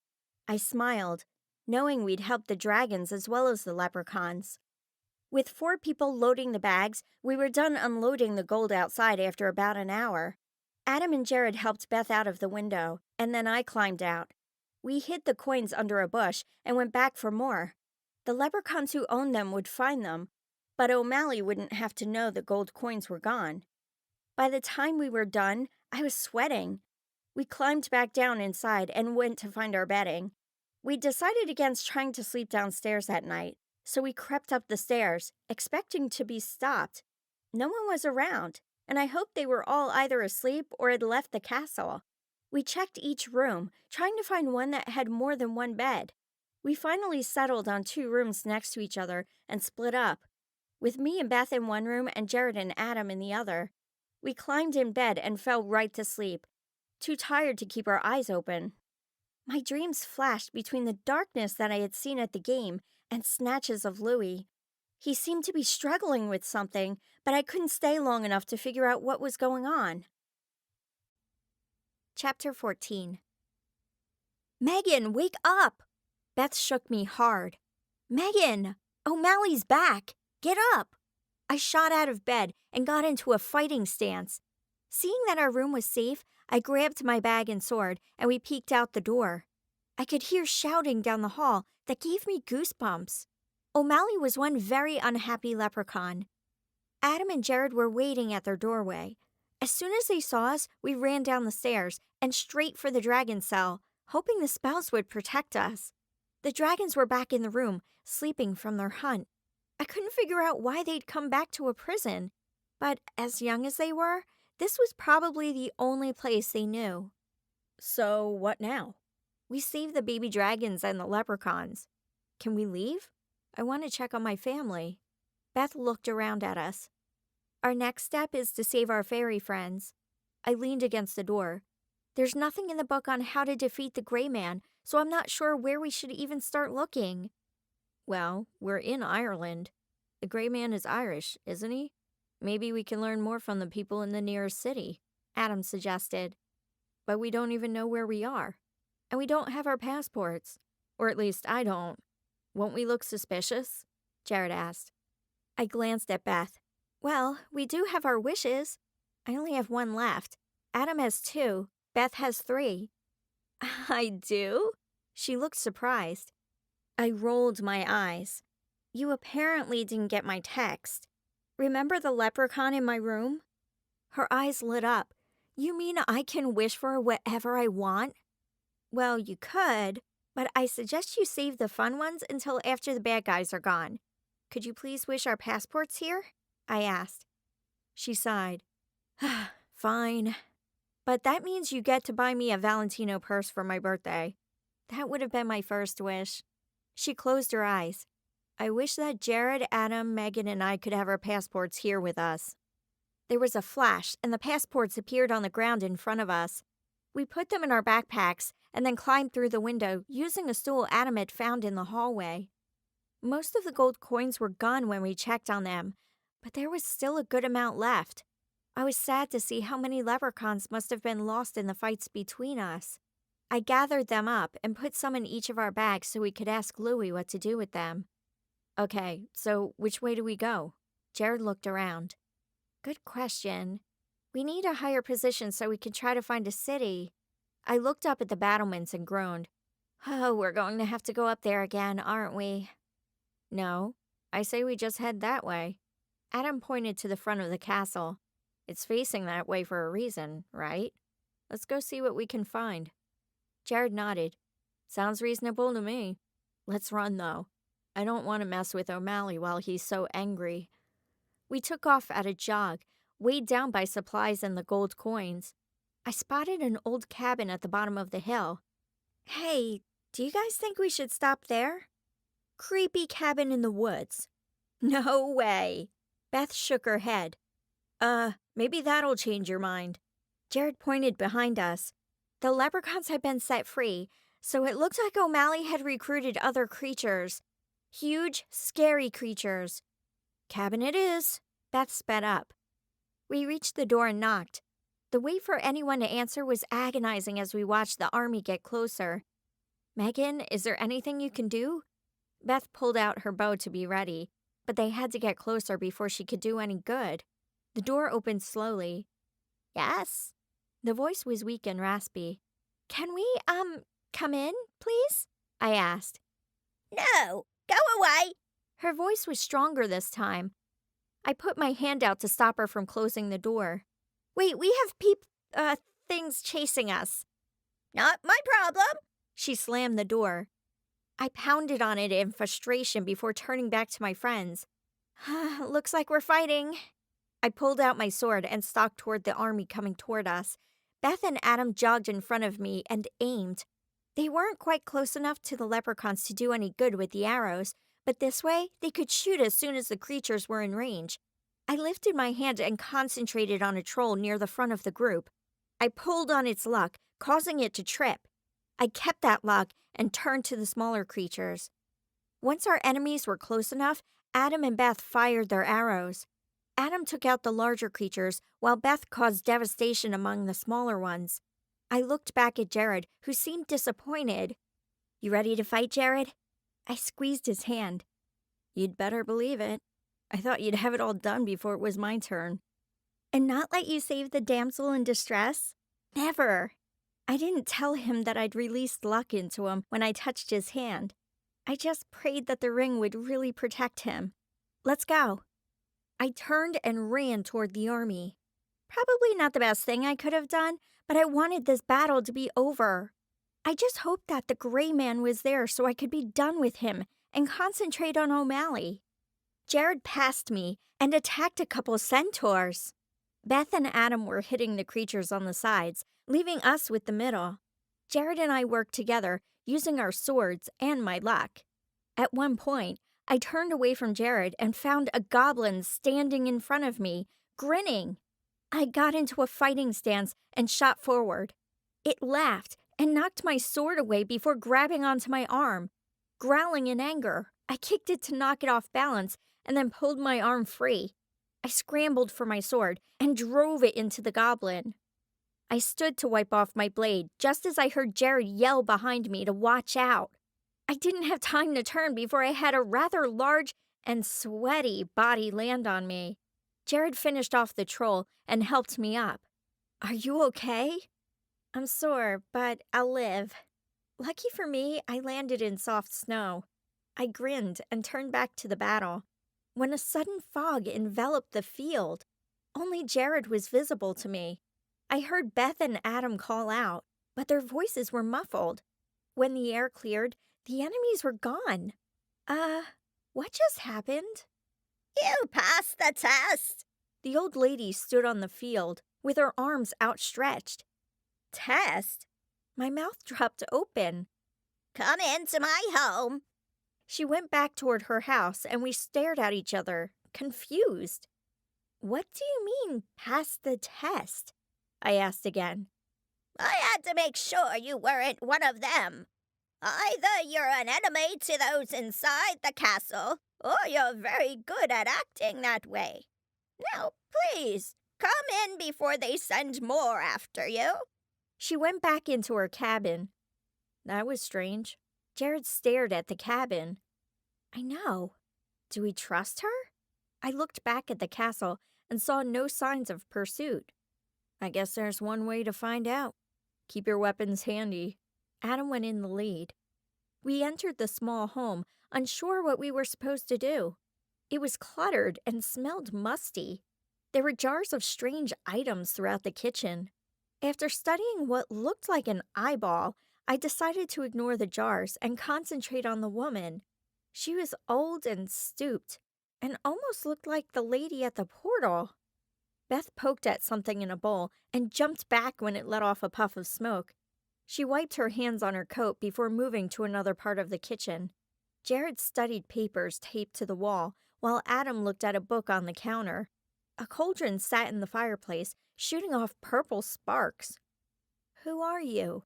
I smiled, knowing we'd helped the dragons as well as the leprechauns. With 4 people loading the bags, we were done unloading the gold outside after about an hour. Adam and Jared helped Beth out of the window, and then I climbed out. We hid the coins under a bush and went back for more. The leprechauns who owned them would find them, but O'Malley wouldn't have to know the gold coins were gone. By the time we were done, I was sweating. We climbed back down inside and went to find our bedding. We decided against trying to sleep downstairs that night, so we crept up the stairs, expecting to be stopped. No one was around, and I hoped they were all either asleep or had left the castle. We checked each room, trying to find one that had more than one bed. We finally settled on 2 rooms next to each other and split up, with me and Beth in one room and Jared and Adam in the other. We climbed in bed and fell right to sleep, too tired to keep our eyes open. My dreams flashed between the darkness that I had seen at the game and snatches of Louis. He seemed to be struggling with something, but I couldn't stay long enough to figure out what was going on. Chapter 14. Megan, wake up! Beth shook me hard. Megan, O'Malley's back! Get up! I shot out of bed and got into a fighting stance. Seeing that our room was safe, I grabbed my bag and sword and we peeked out the door. I could hear shouting down the hall that gave me goosebumps. O'Malley was one very unhappy leprechaun. Adam and Jared were waiting at their doorway. As soon as they saw us, we ran down the stairs and straight for the dragon cell, hoping the spells would protect us. The dragons were back in the room, sleeping from their hunt. I couldn't figure out why they'd come back to a prison, but as young as they were, this was probably the only place they knew. So, what now? We saved the baby dragons and the leprechauns. Can we leave? I want to check on my family. Beth looked around at us. Our next step is to save our fairy friends. I leaned against the door. There's nothing in the book on how to defeat the Gray Man, so I'm not sure where we should even start looking. Well, we're in Ireland. The Gray Man is Irish, isn't he? Maybe we can learn more from the people in the nearest city, Adam suggested. But we don't even know where we are. And we don't have our passports. Or at least I don't. Won't we look suspicious? Jared asked. I glanced at Beth. Well, we do have our wishes. I only have 1 left. Adam has 2. Beth has 3. I do? She looked surprised. I rolled my eyes. You apparently didn't get my text. Remember the leprechaun in my room? Her eyes lit up. You mean I can wish for whatever I want? Well, you could, but I suggest you save the fun ones until after the bad guys are gone. Could you please wish our passports here? I asked. She sighed. Fine. But that means you get to buy me a Valentino purse for my birthday. That would have been my first wish. She closed her eyes. I wish that Jared, Adam, Megan, and I could have our passports here with us. There was a flash, and the passports appeared on the ground in front of us. We put them in our backpacks and then climbed through the window using a stool Adam had found in the hallway. Most of the gold coins were gone when we checked on them, but there was still a good amount left. I was sad to see how many leprechauns must have been lost in the fights between us. I gathered them up and put some in each of our bags so we could ask Louis what to do with them. Okay, so which way do we go? Jared looked around. Good question. We need a higher position so we can try to find a city. I looked up at the battlements and groaned. Oh, we're going to have to go up there again, aren't we? No, I say we just head that way. Adam pointed to the front of the castle. It's facing that way for a reason, right? Let's go see what we can find. Jared nodded. Sounds reasonable to me. Let's run, though. I don't want to mess with O'Malley while he's so angry. We took off at a jog, weighed down by supplies and the gold coins. I spotted an old cabin at the bottom of the hill. Hey, do you guys think we should stop there? Creepy cabin in the woods. No way. Beth shook her head. Maybe that'll change your mind. Jared pointed behind us. The leprechauns had been set free, so it looked like O'Malley had recruited other creatures. Huge, scary creatures. Cabin it is. Beth sped up. We reached the door and knocked. The wait for anyone to answer was agonizing as we watched the army get closer. Megan, is there anything you can do? Beth pulled out her bow to be ready, but they had to get closer before she could do any good. The door opened slowly. Yes? The voice was weak and raspy. Can we, come in, please? I asked. No, go away. Her voice was stronger this time. I put my hand out to stop her from closing the door. Wait, we have things chasing us. Not my problem. She slammed the door. I pounded on it in frustration before turning back to my friends. Looks like we're fighting. I pulled out my sword and stalked toward the army coming toward us. Beth and Adam jogged in front of me and aimed. They weren't quite close enough to the leprechauns to do any good with the arrows, but this way they could shoot as soon as the creatures were in range. I lifted my hand and concentrated on a troll near the front of the group. I pulled on its luck, causing it to trip. I kept that luck and turned to the smaller creatures. Once our enemies were close enough, Adam and Beth fired their arrows. Adam took out the larger creatures, while Beth caused devastation among the smaller ones. I looked back at Jared, who seemed disappointed. You ready to fight, Jared? I squeezed his hand. You'd better believe it. I thought you'd have it all done before it was my turn. And not let you save the damsel in distress? Never. I didn't tell him that I'd released luck into him when I touched his hand. I just prayed that the ring would really protect him. Let's go. I turned and ran toward the army. Probably not the best thing I could have done, but I wanted this battle to be over. I just hoped that the gray man was there so I could be done with him and concentrate on O'Malley. Jared passed me and attacked a couple centaurs. Beth and Adam were hitting the creatures on the sides, leaving us with the middle. Jared and I worked together, using our swords and my luck. At one point, I turned away from Jared and found a goblin standing in front of me, grinning. I got into a fighting stance and shot forward. It laughed and knocked my sword away before grabbing onto my arm. Growling in anger, I kicked it to knock it off balance and then pulled my arm free. I scrambled for my sword and drove it into the goblin. I stood to wipe off my blade just as I heard Jared yell behind me to watch out. I didn't have time to turn before I had a rather large and sweaty body land on me. Jared finished off the troll and helped me up. Are you okay? I'm sore, but I'll live. Lucky for me, I landed in soft snow. I grinned and turned back to the battle, when a sudden fog enveloped the field. Only Jared was visible to me. I heard Beth and Adam call out, but their voices were muffled. When the air cleared, the enemies were gone. What just happened? You passed the test. The old lady stood on the field with her arms outstretched. Test? My mouth dropped open. Come into my home. She went back toward her house and we stared at each other, confused. What do you mean, pass the test? I asked again. I had to make sure you weren't one of them. Either you're an enemy to those inside the castle, or you're very good at acting that way. Now, please, come in before they send more after you. She went back into her cabin. That was strange. Jared stared at the cabin. I know. Do we trust her? I looked back at the castle and saw no signs of pursuit. I guess there's one way to find out. Keep your weapons handy. Adam went in the lead. We entered the small home, unsure what we were supposed to do. It was cluttered and smelled musty. There were jars of strange items throughout the kitchen. After studying what looked like an eyeball, I decided to ignore the jars and concentrate on the woman. She was old and stooped, and almost looked like the lady at the portal. Beth poked at something in a bowl and jumped back when it let off a puff of smoke. She wiped her hands on her coat before moving to another part of the kitchen. Jared studied papers taped to the wall, while Adam looked at a book on the counter. A cauldron sat in the fireplace, shooting off purple sparks. Who are you?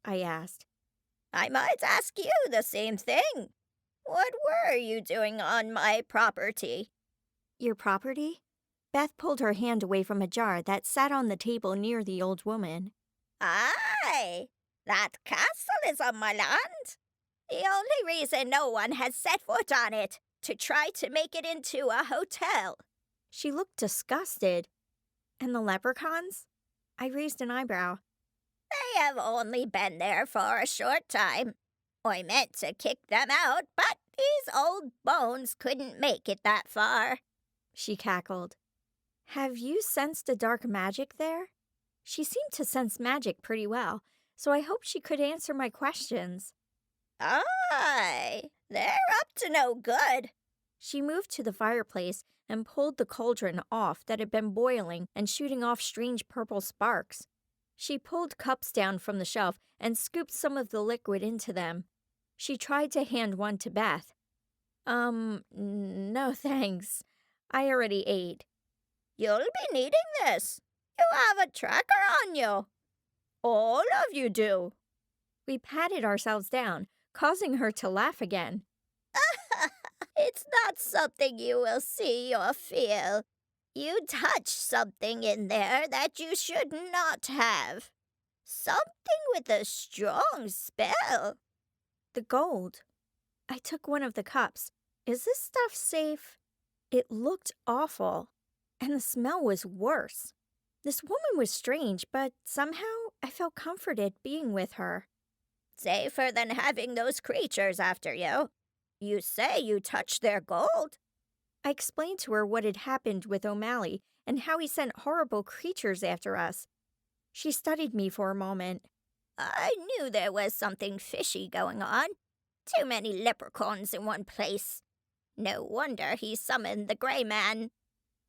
I asked. I might ask you the same thing. What were you doing on my property? Your property? Beth pulled her hand away from a jar that sat on the table near the old woman. Aye, that castle is on my land. The only reason no one has set foot on it, to try to make it into a hotel. She looked disgusted. And the leprechauns? I raised an eyebrow. They have only been there for a short time. I meant to kick them out, but these old bones couldn't make it that far. She cackled. Have you sensed a dark magic there? She seemed to sense magic pretty well, so I hoped she could answer my questions. Aye, they're up to no good. She moved to the fireplace and pulled the cauldron off that had been boiling and shooting off strange purple sparks. She pulled cups down from the shelf and scooped some of the liquid into them. She tried to hand one to Beth. No thanks. I already ate. You'll be needing this. You have a tracker on you. All of you do. We patted ourselves down, causing her to laugh again. It's not something you will see or feel. You touch something in there that you should not have. Something with a strong spell. The gold. I took one of the cups. Is this stuff safe? It looked awful, and the smell was worse. This woman was strange, but somehow I felt comforted being with her. Safer than having those creatures after you. You say you touched their gold. I explained to her what had happened with O'Malley and how he sent horrible creatures after us. She studied me for a moment. I knew there was something fishy going on. Too many leprechauns in one place. No wonder he summoned the Gray Man.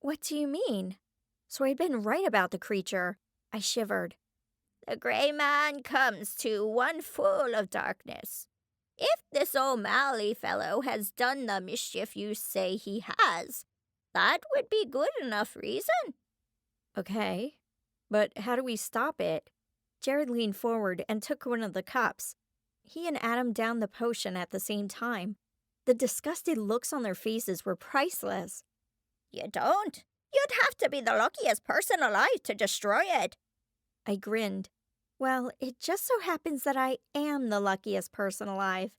What do you mean? So I'd been right about the creature. I shivered. The Gray Man comes to one full of darkness. If this O'Malley fellow has done the mischief you say he has, that would be good enough reason. Okay, but how do we stop it? Jared leaned forward and took one of the cups. He and Adam downed the potion at the same time. The disgusted looks on their faces were priceless. You don't. You'd have to be the luckiest person alive to destroy it. I grinned. Well, it just so happens that I am the luckiest person alive.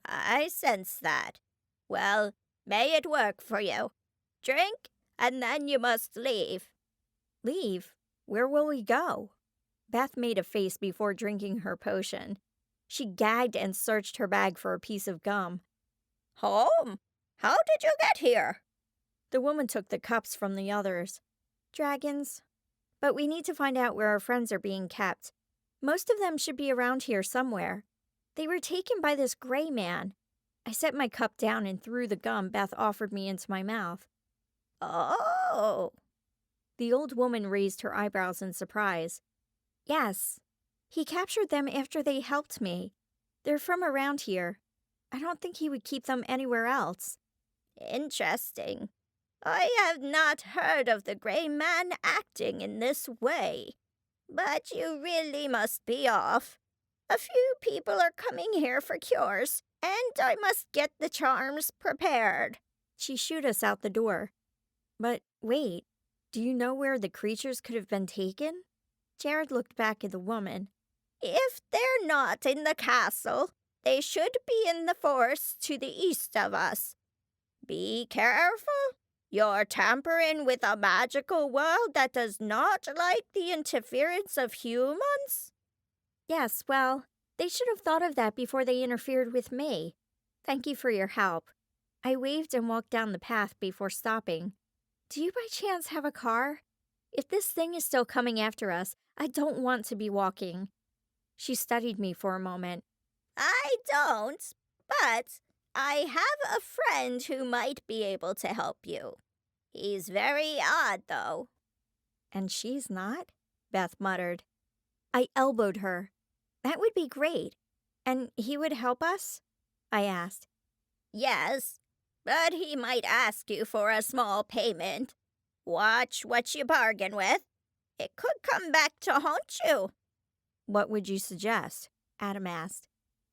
I sense that. Well, may it work for you. Drink, and then you must leave. Leave? Where will we go? Beth made a face before drinking her potion. She gagged and searched her bag for a piece of gum. Home? How did you get here? The woman took the cups from the others. Dragons. But we need to find out where our friends are being kept. Most of them should be around here somewhere. They were taken by this gray man. I set my cup down and threw the gum Beth offered me into my mouth. Oh. The old woman raised her eyebrows in surprise. Yes. He captured them after they helped me. They're from around here. I don't think he would keep them anywhere else. Interesting. I have not heard of the Gray Man acting in this way. But you really must be off. A few people are coming here for cures, and I must get the charms prepared. She shooed us out the door. But wait, do you know where the creatures could have been taken? Jared looked back at the woman. If they're not in the castle, they should be in the forest to the east of us. Be careful. You're tampering with a magical world that does not like the interference of humans? Yes, well, they should have thought of that before they interfered with me. Thank you for your help. I waved and walked down the path before stopping. Do you by chance have a car? If this thing is still coming after us, I don't want to be walking. She studied me for a moment. I don't, but I have a friend who might be able to help you. He's very odd, though. And she's not? Beth muttered. I elbowed her. That would be great. And he would help us? I asked. Yes, but he might ask you for a small payment. Watch what you bargain with. It could come back to haunt you. What would you suggest? Adam asked.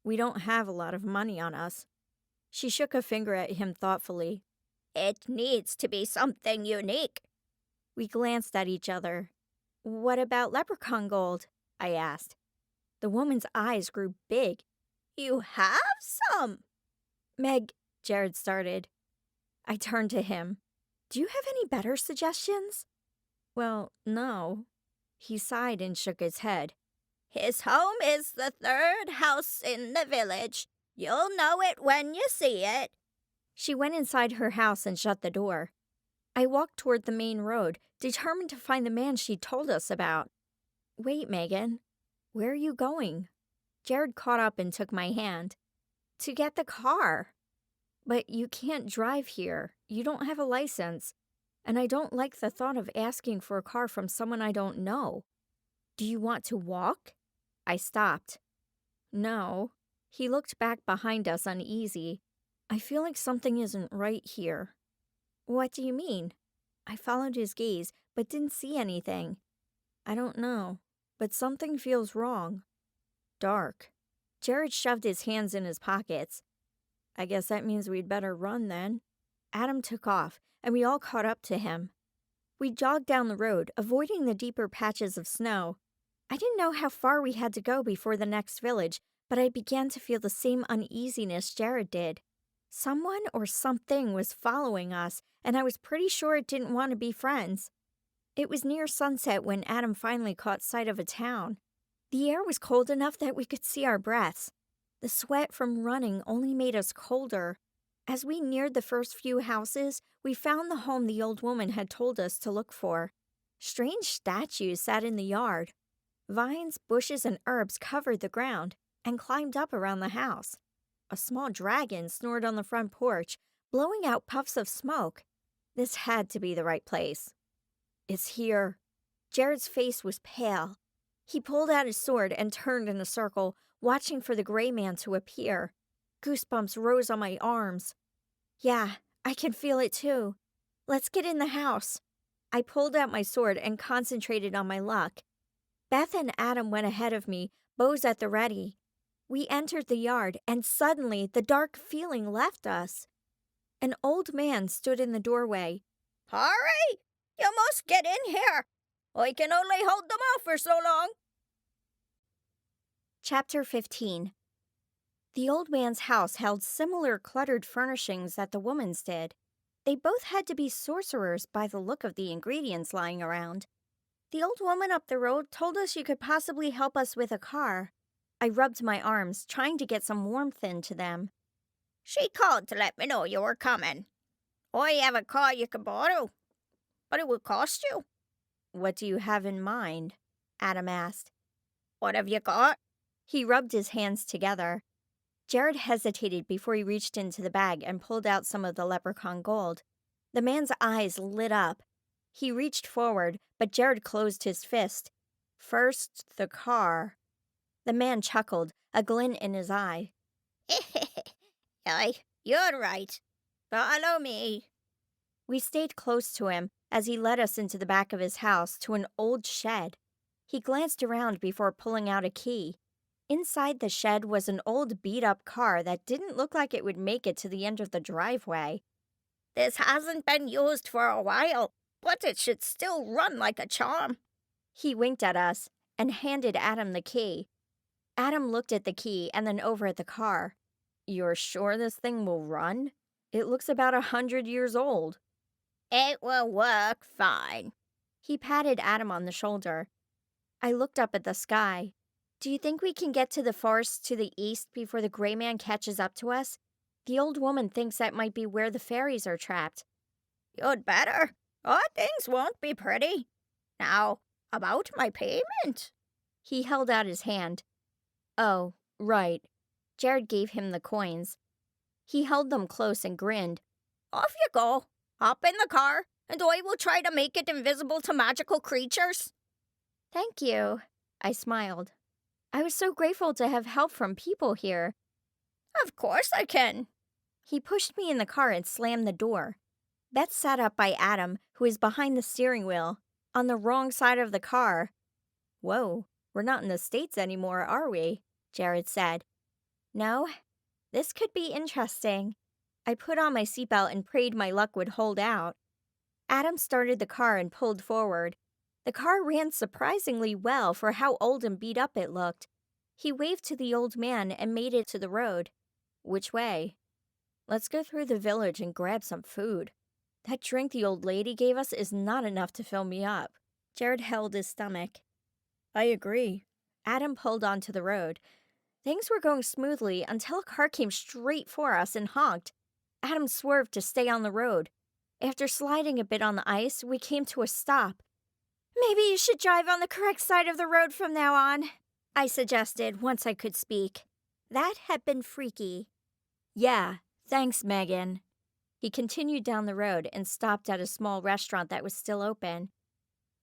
We don't have a lot of money on us. She shook a finger at him thoughtfully. It needs to be something unique. We glanced at each other. "What about leprechaun gold?" I asked. The woman's eyes grew big. You have some. "Meg," Jared started. I turned to him. "Do you have any better suggestions?" "Well, no." He sighed and shook his head. His home is the third house in the village. You'll know it when you see it. She went inside her house and shut the door. I walked toward the main road, determined to find the man she told us about. "Wait, Megan. Where are you going?" Jared caught up and took my hand. "To get the car." "But you can't drive here. You don't have a license. And I don't like the thought of asking for a car from someone I don't know. Do you want to walk?" I stopped. "No." He looked back behind us uneasy. "I feel like something isn't right here." "What do you mean?" I followed his gaze, but didn't see anything. "I don't know, but something feels wrong." "Dark." Jared shoved his hands in his pockets. "I guess that means we'd better run then." Adam took off, and we all caught up to him. We jogged down the road, avoiding the deeper patches of snow. I didn't know how far we had to go before the next village, but I began to feel the same uneasiness Jared did. Someone or something was following us, and I was pretty sure it didn't want to be friends. It was near sunset when Adam finally caught sight of a town. The air was cold enough that we could see our breaths. The sweat from running only made us colder. As we neared the first few houses, we found the home the old woman had told us to look for. Strange statues sat in the yard. Vines, bushes, and herbs covered the ground and climbed up around the house. A small dragon snored on the front porch, blowing out puffs of smoke. This had to be the right place. "It's here." Jared's face was pale. He pulled out his sword and turned in a circle, watching for the gray man to appear. Goosebumps rose on my arms. "Yeah, I can feel it too. Let's get in the house." I pulled out my sword and concentrated on my luck. Beth and Adam went ahead of me, bows at the ready. We entered the yard, and suddenly the dark feeling left us. An old man stood in the doorway. Hurry! You must get in here. I can only hold them off for so long. Chapter 15. The old man's house held similar cluttered furnishings that the woman's did. They both had to be sorcerers by the look of the ingredients lying around. The old woman up the road told us you could possibly help us with a car. I rubbed my arms, trying to get some warmth into them. She called to let me know you were coming. I have a car you can borrow, but it will cost you. "What do you have in mind?" Adam asked. What have you got? He rubbed his hands together. Jared hesitated before he reached into the bag and pulled out some of the leprechaun gold. The man's eyes lit up. He reached forward, but Jared closed his fist. "First, the car." The man chuckled, a glint in his eye. Aye, you're right. Follow me. We stayed close to him as he led us into the back of his house to an old shed. He glanced around before pulling out a key. Inside the shed was an old beat-up car that didn't look like it would make it to the end of the driveway. This hasn't been used for a while, but it should still run like a charm. He winked at us and handed Adam the key. Adam looked at the key and then over at the car. "You're sure this thing will run? It looks about 100 years old." It will work fine. He patted Adam on the shoulder. I looked up at the sky. "Do you think we can get to the forest to the east before the gray man catches up to us? The old woman thinks that might be where the fairies are trapped." You'd better, or things won't be pretty. Now, about my payment. He held out his hand. "Oh, right." Jared gave him the coins. He held them close and grinned. Off you go. Hop in the car, and I will try to make it invisible to magical creatures. "Thank you." I smiled. I was so grateful to have help from people here. Of course I can. He pushed me in the car and slammed the door. Beth sat up by Adam, who was behind the steering wheel, on the wrong side of the car. "Whoa, we're not in the States anymore, are we?" Jared said. "No, this could be interesting." I put on my seatbelt and prayed my luck would hold out. Adam started the car and pulled forward. The car ran surprisingly well for how old and beat up it looked. He waved to the old man and made it to the road. Which way? Let's go through the village and grab some food. That drink the old lady gave us is not enough to fill me up. Jared held his stomach. I agree. Adam pulled onto the road. Things were going smoothly until a car came straight for us and honked. Adam swerved to stay on the road. After sliding a bit on the ice, we came to a stop. Maybe you should drive on the correct side of the road from now on, I suggested once I could speak. That had been freaky. Yeah, thanks, Megan. He continued down the road and stopped at a small restaurant that was still open.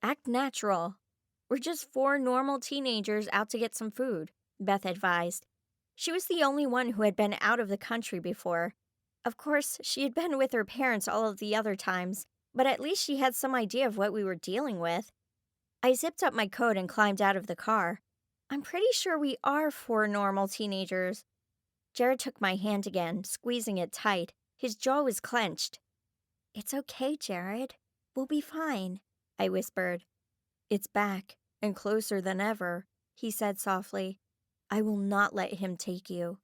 Act natural. We're just 4 normal teenagers out to get some food, Beth advised. She was the only one who had been out of the country before. Of course, she had been with her parents all of the other times, but at least she had some idea of what we were dealing with. I zipped up my coat and climbed out of the car. I'm pretty sure we are 4 normal teenagers. Jared took my hand again, squeezing it tight. His jaw was clenched. It's okay, Jared. We'll be fine, I whispered. It's back, and closer than ever, he said softly. I will not let him take you.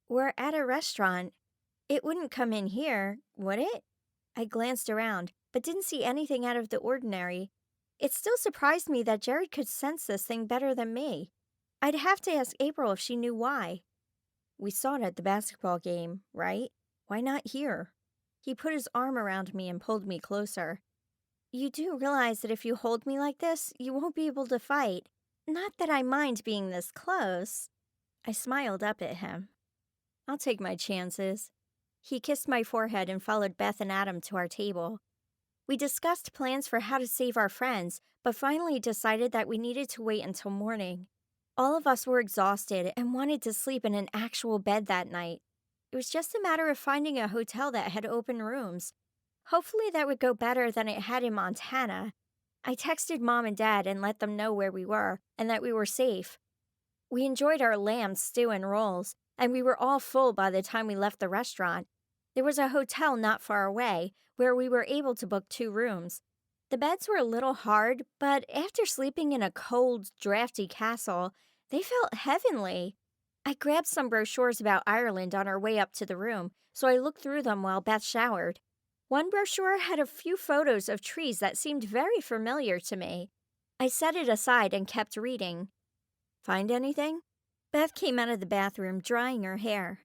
We're at a restaurant. It wouldn't come in here, would it? I glanced around, but didn't see anything out of the ordinary. It still surprised me that Jared could sense this thing better than me. I'd have to ask April if she knew why. We saw it at the basketball game, right? Why not here? He put his arm around me and pulled me closer. You do realize that if you hold me like this, you won't be able to fight. Not that I mind being this close. I smiled up at him. I'll take my chances. He kissed my forehead and followed Beth and Adam to our table. We discussed plans for how to save our friends, but finally decided that we needed to wait until morning. All of us were exhausted and wanted to sleep in an actual bed that night. It was just a matter of finding a hotel that had open rooms. Hopefully that would go better than it had in Montana. I texted Mom and Dad and let them know where we were and that we were safe. We enjoyed our lamb stew and rolls, and we were all full by the time we left the restaurant. There was a hotel not far away where we were able to book 2 rooms. The beds were a little hard, but after sleeping in a cold, drafty castle, they felt heavenly. I grabbed some brochures about Ireland on our way up to the room, so I looked through them while Beth showered. One brochure had a few photos of trees that seemed very familiar to me. I set it aside and kept reading. Find anything? Beth came out of the bathroom, drying her hair.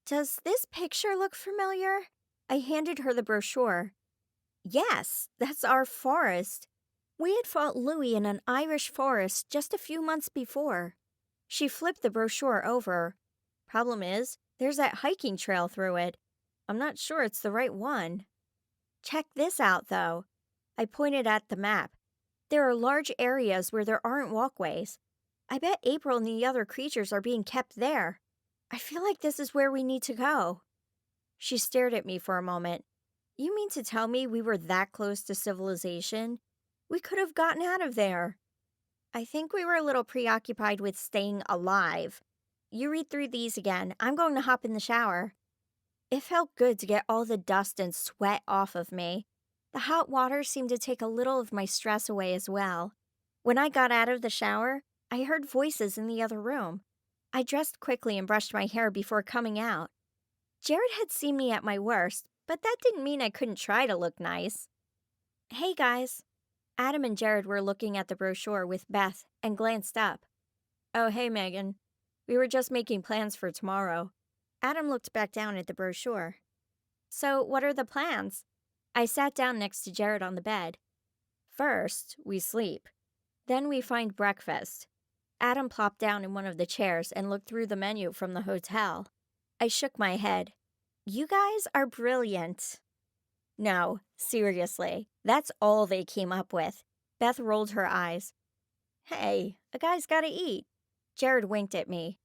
Does this picture look familiar? I handed her the brochure. Yes, that's our forest. We had fought Louis in an Irish forest just a few months before. She flipped the brochure over. Problem is, there's that hiking trail through it. I'm not sure it's the right one. Check this out, though. I pointed at the map. There are large areas where there aren't walkways. I bet April and the other creatures are being kept there. I feel like this is where we need to go. She stared at me for a moment. You mean to tell me we were that close to civilization? We could have gotten out of there. I think we were a little preoccupied with staying alive. You read through these again. I'm going to hop in the shower. It felt good to get all the dust and sweat off of me. The hot water seemed to take a little of my stress away as well. When I got out of the shower, I heard voices in the other room. I dressed quickly and brushed my hair before coming out. Jared had seen me at my worst, but that didn't mean I couldn't try to look nice. Hey guys. Adam and Jared were looking at the brochure with Beth and glanced up. Oh, hey Megan. We were just making plans for tomorrow. Adam looked back down at the brochure. So, what are the plans? I sat down next to Jared on the bed. First, we sleep. Then we find breakfast. Adam plopped down in one of the chairs and looked through the menu from the hotel. I shook my head. You guys are brilliant. No, seriously, that's all they came up with. Beth rolled her eyes. Hey, a guy's gotta eat. Jared winked at me.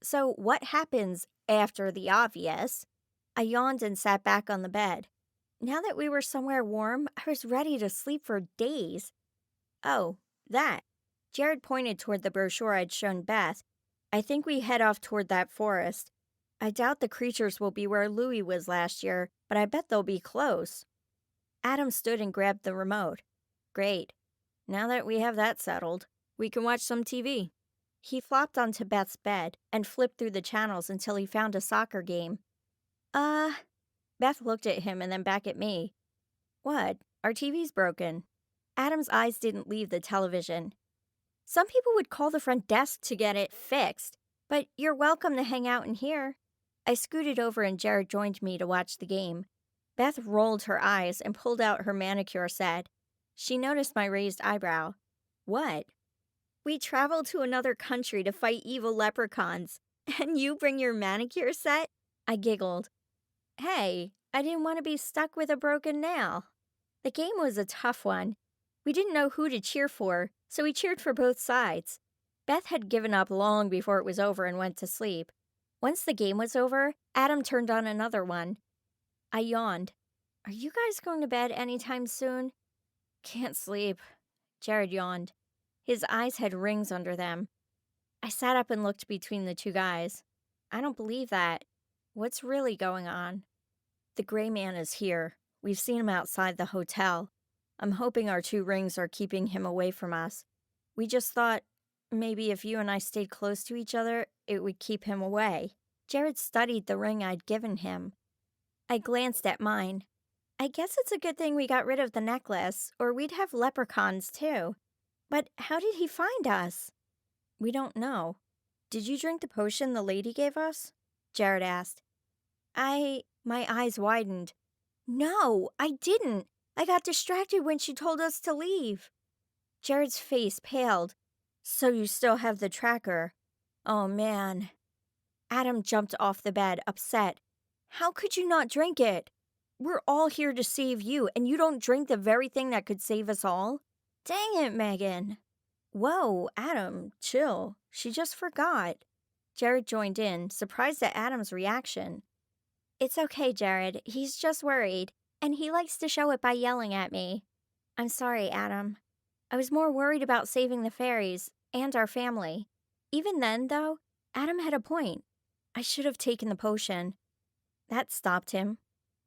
So what happens after the obvious? I yawned and sat back on the bed. Now that we were somewhere warm, I was ready to sleep for days. Oh, that. Jared pointed toward the brochure I'd shown Beth. I think we head off toward that forest. I doubt the creatures will be where Louis was last year, but I bet they'll be close. Adam stood and grabbed the remote. Great. Now that we have that settled, we can watch some TV. He flopped onto Beth's bed and flipped through the channels until he found a soccer game. Beth looked at him and then back at me. What? Our TV's broken. Adam's eyes didn't leave the television. Some people would call the front desk to get it fixed, but you're welcome to hang out in here. I scooted over and Jared joined me to watch the game. Beth rolled her eyes and pulled out her manicure set. She noticed my raised eyebrow. What? We traveled to another country to fight evil leprechauns, and you bring your manicure set? I giggled. Hey, I didn't want to be stuck with a broken nail. The game was a tough one. We didn't know who to cheer for, so we cheered for both sides. Beth had given up long before it was over and went to sleep. Once the game was over, Adam turned on another one. I yawned. Are you guys going to bed anytime soon? Can't sleep. Jared yawned. His eyes had rings under them. I sat up and looked between the two guys. I don't believe that. What's really going on? The gray man is here. We've seen him outside the hotel. I'm hoping our 2 rings are keeping him away from us. We just thought maybe if you and I stayed close to each other, it would keep him away. Jared studied the ring I'd given him. I glanced at mine. I guess it's a good thing we got rid of the necklace, or we'd have leprechauns too. But how did he find us? We don't know. Did you drink the potion the lady gave us? Jared asked. My eyes widened. No, I didn't. I got distracted when she told us to leave. Jared's face paled. So you still have the tracker. Oh, man. Adam jumped off the bed, upset. How could you not drink it? We're all here to save you, and you don't drink the very thing that could save us all? Dang it, Megan. Whoa, Adam, chill. She just forgot. Jared joined in, surprised at Adam's reaction. It's okay, Jared. He's just worried, and he likes to show it by yelling at me. I'm sorry, Adam. I was more worried about saving the fairies and our family. Even then, though, Adam had a point. I should have taken the potion. That stopped him.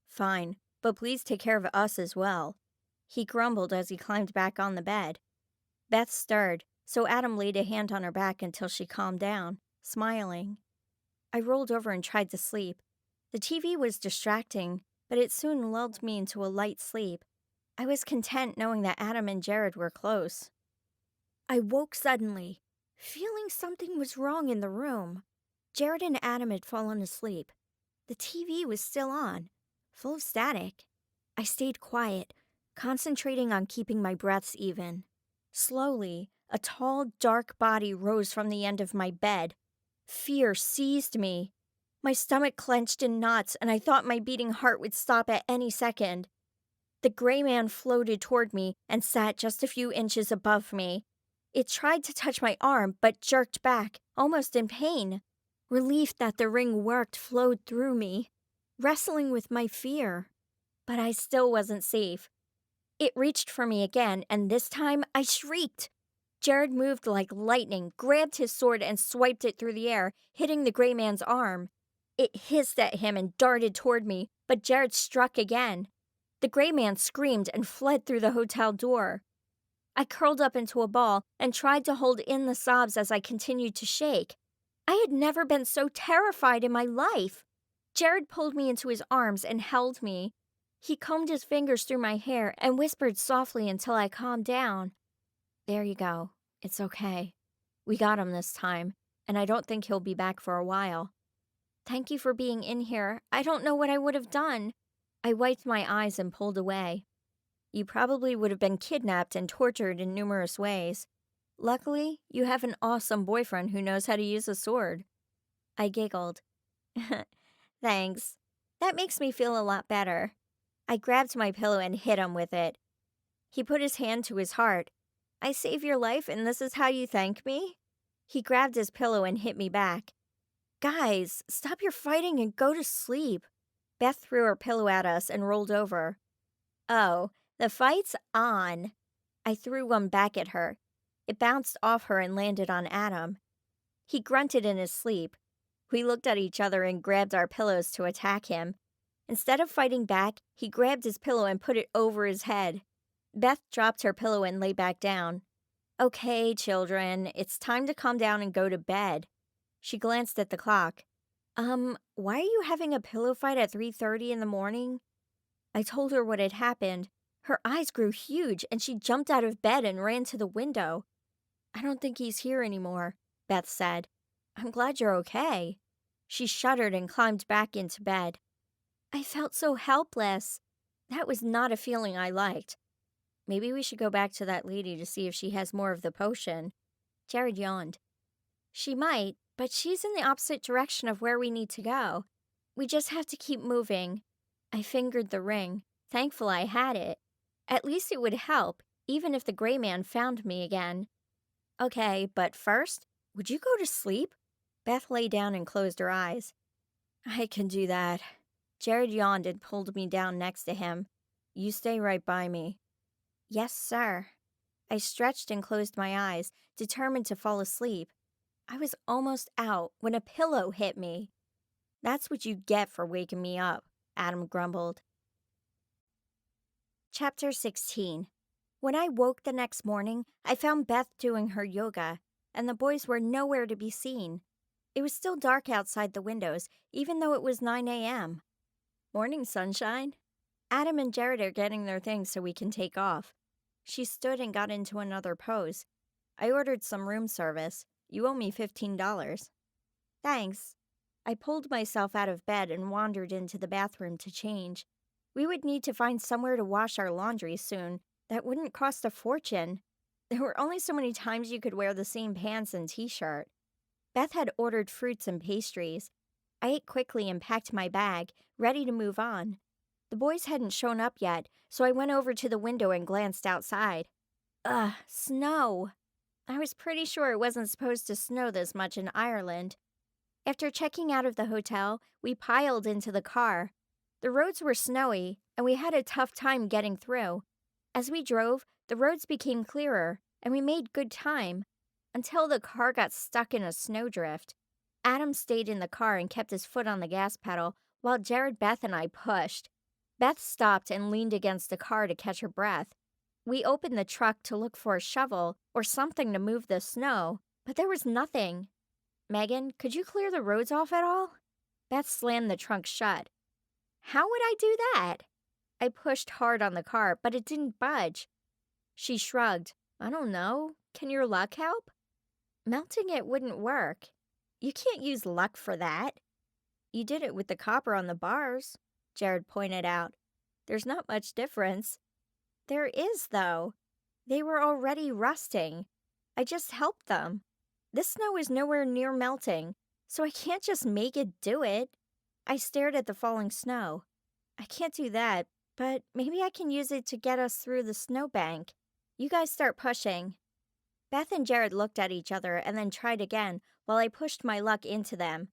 Fine, but please take care of us as well. He grumbled as he climbed back on the bed. Beth stirred, so Adam laid a hand on her back until she calmed down, smiling. I rolled over and tried to sleep. The TV was distracting, but it soon lulled me into a light sleep. I was content knowing that Adam and Jared were close. I woke suddenly, feeling something was wrong in the room. Jared and Adam had fallen asleep. The TV was still on, full of static. I stayed quiet, concentrating on keeping my breaths even. Slowly, a tall, dark body rose from the end of my bed. Fear seized me. My stomach clenched in knots, and I thought my beating heart would stop at any second. The gray man floated toward me and sat just a few inches above me. It tried to touch my arm, but jerked back, almost in pain. Relief that the ring worked flowed through me, wrestling with my fear. But I still wasn't safe. It reached for me again, and this time I shrieked. Jared moved like lightning, grabbed his sword and swiped it through the air, hitting the gray man's arm. It hissed at him and darted toward me, but Jared struck again. The gray man screamed and fled through the hotel door. I curled up into a ball and tried to hold in the sobs as I continued to shake. I had never been so terrified in my life. Jared pulled me into his arms and held me. He combed his fingers through my hair and whispered softly until I calmed down. There you go. It's okay. We got him this time, and I don't think he'll be back for a while. Thank you for being in here. I don't know what I would have done. I wiped my eyes and pulled away. You probably would have been kidnapped and tortured in numerous ways. Luckily, you have an awesome boyfriend who knows how to use a sword. I giggled. Thanks. That makes me feel a lot better. I grabbed my pillow and hit him with it. He put his hand to his heart. I saved your life and this is how you thank me? He grabbed his pillow and hit me back. Guys, stop your fighting and go to sleep. Beth threw her pillow at us and rolled over. Oh, the fight's on. I threw one back at her. It bounced off her and landed on Adam. He grunted in his sleep. We looked at each other and grabbed our pillows to attack him. Instead of fighting back, he grabbed his pillow and put it over his head. Beth dropped her pillow and lay back down. Okay, children, it's time to calm down and go to bed. She glanced at the clock. Why are you having a pillow fight at 3:30 in the morning? I told her what had happened. Her eyes grew huge and she jumped out of bed and ran to the window. I don't think he's here anymore, Beth said. I'm glad you're okay. She shuddered and climbed back into bed. I felt so helpless. That was not a feeling I liked. Maybe we should go back to that lady to see if she has more of the potion. Jared yawned. She might, but she's in the opposite direction of where we need to go. We just have to keep moving. I fingered the ring, thankful I had it. At least it would help, even if the gray man found me again. Okay, but first, would you go to sleep? Beth lay down and closed her eyes. I can do that. Jared yawned and pulled me down next to him. You stay right by me. Yes, sir. I stretched and closed my eyes, determined to fall asleep. I was almost out when a pillow hit me. That's what you get for waking me up, Adam grumbled. Chapter 16. When I woke the next morning, I found Beth doing her yoga, and the boys were nowhere to be seen. It was still dark outside the windows, even though it was 9 a.m. Morning, sunshine. Adam and Jared are getting their things so we can take off. She stood and got into another pose. I ordered some room service. You owe me $15. Thanks. I pulled myself out of bed and wandered into the bathroom to change. We would need to find somewhere to wash our laundry soon. That wouldn't cost a fortune. There were only so many times you could wear the same pants and t-shirt. Beth had ordered fruits and pastries. I ate quickly and packed my bag, ready to move on. The boys hadn't shown up yet, so I went over to the window and glanced outside. Ugh, snow. I was pretty sure it wasn't supposed to snow this much in Ireland. After checking out of the hotel, we piled into the car. The roads were snowy, and we had a tough time getting through. As we drove, the roads became clearer, and we made good time, until the car got stuck in a snowdrift. Adam stayed in the car and kept his foot on the gas pedal, while Jared, Beth, and I pushed. Beth stopped and leaned against the car to catch her breath. We opened the truck to look for a shovel or something to move the snow, but there was nothing. Megan, could you clear the roads off at all? Beth slammed the trunk shut. How would I do that? I pushed hard on the car, but it didn't budge. She shrugged. I don't know. Can your luck help? Melting it wouldn't work. You can't use luck for that. You did it with the copper on the bars, Jared pointed out. There's not much difference. There is, though. They were already rusting. I just helped them. This snow is nowhere near melting, so I can't just make it do it. I stared at the falling snow. I can't do that, but maybe I can use it to get us through the snowbank. You guys start pushing. Beth and Jared looked at each other and then tried again while I pushed my luck into them.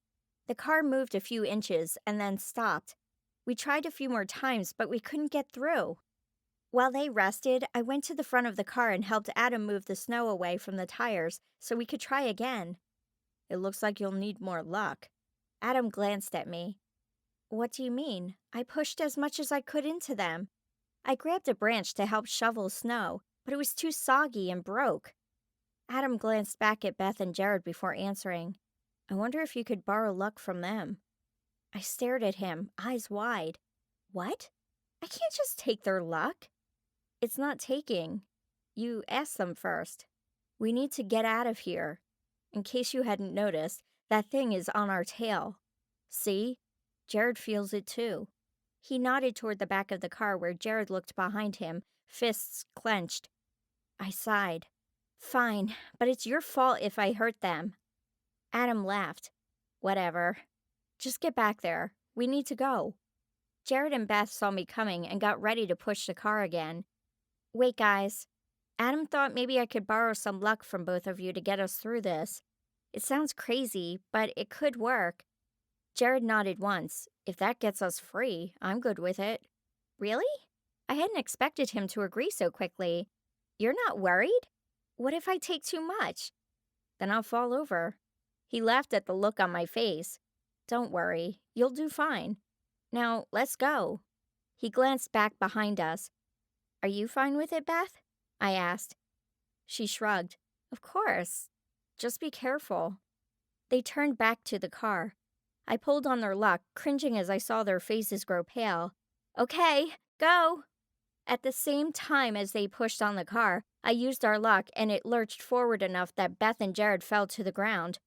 The car moved a few inches and then stopped. We tried a few more times, but we couldn't get through. While they rested, I went to the front of the car and helped Adam move the snow away from the tires so we could try again. It looks like you'll need more luck. Adam glanced at me. What do you mean? I pushed as much as I could into them. I grabbed a branch to help shovel snow, but it was too soggy and broke. Adam glanced back at Beth and Jared before answering. I wonder if you could borrow luck from them. I stared at him, eyes wide. What? I can't just take their luck. It's not taking. You ask them first. We need to get out of here. In case you hadn't noticed, that thing is on our tail. See? Jared feels it too. He nodded toward the back of the car where Jared looked behind him, fists clenched. I sighed. Fine, but it's your fault if I hurt them. Adam laughed. Whatever. Just get back there. We need to go. Jared and Beth saw me coming and got ready to push the car again. Wait, guys. Adam thought maybe I could borrow some luck from both of you to get us through this. It sounds crazy, but it could work. Jared nodded once. If that gets us free, I'm good with it. Really? I hadn't expected him to agree so quickly. You're not worried? What if I take too much? Then I'll fall over. He laughed at the look on my face. Don't worry, you'll do fine. Now, let's go. He glanced back behind us. Are you fine with it, Beth? I asked. She shrugged. Of course. Just be careful. They turned back to the car. I pulled on their luck, cringing as I saw their faces grow pale. Okay, go. At the same time as they pushed on the car, I used our luck and it lurched forward enough that Beth and Jared fell to the ground.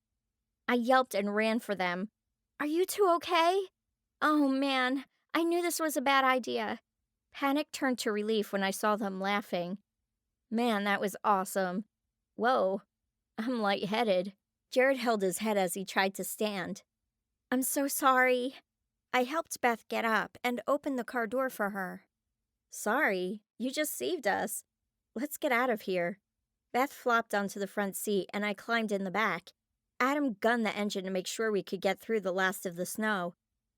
I yelped and ran for them. Are you two okay? Oh man, I knew this was a bad idea. Panic turned to relief when I saw them laughing. Man, that was awesome. Whoa, I'm lightheaded. Jared held his head as he tried to stand. I'm so sorry. I helped Beth get up and opened the car door for her. Sorry, you just saved us. Let's get out of here. Beth flopped onto the front seat and I climbed in the back. Adam gunned the engine to make sure we could get through the last of the snow.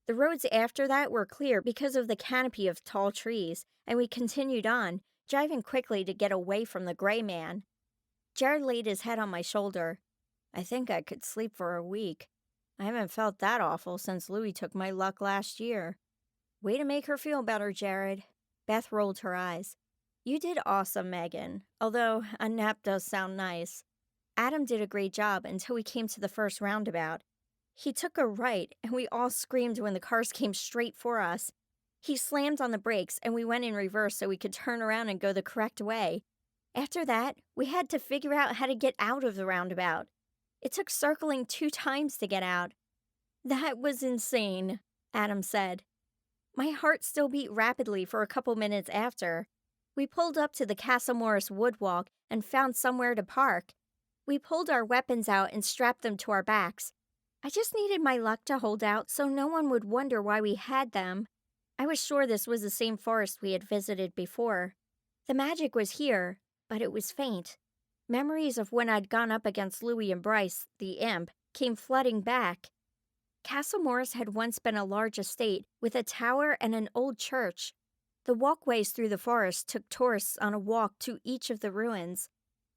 The roads after that were clear because of the canopy of tall trees, and we continued on, driving quickly to get away from the gray man. Jared laid his head on my shoulder. I think I could sleep for a week. I haven't felt that awful since Louie took my luck last year. Way to make her feel better, Jared. Beth rolled her eyes. You did awesome, Megan, although a nap does sound nice. Adam did a great job until we came to the first roundabout. He took a right, and we all screamed when the cars came straight for us. He slammed on the brakes, and we went in reverse so we could turn around and go the correct way. After that, we had to figure out how to get out of the roundabout. It took circling 2 times to get out. That was insane, Adam said. My heart still beat rapidly for a couple minutes after. We pulled up to the Castle Morris Woodwalk and found somewhere to park. We pulled our weapons out and strapped them to our backs. I just needed my luck to hold out so no one would wonder why we had them. I was sure this was the same forest we had visited before. The magic was here, but it was faint. Memories of when I'd gone up against Louie and Bryce, the imp, came flooding back. Castle Morris had once been a large estate with a tower and an old church. The walkways through the forest took tourists on a walk to each of the ruins.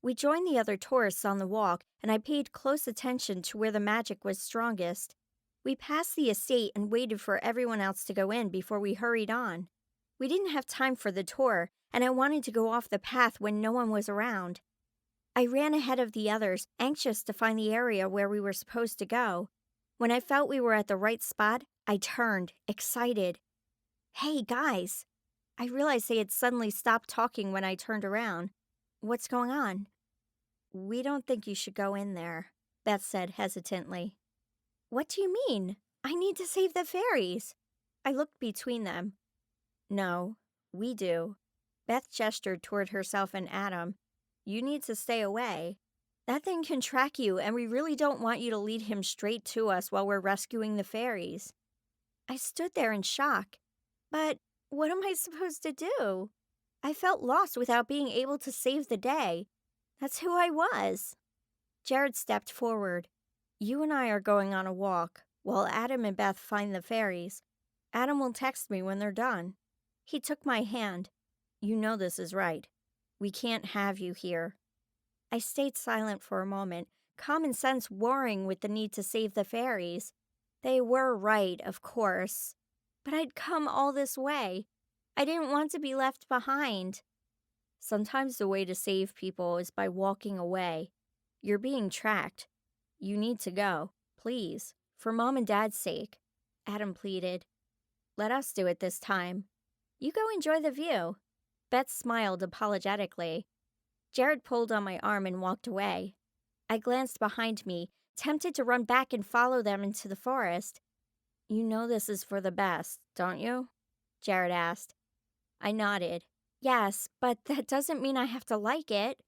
We joined the other tourists on the walk, and I paid close attention to where the magic was strongest. We passed the estate and waited for everyone else to go in before we hurried on. We didn't have time for the tour, and I wanted to go off the path when no one was around. I ran ahead of the others, anxious to find the area where we were supposed to go. When I felt we were at the right spot, I turned, excited. Hey, guys! I realized they had suddenly stopped talking when I turned around. What's going on? We don't think you should go in there, Beth said hesitantly. What do you mean? I need to save the fairies. I looked between them. No, we do. Beth gestured toward herself and Adam. You need to stay away. That thing can track you, and we really don't want you to lead him straight to us while we're rescuing the fairies. I stood there in shock. But what am I supposed to do? I felt lost without being able to save the day. That's who I was. Jared stepped forward. You and I are going on a walk, while Adam and Beth find the fairies. Adam will text me when they're done. He took my hand. You know this is right. We can't have you here. I stayed silent for a moment, common sense warring with the need to save the fairies. They were right, of course. But I'd come all this way. I didn't want to be left behind. Sometimes the way to save people is by walking away. You're being tracked. You need to go. Please, for Mom and Dad's sake. Adam pleaded. Let us do it this time. You go enjoy the view. Beth smiled apologetically. Jared pulled on my arm and walked away. I glanced behind me, tempted to run back and follow them into the forest. You know this is for the best, don't you? Jared asked. I nodded. Yes, but that doesn't mean I have to like it.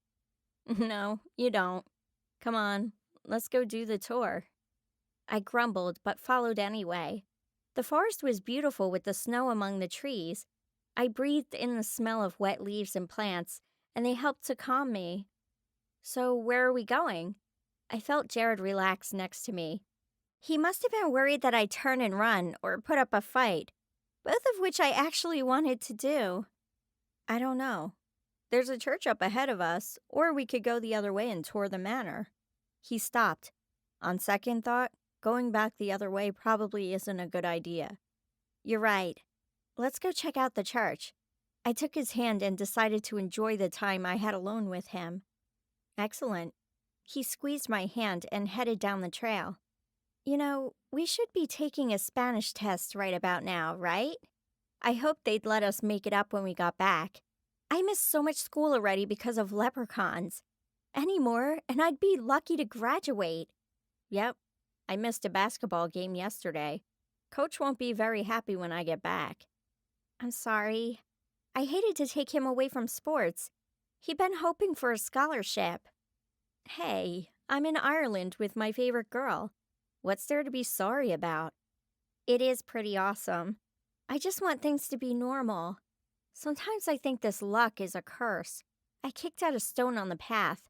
No, you don't. Come on, let's go do the tour. I grumbled, but followed anyway. The forest was beautiful with the snow among the trees. I breathed in the smell of wet leaves and plants, and they helped to calm me. So where are we going? I felt Jared relax next to me. He must have been worried that I'd turn and run or put up a fight, both of which I actually wanted to do. I don't know. There's a church up ahead of us, or we could go the other way and tour the manor. He stopped. On second thought, going back the other way probably isn't a good idea. You're right. Let's go check out the church. I took his hand and decided to enjoy the time I had alone with him. Excellent. He squeezed my hand and headed down the trail. You know, we should be taking a Spanish test right about now, right? I hoped they'd let us make it up when we got back. I missed so much school already because of leprechauns. Any more, and I'd be lucky to graduate. Yep, I missed a basketball game yesterday. Coach won't be very happy when I get back. I'm sorry. I hated to take him away from sports. He'd been hoping for a scholarship. Hey, I'm in Ireland with my favorite girl. What's there to be sorry about? It is pretty awesome. I just want things to be normal. Sometimes I think this luck is a curse. I kicked out a stone on the path.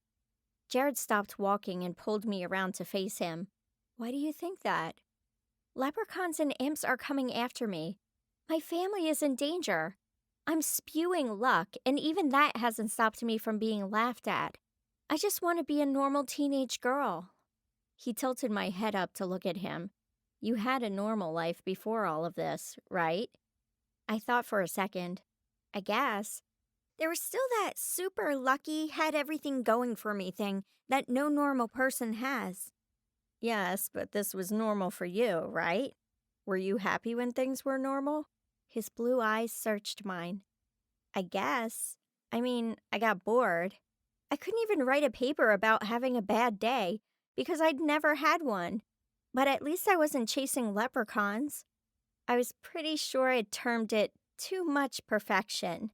Jared stopped walking and pulled me around to face him. Why do you think that? Leprechauns and imps are coming after me. My family is in danger. I'm spewing luck, and even that hasn't stopped me from being laughed at. I just want to be a normal teenage girl. He tilted my head up to look at him. You had a normal life before all of this, right? I thought for a second. I guess. There was still that super lucky, had everything going for me thing that no normal person has. Yes, but this was normal for you, right? Were you happy when things were normal? His blue eyes searched mine. I guess. I got bored. I couldn't even write a paper about having a bad day because I'd never had one. But at least I wasn't chasing leprechauns. I was pretty sure I'd termed it too much perfection.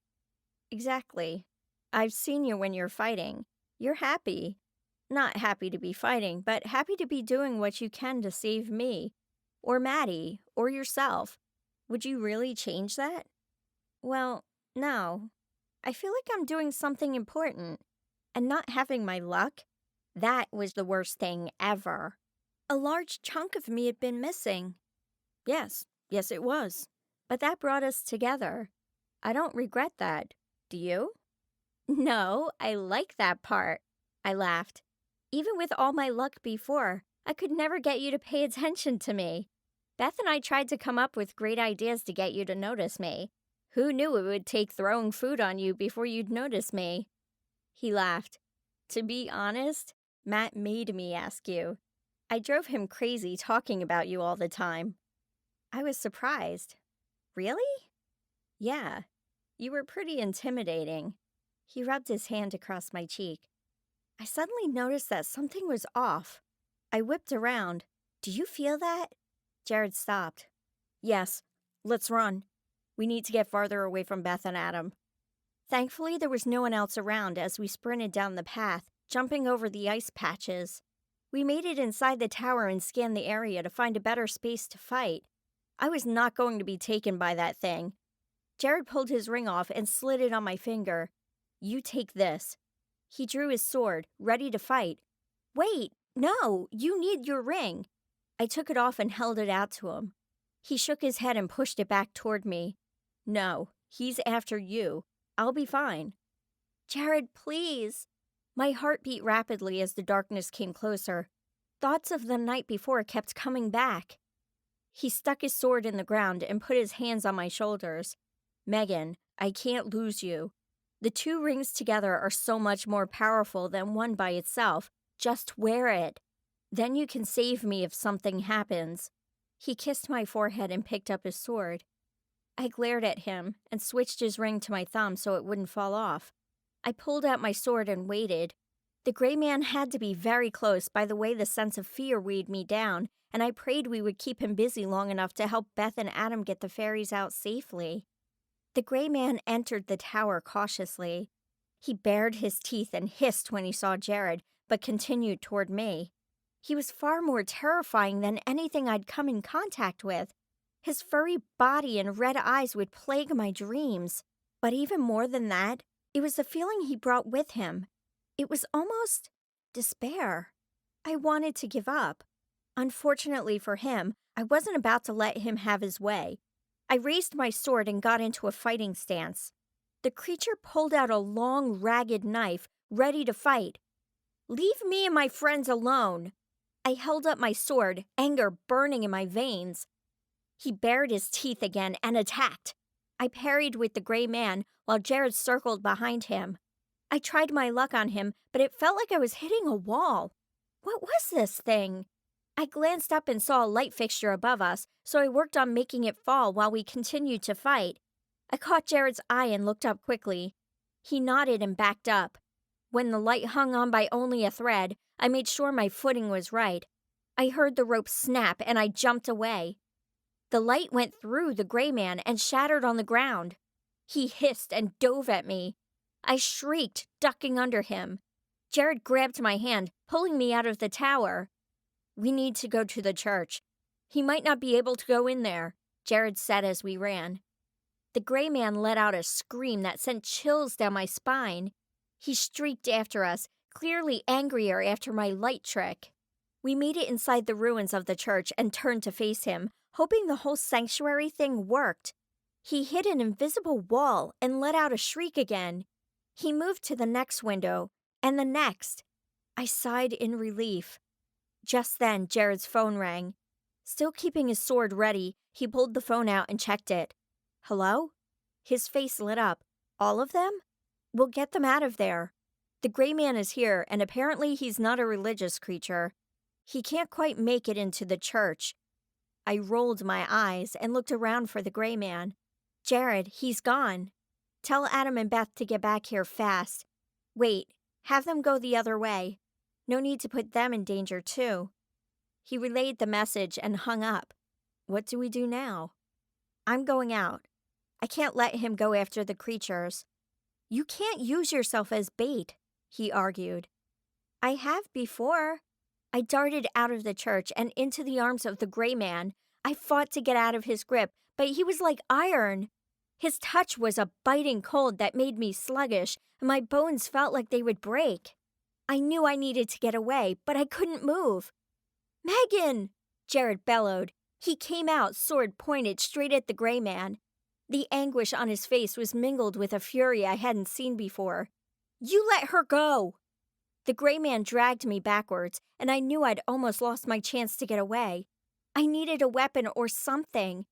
Exactly. I've seen you when you're fighting. You're happy. Not happy to be fighting, but happy to be doing what you can to save me, or Maddie, or yourself. Would you really change that? Well, no. I feel like I'm doing something important, and not having my luck, that was the worst thing ever. A large chunk of me had been missing. Yes it was. But that brought us together. I don't regret that. Do you? No, I like that part. I laughed. Even with all my luck before, I could never get you to pay attention to me. Beth and I tried to come up with great ideas to get you to notice me. Who knew it would take throwing food on you before you'd notice me? He laughed. To be honest, Matt made me ask you. I drove him crazy talking about you all the time. I was surprised. Really? Yeah. You were pretty intimidating. He rubbed his hand across my cheek. I suddenly noticed that something was off. I whipped around. Do you feel that? Jared stopped. Yes. Let's run. We need to get farther away from Beth and Adam. Thankfully, there was no one else around as we sprinted down the path, jumping over the ice patches. We made it inside the tower and scanned the area to find a better space to fight. I was not going to be taken by that thing. Jared pulled his ring off and slid it on my finger. You take this. He drew his sword, ready to fight. Wait, no, you need your ring. I took it off and held it out to him. He shook his head and pushed it back toward me. No, he's after you. I'll be fine. Jared, please. My heart beat rapidly as the darkness came closer. Thoughts of the night before kept coming back. He stuck his sword in the ground and put his hands on my shoulders. Megan, I can't lose you. The two rings together are so much more powerful than one by itself. Just wear it. Then you can save me if something happens. He kissed my forehead and picked up his sword. I glared at him and switched his ring to my thumb so it wouldn't fall off. I pulled out my sword and waited. The gray man had to be very close by the way the sense of fear weighed me down, and I prayed we would keep him busy long enough to help Beth and Adam get the fairies out safely. The gray man entered the tower cautiously. He bared his teeth and hissed when he saw Jared, but continued toward me. He was far more terrifying than anything I'd come in contact with. His furry body and red eyes would plague my dreams. But even more than that, it was the feeling he brought with him. It was almost despair. I wanted to give up. Unfortunately for him, I wasn't about to let him have his way. I raised my sword and got into a fighting stance. The creature pulled out a long, ragged knife, ready to fight. Leave me and my friends alone. I held up my sword, anger burning in my veins. He bared his teeth again and attacked. I parried with the gray man while Jared circled behind him. I tried my luck on him, but it felt like I was hitting a wall. What was this thing? I glanced up and saw a light fixture above us, so I worked on making it fall while we continued to fight. I caught Jared's eye and looked up quickly. He nodded and backed up. When the light hung on by only a thread, I made sure my footing was right. I heard the rope snap and I jumped away. The light went through the gray man and shattered on the ground. He hissed and dove at me. I shrieked, ducking under him. Jared grabbed my hand, pulling me out of the tower. "We need to go to the church. He might not be able to go in there," Jared said as we ran. The gray man let out a scream that sent chills down my spine. He streaked after us, clearly angrier after my light trick. We made it inside the ruins of the church and turned to face him, hoping the whole sanctuary thing worked. He hit an invisible wall and let out a shriek again. He moved to the next window, and the next. I sighed in relief. Just then, Jared's phone rang. Still keeping his sword ready, he pulled the phone out and checked it. "Hello?" His face lit up. "All of them? We'll get them out of there. The gray man is here, and apparently he's not a religious creature. He can't quite make it into the church." I rolled my eyes and looked around for the gray man. "Jared, he's gone. Tell Adam and Beth to get back here fast. Wait, have them go the other way. No need to put them in danger, too." He relayed the message and hung up. What do we do now? "I'm going out. I can't let him go after the creatures." "You can't use yourself as bait," he argued. "I have before." I darted out of the church and into the arms of the gray man. I fought to get out of his grip, but he was like iron. His touch was a biting cold that made me sluggish, and my bones felt like they would break. I knew I needed to get away, but I couldn't move. "Megan!" Jared bellowed. He came out, sword pointed straight at the gray man. The anguish on his face was mingled with a fury I hadn't seen before. "You let her go!" The gray man dragged me backwards, and I knew I'd almost lost my chance to get away. I needed a weapon or something.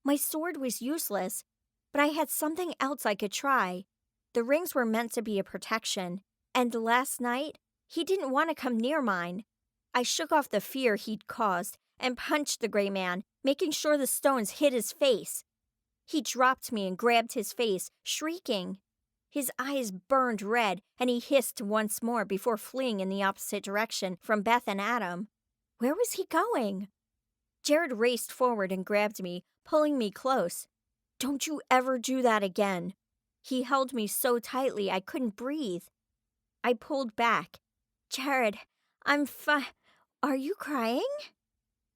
My sword was useless, but I had something else I could try. The rings were meant to be a protection, and last night, he didn't want to come near mine. I shook off the fear he'd caused and punched the gray man, making sure the stones hit his face. He dropped me and grabbed his face, shrieking. His eyes burned red, and he hissed once more before fleeing in the opposite direction from Beth and Adam. Where was he going? Jared raced forward and grabbed me, pulling me close. "Don't you ever do that again." He held me so tightly I couldn't breathe. I pulled back. "Jared, I'm fine. Are you crying?"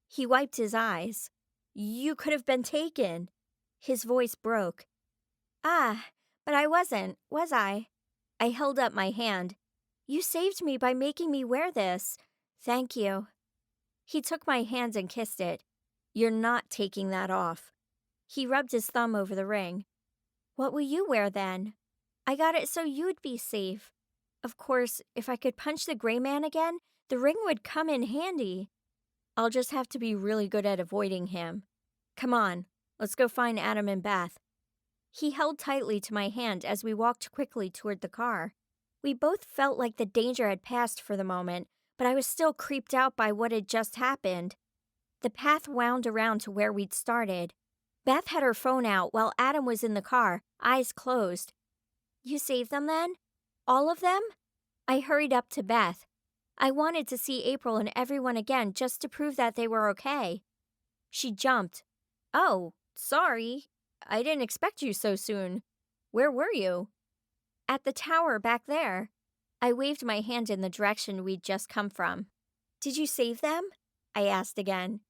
He wiped his eyes. "You could have been taken." His voice broke. But I wasn't, was I?" I held up my hand. "You saved me by making me wear this. Thank you." He took my hand and kissed it. "You're not taking that off." He rubbed his thumb over the ring. "What will you wear then?" "I got it so you'd be safe. Of course, if I could punch the gray man again, the ring would come in handy." "I'll just have to be really good at avoiding him. Come on, let's go find Adam and Beth." He held tightly to my hand as we walked quickly toward the car. We both felt like the danger had passed for the moment, but I was still creeped out by what had just happened. The path wound around to where we'd started. Beth had her phone out while Adam was in the car, eyes closed. "You saved them then? All of them?" I hurried up to Beth. I wanted to see April and everyone again just to prove that they were okay. She jumped. "Oh, sorry. I didn't expect you so soon. Where were you?" "At the tower back there." I waved my hand in the direction we'd just come from. "Did you save them?" I asked again.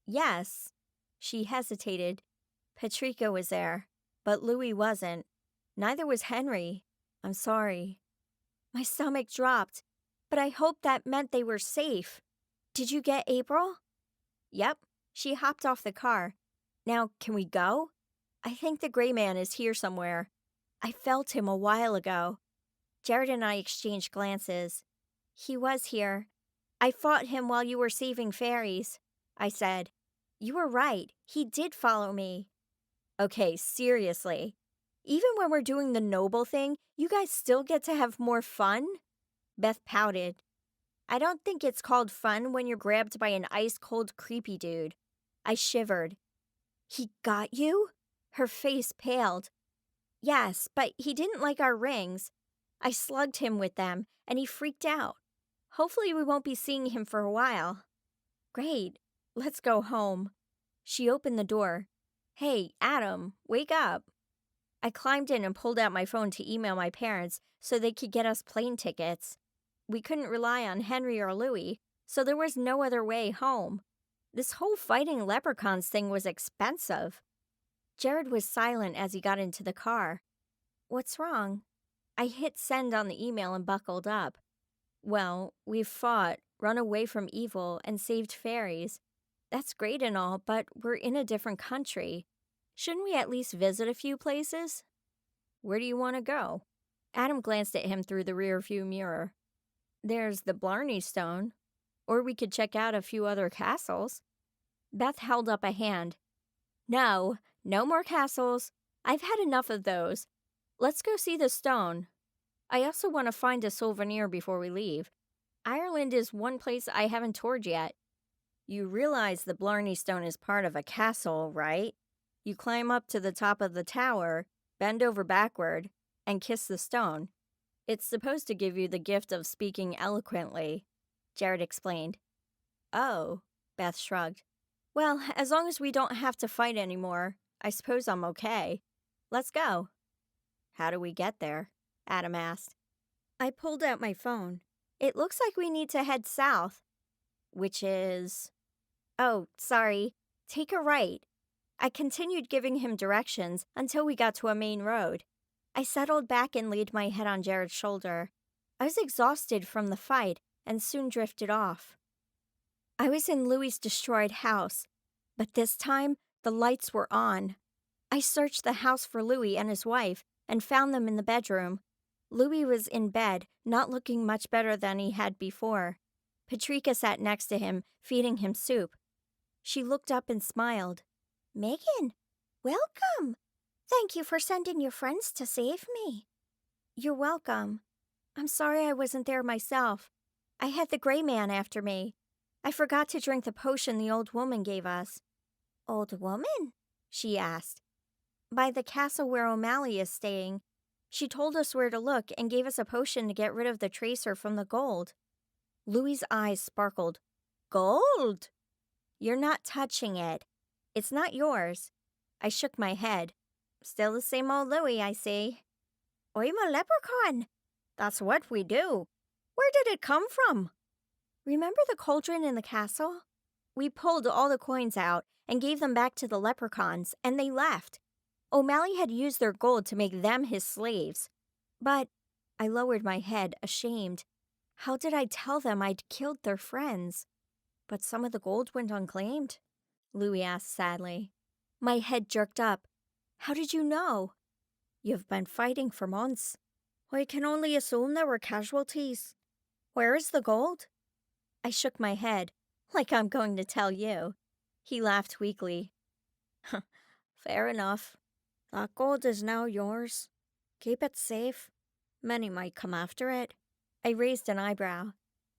"Yes." She hesitated. Patricia was there, but Louis wasn't. Neither was Henry. "I'm sorry." My stomach dropped, but I hoped that meant they were safe. "Did you get April?" "Yep." She hopped off the car. "Now, can we go? I think the gray man is here somewhere. I felt him a while ago." Jared and I exchanged glances. "He was here. I fought him while you were saving fairies," I said. You were right. He did follow me. Okay, seriously. Even when we're doing the noble thing, you guys still get to have more fun? Beth pouted. I don't think it's called fun when you're grabbed by an ice-cold creepy dude. I shivered. He got you? Her face paled. Yes, but he didn't like our rings. I slugged him with them, and he freaked out. Hopefully we won't be seeing him for a while. Great. Let's go home. She opened the door. Hey, Adam, wake up. I climbed in and pulled out my phone to email my parents so they could get us plane tickets. We couldn't rely on Henry or Louie, so there was no other way home. This whole fighting leprechauns thing was expensive. Jared was silent as he got into the car. What's wrong? I hit send on the email and buckled up. Well, we've fought, run away from evil, and saved fairies. That's great and all, but we're in a different country. Shouldn't we at least visit a few places? Where do you want to go? Adam glanced at him through the rearview mirror. There's the Blarney Stone. Or we could check out a few other castles. Beth held up a hand. No more castles. I've had enough of those. Let's go see the stone. I also want to find a souvenir before we leave. Ireland is one place I haven't toured yet. You realize the Blarney Stone is part of a castle, right? You climb up to the top of the tower, bend over backward, and kiss the stone. It's supposed to give you the gift of speaking eloquently, Jared explained. Oh, Beth shrugged. Well, as long as we don't have to fight anymore, I suppose I'm okay. Let's go. How do we get there? Adam asked. I pulled out my phone. It looks like we need to head south. Which is... Oh, sorry. Take a right. I continued giving him directions until we got to a main road. I settled back and laid my head on Jared's shoulder. I was exhausted from the fight and soon drifted off. I was in Louie's destroyed house, but this time the lights were on. I searched the house for Louie and his wife and found them in the bedroom. Louie was in bed, not looking much better than he had before. Patrika sat next to him, feeding him soup. She looked up and smiled. Megan, welcome. Thank you for sending your friends to save me. You're welcome. I'm sorry I wasn't there myself. I had the gray man after me. I forgot to drink the potion the old woman gave us. Old woman? She asked. By the castle where O'Malley is staying. She told us where to look and gave us a potion to get rid of the tracer from the gold. Louie's eyes sparkled. Gold? You're not touching it. It's not yours. I shook my head. Still the same old Louie, I see. I'm a leprechaun. That's what we do. Where did it come from? Remember the cauldron in the castle? We pulled all the coins out and gave them back to the leprechauns, and they left. O'Malley had used their gold to make them his slaves. But I lowered my head, ashamed. How did I tell them I'd killed their friends? But some of the gold went unclaimed, Louie asked sadly. My head jerked up. How did you know? You've been fighting for months. I can only assume there were casualties. Where is the gold? I shook my head, like I'm going to tell you. He laughed weakly. Fair enough. That gold is now yours. Keep it safe. Many might come after it. I raised an eyebrow.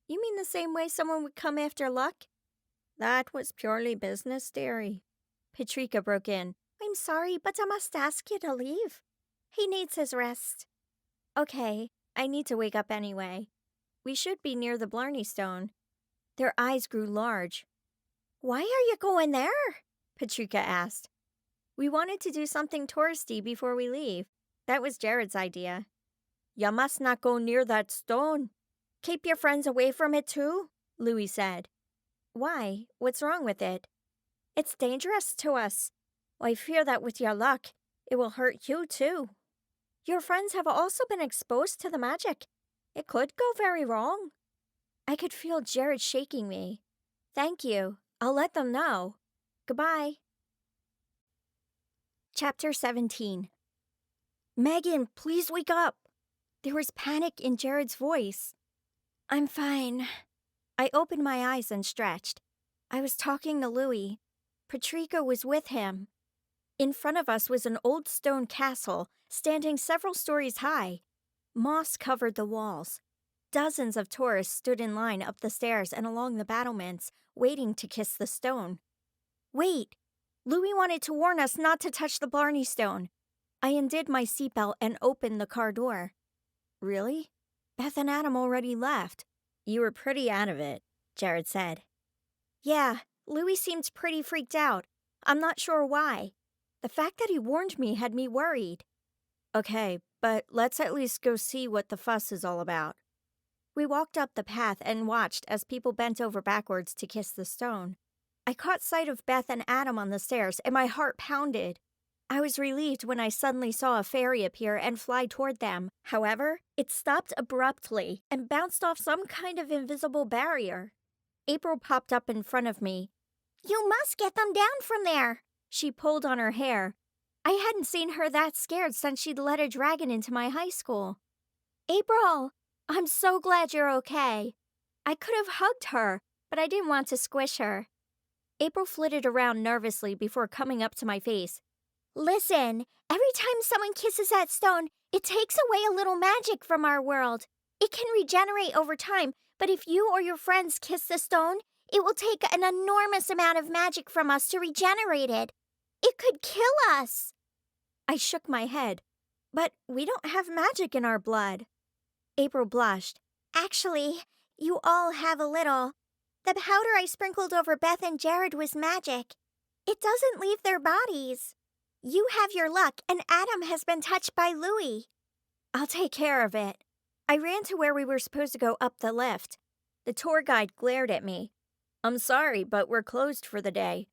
You mean the same way someone would come after luck? That was purely business, dearie. Patrika broke in. I'm sorry, but I must ask you to leave. He needs his rest. Okay, I need to wake up anyway. We should be near the Blarney Stone. Their eyes grew large. Why are you going there? Patrika asked. We wanted to do something touristy before we leave. That was Jared's idea. You must not go near that stone. Keep your friends away from it too, Louie said. Why? What's wrong with it? It's dangerous to us. I fear that with your luck, it will hurt you too. Your friends have also been exposed to the magic. It could go very wrong. I could feel Jared shaking me. Thank you. I'll let them know. Goodbye. Chapter 17. Megan, please wake up. There was panic in Jared's voice. I'm fine. I opened my eyes and stretched. I was talking to Louie. Patrico was with him. In front of us was an old stone castle, standing several stories high. Moss covered the walls. Dozens of tourists stood in line up the stairs and along the battlements, waiting to kiss the stone. Wait! Louis wanted to warn us not to touch the Blarney Stone. I undid my seatbelt and opened the car door. Really? Beth and Adam already left. You were pretty out of it, Jared said. Yeah, Louis seemed pretty freaked out. I'm not sure why. The fact that he warned me had me worried. Okay, but let's at least go see what the fuss is all about. We walked up the path and watched as people bent over backwards to kiss the stone. I caught sight of Beth and Adam on the stairs, and my heart pounded. I was relieved when I suddenly saw a fairy appear and fly toward them. However, it stopped abruptly and bounced off some kind of invisible barrier. April popped up in front of me. You must get them down from there. She pulled on her hair. I hadn't seen her that scared since she'd let a dragon into my high school. April, I'm so glad you're okay. I could have hugged her, but I didn't want to squish her. April flitted around nervously before coming up to my face. Listen, every time someone kisses that stone, it takes away a little magic from our world. It can regenerate over time, but if you or your friends kiss the stone, it will take an enormous amount of magic from us to regenerate it. It could kill us. I shook my head. But we don't have magic in our blood. April blushed. Actually, you all have a little. The powder I sprinkled over Beth and Jared was magic. It doesn't leave their bodies. You have your luck, and Adam has been touched by Louis. I'll take care of it. I ran to where we were supposed to go up the lift. The tour guide glared at me. I'm sorry, but we're closed for the day.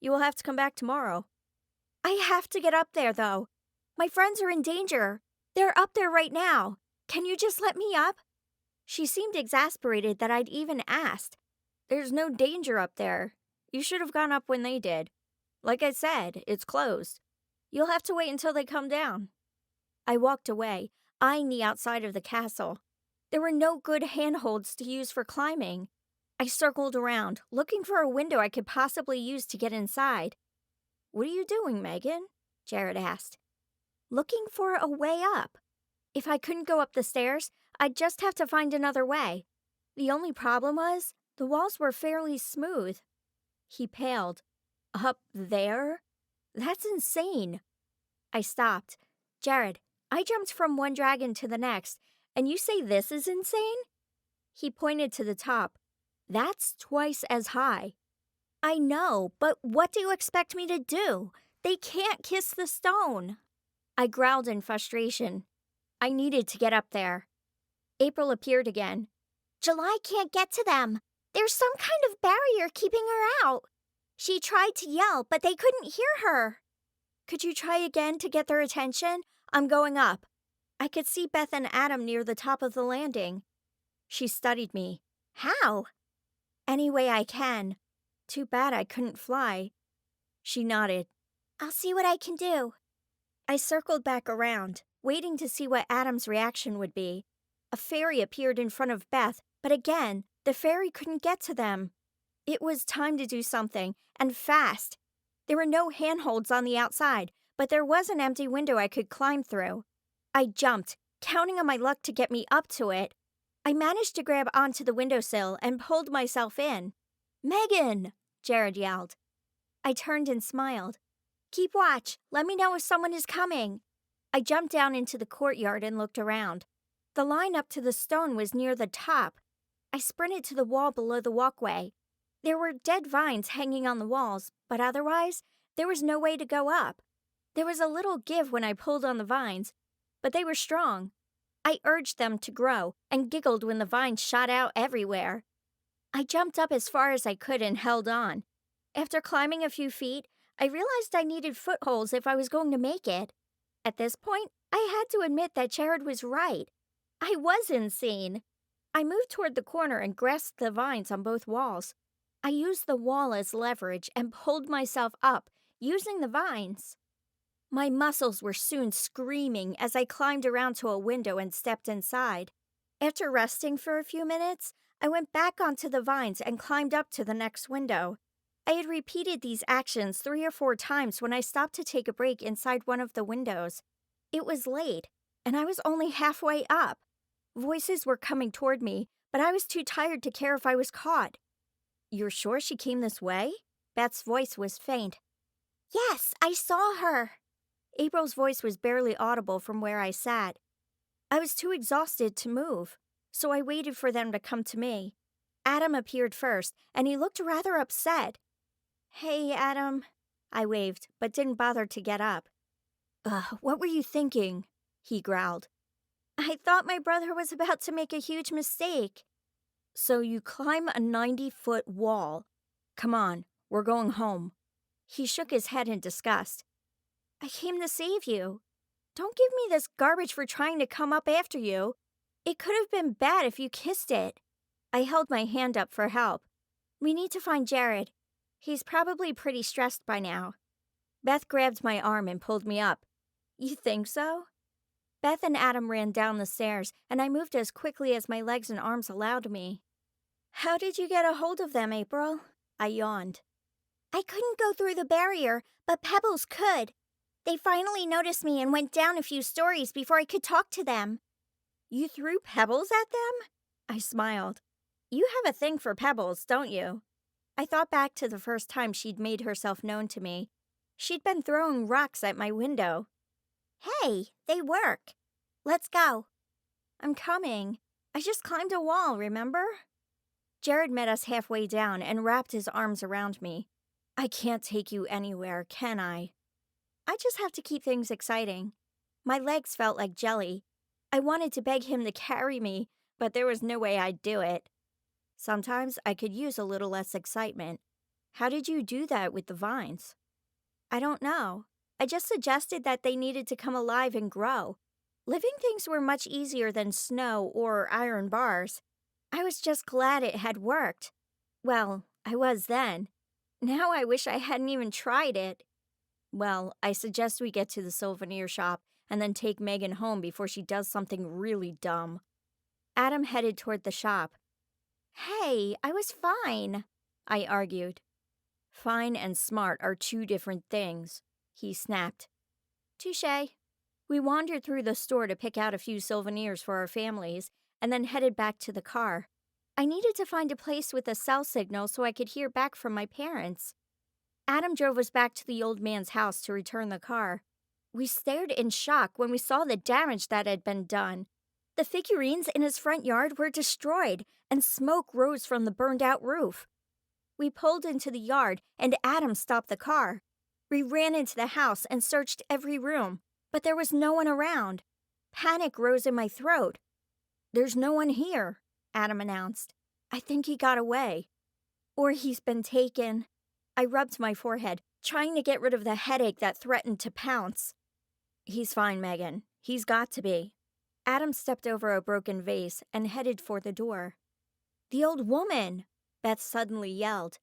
You will have to come back tomorrow. I have to get up there, though. My friends are in danger. They're up there right now. Can you just let me up? She seemed exasperated that I'd even asked. There's no danger up there. You should have gone up when they did. Like I said, it's closed. You'll have to wait until they come down. I walked away, eyeing the outside of the castle. There were no good handholds to use for climbing. I circled around, looking for a window I could possibly use to get inside. What are you doing, Megan? Jared asked. Looking for a way up. If I couldn't go up the stairs, I'd just have to find another way. The only problem was, the walls were fairly smooth. He paled. Up there? That's insane. I stopped. Jared, I jumped from one dragon to the next, and you say this is insane? He pointed to the top. That's twice as high. I know, but what do you expect me to do? They can't kiss the stone. I growled in frustration. I needed to get up there. April appeared again. July can't get to them. There's some kind of barrier keeping her out. She tried to yell, but they couldn't hear her. Could you try again to get their attention? I'm going up. I could see Beth and Adam near the top of the landing. She studied me. How? Any way I can. Too bad I couldn't fly. She nodded. I'll see what I can do. I circled back around, waiting to see what Adam's reaction would be. A fairy appeared in front of Beth, but again, the fairy couldn't get to them. It was time to do something, and fast. There were no handholds on the outside, but there was an empty window I could climb through. I jumped, counting on my luck to get me up to it. I managed to grab onto the windowsill and pulled myself in. "Megan!" Jared yelled. I turned and smiled. "Keep watch. Let me know if someone is coming." I jumped down into the courtyard and looked around. The line up to the stone was near the top. I sprinted to the wall below the walkway. There were dead vines hanging on the walls, but otherwise, there was no way to go up. There was a little give when I pulled on the vines, but they were strong. I urged them to grow and giggled when the vines shot out everywhere. I jumped up as far as I could and held on. After climbing a few feet, I realized I needed footholds if I was going to make it. At this point, I had to admit that Jared was right. I was insane. I moved toward the corner and grasped the vines on both walls. I used the wall as leverage and pulled myself up, using the vines. My muscles were soon screaming as I climbed around to a window and stepped inside. After resting for a few minutes, I went back onto the vines and climbed up to the next window. I had repeated these actions 3 or 4 times when I stopped to take a break inside one of the windows. It was late, and I was only halfway up. Voices were coming toward me, but I was too tired to care if I was caught. "You're sure she came this way?" Beth's voice was faint. Yes, I saw her. April's voice was barely audible from where I sat. I was too exhausted to move, so I waited for them to come to me. Adam appeared first, and he looked rather upset. "Hey, Adam," I waved, but didn't bother to get up. What were you thinking?" he growled. "I thought my brother was about to make a huge mistake." "So you climb a 90-foot wall. Come on, we're going home." He shook his head in disgust. "I came to save you. Don't give me this garbage for trying to come up after you. It could have been bad if you kissed it." I held my hand up for help. "We need to find Jared. He's probably pretty stressed by now." Beth grabbed my arm and pulled me up. "You think so?" Beth and Adam ran down the stairs, and I moved as quickly as my legs and arms allowed me. "How did you get a hold of them, April?" I yawned. I couldn't go through the barrier, but Pebbles could. They finally noticed me and went down a few stories before I could talk to them. "You threw pebbles at them?" I smiled. "You have a thing for pebbles, don't you?" I thought back to the first time she'd made herself known to me. She'd been throwing rocks at my window. Hey, they work. Let's go. "I'm coming. I just climbed a wall, remember?" Jared met us halfway down and wrapped his arms around me. "I can't take you anywhere, can I?" "I just have to keep things exciting." My legs felt like jelly. I wanted to beg him to carry me, but there was no way I'd do it. Sometimes I could use a little less excitement. "How did you do that with the vines?" "I don't know. I just suggested that they needed to come alive and grow. Living things were much easier than snow or iron bars. I was just glad it had worked. Well, I was then. Now I wish I hadn't even tried it." "Well, I suggest we get to the souvenir shop and then take Megan home before she does something really dumb." Adam headed toward the shop. "Hey, I was fine," I argued. "Fine and smart are 2 different things," he snapped. "Touché." We wandered through the store to pick out a few souvenirs for our families and then headed back to the car. I needed to find a place with a cell signal so I could hear back from my parents. Adam drove us back to the old man's house to return the car. We stared in shock when we saw the damage that had been done. The figurines in his front yard were destroyed, and smoke rose from the burned-out roof. We pulled into the yard, and Adam stopped the car. We ran into the house and searched every room, but there was no one around. Panic rose in my throat. "There's no one here," Adam announced. "I think he got away. Or he's been taken." I rubbed my forehead, trying to get rid of the headache that threatened to pounce. "He's fine, Megan. He's got to be." Adam stepped over a broken vase and headed for the door. "The old woman!" Beth suddenly yelled.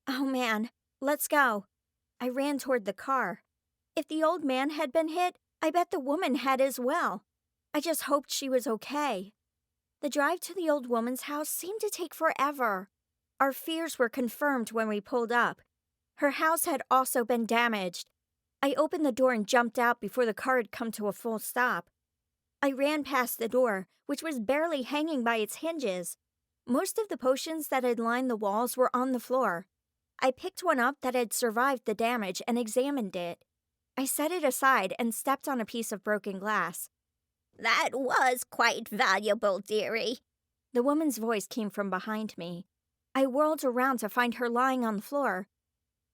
"Oh man, let's go." I ran toward the car. If the old man had been hit, I bet the woman had as well. I just hoped she was okay. The drive to the old woman's house seemed to take forever. Our fears were confirmed when we pulled up. Her house had also been damaged. I opened the door and jumped out before the car had come to a full stop. I ran past the door, which was barely hanging by its hinges. Most of the potions that had lined the walls were on the floor. I picked one up that had survived the damage and examined it. I set it aside and stepped on a piece of broken glass. That was quite valuable, dearie. The woman's voice came from behind me. I whirled around to find her lying on the floor.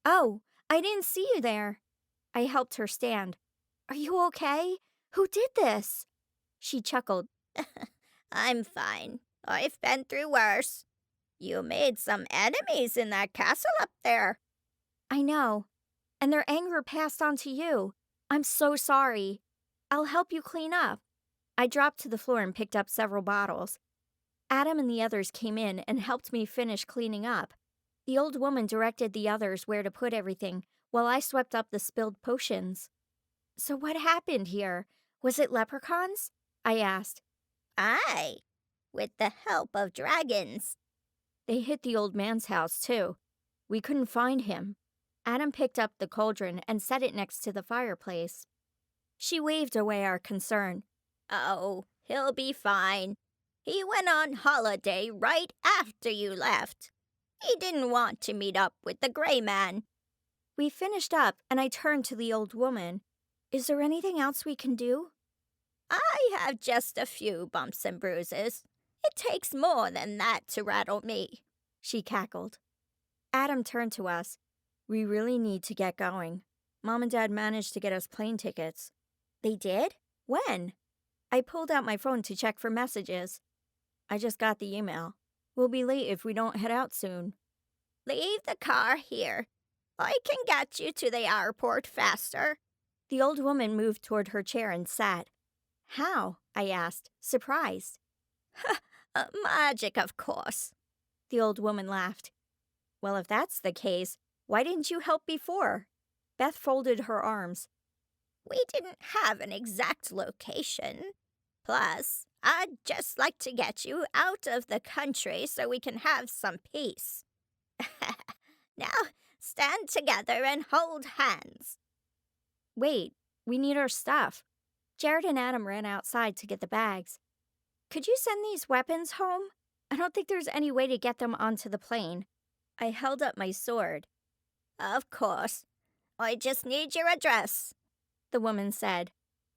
"Oh, I didn't see you there." I helped her stand. "Are you okay? Who did this?" She chuckled. I'm fine. I've been through worse. You made some enemies in that castle up there. "I know. And their anger passed on to you. I'm so sorry. I'll help you clean up." I dropped to the floor and picked up several bottles. Adam and the others came in and helped me finish cleaning up. The old woman directed the others where to put everything while I swept up the spilled potions. "So what happened here? Was it leprechauns?" I asked. Aye, with the help of dragons. "They hit the old man's house, too." We couldn't find him. Adam picked up the cauldron and set it next to the fireplace. She waved away our concern. Oh, he'll be fine. He went on holiday right after you left. He didn't want to meet up with the gray man. We finished up, and I turned to the old woman. Is there anything else we can do? I have just a few bumps and bruises. It takes more than that to rattle me, she cackled. Adam turned to us. We really need to get going. Mom and Dad managed to get us plane tickets. They did? When? I pulled out my phone to check for messages. I just got the email. We'll be late if we don't head out soon. Leave the car here. I can get you to the airport faster. The old woman moved toward her chair and sat. How? I asked, surprised. Magic, of course. The old woman laughed. Well, if that's the case, why didn't you help before? Beth folded her arms. We didn't have an exact location. Plus, I'd just like to get you out of the country so we can have some peace. Now, stand together and hold hands. Wait, we need our stuff. Jared and Adam ran outside to get the bags. Could you send these weapons home? I don't think there's any way to get them onto the plane. I held up my sword. Of course. I just need your address, the woman said.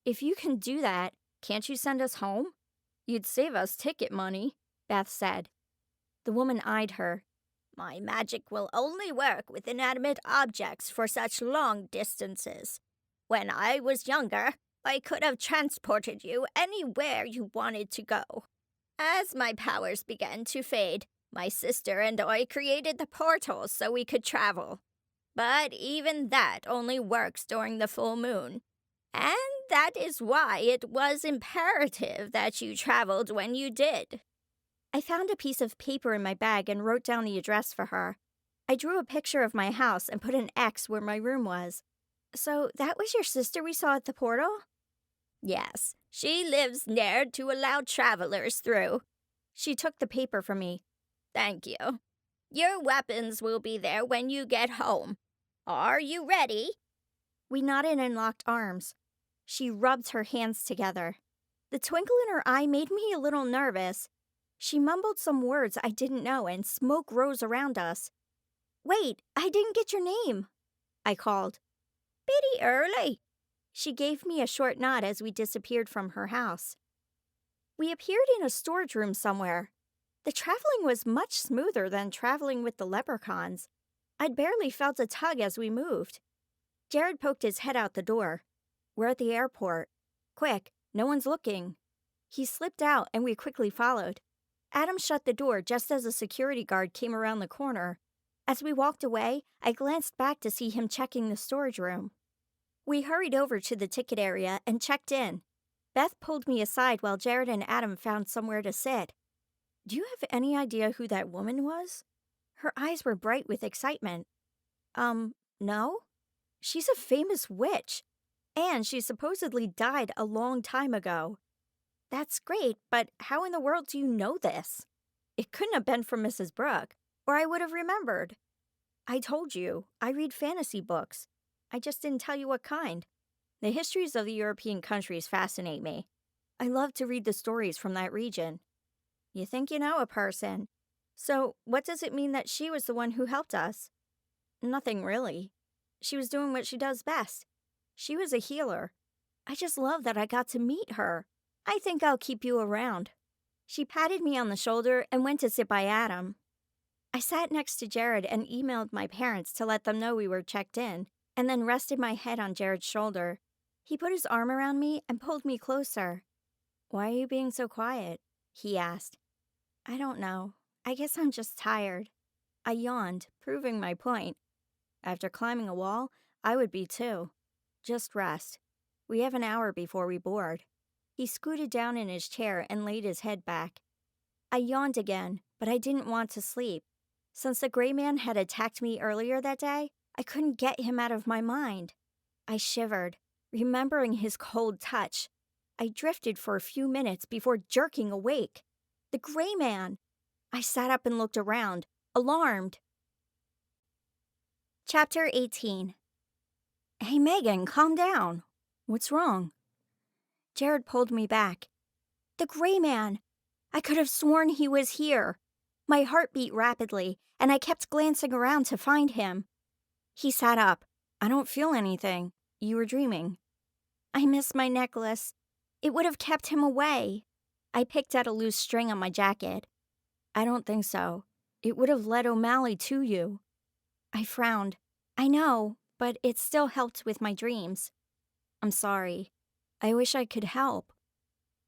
If you can do that, can't you send us home? You'd save us ticket money, Beth said. The woman eyed her. My magic will only work with inanimate objects for such long distances. When I was younger, I could have transported you anywhere you wanted to go. As my powers began to fade, my sister and I created the portals so we could travel. But even that only works during the full moon. And that is why it was imperative that you traveled when you did. I found a piece of paper in my bag and wrote down the address for her. I drew a picture of my house and put an X where my room was. So that was your sister we saw at the portal? Yes, she lives near to allow travelers through. She took the paper from me. Thank you. Your weapons will be there when you get home. Are you ready? We nodded and locked arms. She rubbed her hands together. The twinkle in her eye made me a little nervous. She mumbled some words I didn't know, and smoke rose around us. Wait, I didn't get your name, I called. Pretty early. She gave me a short nod as we disappeared from her house. We appeared in a storage room somewhere. The traveling was much smoother than traveling with the leprechauns. I'd barely felt a tug as we moved. Jared poked his head out the door. We're at the airport. Quick, no one's looking. He slipped out and we quickly followed. Adam shut the door just as a security guard came around the corner. As we walked away, I glanced back to see him checking the storage room. We hurried over to the ticket area and checked in. Beth pulled me aside while Jared and Adam found somewhere to sit. Do you have any idea who that woman was? Her eyes were bright with excitement. No? She's a famous witch, and she supposedly died a long time ago. That's great, but how in the world do you know this? It couldn't have been from Mrs. Brooke, or I would have remembered. I told you, I read fantasy books. I just didn't tell you what kind. The histories of the European countries fascinate me. I love to read the stories from that region. You think you know a person. So, what does it mean that she was the one who helped us? Nothing really. She was doing what she does best. She was a healer. I just love that I got to meet her. I think I'll keep you around. She patted me on the shoulder and went to sit by Adam. I sat next to Jared and emailed my parents to let them know we were checked in, and then rested my head on Jared's shoulder. He put his arm around me and pulled me closer. Why are you being so quiet? He asked. I don't know. I guess I'm just tired. I yawned, proving my point. After climbing a wall, I would be too. Just rest. We have an hour before we board. He scooted down in his chair and laid his head back. I yawned again, but I didn't want to sleep. Since the gray man had attacked me earlier that day, I couldn't get him out of my mind. I shivered, remembering his cold touch. I drifted for a few minutes before jerking awake. The gray man! I sat up and looked around, alarmed. Chapter 18. Hey, Megan, calm down. What's wrong? Jared pulled me back. The gray man. I could have sworn he was here. My heart beat rapidly, and I kept glancing around to find him. He sat up. I don't feel anything. You were dreaming. I missed my necklace. It would have kept him away. I picked at a loose string on my jacket. I don't think so. It would have led O'Malley to you. I frowned. I know, but it still helped with my dreams. I'm sorry. I wish I could help.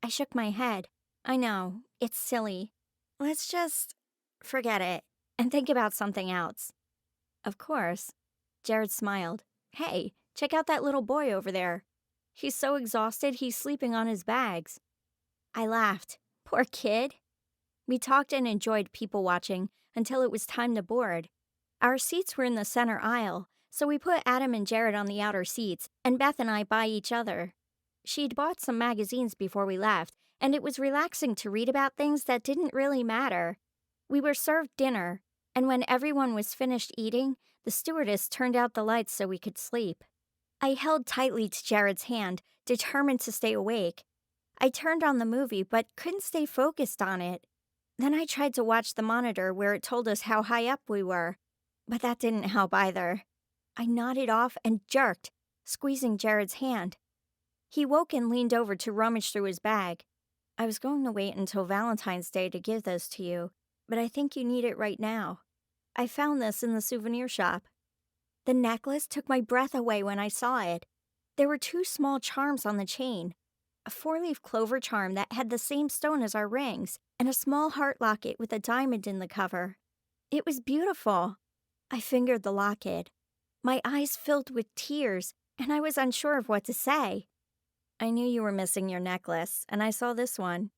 I shook my head. I know, it's silly. Let's just forget it and think about something else. Of course. Jared smiled. Hey, check out that little boy over there. He's so exhausted he's sleeping on his bags. I laughed. Poor kid. We talked and enjoyed people watching until it was time to board. Our seats were in the center aisle, so we put Adam and Jared on the outer seats, and Beth and I by each other. She'd bought some magazines before we left, and it was relaxing to read about things that didn't really matter. We were served dinner, and when everyone was finished eating, the stewardess turned out the lights so we could sleep. I held tightly to Jared's hand, determined to stay awake. I turned on the movie, but couldn't stay focused on it. Then I tried to watch the monitor where it told us how high up we were, but that didn't help either. I nodded off and jerked, squeezing Jared's hand. He woke and leaned over to rummage through his bag. I was going to wait until Valentine's Day to give this to you, but I think you need it right now. I found this in the souvenir shop. The necklace took my breath away when I saw it. There were 2 small charms on the chain. A 4-leaf clover charm that had the same stone as our rings, and a small heart locket with a diamond in the cover. It was beautiful. I fingered the locket. My eyes filled with tears, and I was unsure of what to say. I knew you were missing your necklace, and I saw this one.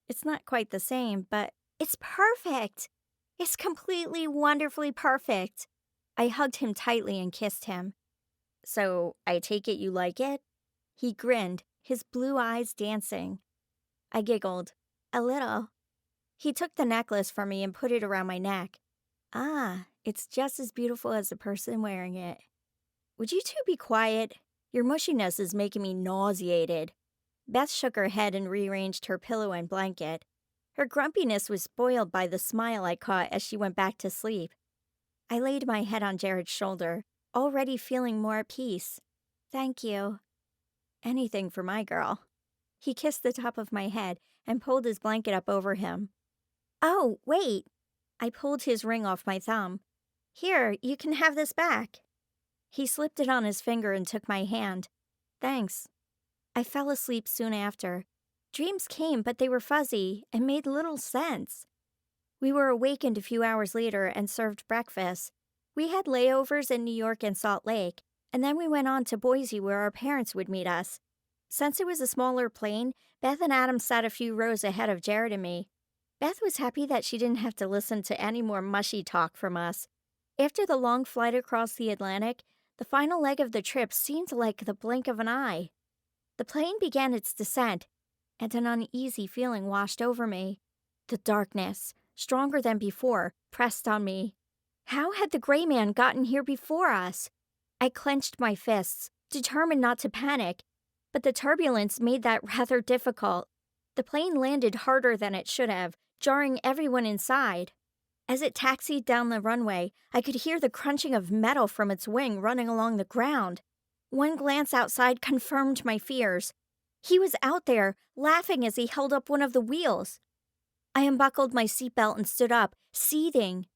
It's not quite the same, but it's perfect. It's completely, wonderfully perfect. I hugged him tightly and kissed him. So, I take it you like it? He grinned, his blue eyes dancing. I giggled. A little. He took the necklace from me and put it around my neck. Ah, it's just as beautiful as the person wearing it. Would you two be quiet? Your mushiness is making me nauseated. Beth shook her head and rearranged her pillow and blanket. Her grumpiness was spoiled by the smile I caught as she went back to sleep. I laid my head on Jared's shoulder, already feeling more at peace. Thank you. Anything for my girl. He kissed the top of my head and pulled his blanket up over him. Oh, wait. I pulled his ring off my thumb. Here, you can have this back. He slipped it on his finger and took my hand. Thanks. I fell asleep soon after. Dreams came, but they were fuzzy and made little sense. We were awakened a few hours later and served breakfast. We had layovers in New York and Salt Lake, and then we went on to Boise where our parents would meet us. Since it was a smaller plane, Beth and Adam sat a few rows ahead of Jared and me. Beth was happy that she didn't have to listen to any more mushy talk from us. After the long flight across the Atlantic, the final leg of the trip seemed like the blink of an eye. The plane began its descent, and an uneasy feeling washed over me. The darkness, stronger than before, pressed on me. How had the gray man gotten here before us? I clenched my fists, determined not to panic, but the turbulence made that rather difficult. The plane landed harder than it should have, jarring everyone inside. As it taxied down the runway, I could hear the crunching of metal from its wing running along the ground. One glance outside confirmed my fears. He was out there, laughing as he held up one of the wheels. I unbuckled my seatbelt and stood up, seething.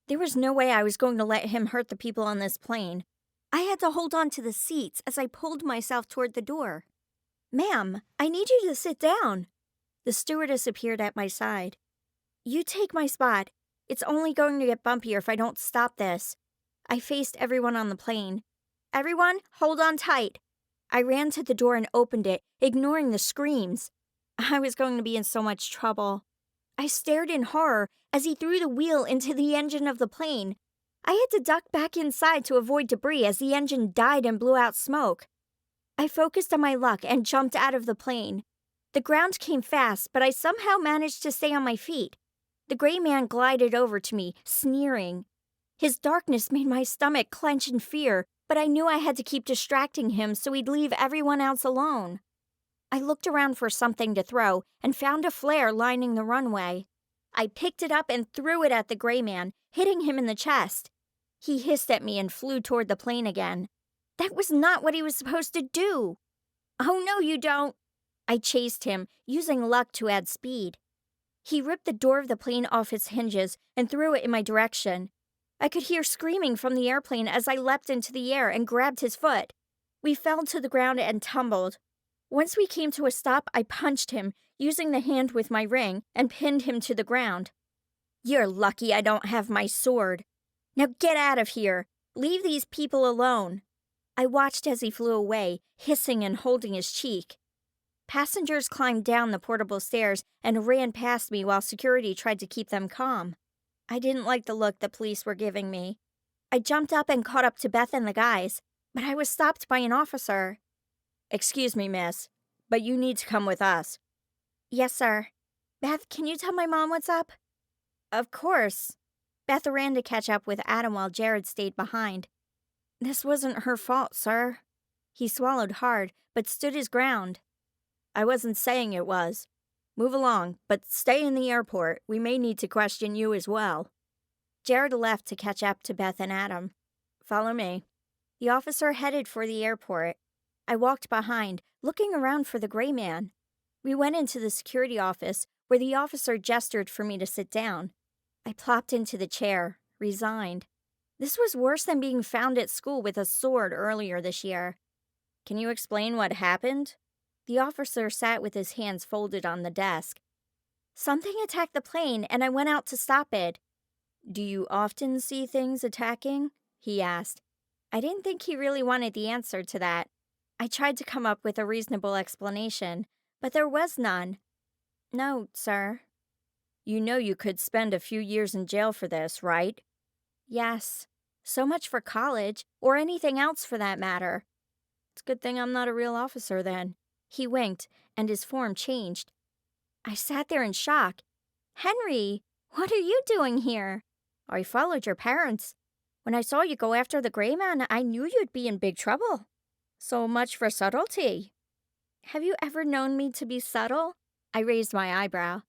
There was no way I was going to let him hurt the people on this plane. I had to hold on to the seats as I pulled myself toward the door. Ma'am, I need you to sit down. The stewardess appeared at my side. You take my spot. It's only going to get bumpier if I don't stop this. I faced everyone on the plane. Everyone, hold on tight. I ran to the door and opened it, ignoring the screams. I was going to be in so much trouble. I stared in horror as he threw the wheel into the engine of the plane. I had to duck back inside to avoid debris as the engine died and blew out smoke. I focused on my luck and jumped out of the plane. The ground came fast, but I somehow managed to stay on my feet. The gray man glided over to me, sneering. His darkness made my stomach clench in fear, but I knew I had to keep distracting him so he'd leave everyone else alone. I looked around for something to throw and found a flare lining the runway. I picked it up and threw it at the gray man, hitting him in the chest. He hissed at me and flew toward the plane again. That was not what he was supposed to do. Oh, no, you don't. I chased him, using luck to add speed. He ripped the door of the plane off its hinges and threw it in my direction. I could hear screaming from the airplane as I leapt into the air and grabbed his foot. We fell to the ground and tumbled. Once we came to a stop, I punched him, using the hand with my ring, and pinned him to the ground. You're lucky I don't have my sword. Now get out of here. Leave these people alone. I watched as he flew away, hissing and holding his cheek. Passengers climbed down the portable stairs and ran past me while security tried to keep them calm. I didn't like the look the police were giving me. I jumped up and caught up to Beth and the guys, but I was stopped by an officer. Excuse me, miss, but you need to come with us. Yes, sir. Beth, can you tell my mom what's up? Of course. Beth ran to catch up with Adam while Jared stayed behind. This wasn't her fault, sir. He swallowed hard, but stood his ground. I wasn't saying it was. Move along, but stay in the airport. We may need to question you as well. Jared left to catch up to Beth and Adam. Follow me. The officer headed for the airport. I walked behind, looking around for the gray man. We went into the security office, where the officer gestured for me to sit down. I plopped into the chair, resigned. This was worse than being found at school with a sword earlier this year. Can you explain what happened? The officer sat with his hands folded on the desk. Something attacked the plane, and I went out to stop it. Do you often see things attacking? He asked. I didn't think he really wanted the answer to that. I tried to come up with a reasonable explanation, but there was none. No, sir. You know you could spend a few years in jail for this, right? Yes. So much for college, or anything else for that matter. It's a good thing I'm not a real officer then. He winked, and his form changed. I sat there in shock. Henry, what are you doing here? I followed your parents. When I saw you go after the gray man, I knew you'd be in big trouble. So much for subtlety. Have you ever known me to be subtle? I raised my eyebrow.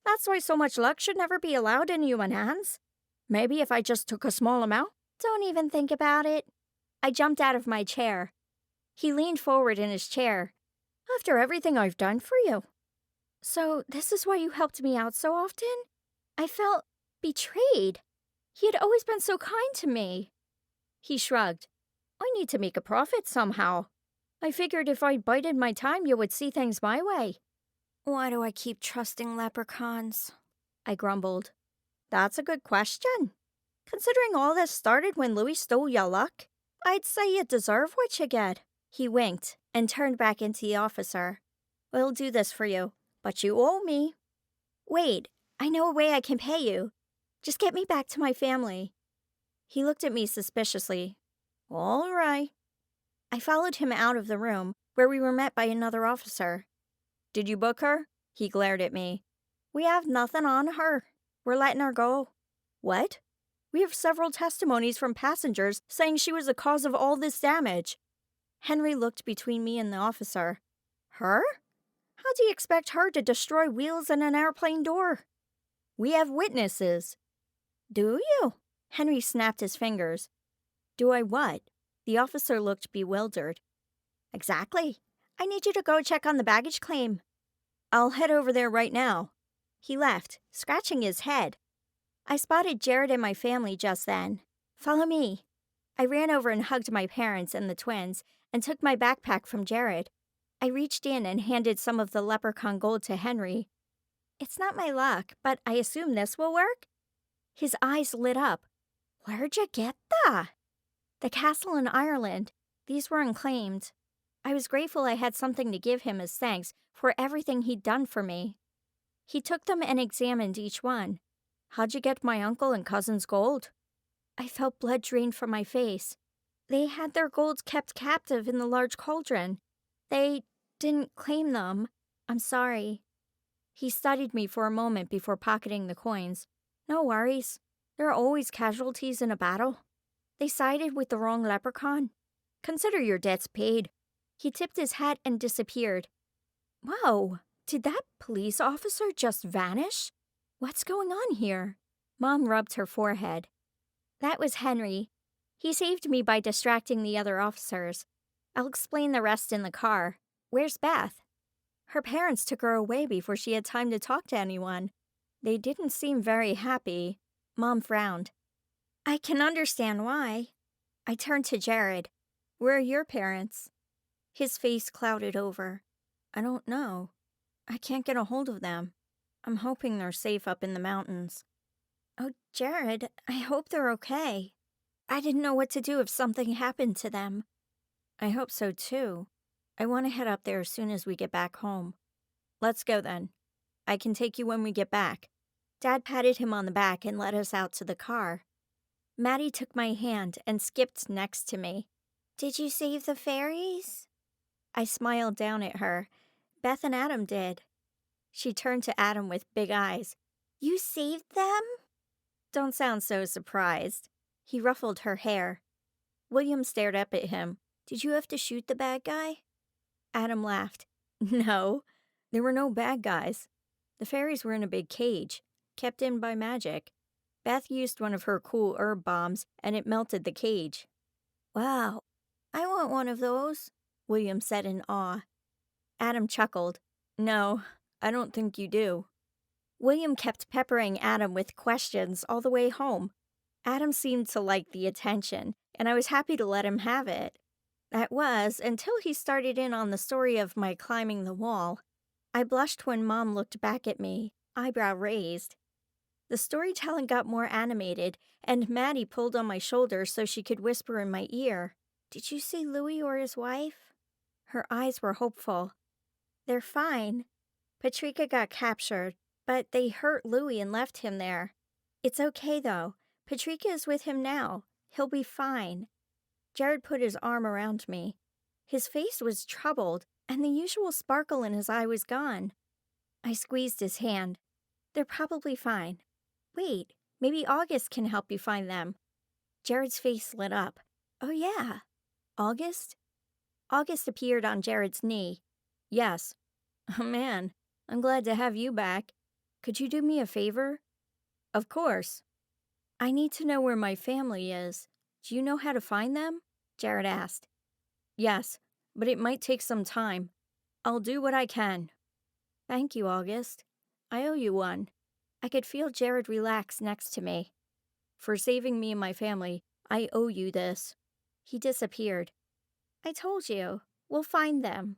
That's why so much luck should never be allowed in human hands. Maybe if I just took a small amount. Don't even think about it. I jumped out of my chair. He leaned forward in his chair. After everything I've done for you. So this is why you helped me out so often? I felt betrayed. He had always been so kind to me. He shrugged. I need to make a profit somehow. I figured if I bided my time, you would see things my way. Why do I keep trusting leprechauns? I grumbled. That's a good question. Considering all this started when Louis stole your luck, I'd say you deserve what you get. He winked and turned back into the officer. We'll do this for you, but you owe me. Wait, I know a way I can pay you. Just get me back to my family. He looked at me suspiciously. All right. I followed him out of the room, where we were met by another officer. Did you book her? He glared at me. We have nothing on her. We're letting her go. What? We have several testimonies from passengers saying she was the cause of all this damage. Henry looked between me and the officer. Her? How do you expect her to destroy wheels in an airplane door? We have witnesses. Do you? Henry snapped his fingers. Do I what? The officer looked bewildered. Exactly. I need you to go check on the baggage claim. I'll head over there right now. He left, scratching his head. I spotted Jared and my family just then. Follow me. I ran over and hugged my parents and the twins and took my backpack from Jared. I reached in and handed some of the leprechaun gold to Henry. It's not my luck, but I assume this will work? His eyes lit up. Where'd you get that? The castle in Ireland. These were unclaimed. I was grateful I had something to give him as thanks for everything he'd done for me. He took them and examined each one. How'd you get my uncle and cousin's gold? I felt blood drain from my face. They had their gold kept captive in the large cauldron. They didn't claim them. I'm sorry. He studied me for a moment before pocketing the coins. No worries. There are always casualties in a battle. They sided with the wrong leprechaun. Consider your debts paid. He tipped his hat and disappeared. Whoa, did that police officer just vanish? What's going on here? Mom rubbed her forehead. That was Henry. He saved me by distracting the other officers. I'll explain the rest in the car. Where's Beth? Her parents took her away before she had time to talk to anyone. They didn't seem very happy. Mom frowned. I can understand why. I turned to Jared. Where are your parents? His face clouded over. I don't know. I can't get a hold of them. I'm hoping they're safe up in the mountains. Oh, Jared, I hope they're okay. I didn't know what to do if something happened to them. I hope so too. I want to head up there as soon as we get back home. Let's go then. I can take you when we get back. Dad patted him on the back and led us out to the car. Maddie took my hand and skipped next to me. Did you save the fairies? I smiled down at her. Beth and Adam did. She turned to Adam with big eyes. You saved them? Don't sound so surprised. He ruffled her hair. William stared up at him. Did you have to shoot the bad guy? Adam laughed. No, there were no bad guys. The fairies were in a big cage, kept in by magic. Beth used one of her cool herb bombs, and it melted the cage. Wow, I want one of those, William said in awe. Adam chuckled. No, I don't think you do. William kept peppering Adam with questions all the way home. Adam seemed to like the attention, and I was happy to let him have it. That was until he started in on the story of my climbing the wall. I blushed when Mom looked back at me, eyebrow raised. The storytelling got more animated, and Maddie pulled on my shoulder so she could whisper in my ear. Did you see Louis or his wife? Her eyes were hopeful. They're fine. Patrika got captured, but they hurt Louis and left him there. It's okay, though. Patrika is with him now. He'll be fine. Jared put his arm around me. His face was troubled, and the usual sparkle in his eye was gone. I squeezed his hand. They're probably fine. Wait, maybe August can help you find them. Jared's face lit up. Oh, yeah. August? August appeared on Jared's knee. Yes. Oh, man, I'm glad to have you back. Could you do me a favor? Of course. I need to know where my family is. Do you know how to find them? Jared asked. Yes, but it might take some time. I'll do what I can. Thank you, August. I owe you one. I could feel Jared relax next to me. For saving me and my family, I owe you this. He disappeared. I told you. We'll find them.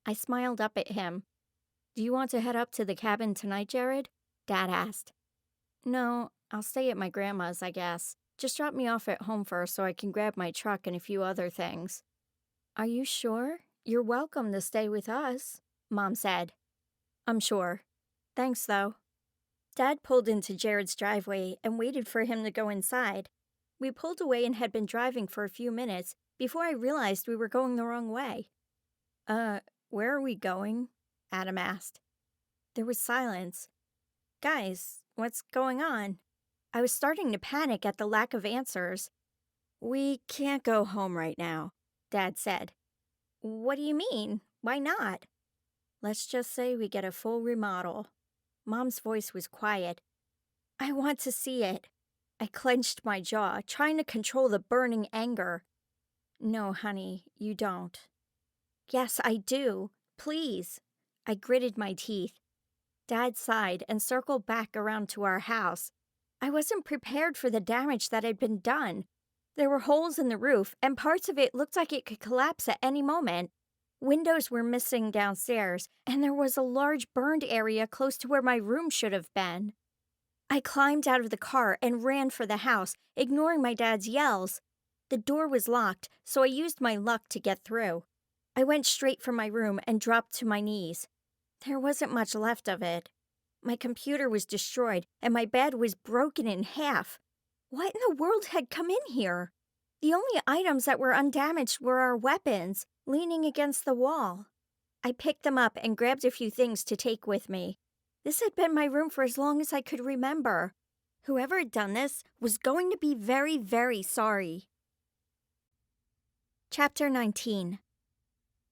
I smiled up at him. Do you want to head up to the cabin tonight, Jared? Dad asked. No, I'll stay at my grandma's, I guess. Just drop me off at home first so I can grab my truck and a few other things. Are you sure? You're welcome to stay with us, Mom said. I'm sure. Thanks, though. Dad pulled into Jared's driveway and waited for him to go inside. We pulled away and had been driving for a few minutes before I realized we were going the wrong way. Where are we going? Adam asked. There was silence. Guys, what's going on? I was starting to panic at the lack of answers. We can't go home right now, Dad said. What do you mean? Why not? Let's just say we get a full remodel. Mom's voice was quiet. I want to see it. I clenched my jaw, trying to control the burning anger. No, honey, you don't. Yes, I do. Please. I gritted my teeth. Dad sighed and circled back around to our house. I wasn't prepared for the damage that had been done. There were holes in the roof, and parts of it looked like it could collapse at any moment. Windows were missing downstairs, and there was a large burned area close to where my room should have been. I climbed out of the car and ran for the house, ignoring my dad's yells. The door was locked, so I used my luck to get through. I went straight for my room and dropped to my knees. There wasn't much left of it. My computer was destroyed, and my bed was broken in half. What in the world had come in here? The only items that were undamaged were our weapons, leaning against the wall. I picked them up and grabbed a few things to take with me. This had been my room for as long as I could remember. Whoever had done this was going to be very, very sorry. Chapter 19.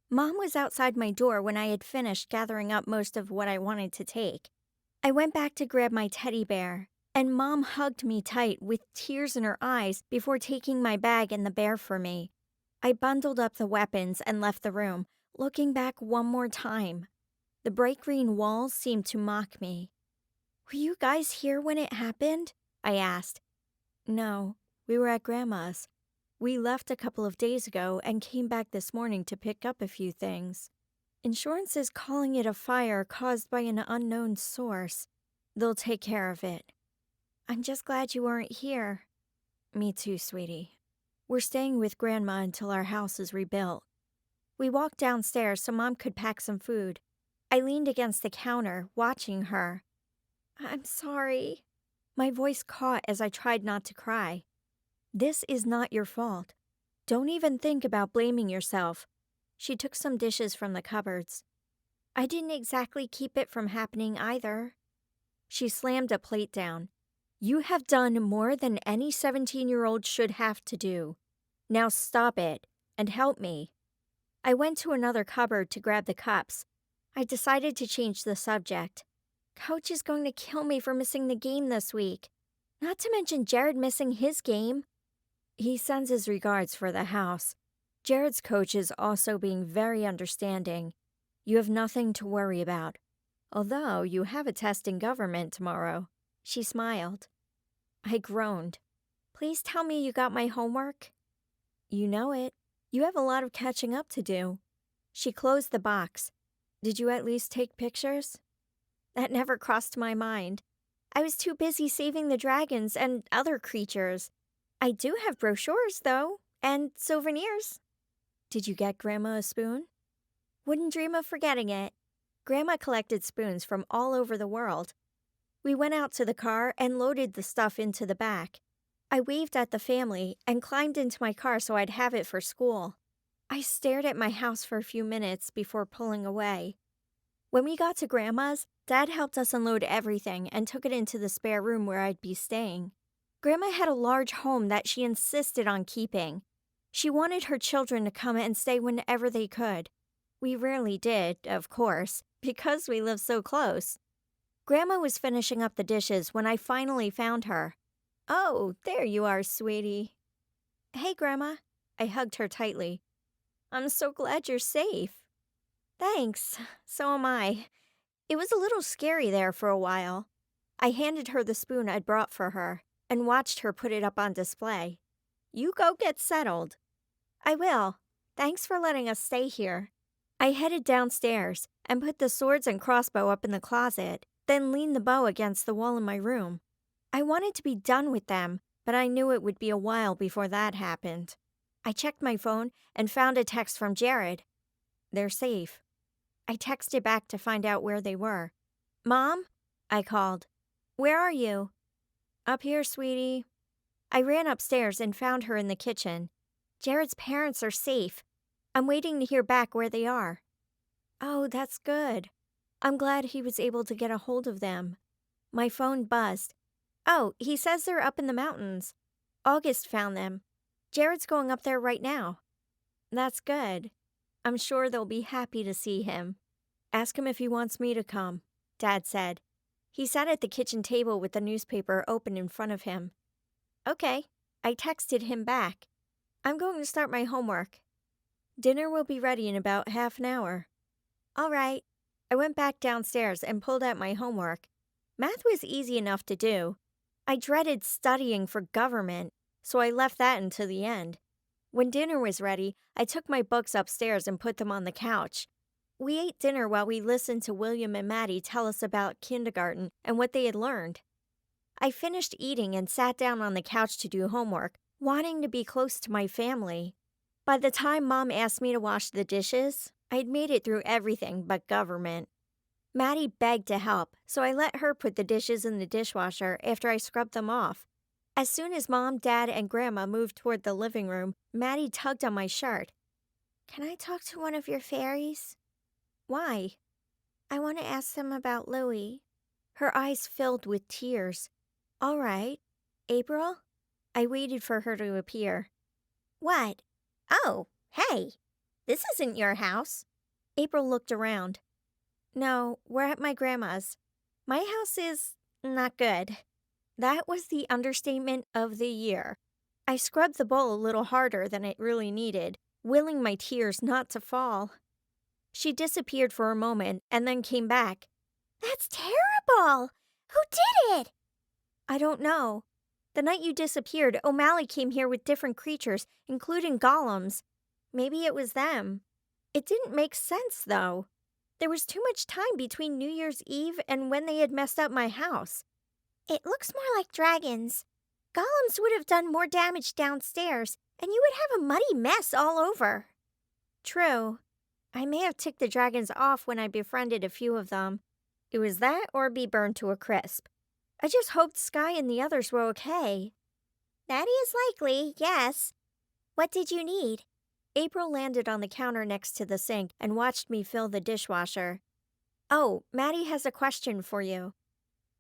Mom was outside my door when I had finished gathering up most of what I wanted to take. I went back to grab my teddy bear, and Mom hugged me tight with tears in her eyes before taking my bag and the bear for me. I bundled up the weapons and left the room, looking back one more time. The bright green walls seemed to mock me. "Were you guys here when it happened?" I asked. "No, we were at Grandma's. We left a couple of days ago and came back this morning to pick up a few things. Insurance is calling it a fire caused by an unknown source. They'll take care of it." "I'm just glad you weren't here." "Me too, sweetie. We're staying with Grandma until our house is rebuilt." We walked downstairs so Mom could pack some food. I leaned against the counter, watching her. "I'm sorry." My voice caught as I tried not to cry. "This is not your fault. Don't even think about blaming yourself." She took some dishes from the cupboards. "I didn't exactly keep it from happening either." She slammed a plate down. "You have done more than any 17-year-old should have to do. Now stop it and help me." I went to another cupboard to grab the cups. I decided to change the subject. "Coach is going to kill me for missing the game this week. Not to mention Jared missing his game." "He sends his regards for the house. Jared's coach is also being very understanding. You have nothing to worry about. Although you have a test in government tomorrow." She smiled. I groaned. "Please tell me you got my homework." "You know it. You have a lot of catching up to do." She closed the box. "Did you at least take pictures?" "That never crossed my mind. I was too busy saving the dragons and other creatures. I do have brochures, though, and souvenirs." "Did you get Grandma a spoon?" "Wouldn't dream of forgetting it." Grandma collected spoons from all over the world. We went out to the car and loaded the stuff into the back. I waved at the family and climbed into my car so I'd have it for school. I stared at my house for a few minutes before pulling away. When we got to Grandma's, Dad helped us unload everything and took it into the spare room where I'd be staying. Grandma had a large home that she insisted on keeping. She wanted her children to come and stay whenever they could. We rarely did, of course, because we lived so close. Grandma was finishing up the dishes when I finally found her. "Oh, there you are, sweetie." "Hey, Grandma." I hugged her tightly. "I'm so glad you're safe." "Thanks. So am I. It was a little scary there for a while." I handed her the spoon I'd brought for her and watched her put it up on display. "You go get settled." "I will. Thanks for letting us stay here." I headed downstairs and put the swords and crossbow up in the closet, then leaned the bow against the wall in my room. I wanted to be done with them, but I knew it would be a while before that happened. I checked my phone and found a text from Jared. "They're safe." I texted back to find out where they were. "Mom?" I called. "Where are you?" "Up here, sweetie." I ran upstairs and found her in the kitchen. "Jared's parents are safe. I'm waiting to hear back where they are." "Oh, that's good. I'm glad he was able to get a hold of them." My phone buzzed. "Oh, he says they're up in the mountains. August found them. Jared's going up there right now." "That's good. I'm sure they'll be happy to see him." "Ask him if he wants me to come," Dad said. He sat at the kitchen table with the newspaper open in front of him. "Okay." I texted him back. "I'm going to start my homework." "Dinner will be ready in about half an hour." "All right." I went back downstairs and pulled out my homework. Math was easy enough to do. I dreaded studying for government, so I left that until the end. When dinner was ready, I took my books upstairs and put them on the couch. We ate dinner while we listened to William and Maddie tell us about kindergarten and what they had learned. I finished eating and sat down on the couch to do homework, wanting to be close to my family. By the time Mom asked me to wash the dishes, I'd made it through everything but government. Maddie begged to help, so I let her put the dishes in the dishwasher after I scrubbed them off. As soon as Mom, Dad, and Grandma moved toward the living room, Maddie tugged on my shirt. "Can I talk to one of your fairies?" "Why?" "I want to ask them about Louie." Her eyes filled with tears. All right. April? I waited for her to appear. What? Oh, hey, this isn't your house. April looked around. No, we're at my grandma's. My house is not good. That was the understatement of the year. I scrubbed the bowl a little harder than it really needed, willing my tears not to fall. She disappeared for a moment and then came back. That's terrible! Who did it? I don't know. The night you disappeared, O'Malley came here with different creatures, including golems. Maybe it was them. It didn't make sense, though. There was too much time between New Year's Eve and when they had messed up my house. It looks more like dragons. Golems would have done more damage downstairs, and you would have a muddy mess all over. True. I may have ticked the dragons off when I befriended a few of them. It was that or be burned to a crisp. I just hoped Sky and the others were okay. That is likely, yes. What did you need? April landed on the counter next to the sink and watched me fill the dishwasher. Oh, Maddie has a question for you.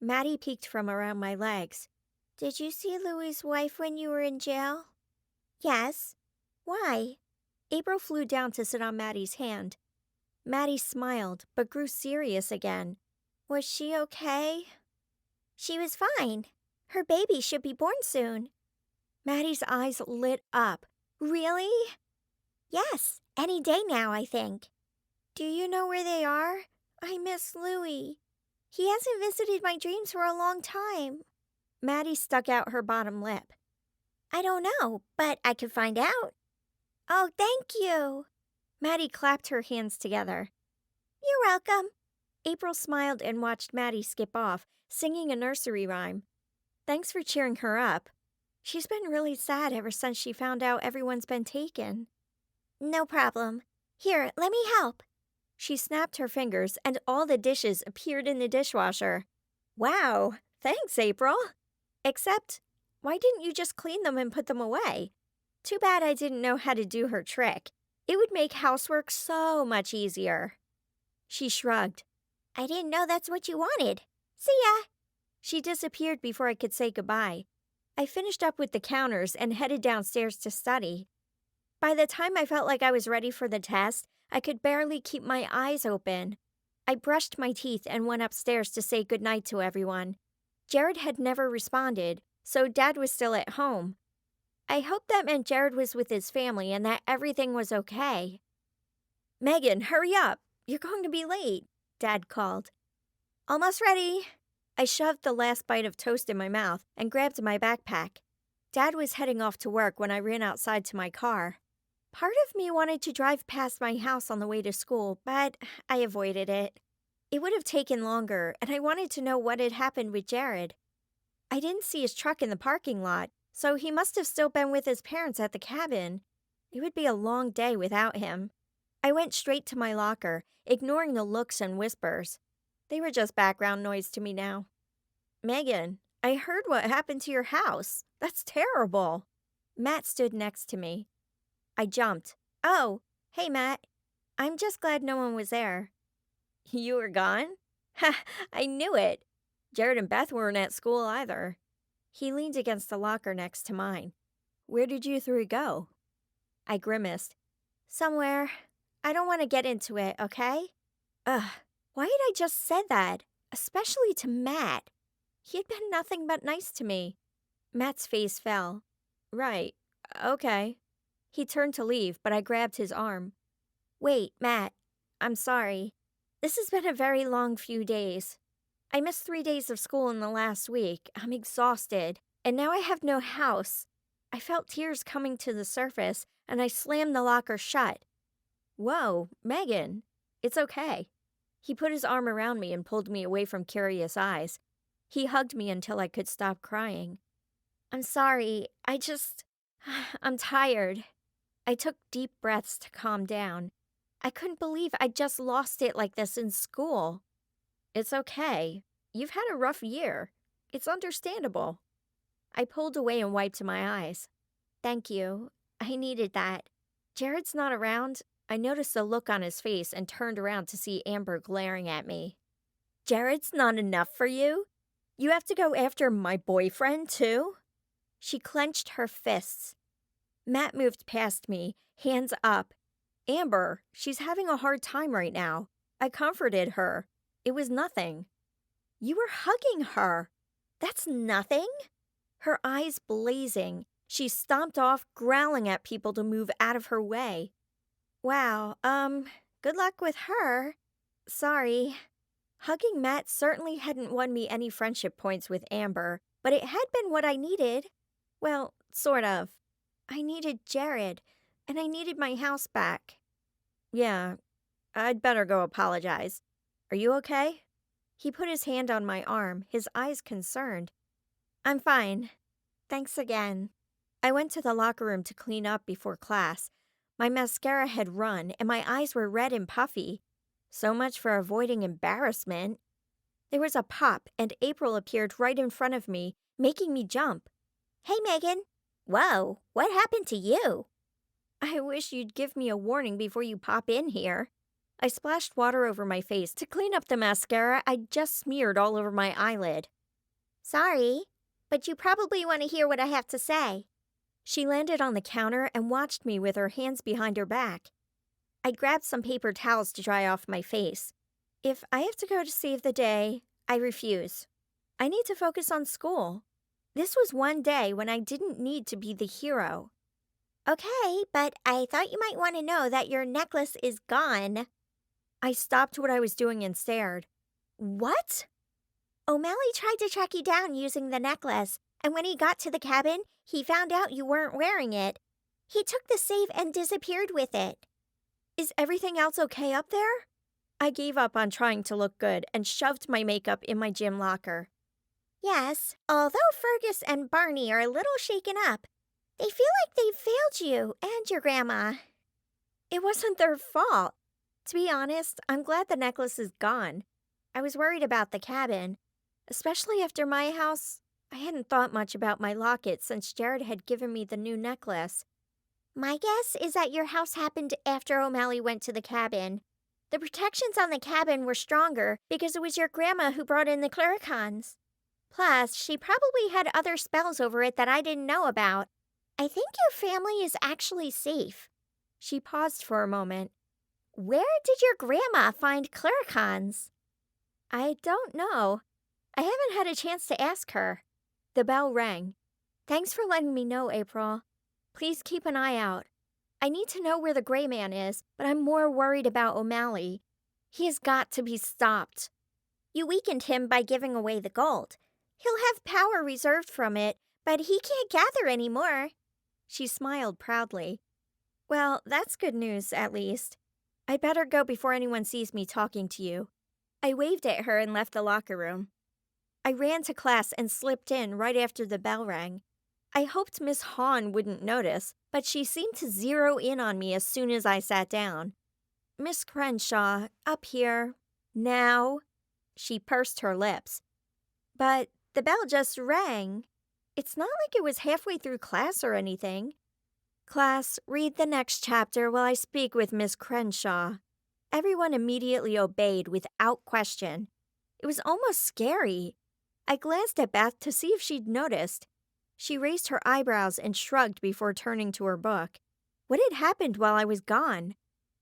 Maddie peeked from around my legs. Did you see Louie's wife when you were in jail? Yes. Why? April flew down to sit on Maddie's hand. Maddie smiled, but grew serious again. Was she okay? She was fine. Her baby should be born soon. Maddie's eyes lit up. Really? Yes, any day now, I think. Do you know where they are? I miss Louie. He hasn't visited my dreams for a long time. Maddie stuck out her bottom lip. I don't know, but I could find out. Oh, thank you. Maddie clapped her hands together. You're welcome. April smiled and watched Maddie skip off, singing a nursery rhyme. Thanks for cheering her up. She's been really sad ever since she found out everyone's been taken. No problem. Here, let me help. She snapped her fingers and all the dishes appeared in the dishwasher. Wow, thanks, April. Except, why didn't you just clean them and put them away? Too bad I didn't know how to do her trick. It would make housework so much easier. She shrugged. I didn't know that's what you wanted. See ya. She disappeared before I could say goodbye. I finished up with the counters and headed downstairs to study. By the time I felt like I was ready for the test, I could barely keep my eyes open. I brushed my teeth and went upstairs to say goodnight to everyone. Jared had never responded, so Dad was still at home. I hoped that meant Jared was with his family and that everything was okay. Megan, hurry up. You're going to be late, Dad called. Almost ready. I shoved the last bite of toast in my mouth and grabbed my backpack. Dad was heading off to work when I ran outside to my car. Part of me wanted to drive past my house on the way to school, but I avoided it. It would have taken longer, and I wanted to know what had happened with Jared. I didn't see his truck in the parking lot, so he must have still been with his parents at the cabin. It would be a long day without him. I went straight to my locker, ignoring the looks and whispers. They were just background noise to me now. Megan, I heard what happened to your house. That's terrible. Matt stood next to me. I jumped. Oh, hey, Matt. I'm just glad no one was there. You were gone? Ha, I knew it. Jared and Beth weren't at school either. He leaned against the locker next to mine. Where did you three go? I grimaced. Somewhere. I don't want to get into it, okay? Ugh, why had I just said that? Especially to Matt. He had been nothing but nice to me. Matt's face fell. Right, okay. He turned to leave, but I grabbed his arm. Wait, Matt, I'm sorry. This has been a very long few days. I missed 3 days of school in the last week. I'm exhausted, and now I have no house. I felt tears coming to the surface, and I slammed the locker shut. Whoa, Megan, it's okay. He put his arm around me and pulled me away from curious eyes. He hugged me until I could stop crying. I'm sorry, I'm tired. I took deep breaths to calm down. I couldn't believe I'd just lost it like this in school. It's okay. You've had a rough year. It's understandable. I pulled away and wiped my eyes. Thank you. I needed that. Jared's not around. I noticed the look on his face and turned around to see Amber glaring at me. Jared's not enough for you? You have to go after my boyfriend, too? She clenched her fists. Matt moved past me, hands up. Amber, she's having a hard time right now. I comforted her. It was nothing. You were hugging her. That's nothing? Her eyes blazing, she stomped off, growling at people to move out of her way. Wow, good luck with her. Sorry. Hugging Matt certainly hadn't won me any friendship points with Amber, but it had been what I needed. Well, sort of. I needed Jared, and I needed my house back. Yeah, I'd better go apologize. Are you okay? He put his hand on my arm, his eyes concerned. I'm fine. Thanks again. I went to the locker room to clean up before class. My mascara had run, and my eyes were red and puffy. So much for avoiding embarrassment. There was a pop, and April appeared right in front of me, making me jump. Hey, Megan. Whoa, what happened to you? I wish you'd give me a warning before you pop in here. I splashed water over my face to clean up the mascara I'd just smeared all over my eyelid. Sorry, but you probably want to hear what I have to say. She landed on the counter and watched me with her hands behind her back. I grabbed some paper towels to dry off my face. If I have to go to save the day, I refuse. I need to focus on school. This was one day when I didn't need to be the hero. Okay, but I thought you might want to know that your necklace is gone. I stopped what I was doing and stared. What? O'Malley tried to track you down using the necklace, and when he got to the cabin, he found out you weren't wearing it. He took the safe and disappeared with it. Is everything else okay up there? I gave up on trying to look good and shoved my makeup in my gym locker. Yes, although Fergus and Barney are a little shaken up. They feel like they failed you and your grandma. It wasn't their fault. To be honest, I'm glad the necklace is gone. I was worried about the cabin. Especially after my house, I hadn't thought much about my locket since Jared had given me the new necklace. My guess is that your house happened after O'Malley went to the cabin. The protections on the cabin were stronger because it was your grandma who brought in the leprechauns. Plus, she probably had other spells over it that I didn't know about. I think your family is actually safe. She paused for a moment. Where did your grandma find leprechauns? I don't know. I haven't had a chance to ask her. The bell rang. Thanks for letting me know, April. Please keep an eye out. I need to know where the gray man is, but I'm more worried about O'Malley. He has got to be stopped. You weakened him by giving away the gold. He'll have power reserved from it, but he can't gather anymore. She smiled proudly. Well, that's good news, at least. I'd better go before anyone sees me talking to you. I waved at her and left the locker room. I ran to class and slipped in right after the bell rang. I hoped Miss Hahn wouldn't notice, but she seemed to zero in on me as soon as I sat down. Miss Crenshaw, up here. Now. She pursed her lips. But the bell just rang. It's not like it was halfway through class or anything. Class, read the next chapter while I speak with Miss Crenshaw. Everyone immediately obeyed without question. It was almost scary. I glanced at Beth to see if she'd noticed. She raised her eyebrows and shrugged before turning to her book. What had happened while I was gone?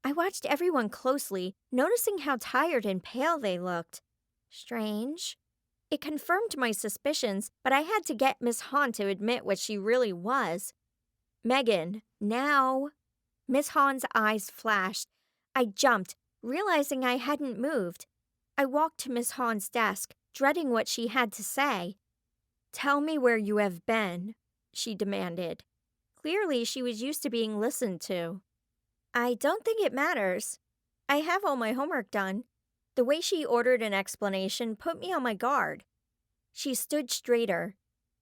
I watched everyone closely, noticing how tired and pale they looked. Strange. It confirmed my suspicions, but I had to get Miss Hahn to admit what she really was. Megan, now. Miss Hahn's eyes flashed. I jumped, realizing I hadn't moved. I walked to Miss Hahn's desk, dreading what she had to say. Tell me where you have been, she demanded. Clearly, she was used to being listened to. I don't think it matters. I have all my homework done. The way she ordered an explanation put me on my guard. She stood straighter.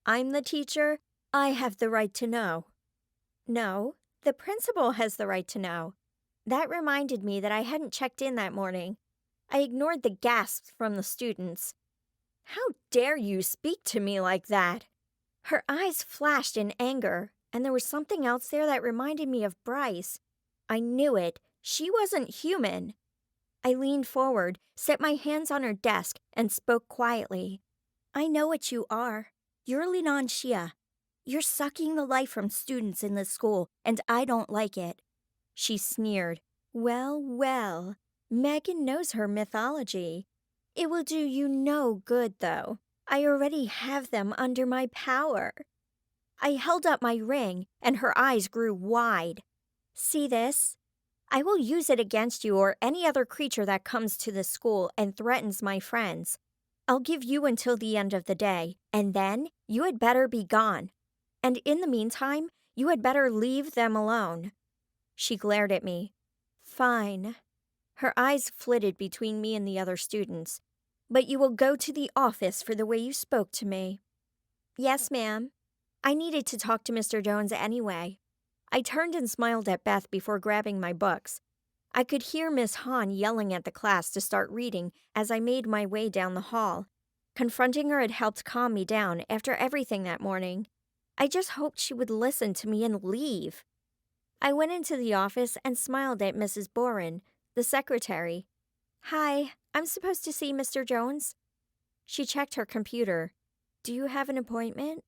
I'm the teacher. I have the right to know. No, the principal has the right to know. That reminded me that I hadn't checked in that morning. I ignored the gasps from the students. How dare you speak to me like that? Her eyes flashed in anger, and there was something else there that reminded me of Bryce. I knew it. She wasn't human. I leaned forward, set my hands on her desk, and spoke quietly. I know what you are. You're Linan Shia. You're sucking the life from students in this school, and I don't like it. She sneered. Well, well, Megan knows her mythology. It will do you no good, though. I already have them under my power. I held up my ring, and her eyes grew wide. See this? I will use it against you or any other creature that comes to the school and threatens my friends. I'll give you until the end of the day, and then you had better be gone. And in the meantime, you had better leave them alone. She glared at me. Fine. Her eyes flitted between me and the other students. But you will go to the office for the way you spoke to me. Yes, ma'am. I needed to talk to Mr. Jones anyway. I turned and smiled at Beth before grabbing my books. I could hear Miss Hahn yelling at the class to start reading as I made my way down the hall. Confronting her had helped calm me down after everything that morning. I just hoped she would listen to me and leave. I went into the office and smiled at Mrs. Boren, the secretary. Hi, I'm supposed to see Mr. Jones? She checked her computer. Do you have an appointment?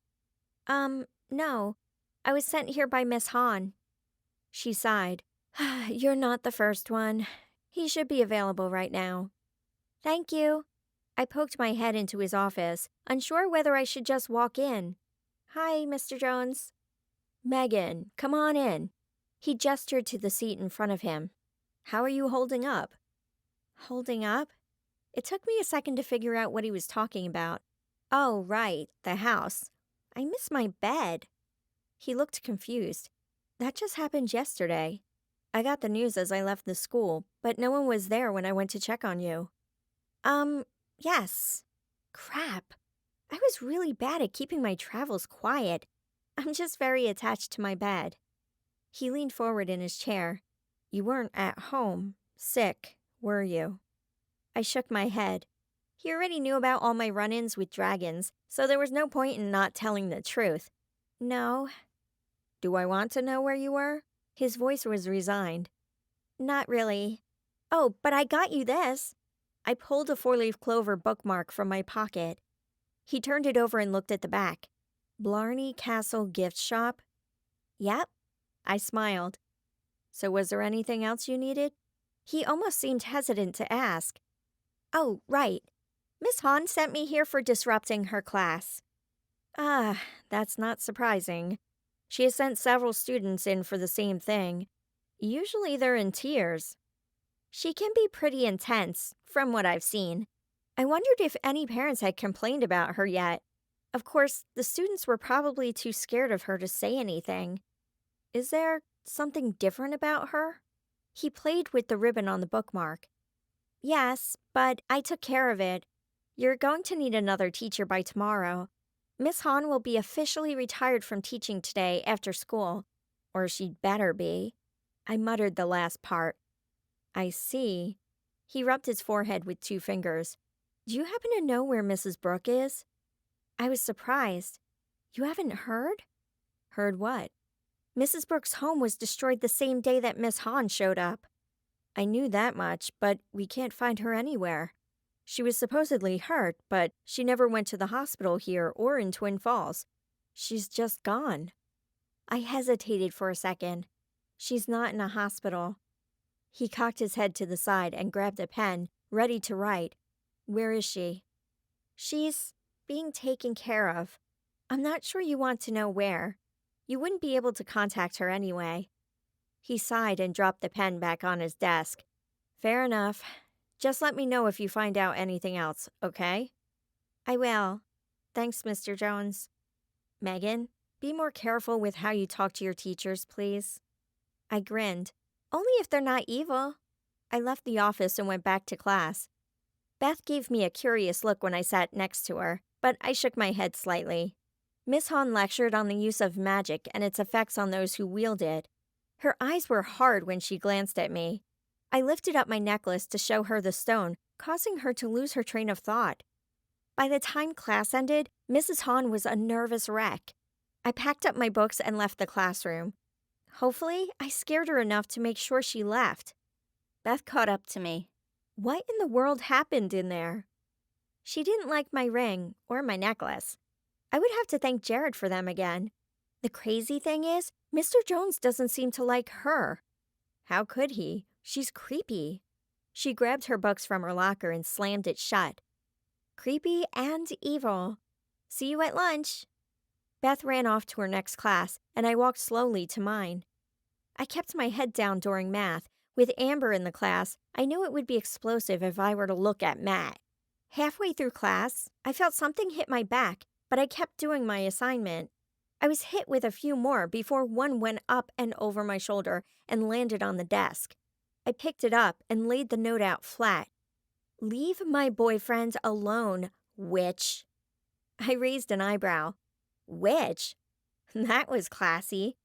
No. I was sent here by Miss Hahn. She sighed. You're not the first one. He should be available right now. Thank you. I poked my head into his office, unsure whether I should just walk in. Hi, Mr. Jones. Megan, come on in. He gestured to the seat in front of him. How are you holding up? Holding up? It took me a second to figure out what he was talking about. Oh, right, the house. I miss my bed. He looked confused. That just happened yesterday. I got the news as I left the school, but no one was there when I went to check on you. Yes. Crap. I was really bad at keeping my travels quiet. I'm just very attached to my bed. He leaned forward in his chair. You weren't at home, sick, were you? I shook my head. He already knew about all my run-ins with dragons, so there was no point in not telling the truth. No. Do I want to know where you were? His voice was resigned. Not really. Oh, but I got you this. I pulled a 4-leaf clover bookmark from my pocket. He turned it over and looked at the back. Blarney Castle Gift Shop? Yep. I smiled. So was there anything else you needed? He almost seemed hesitant to ask. Oh, right. Miss Hahn sent me here for disrupting her class. Ah, that's not surprising. She has sent several students in for the same thing. Usually they're in tears. She can be pretty intense, from what I've seen. I wondered if any parents had complained about her yet. Of course, the students were probably too scared of her to say anything. Is there something different about her? He played with the ribbon on the bookmark. Yes, but I took care of it. You're going to need another teacher by tomorrow. Miss Hahn will be officially retired from teaching today after school. Or she'd better be. I muttered the last part. I see. He rubbed his forehead with 2 fingers. Do you happen to know where Mrs. Brooke is? I was surprised. You haven't heard? Heard what? Mrs. Brooke's home was destroyed the same day that Miss Hahn showed up. I knew that much, but we can't find her anywhere. She was supposedly hurt, but she never went to the hospital here or in Twin Falls. She's just gone. I hesitated for a second. She's not in a hospital. He cocked his head to the side and grabbed a pen, ready to write. Where is she? She's being taken care of. I'm not sure you want to know where. You wouldn't be able to contact her anyway. He sighed and dropped the pen back on his desk. Fair enough. Just let me know if you find out anything else, okay? I will. Thanks, Mr. Jones. Megan, be more careful with how you talk to your teachers, please. I grinned. Only if they're not evil. I left the office and went back to class. Beth gave me a curious look when I sat next to her, but I shook my head slightly. Miss Hahn lectured on the use of magic and its effects on those who wield it. Her eyes were hard when she glanced at me. I lifted up my necklace to show her the stone, causing her to lose her train of thought. By the time class ended, Mrs. Hahn was a nervous wreck. I packed up my books and left the classroom. Hopefully, I scared her enough to make sure she left. Beth caught up to me. What in the world happened in there? She didn't like my ring or my necklace. I would have to thank Jared for them again. The crazy thing is, Mr. Jones doesn't seem to like her. How could he? She's creepy. She grabbed her books from her locker and slammed it shut. Creepy and evil. See you at lunch. Beth ran off to her next class, and I walked slowly to mine. I kept my head down during math. With Amber in the class, I knew it would be explosive if I were to look at Matt. Halfway through class, I felt something hit my back, but I kept doing my assignment. I was hit with a few more before one went up and over my shoulder and landed on the desk. I picked it up and laid the note out flat. "Leave my boyfriend alone, witch." I raised an eyebrow. Witch? That was classy.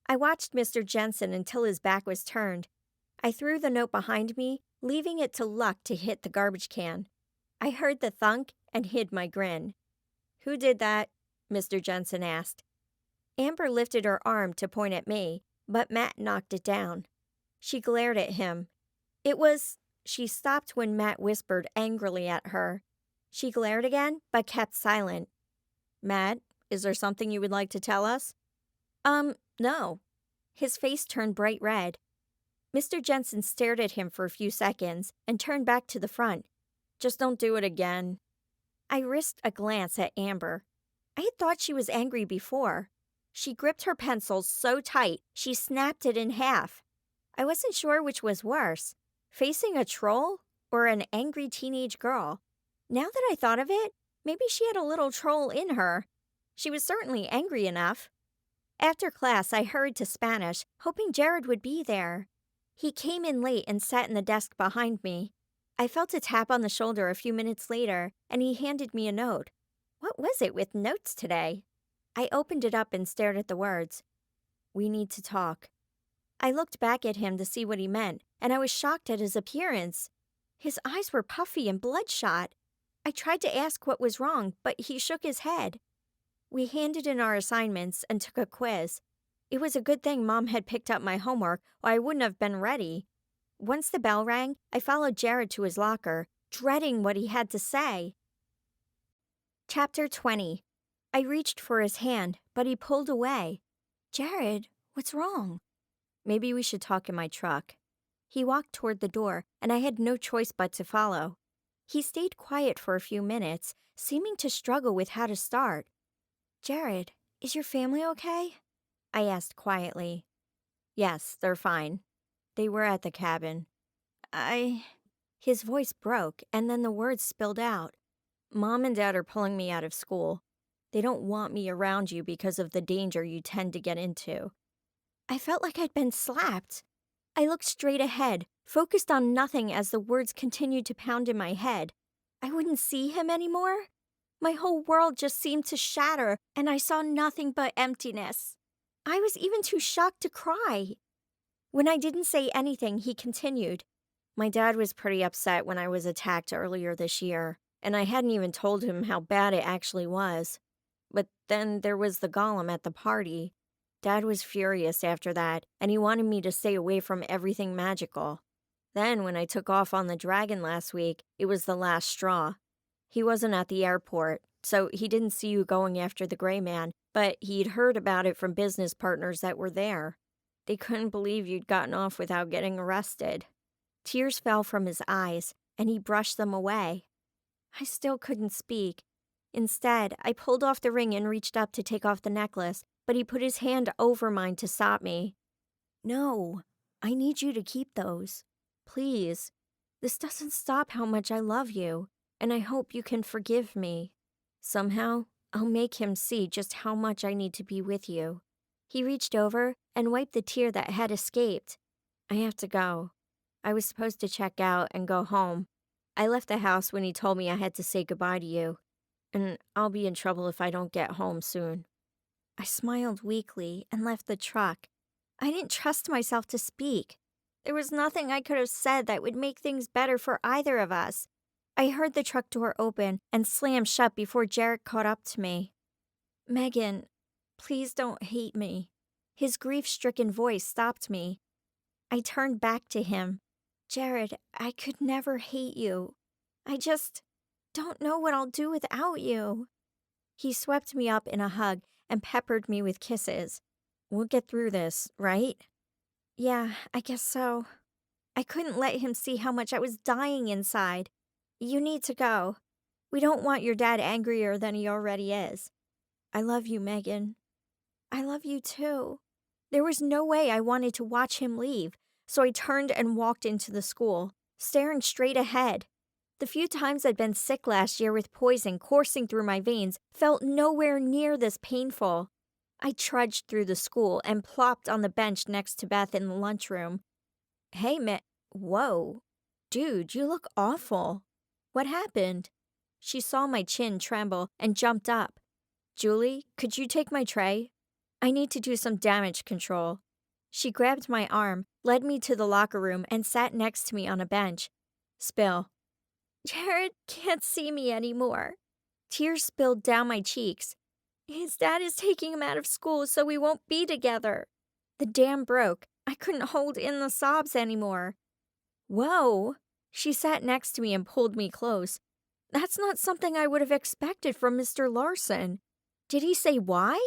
I watched Mr. Jensen until his back was turned. I threw the note behind me, leaving it to luck to hit the garbage can. I heard the thunk and hid my grin. "Who did that?" Mr. Jensen asked. Amber lifted her arm to point at me, but Matt knocked it down. She glared at him. It was... She stopped when Matt whispered angrily at her. She glared again, but kept silent. "Matt, is there something you would like to tell us?" No." His face turned bright red. Mr. Jensen stared at him for a few seconds and turned back to the front. "Just don't do it again." I risked a glance at Amber. I had thought she was angry before. She gripped her pencil so tight she snapped it in half. I wasn't sure which was worse, facing a troll or an angry teenage girl. Now that I thought of it, maybe she had a little troll in her. She was certainly angry enough. After class, I hurried to Spanish, hoping Jared would be there. He came in late and sat in the desk behind me. I felt a tap on the shoulder a few minutes later, and he handed me a note. What was it with notes today? I opened it up and stared at the words. "We need to talk." I looked back at him to see what he meant, and I was shocked at his appearance. His eyes were puffy and bloodshot. I tried to ask what was wrong, but he shook his head. We handed in our assignments and took a quiz. It was a good thing Mom had picked up my homework, or I wouldn't have been ready. Once the bell rang, I followed Jared to his locker, dreading what he had to say. Chapter 20. I reached for his hand, but he pulled away. "Jared, what's wrong?" "Maybe we should talk in my truck." He walked toward the door, and I had no choice but to follow. He stayed quiet for a few minutes, seeming to struggle with how to start. "Jared, is your family okay?" I asked quietly. "Yes, they're fine. They were at the cabin." His voice broke, and then the words spilled out. "Mom and Dad are pulling me out of school. They don't want me around you because of the danger you tend to get into." I felt like I'd been slapped. I looked straight ahead, focused on nothing as the words continued to pound in my head. I wouldn't see him anymore? My whole world just seemed to shatter, and I saw nothing but emptiness. I was even too shocked to cry. When I didn't say anything, he continued. "My dad was pretty upset when I was attacked earlier this year, and I hadn't even told him how bad it actually was. But then there was the golem at the party. Dad was furious after that, and he wanted me to stay away from everything magical. Then when I took off on the dragon last week, it was the last straw. He wasn't at the airport, so he didn't see you going after the gray man, but he'd heard about it from business partners that were there. They couldn't believe you'd gotten off without getting arrested." Tears fell from his eyes, and he brushed them away. I still couldn't speak. Instead, I pulled off the ring and reached up to take off the necklace, but he put his hand over mine to stop me. "No, I need you to keep those. Please. This doesn't stop how much I love you, and I hope you can forgive me. Somehow, I'll make him see just how much I need to be with you." He reached over and wiped the tear that had escaped. "I have to go. I was supposed to check out and go home. I left the house when he told me I had to say goodbye to you, and I'll be in trouble if I don't get home soon." I smiled weakly and left the truck. I didn't trust myself to speak. There was nothing I could have said that would make things better for either of us. I heard the truck door open and slam shut before Jared caught up to me. "Megan, please don't hate me." His grief-stricken voice stopped me. I turned back to him. "Jared, I could never hate you. don't know what I'll do without you. He swept me up in a hug and peppered me with kisses. We'll get through this, right? Yeah, I guess so. I couldn't let him see how much I was dying inside. You need to go. We don't want your dad angrier than he already is. I love you, Megan. I love you too. There was no way I wanted to watch him leave, so I turned and walked into the school, staring straight ahead. The few times I'd been sick last year with poison coursing through my veins felt nowhere near this painful. I trudged through the school and plopped on the bench next to Beth in the lunchroom. Hey, Whoa. Dude, you look awful. What happened? She saw my chin tremble and jumped up. Julie, could you take my tray? I need to do some damage control. She grabbed my arm, led me to the locker room, and sat next to me on a bench. Spill. Jared can't see me anymore. Tears spilled down my cheeks. His dad is taking him out of school so we won't be together. The dam broke. I couldn't hold in the sobs anymore. Whoa. She sat next to me and pulled me close. That's not something I would have expected from Mr. Larson. Did he say why?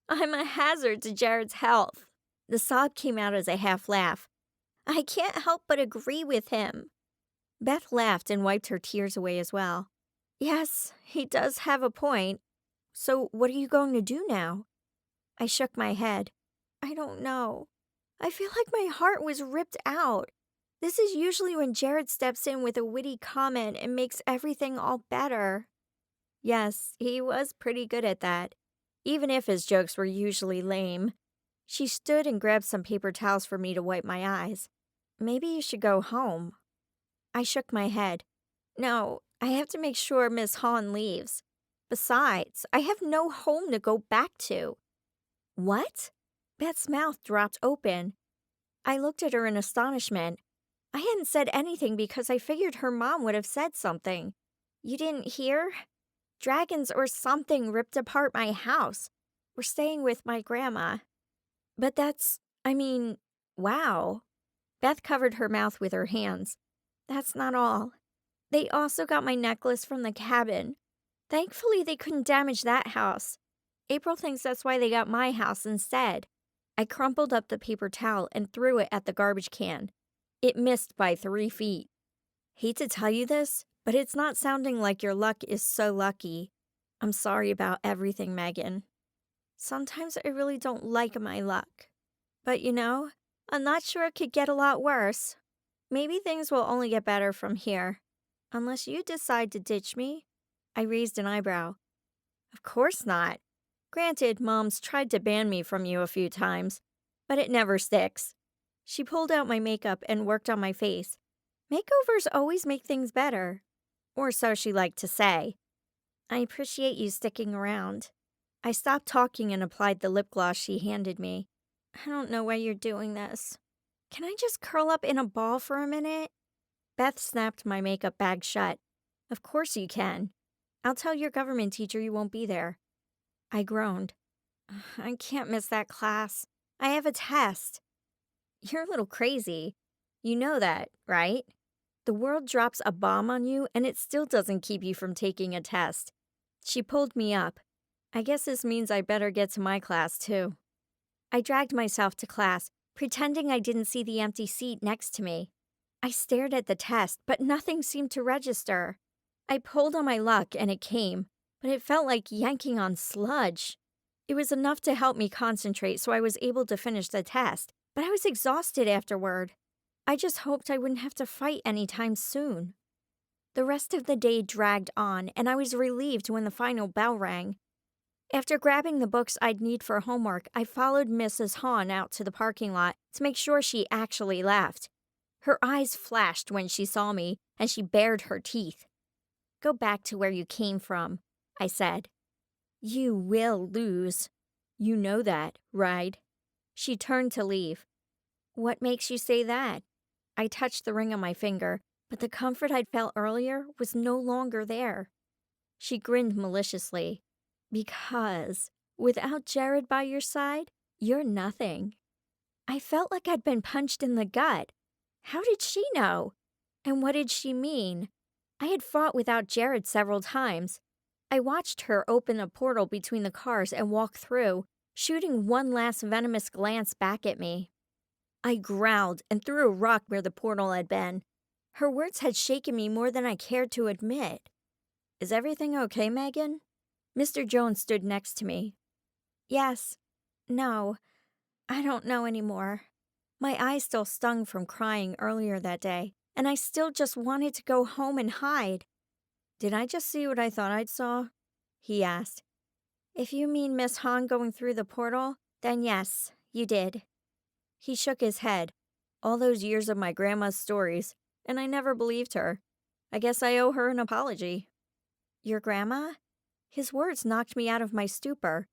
I'm a hazard to Jared's health. The sob came out as a half laugh. I can't help but agree with him. Beth laughed and wiped her tears away as well. Yes, he does have a point. So what are you going to do now? I shook my head. I don't know. I feel like my heart was ripped out. This is usually when Jared steps in with a witty comment and makes everything all better. Yes, he was pretty good at that, even if his jokes were usually lame. She stood and grabbed some paper towels for me to wipe my eyes. Maybe you should go home. I shook my head. No, I have to make sure Miss Hahn leaves. Besides, I have no home to go back to. What? Beth's mouth dropped open. I looked at her in astonishment. I hadn't said anything because I figured her mom would have said something. You didn't hear? Dragons or something ripped apart my house. We're staying with my grandma. But wow. Beth covered her mouth with her hands. That's not all. They also got my necklace from the cabin. Thankfully, they couldn't damage that house. April thinks that's why they got my house instead. I crumpled up the paper towel and threw it at the garbage can. It missed by 3 feet. Hate to tell you this, but it's not sounding like your luck is so lucky. I'm sorry about everything, Megan. Sometimes I really don't like my luck. But I'm not sure it could get a lot worse. Maybe things will only get better from here. Unless you decide to ditch me. I raised an eyebrow. Of course not. Granted, Mom's tried to ban me from you a few times, but it never sticks. She pulled out my makeup and worked on my face. Makeovers always make things better. Or so she liked to say. I appreciate you sticking around. I stopped talking and applied the lip gloss she handed me. I don't know why you're doing this. Can I just curl up in a ball for a minute? Beth snapped my makeup bag shut. Of course you can. I'll tell your government teacher you won't be there. I groaned. I can't miss that class. I have a test. You're a little crazy. You know that, right? The world drops a bomb on you and it still doesn't keep you from taking a test. She pulled me up. I guess this means I better get to my class too. I dragged myself to class, pretending I didn't see the empty seat next to me. I stared at the test, but nothing seemed to register. I pulled on my luck and it came, but it felt like yanking on sludge. It was enough to help me concentrate so I was able to finish the test, but I was exhausted afterward. I just hoped I wouldn't have to fight anytime soon. The rest of the day dragged on, and I was relieved when the final bell rang. After grabbing the books I'd need for homework, I followed Mrs. Hahn out to the parking lot to make sure she actually left. Her eyes flashed when she saw me, and she bared her teeth. Go back to where you came from, I said. You will lose. You know that, right? She turned to leave. What makes you say that? I touched the ring on my finger, but the comfort I'd felt earlier was no longer there. She grinned maliciously. Because, without Jared by your side, you're nothing. I felt like I'd been punched in the gut. How did she know? And what did she mean? I had fought without Jared several times. I watched her open a portal between the cars and walk through, shooting one last venomous glance back at me. I growled and threw a rock where the portal had been. Her words had shaken me more than I cared to admit. "Is everything okay, Megan?" Mr. Jones stood next to me. "Yes. No. I don't know anymore." My eyes still stung from crying earlier that day, and I still just wanted to go home and hide. "Did I just see what I thought I saw?" he asked. "If you mean Miss Hahn going through the portal, then yes, you did." He shook his head. All those years of my grandma's stories, and I never believed her. I guess I owe her an apology. "Your grandma?" His words knocked me out of my stupor.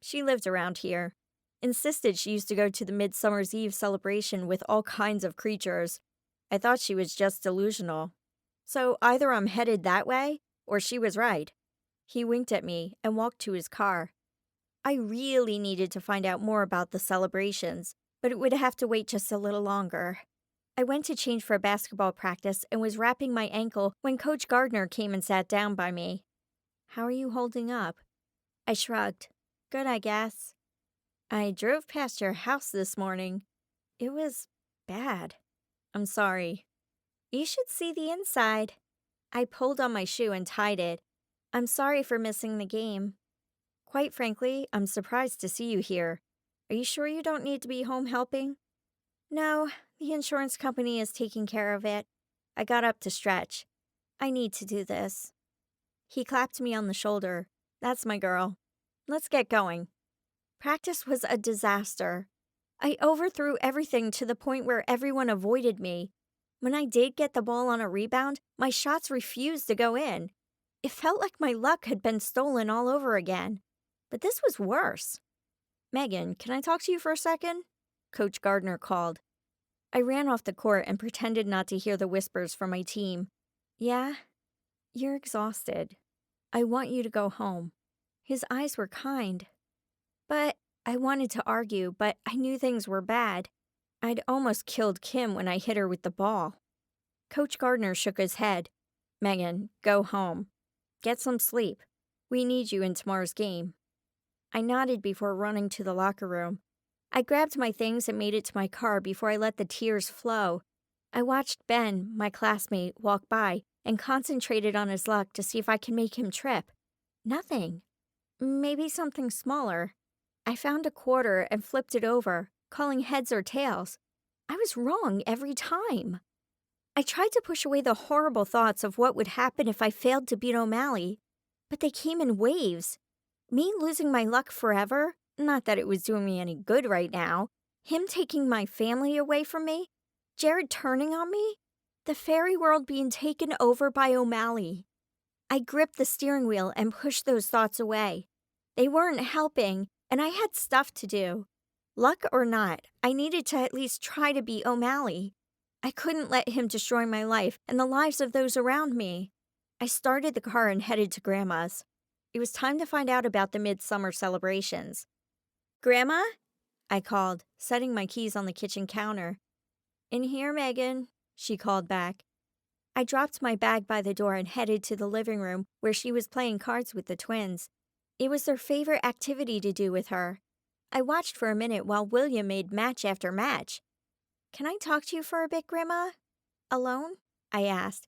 "She lived around here. Insisted she used to go to the Midsummer's Eve celebration with all kinds of creatures. I thought she was just delusional. So either I'm headed that way, or she was right." He winked at me and walked to his car. I really needed to find out more about the celebrations, but it would have to wait just a little longer. I went to change for basketball practice and was wrapping my ankle when Coach Gardner came and sat down by me. "How are you holding up?" I shrugged. "Good, I guess." "I drove past your house this morning. It was bad. I'm sorry." "You should see the inside." I pulled on my shoe and tied it. "I'm sorry for missing the game." "Quite frankly, I'm surprised to see you here. Are you sure you don't need to be home helping?" "No, the insurance company is taking care of it." I got up to stretch. "I need to do this." He clapped me on the shoulder. "That's my girl. Let's get going." Practice was a disaster. I overthrew everything to the point where everyone avoided me. When I did get the ball on a rebound, my shots refused to go in. It felt like my luck had been stolen all over again. But this was worse. "Megan, can I talk to you for a second?" Coach Gardner called. I ran off the court and pretended not to hear the whispers from my team. "Yeah? You're exhausted. I want you to go home." His eyes were kind. "But," I wanted to argue, but I knew things were bad. I'd almost killed Kim when I hit her with the ball. Coach Gardner shook his head. "Megan, go home. Get some sleep. We need you in tomorrow's game." I nodded before running to the locker room. I grabbed my things and made it to my car before I let the tears flow. I watched Ben, my classmate, walk by and concentrated on his luck to see if I could make him trip. Nothing. Maybe something smaller. I found a quarter and flipped it over, calling heads or tails. I was wrong every time. I tried to push away the horrible thoughts of what would happen if I failed to beat O'Malley, but they came in waves. Me losing my luck forever, not that it was doing me any good right now, him taking my family away from me, Jared turning on me, the fairy world being taken over by O'Malley. I gripped the steering wheel and pushed those thoughts away. They weren't helping, and I had stuff to do. Luck or not, I needed to at least try to beat O'Malley. I couldn't let him destroy my life and the lives of those around me. I started the car and headed to Grandma's. It was time to find out about the midsummer celebrations. "Grandma?" I called, setting my keys on the kitchen counter. "In here, Megan," she called back. I dropped my bag by the door and headed to the living room where she was playing cards with the twins. It was their favorite activity to do with her. I watched for a minute while William made match after match. "Can I talk to you for a bit, Grandma?" "Alone?" I asked.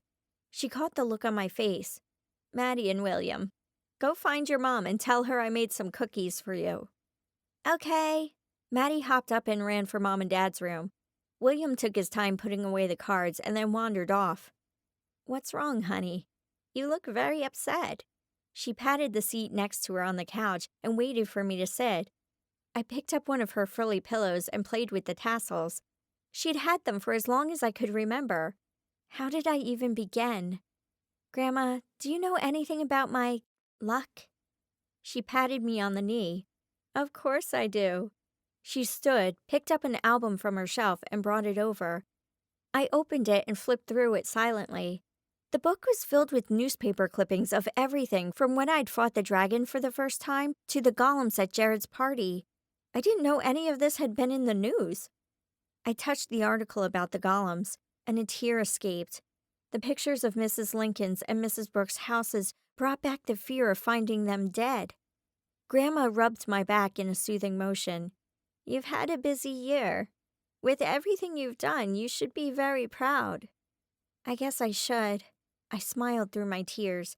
She caught the look on my face. "Maddie and William. Go find your mom and tell her I made some cookies for you." "Okay." Maddie hopped up and ran for Mom and Dad's room. William took his time putting away the cards and then wandered off. "What's wrong, honey? You look very upset." She patted the seat next to her on the couch and waited for me to sit. I picked up one of her frilly pillows and played with the tassels. She'd had them for as long as I could remember. How did I even begin? "Grandma, do you know anything about my luck?" She patted me on the knee. "Of course I do." She stood, picked up an album from her shelf, and brought it over. I opened it and flipped through it silently. The book was filled with newspaper clippings of everything from when I'd fought the dragon for the first time to the golems at Jared's party. I didn't know any of this had been in the news. I touched the article about the golems, and a tear escaped. The pictures of Mrs. Lincoln's and Mrs. Brooks' houses brought back the fear of finding them dead. Grandma rubbed my back in a soothing motion. You've had a busy year. With everything you've done, you should be very proud. I guess I should. I smiled through my tears.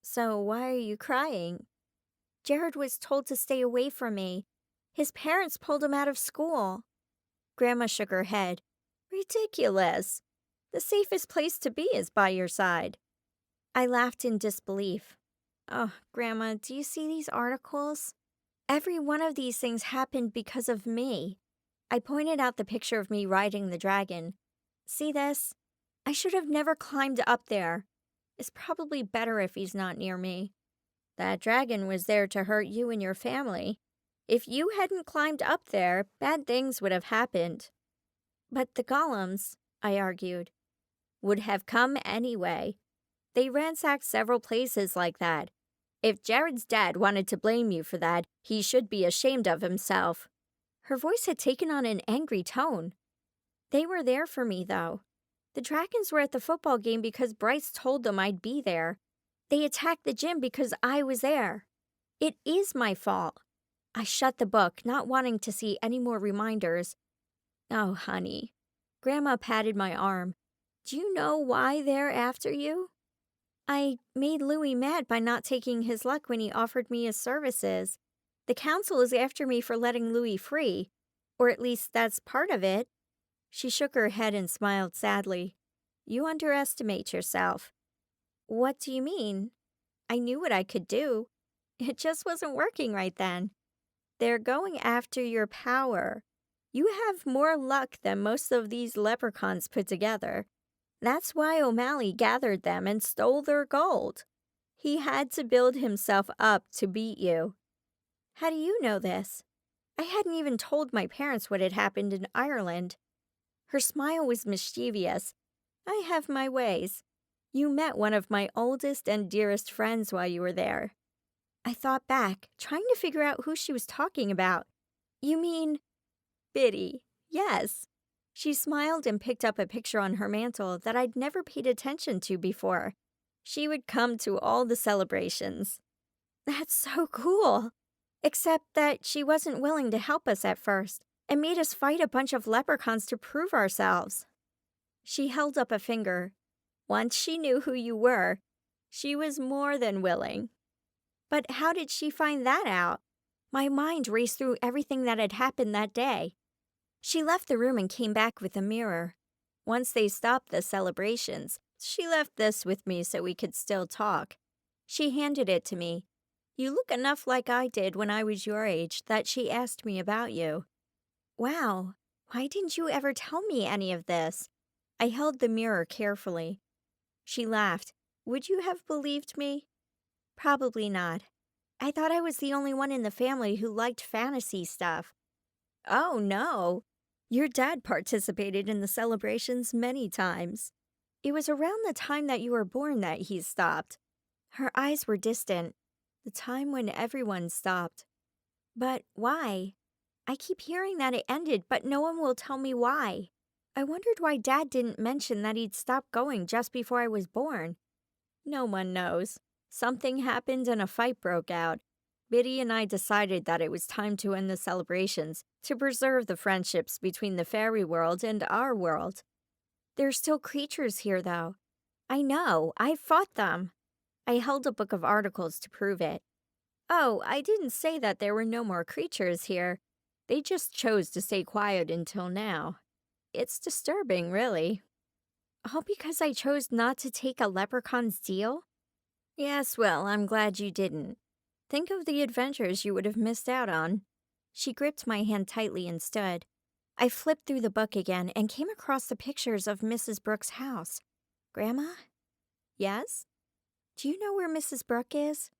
So why are you crying? Jared was told to stay away from me. His parents pulled him out of school. Grandma shook her head. Ridiculous. The safest place to be is by your side. I laughed in disbelief. Oh, Grandma, do you see these articles? Every one of these things happened because of me. I pointed out the picture of me riding the dragon. See this? I should have never climbed up there. It's probably better if he's not near me. That dragon was there to hurt you and your family. If you hadn't climbed up there, bad things would have happened. But the golems, I argued, would have come anyway. They ransacked several places like that. If Jared's dad wanted to blame you for that, he should be ashamed of himself. Her voice had taken on an angry tone. They were there for me, though. The dragons were at the football game because Bryce told them I'd be there. They attacked the gym because I was there. It is my fault. I shut the book, not wanting to see any more reminders. Oh, honey. Grandma patted my arm. Do you know why they're after you? I made Louis mad by not taking his luck when he offered me his services. The council is after me for letting Louis free, or at least that's part of it. She shook her head and smiled sadly. You underestimate yourself. What do you mean? I knew what I could do. It just wasn't working right then. They're going after your power. You have more luck than most of these leprechauns put together. That's why O'Malley gathered them and stole their gold. He had to build himself up to beat you. How do you know this? I hadn't even told my parents what had happened in Ireland. Her smile was mischievous. I have my ways. You met one of my oldest and dearest friends while you were there. I thought back, trying to figure out who she was talking about. You mean Biddy? Yes. She smiled and picked up a picture on her mantel that I'd never paid attention to before. She would come to all the celebrations. That's so cool. Except that she wasn't willing to help us at first and made us fight a bunch of leprechauns to prove ourselves. She held up a finger. Once she knew who you were, she was more than willing. But how did she find that out? My mind raced through everything that had happened that day. She left the room and came back with a mirror. Once they stopped the celebrations, she left this with me so we could still talk. She handed it to me. You look enough like I did when I was your age that she asked me about you. Wow, why didn't you ever tell me any of this? I held the mirror carefully. She laughed. Would you have believed me? Probably not. I thought I was the only one in the family who liked fantasy stuff. Oh, no. Your dad participated in the celebrations many times. It was around the time that you were born that he stopped. Her eyes were distant. The time when everyone stopped. But why? I keep hearing that it ended, but no one will tell me why. I wondered why Dad didn't mention that he'd stopped going just before I was born. No one knows. Something happened and a fight broke out. Biddy and I decided that it was time to end the celebrations to preserve the friendships between the fairy world and our world. There are still creatures here, though. I know. I fought them. I held a book of articles to prove it. Oh, I didn't say that there were no more creatures here. They just chose to stay quiet until now. It's disturbing, really. All because I chose not to take a leprechaun's deal? Yes, well, I'm glad you didn't. Think of the adventures you would have missed out on. She gripped my hand tightly and stood. I flipped through the book again and came across the pictures of Mrs. Brooks' house. Grandma? Yes? Do you know where Mrs. Brooke is?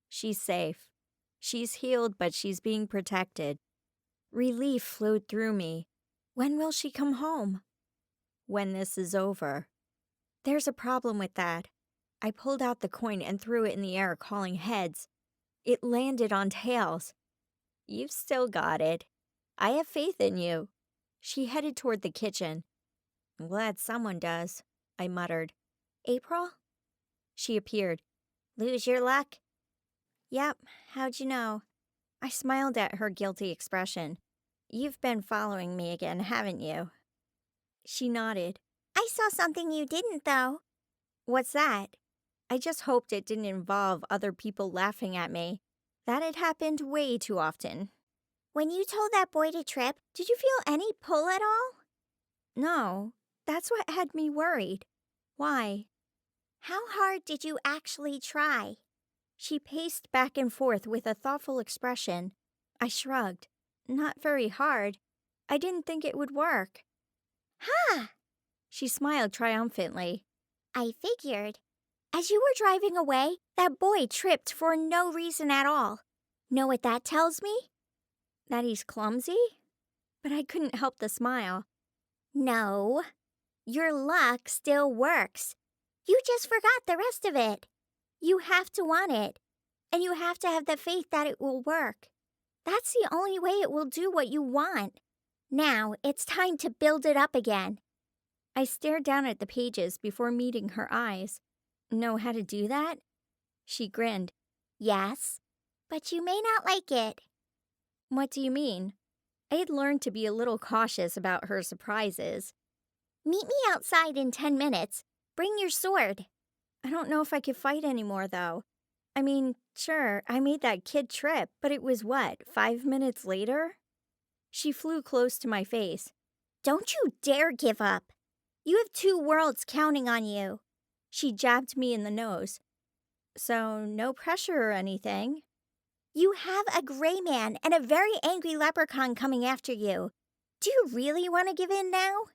She's safe. She's healed, but she's being protected. Relief flowed through me. When will she come home? When this is over. There's a problem with that. I pulled out the coin and threw it in the air, calling heads. It landed on tails. You've still got it. I have faith in you. She headed toward the kitchen. I'm glad someone does, I muttered. April? She appeared. Lose your luck? Yep, how'd you know? I smiled at her guilty expression. You've been following me again, haven't you? She nodded. I saw something you didn't, though. What's that? I just hoped it didn't involve other people laughing at me. That had happened way too often. When you told that boy to trip, did you feel any pull at all? No, that's what had me worried. Why? How hard did you actually try? She paced back and forth with a thoughtful expression. I shrugged. Not very hard. I didn't think it would work. Huh! She smiled triumphantly. I figured. As you were driving away, that boy tripped for no reason at all. Know what that tells me? That he's clumsy? But I couldn't help the smile. No. Your luck still works. You just forgot the rest of it. You have to want it, and you have to have the faith that it will work. That's the only way it will do what you want. Now, it's time to build it up again. I stared down at the pages before meeting her eyes. Know how to do that? She grinned. Yes, but you may not like it. What do you mean? I had learned to be a little cautious about her surprises. Meet me outside in 10 minutes. Bring your sword. I don't know if I could fight anymore, though. I mean, sure, I made that kid trip, but it was 5 minutes later? She flew close to my face. Don't you dare give up. You have 2 worlds counting on you. She jabbed me in the nose. So, no pressure or anything. You have a gray man and a very angry leprechaun coming after you. Do you really want to give in now?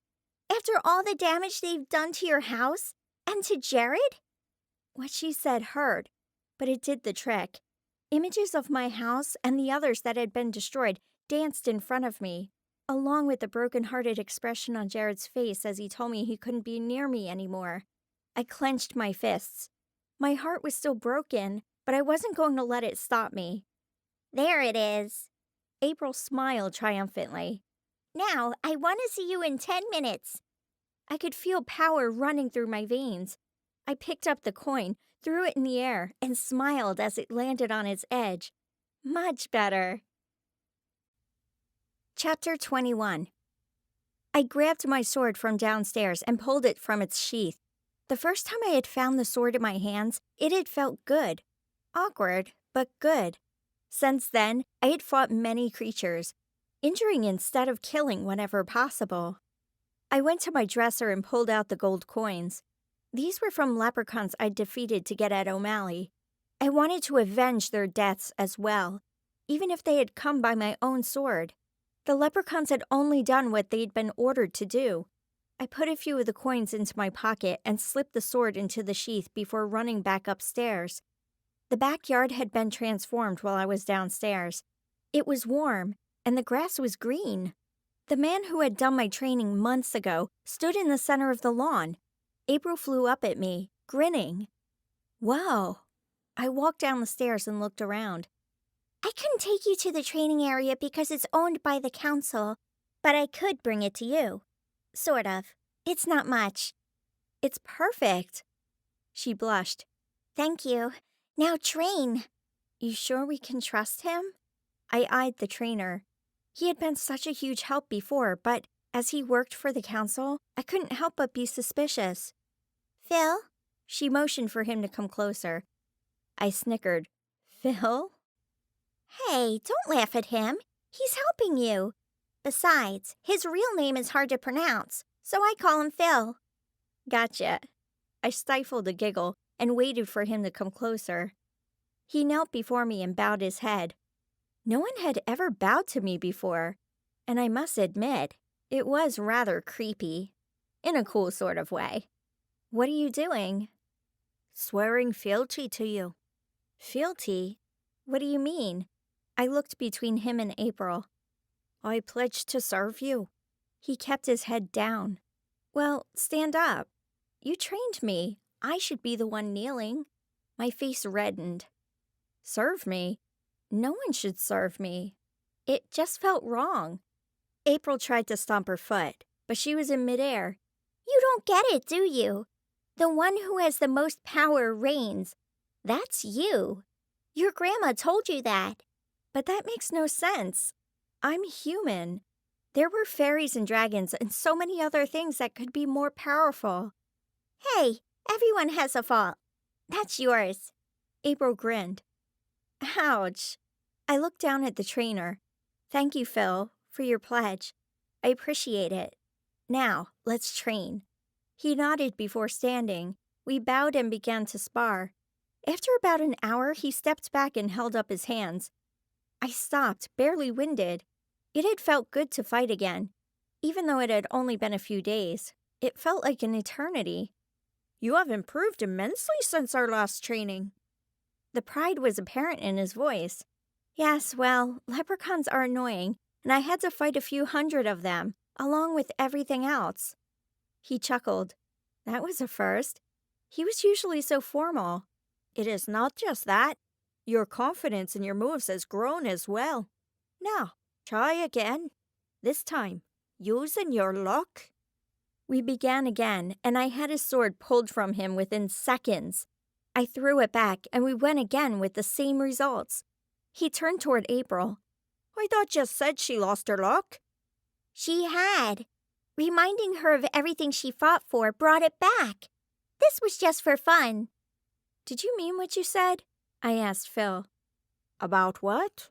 After all the damage they've done to your house? And to Jared? What she said hurt, but it did the trick. Images of my house and the others that had been destroyed danced in front of me, along with the broken-hearted expression on Jared's face as he told me he couldn't be near me anymore. I clenched my fists. My heart was still broken, but I wasn't going to let it stop me. There it is. April smiled triumphantly. Now, I want to see you in 10 minutes. I could feel power running through my veins. I picked up the coin, threw it in the air, and smiled as it landed on its edge. Much better. Chapter 21. I grabbed my sword from downstairs and pulled it from its sheath. The first time I had found the sword in my hands, it had felt good. Awkward, but good. Since then, I had fought many creatures, injuring instead of killing whenever possible. I went to my dresser and pulled out the gold coins. These were from leprechauns I'd defeated to get at O'Malley. I wanted to avenge their deaths as well, even if they had come by my own sword. The leprechauns had only done what they'd been ordered to do. I put a few of the coins into my pocket and slipped the sword into the sheath before running back upstairs. The backyard had been transformed while I was downstairs. It was warm, and the grass was green. The man who had done my training months ago stood in the center of the lawn. April flew up at me, grinning. Whoa! I walked down the stairs and looked around. I couldn't take you to the training area because it's owned by the council, but I could bring it to you. Sort of. It's not much. It's perfect. She blushed. Thank you. Now train. You sure we can trust him? I eyed the trainer. He had been such a huge help before, but as he worked for the council, I couldn't help but be suspicious. Phil? She motioned for him to come closer. I snickered. Phil? Hey, don't laugh at him. He's helping you. Besides, his real name is hard to pronounce, so I call him Phil. Gotcha. I stifled a giggle and waited for him to come closer. He knelt before me and bowed his head. No one had ever bowed to me before, and I must admit, it was rather creepy, in a cool sort of way. What are you doing? Swearing fealty to you. Fealty? What do you mean? I looked between him and April. I pledge to serve you. He kept his head down. Well, stand up. You trained me. I should be the one kneeling. My face reddened. Serve me? No one should serve me. It just felt wrong. April tried to stomp her foot, but she was in midair. You don't get it, do you? The one who has the most power reigns. That's you. Your grandma told you that. But that makes no sense. I'm human. There were fairies and dragons and so many other things that could be more powerful. Hey, everyone has a fault. That's yours. April grinned. Ouch. I looked down at the trainer. Thank you, Phil, for your pledge. I appreciate it. Now, let's train. He nodded before standing. We bowed and began to spar. After about an hour, he stepped back and held up his hands. I stopped, barely winded. It had felt good to fight again. Even though it had only been a few days, it felt like an eternity. You have improved immensely since our last training. The pride was apparent in his voice. Yes, well, leprechauns are annoying, and I had to fight a few hundred of them, along with everything else. He chuckled. That was a first. He was usually so formal. It is not just that. Your confidence in your moves has grown as well. Now, try again. This time, using your luck. We began again, and I had his sword pulled from him within seconds. I threw it back, and we went again with the same results. He turned toward April. I thought you said she lost her luck. She had. Reminding her of everything she fought for brought it back. This was just for fun. Did you mean what you said? I asked Phil. About what?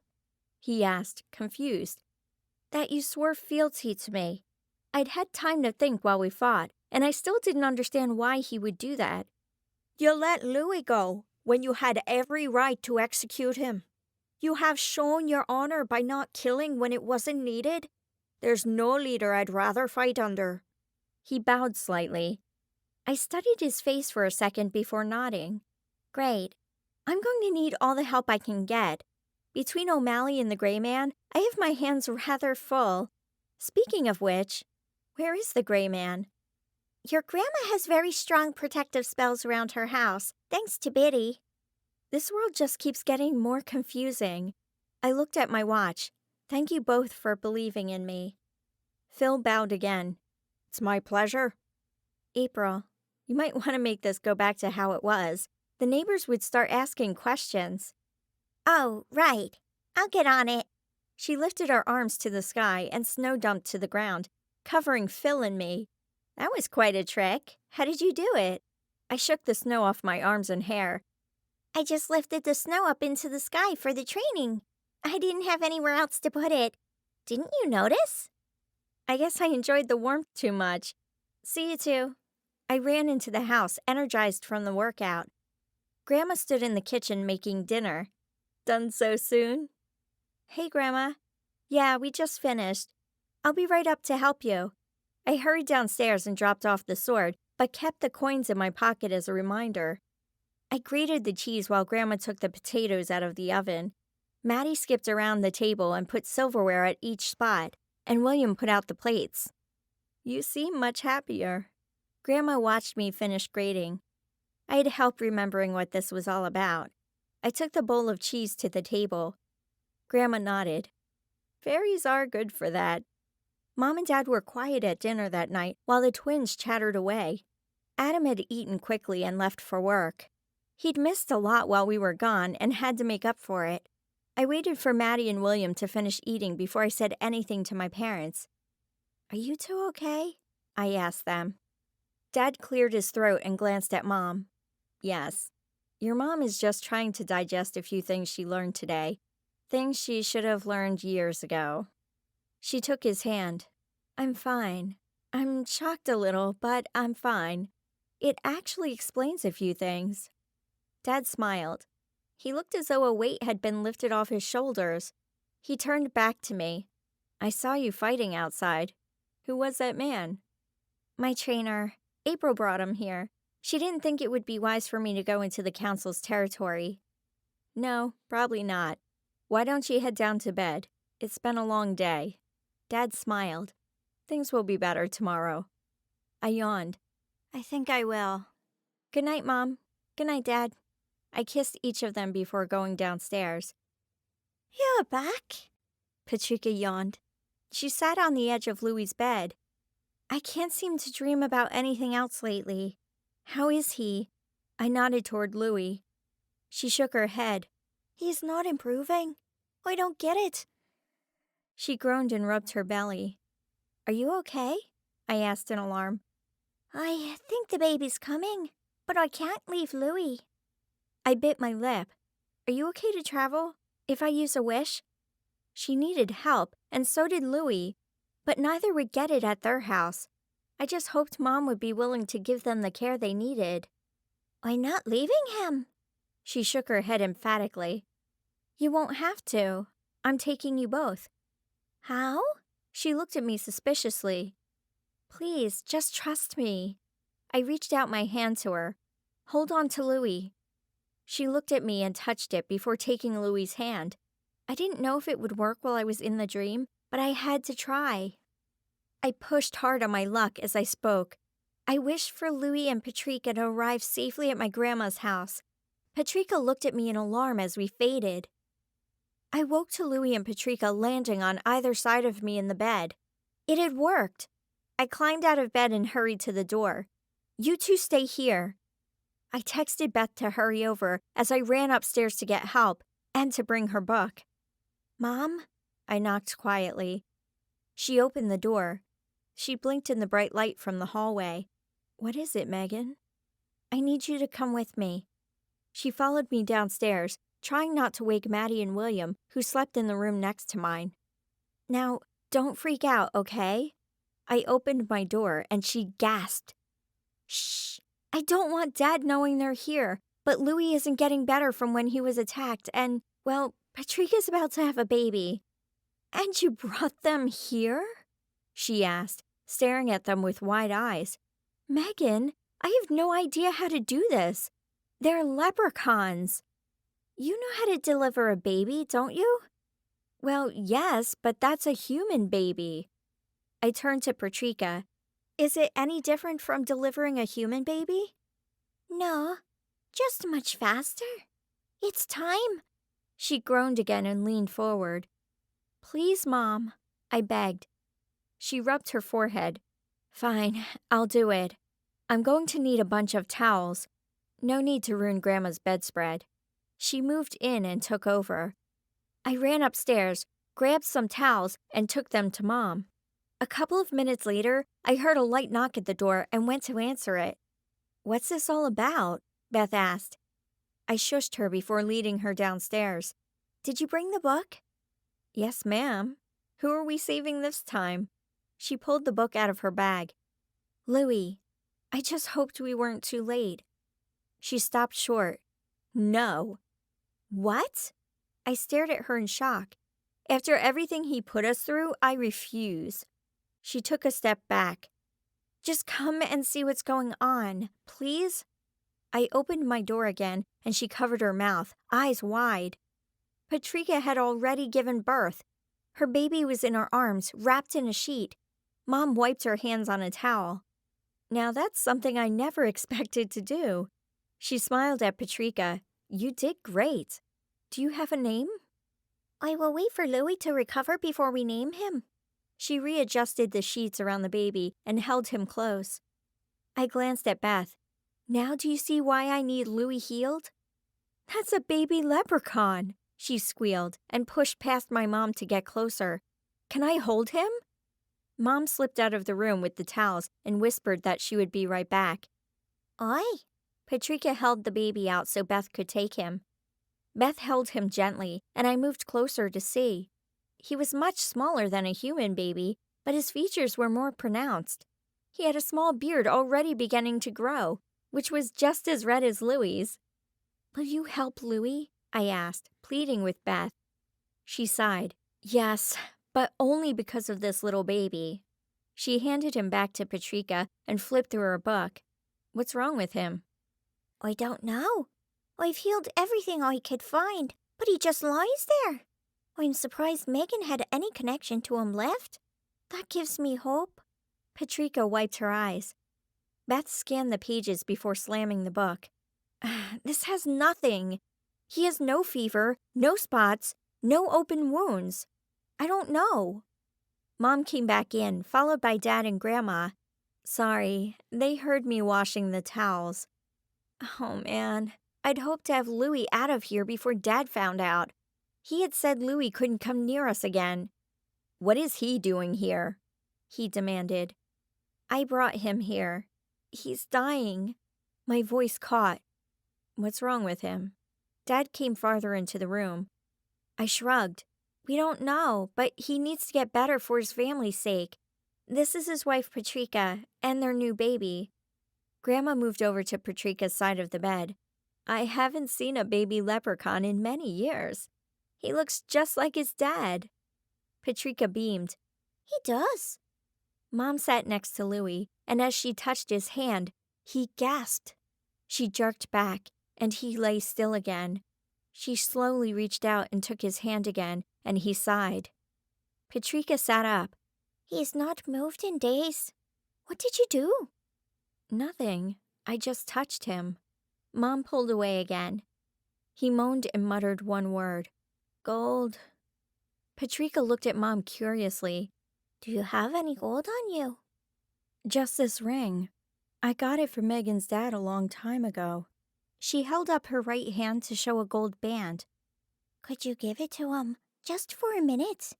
He asked, confused. That you swore fealty to me. I'd had time to think while we fought, and I still didn't understand why he would do that. You let Louis go when you had every right to execute him. You have shown your honor by not killing when it wasn't needed. There's no leader I'd rather fight under. He bowed slightly. I studied his face for a second before nodding. Great. I'm going to need all the help I can get. Between O'Malley and the Gray Man, I have my hands rather full. Speaking of which, where is the Gray Man? Your grandma has very strong protective spells around her house, thanks to Biddy. This world just keeps getting more confusing. I looked at my watch. Thank you both for believing in me. Phil bowed again. It's my pleasure. April, you might want to make this go back to how it was. The neighbors would start asking questions. Oh, right. I'll get on it. She lifted her arms to the sky and snow dumped to the ground, covering Phil and me. That was quite a trick. How did you do it? I shook the snow off my arms and hair. I just lifted the snow up into the sky for the training. I didn't have anywhere else to put it. Didn't you notice? I guess I enjoyed the warmth too much. See you two. I ran into the house, energized from the workout. Grandma stood in the kitchen making dinner. Done so soon? Hey, Grandma. Yeah, we just finished. I'll be right up to help you. I hurried downstairs and dropped off the sword, but kept the coins in my pocket as a reminder. I grated the cheese while Grandma took the potatoes out of the oven. Maddie skipped around the table and put silverware at each spot, and William put out the plates. You seem much happier. Grandma watched me finish grating. I had help remembering what this was all about. I took the bowl of cheese to the table. Grandma nodded. Fairies are good for that. Mom and Dad were quiet at dinner that night while the twins chattered away. Adam had eaten quickly and left for work. He'd missed a lot while we were gone and had to make up for it. I waited for Maddie and William to finish eating before I said anything to my parents. Are you two okay? I asked them. Dad cleared his throat and glanced at Mom. Yes. Your mom is just trying to digest a few things she learned today. Things she should have learned years ago. She took his hand. I'm fine. I'm shocked a little, but I'm fine. It actually explains a few things. Dad smiled. He looked as though a weight had been lifted off his shoulders. He turned back to me. I saw you fighting outside. Who was that man? My trainer. April brought him here. She didn't think it would be wise for me to go into the council's territory. No, probably not. Why don't you head down to bed? It's been a long day. Dad smiled. Things will be better tomorrow. I yawned. I think I will. Good night, Mom. Good night, Dad. I kissed each of them before going downstairs. You're back? Patricia yawned. She sat on the edge of Louie's bed. I can't seem to dream about anything else lately. How is he? I nodded toward Louie. She shook her head. He's not improving. I don't get it. She groaned and rubbed her belly. Are you okay? I asked in alarm. I think the baby's coming, but I can't leave Louie. I bit my lip. Are you okay to travel? If I use a wish? She needed help, and so did Louie, but neither would get it at their house. I just hoped Mom would be willing to give them the care they needed. I'm not leaving him. She shook her head emphatically. You won't have to. I'm taking you both. How? She looked at me suspiciously. Please, just trust me. I reached out my hand to her. Hold on to Louie. She looked at me and touched it before taking Louie's hand. I didn't know if it would work while I was in the dream, but I had to try. I pushed hard on my luck as I spoke. I wished for Louie and Patrika to arrive safely at my grandma's house. Patrika looked at me in alarm as we faded. I woke to Louie and Patrika landing on either side of me in the bed. It had worked. I climbed out of bed and hurried to the door. You two stay here. I texted Beth to hurry over as I ran upstairs to get help and to bring her book. Mom? I knocked quietly. She opened the door. She blinked in the bright light from the hallway. What is it, Megan? I need you to come with me. She followed me downstairs, trying not to wake Maddie and William, who slept in the room next to mine. Now, don't freak out, okay? I opened my door and she gasped. Shh! I don't want Dad knowing they're here, but Louie isn't getting better from when he was attacked and, well, Patrika's about to have a baby. And you brought them here? She asked, staring at them with wide eyes. Megan, I have no idea how to do this. They're leprechauns. You know how to deliver a baby, don't you? Well, yes, but that's a human baby. I turned to Patrika. Is it any different from delivering a human baby? No, just much faster. It's time. She groaned again and leaned forward. Please, Mom, I begged. She rubbed her forehead. Fine, I'll do it. I'm going to need a bunch of towels. No need to ruin Grandma's bedspread. She moved in and took over. I ran upstairs, grabbed some towels, and took them to Mom. A couple of minutes later, I heard a light knock at the door and went to answer it. What's this all about? Beth asked. I shushed her before leading her downstairs. Did you bring the book? Yes, ma'am. Who are we saving this time? She pulled the book out of her bag. Louie, I just hoped we weren't too late. She stopped short. No. What? I stared at her in shock. After everything he put us through, I refuse. She took a step back. Just come and see what's going on, please? I opened my door again, and she covered her mouth, eyes wide. Patrika had already given birth. Her baby was in her arms, wrapped in a sheet. Mom wiped her hands on a towel. Now that's something I never expected to do. She smiled at Patrika. You did great. Do you have a name? I will wait for Louie to recover before we name him. She readjusted the sheets around the baby and held him close. I glanced at Beth. Now do you see why I need Louie healed? That's a baby leprechaun, she squealed and pushed past my mom to get closer. Can I hold him? Mom slipped out of the room with the towels and whispered that she would be right back. Aye. Patrika held the baby out so Beth could take him. Beth held him gently, and I moved closer to see. He was much smaller than a human baby, but his features were more pronounced. He had a small beard already beginning to grow, which was just as red as Louie's. Will you help Louie? I asked, pleading with Beth. She sighed. Yes, but only because of this little baby. She handed him back to Patrika and flipped through her book. What's wrong with him? I don't know. I've healed everything I could find, but he just lies there. I'm surprised Megan had any connection to him left. That gives me hope. Patrika wiped her eyes. Beth scanned the pages before slamming the book. This has nothing. He has no fever, no spots, no open wounds. I don't know. Mom came back in, followed by Dad and Grandma. Sorry, they heard me washing the towels. Oh man, I'd hoped to have Louie out of here before Dad found out. He had said Louie couldn't come near us again. What is he doing here? He demanded. I brought him here. He's dying. My voice caught. What's wrong with him? Dad came farther into the room. I shrugged. We don't know, but he needs to get better for his family's sake. This is his wife Patrika and their new baby. Grandma moved over to Patrika's side of the bed. I haven't seen a baby leprechaun in many years. He looks just like his dad. Patrika beamed. He does. Mom sat next to Louie, and as she touched his hand, he gasped. She jerked back, and he lay still again. She slowly reached out and took his hand again, and he sighed. Patrika sat up. He's not moved in days. What did you do? Nothing. I just touched him. Mom pulled away again. He moaned and muttered one word. Gold. Patrika looked at Mom curiously. Do you have any gold on you? Just this ring. I got it from Megan's dad a long time ago. She held up her right hand to show a gold band. Could you give it to him, just for a minute?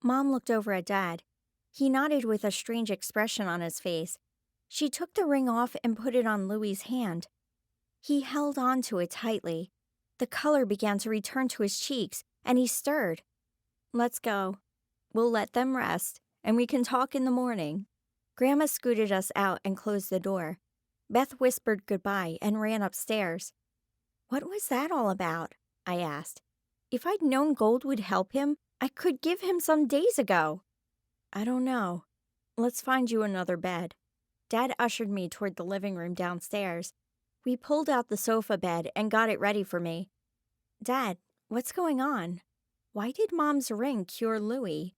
Mom looked over at Dad. He nodded with a strange expression on his face. She took the ring off and put it on Louie's hand. He held on to it tightly. The color began to return to his cheeks, and he stirred. Let's go. We'll let them rest, and we can talk in the morning. Grandma scooted us out and closed the door. Beth whispered goodbye and ran upstairs. What was that all about? I asked. If I'd known gold would help him, I could give him some days ago. I don't know. Let's find you another bed. Dad ushered me toward the living room downstairs. We pulled out the sofa bed and got it ready for me. Dad, what's going on? Why did Mom's ring cure Louie?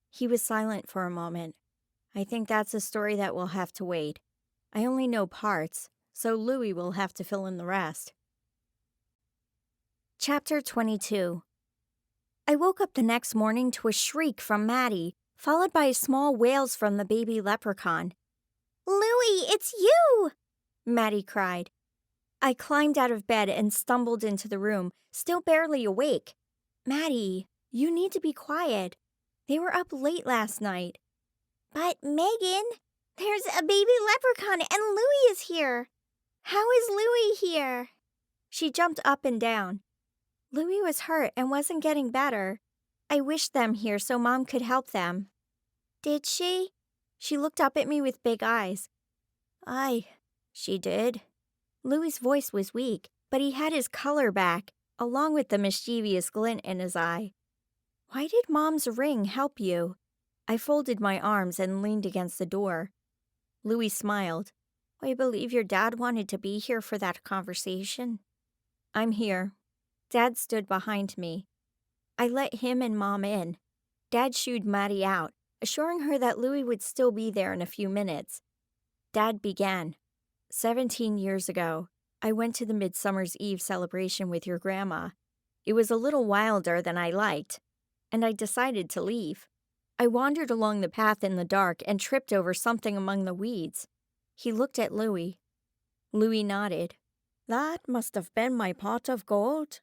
He was silent for a moment. I think that's a story that will have to wait. I only know parts, so Louie will have to fill in the rest. Chapter 22. I woke up the next morning to a shriek from Maddie, followed by small wails from the baby leprechaun. Louie, it's you! Maddie cried. I climbed out of bed and stumbled into the room, still barely awake. Maddie, you need to be quiet. They were up late last night. But Megan, there's a baby leprechaun and Louie is here. How is Louie here? She jumped up and down. Louie was hurt and wasn't getting better. I wished them here so Mom could help them. Did she? She looked up at me with big eyes. She did. Louie's voice was weak, but he had his color back, along with the mischievous glint in his eye. Why did Mom's ring help you? I folded my arms and leaned against the door. Louie smiled. I believe your dad wanted to be here for that conversation. I'm here. Dad stood behind me. I let him and Mom in. Dad shooed Maddie out, assuring her that Louie would still be there in a few minutes. Dad began. 17 years ago, I went to the Midsummer's Eve celebration with your grandma. It was a little wilder than I liked, and I decided to leave. I wandered along the path in the dark and tripped over something among the weeds. He looked at Louie. Louie nodded. That must have been my pot of gold.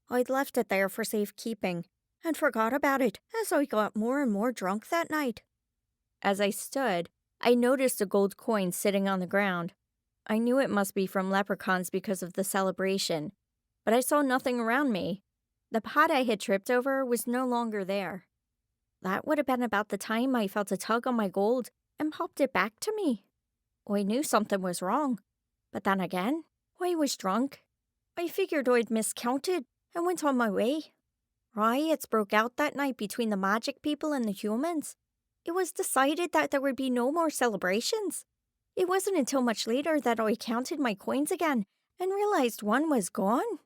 I'd left it there for safekeeping and forgot about it as I got more and more drunk that night. As I stood, I noticed a gold coin sitting on the ground. I knew it must be from leprechauns because of the celebration, but I saw nothing around me. The pot I had tripped over was no longer there. That would have been about the time I felt a tug on my gold and popped it back to me. I knew something was wrong, but then again, I was drunk. I figured I'd miscounted and went on my way. Riots broke out that night between the magic people and the humans. It was decided that there would be no more celebrations. It wasn't until much later that I counted my coins again and realized one was gone.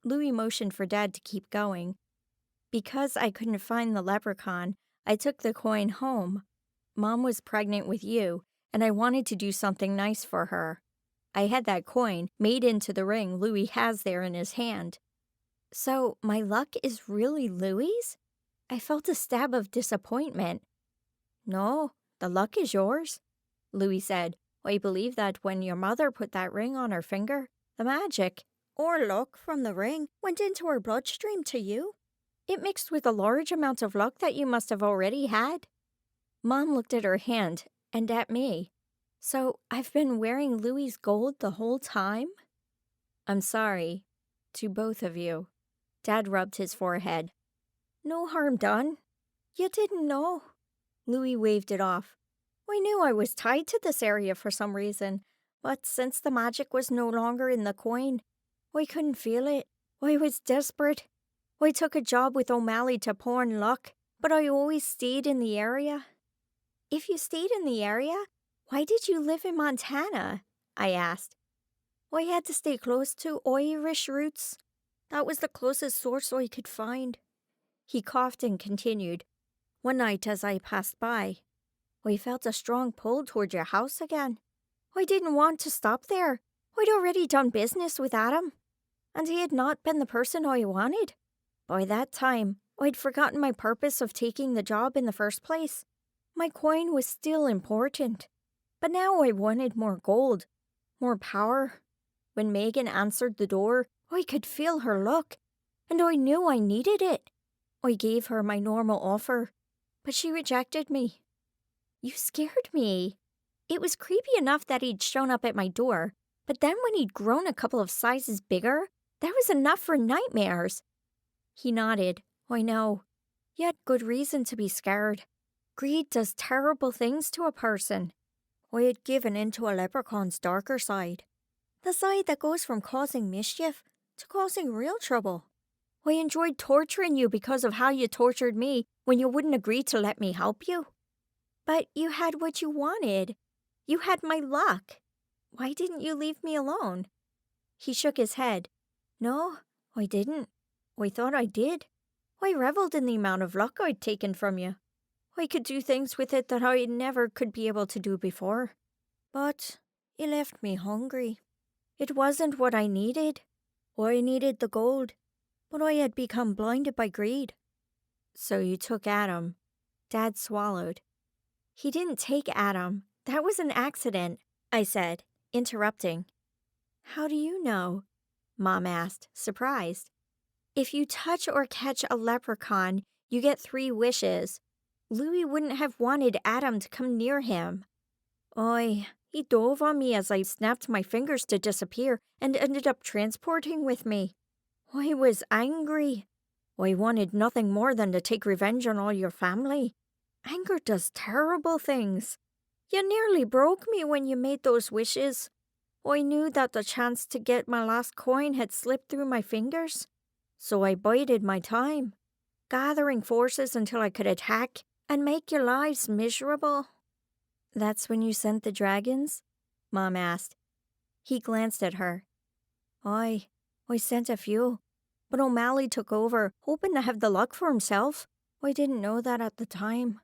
Louie motioned for Dad to keep going. Because I couldn't find the leprechaun, I took the coin home. Mom was pregnant with you, and I wanted to do something nice for her. I had that coin made into the ring Louie has there in his hand. So my luck is really Louie's? I felt a stab of disappointment. No, the luck is yours. Louis said. I believe that when your mother put that ring on her finger, the magic, or luck from the ring, went into her bloodstream to you. It mixed with a large amount of luck that you must have already had. Mom looked at her hand and at me. So I've been wearing Louis's gold the whole time? I'm sorry. To both of you. Dad rubbed his forehead. No harm done. You didn't know. Louis waved it off. I knew I was tied to this area for some reason, but since the magic was no longer in the coin, I couldn't feel it. I was desperate. I took a job with O'Malley to pawn luck, but I always stayed in the area. If you stayed in the area, why did you live in Montana? I asked. I had to stay close to Irish roots. That was the closest source I could find. He coughed and continued. One night as I passed by, I felt a strong pull toward your house again. I didn't want to stop there. I'd already done business with Adam, and he had not been the person I wanted. By that time, I'd forgotten my purpose of taking the job in the first place. My coin was still important, but now I wanted more gold, more power. When Megan answered the door, I could feel her look, and I knew I needed it. I gave her my normal offer, but she rejected me. You scared me. It was creepy enough that he'd shown up at my door, but then when he'd grown a couple of sizes bigger, that was enough for nightmares. He nodded. I know. You had good reason to be scared. Greed does terrible things to a person. I had given into a leprechaun's darker side. The side that goes from causing mischief to causing real trouble. I enjoyed torturing you because of how you tortured me when you wouldn't agree to let me help you. But you had what you wanted. You had my luck. Why didn't you leave me alone? He shook his head. No, I didn't. I thought I did. I reveled in the amount of luck I'd taken from you. I could do things with it that I never could be able to do before. But you left me hungry. It wasn't what I needed. I needed the gold, but I had become blinded by greed. So you took Adam. Dad swallowed. He didn't take Adam. That was an accident, I said, interrupting. How do you know? Mom asked, surprised. If you touch or catch a leprechaun, you get 3 wishes. Louis wouldn't have wanted Adam to come near him. He dove on me as I snapped my fingers to disappear and ended up transporting with me. I was angry. I wanted nothing more than to take revenge on all your family. Anger does terrible things. You nearly broke me when you made those wishes. I knew that the chance to get my last coin had slipped through my fingers. So I bided my time, gathering forces until I could attack and make your lives miserable. That's when you sent the dragons? Mom asked. He glanced at her. I sent a few, but O'Malley took over, hoping to have the luck for himself. I didn't know that at the time.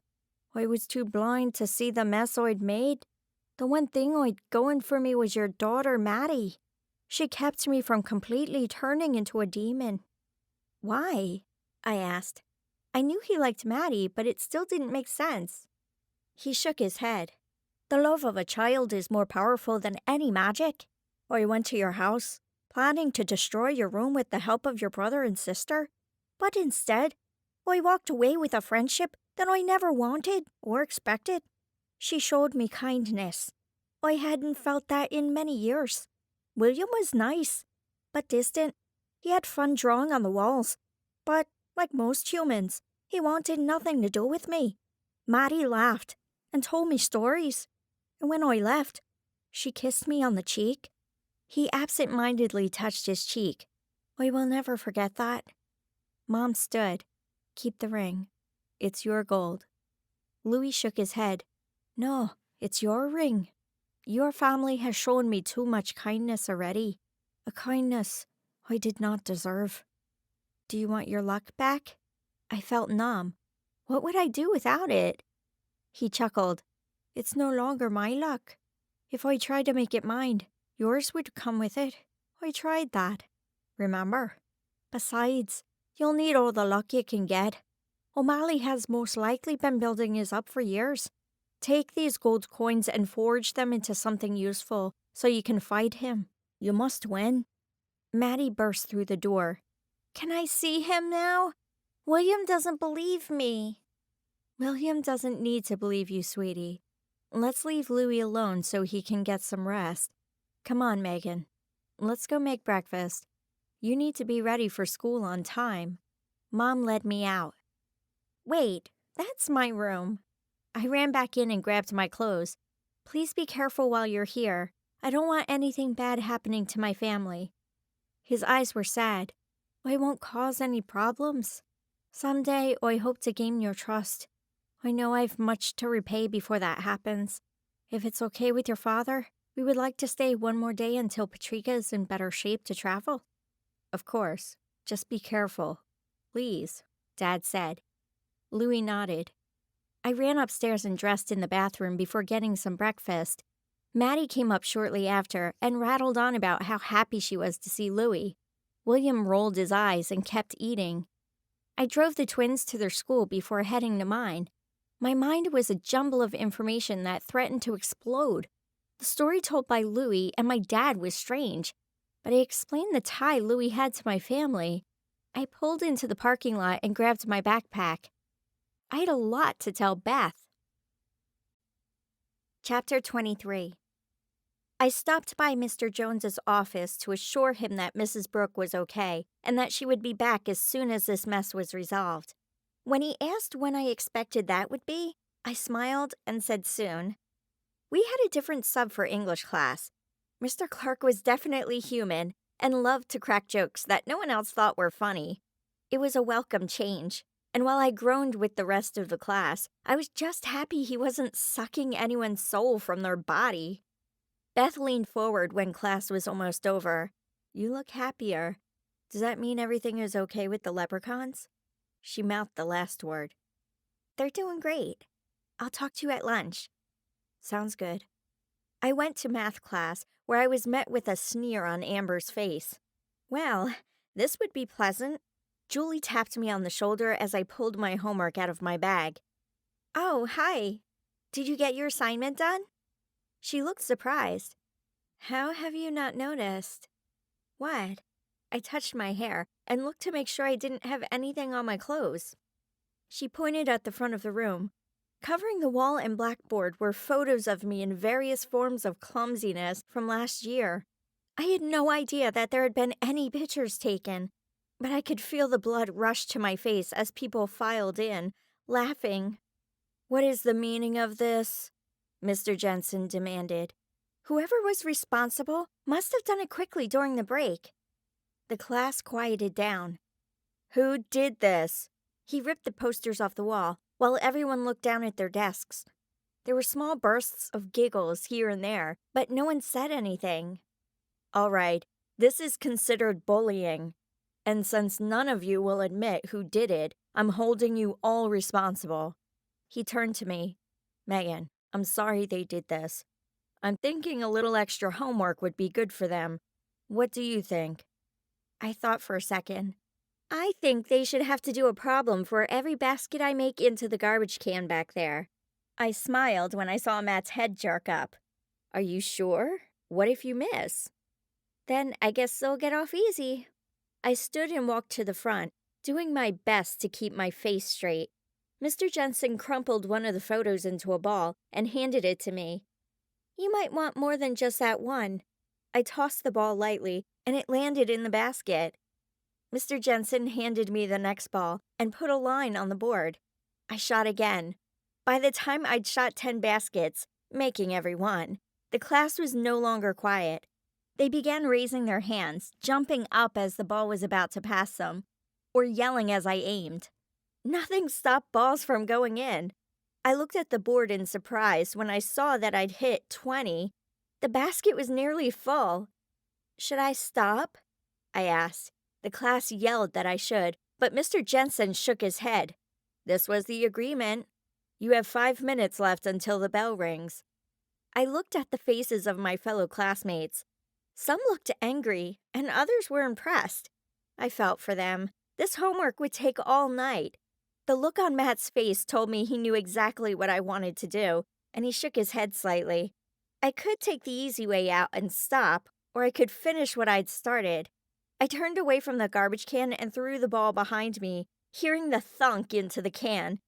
I was too blind to see the mess I'd made. The one thing I'd going for me was your daughter, Maddie. She kept me from completely turning into a demon. Why? I asked. I knew he liked Maddie, but it still didn't make sense. He shook his head. The love of a child is more powerful than any magic. I went to your house, planning to destroy your room with the help of your brother and sister. But instead, I walked away with a friendship that I never wanted or expected. She showed me kindness. I hadn't felt that in many years. William was nice, but distant. He had fun drawing on the walls. But, like most humans, he wanted nothing to do with me. Maddie laughed and told me stories. And when I left, she kissed me on the cheek. He absent-mindedly touched his cheek. I will never forget that. Mom stood. Keep the ring. It's your gold. Louis shook his head. No, it's your ring. Your family has shown me too much kindness already. A kindness I did not deserve. Do you want your luck back? I felt numb. What would I do without it? He chuckled. It's no longer my luck. If I tried to make it mine, yours would come with it. I tried that. Remember? Besides, you'll need all the luck you can get. O'Malley has most likely been building his up for years. Take these gold coins and forge them into something useful so you can fight him. You must win. Maddie burst through the door. Can I see him now? William doesn't believe me. William doesn't need to believe you, sweetie. Let's leave Louis alone so he can get some rest. Come on, Megan. Let's go make breakfast. You need to be ready for school on time. Mom led me out. Wait, that's my room. I ran back in and grabbed my clothes. Please be careful while you're here. I don't want anything bad happening to my family. His eyes were sad. I won't cause any problems. Someday I hope to gain your trust. I know I've much to repay before that happens. If it's okay with your father, we would like to stay one more day until Patrika is in better shape to travel. Of course. Just be careful. Please, Dad said. Louis nodded. I ran upstairs and dressed in the bathroom before getting some breakfast. Maddie came up shortly after and rattled on about how happy she was to see Louis. William rolled his eyes and kept eating. I drove the twins to their school before heading to mine. My mind was a jumble of information that threatened to explode. The story told by Louis and my dad was strange, but I explained the tie Louis had to my family. I pulled into the parking lot and grabbed my backpack. I had a lot to tell Beth. Chapter 23. I stopped by Mr. Jones's office to assure him that Mrs. Brooke was okay and that she would be back as soon as this mess was resolved. When he asked when I expected that would be, I smiled and said soon. We had a different sub for English class. Mr. Clark was definitely human and loved to crack jokes that no one else thought were funny. It was a welcome change, and while I groaned with the rest of the class, I was just happy he wasn't sucking anyone's soul from their body. Beth leaned forward when class was almost over. You look happier. Does that mean everything is okay with the leprechauns? She mouthed the last word. They're doing great. I'll talk to you at lunch. Sounds good. I went to math class, where I was met with a sneer on Amber's face. Well, this would be pleasant. Julie tapped me on the shoulder as I pulled my homework out of my bag. Oh, hi. Did you get your assignment done? She looked surprised. How have you not noticed? What? I touched my hair and looked to make sure I didn't have anything on my clothes. She pointed at the front of the room. Covering the wall and blackboard were photos of me in various forms of clumsiness from last year. I had no idea that there had been any pictures taken, but I could feel the blood rush to my face as people filed in, laughing. What is the meaning of this? Mr. Jensen demanded. Whoever was responsible must have done it quickly during the break. The class quieted down. Who did this? He ripped the posters off the wall, while everyone looked down at their desks. There were small bursts of giggles here and there, but no one said anything. All right, this is considered bullying. And since none of you will admit who did it, I'm holding you all responsible. He turned to me. Megan, I'm sorry they did this. I'm thinking a little extra homework would be good for them. What do you think? I thought for a second. I think they should have to do a problem for every basket I make into the garbage can back there. I smiled when I saw Matt's head jerk up. Are you sure? What if you miss? Then I guess they'll get off easy. I stood and walked to the front, doing my best to keep my face straight. Mr. Jensen crumpled one of the photos into a ball and handed it to me. You might want more than just that one. I tossed the ball lightly, and it landed in the basket. Mr. Jensen handed me the next ball and put a line on the board. I shot again. By the time I'd shot 10 baskets, making every one, the class was no longer quiet. They began raising their hands, jumping up as the ball was about to pass them, or yelling as I aimed. Nothing stopped balls from going in. I looked at the board in surprise when I saw that I'd hit 20. The basket was nearly full. Should I stop? I asked. The class yelled that I should, but Mr. Jensen shook his head. This was the agreement. You have 5 minutes left until the bell rings. I looked at the faces of my fellow classmates. Some looked angry, and others were impressed. I felt for them. This homework would take all night. The look on Matt's face told me he knew exactly what I wanted to do, and he shook his head slightly. I could take the easy way out and stop, or I could finish what I'd started. I turned away from the garbage can and threw the ball behind me, hearing the thunk into the can.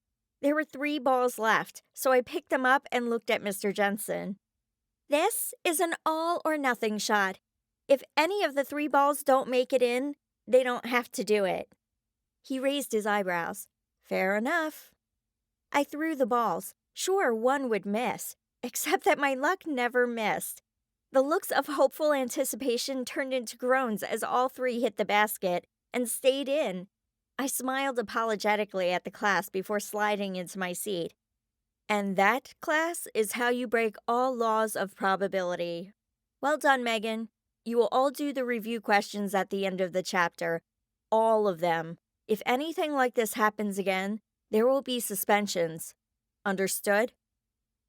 There were 3 balls left, so I picked them up and looked at Mr. Jensen. This is an all-or-nothing shot. If any of the 3 balls don't make it in, they don't have to do it. He raised his eyebrows. Fair enough. I threw the balls. Sure, one would miss, except that my luck never missed. The looks of hopeful anticipation turned into groans as all 3 hit the basket and stayed in. I smiled apologetically at the class before sliding into my seat. And that, class, is how you break all laws of probability. Well done, Megan. You will all do the review questions at the end of the chapter. All of them. If anything like this happens again, there will be suspensions. Understood?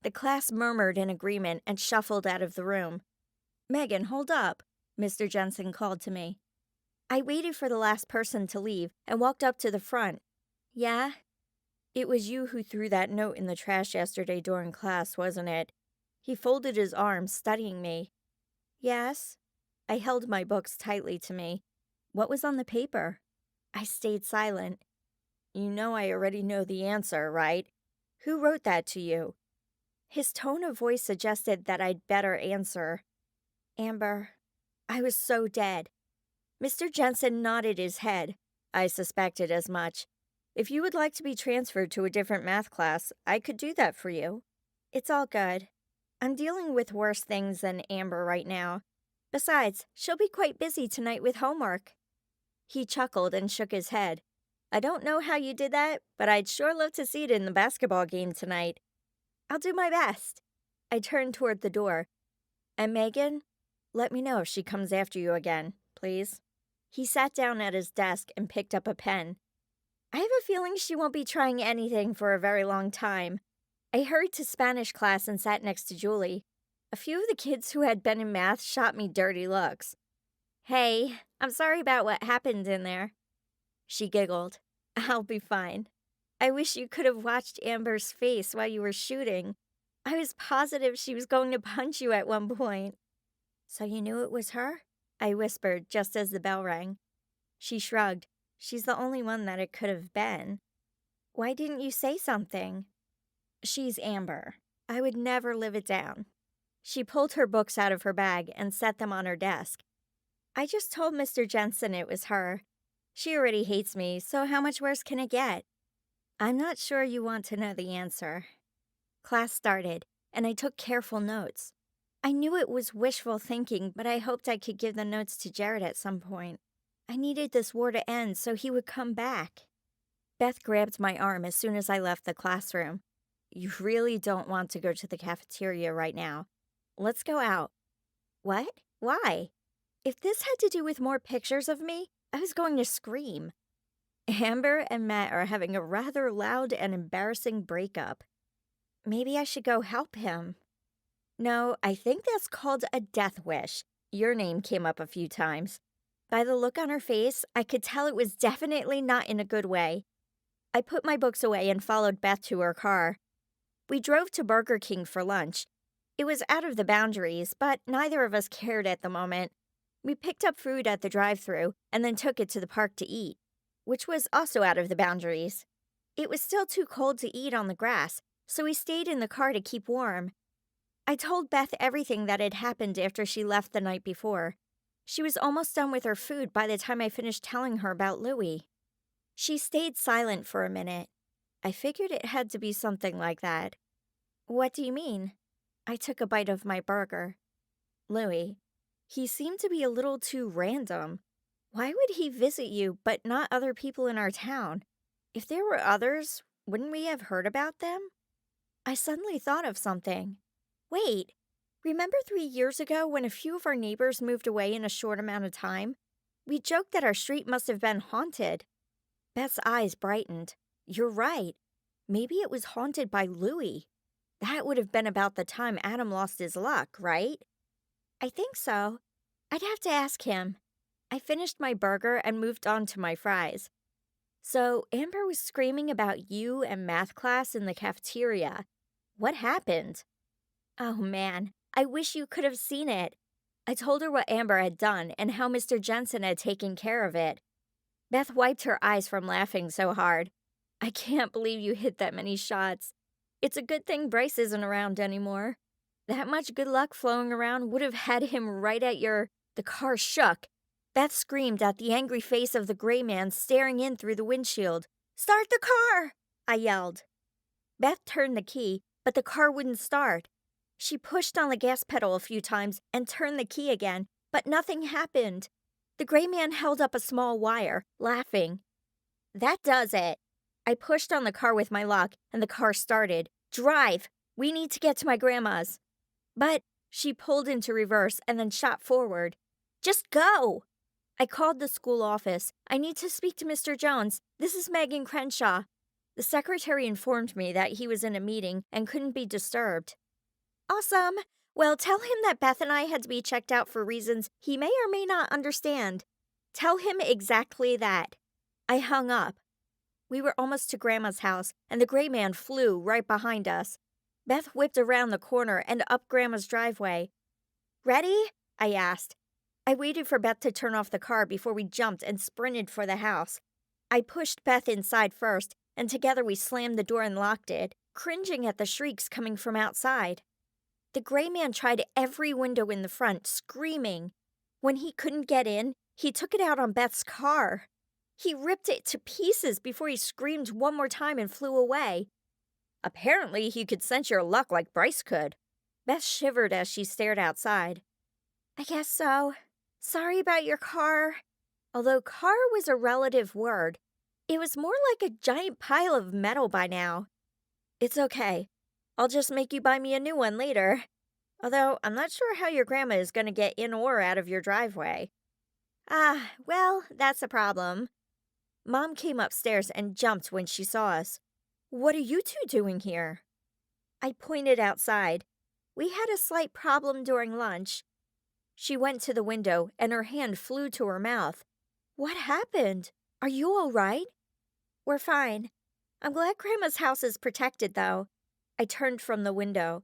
The class murmured in agreement and shuffled out of the room. Megan, hold up, Mr. Jensen called to me. I waited for the last person to leave and walked up to the front. Yeah? It was you who threw that note in the trash yesterday during class, wasn't it? He folded his arms, studying me. Yes. I held my books tightly to me. What was on the paper? I stayed silent. You know I already know the answer, right? Who wrote that to you? His tone of voice suggested that I'd better answer. Amber. I was so dead. Mr. Jensen nodded his head. I suspected as much. If you would like to be transferred to a different math class, I could do that for you. It's all good. I'm dealing with worse things than Amber right now. Besides, she'll be quite busy tonight with homework. He chuckled and shook his head. I don't know how you did that, but I'd sure love to see it in the basketball game tonight. I'll do my best. I turned toward the door. And Megan, let me know if she comes after you again, please. He sat down at his desk and picked up a pen. I have a feeling she won't be trying anything for a very long time. I hurried to Spanish class and sat next to Julie. A few of the kids who had been in math shot me dirty looks. Hey, I'm sorry about what happened in there. She giggled. I'll be fine. I wish you could have watched Amber's face while you were shooting. I was positive she was going to punch you at one point. So you knew it was her? I whispered just as the bell rang. She shrugged. She's the only one that it could have been. Why didn't you say something? She's Amber. I would never live it down. She pulled her books out of her bag and set them on her desk. I just told Mr. Jensen it was her. She already hates me, so how much worse can it get? I'm not sure you want to know the answer. Class started, and I took careful notes. I knew it was wishful thinking, but I hoped I could give the notes to Jared at some point. I needed this war to end so he would come back. Beth grabbed my arm as soon as I left the classroom. You really don't want to go to the cafeteria right now. Let's go out. What? Why? If this had to do with more pictures of me, I was going to scream. Amber and Matt are having a rather loud and embarrassing breakup. Maybe I should go help him. No, I think that's called a death wish. Your name came up a few times. By the look on her face, I could tell it was definitely not in a good way. I put my books away and followed Beth to her car. We drove to Burger King for lunch. It was out of the boundaries, but neither of us cared at the moment. We picked up food at the drive-thru and then took it to the park to eat, which was also out of the boundaries. It was still too cold to eat on the grass, so we stayed in the car to keep warm. I told Beth everything that had happened after she left the night before. She was almost done with her food by the time I finished telling her about Louie. She stayed silent for a minute. I figured it had to be something like that. What do you mean? I took a bite of my burger. Louie, he seemed to be a little too random. Why would he visit you but not other people in our town? If there were others, wouldn't we have heard about them? I suddenly thought of something. Wait, remember 3 years ago when a few of our neighbors moved away in a short amount of time? We joked that our street must have been haunted. Beth's eyes brightened. You're right. Maybe it was haunted by Louie. That would have been about the time Adam lost his luck, right? I think so. I'd have to ask him. I finished my burger and moved on to my fries. So Amber was screaming about you and math class in the cafeteria. What happened? Oh man, I wish you could have seen it. I told her what Amber had done and how Mr. Jensen had taken care of it. Beth wiped her eyes from laughing so hard. I can't believe you hit that many shots. It's a good thing Bryce isn't around anymore. That much good luck flowing around would have had him right at your... The car shook. Beth screamed at the angry face of the gray man staring in through the windshield. "Start the car!" I yelled. Beth turned the key, but the car wouldn't start. She pushed on the gas pedal a few times and turned the key again, but nothing happened. The gray man held up a small wire, laughing. "That does it." I pushed on the car with my lock, and the car started. "Drive! We need to get to my grandma's." But she pulled into reverse and then shot forward. "Just go!" I called the school office. "I need to speak to Mr. Jones. This is Megan Crenshaw." The secretary informed me that he was in a meeting and couldn't be disturbed. "Awesome. Well, tell him that Beth and I had to be checked out for reasons he may or may not understand. Tell him exactly that." I hung up. We were almost to Grandma's house, and the gray man flew right behind us. Beth whipped around the corner and up Grandma's driveway. "Ready?" I asked. I waited for Beth to turn off the car before we jumped and sprinted for the house. I pushed Beth inside first, and together we slammed the door and locked it, cringing at the shrieks coming from outside. The gray man tried every window in the front, screaming. When he couldn't get in, he took it out on Beth's car. He ripped it to pieces before he screamed one more time and flew away. "Apparently he could sense your luck like Bryce could." Beth shivered as she stared outside. "I guess so. Sorry about your car." Although car was a relative word, it was more like a giant pile of metal by now. "It's okay. I'll just make you buy me a new one later. Although I'm not sure how your grandma is going to get in or out of your driveway." "Ah, well, that's a problem." Mom came upstairs and jumped when she saw us. "What are you two doing here?" I pointed outside. "We had a slight problem during lunch." She went to the window and her hand flew to her mouth. "What happened? Are you all right?" "We're fine. I'm glad Grandma's house is protected, though." I turned from the window.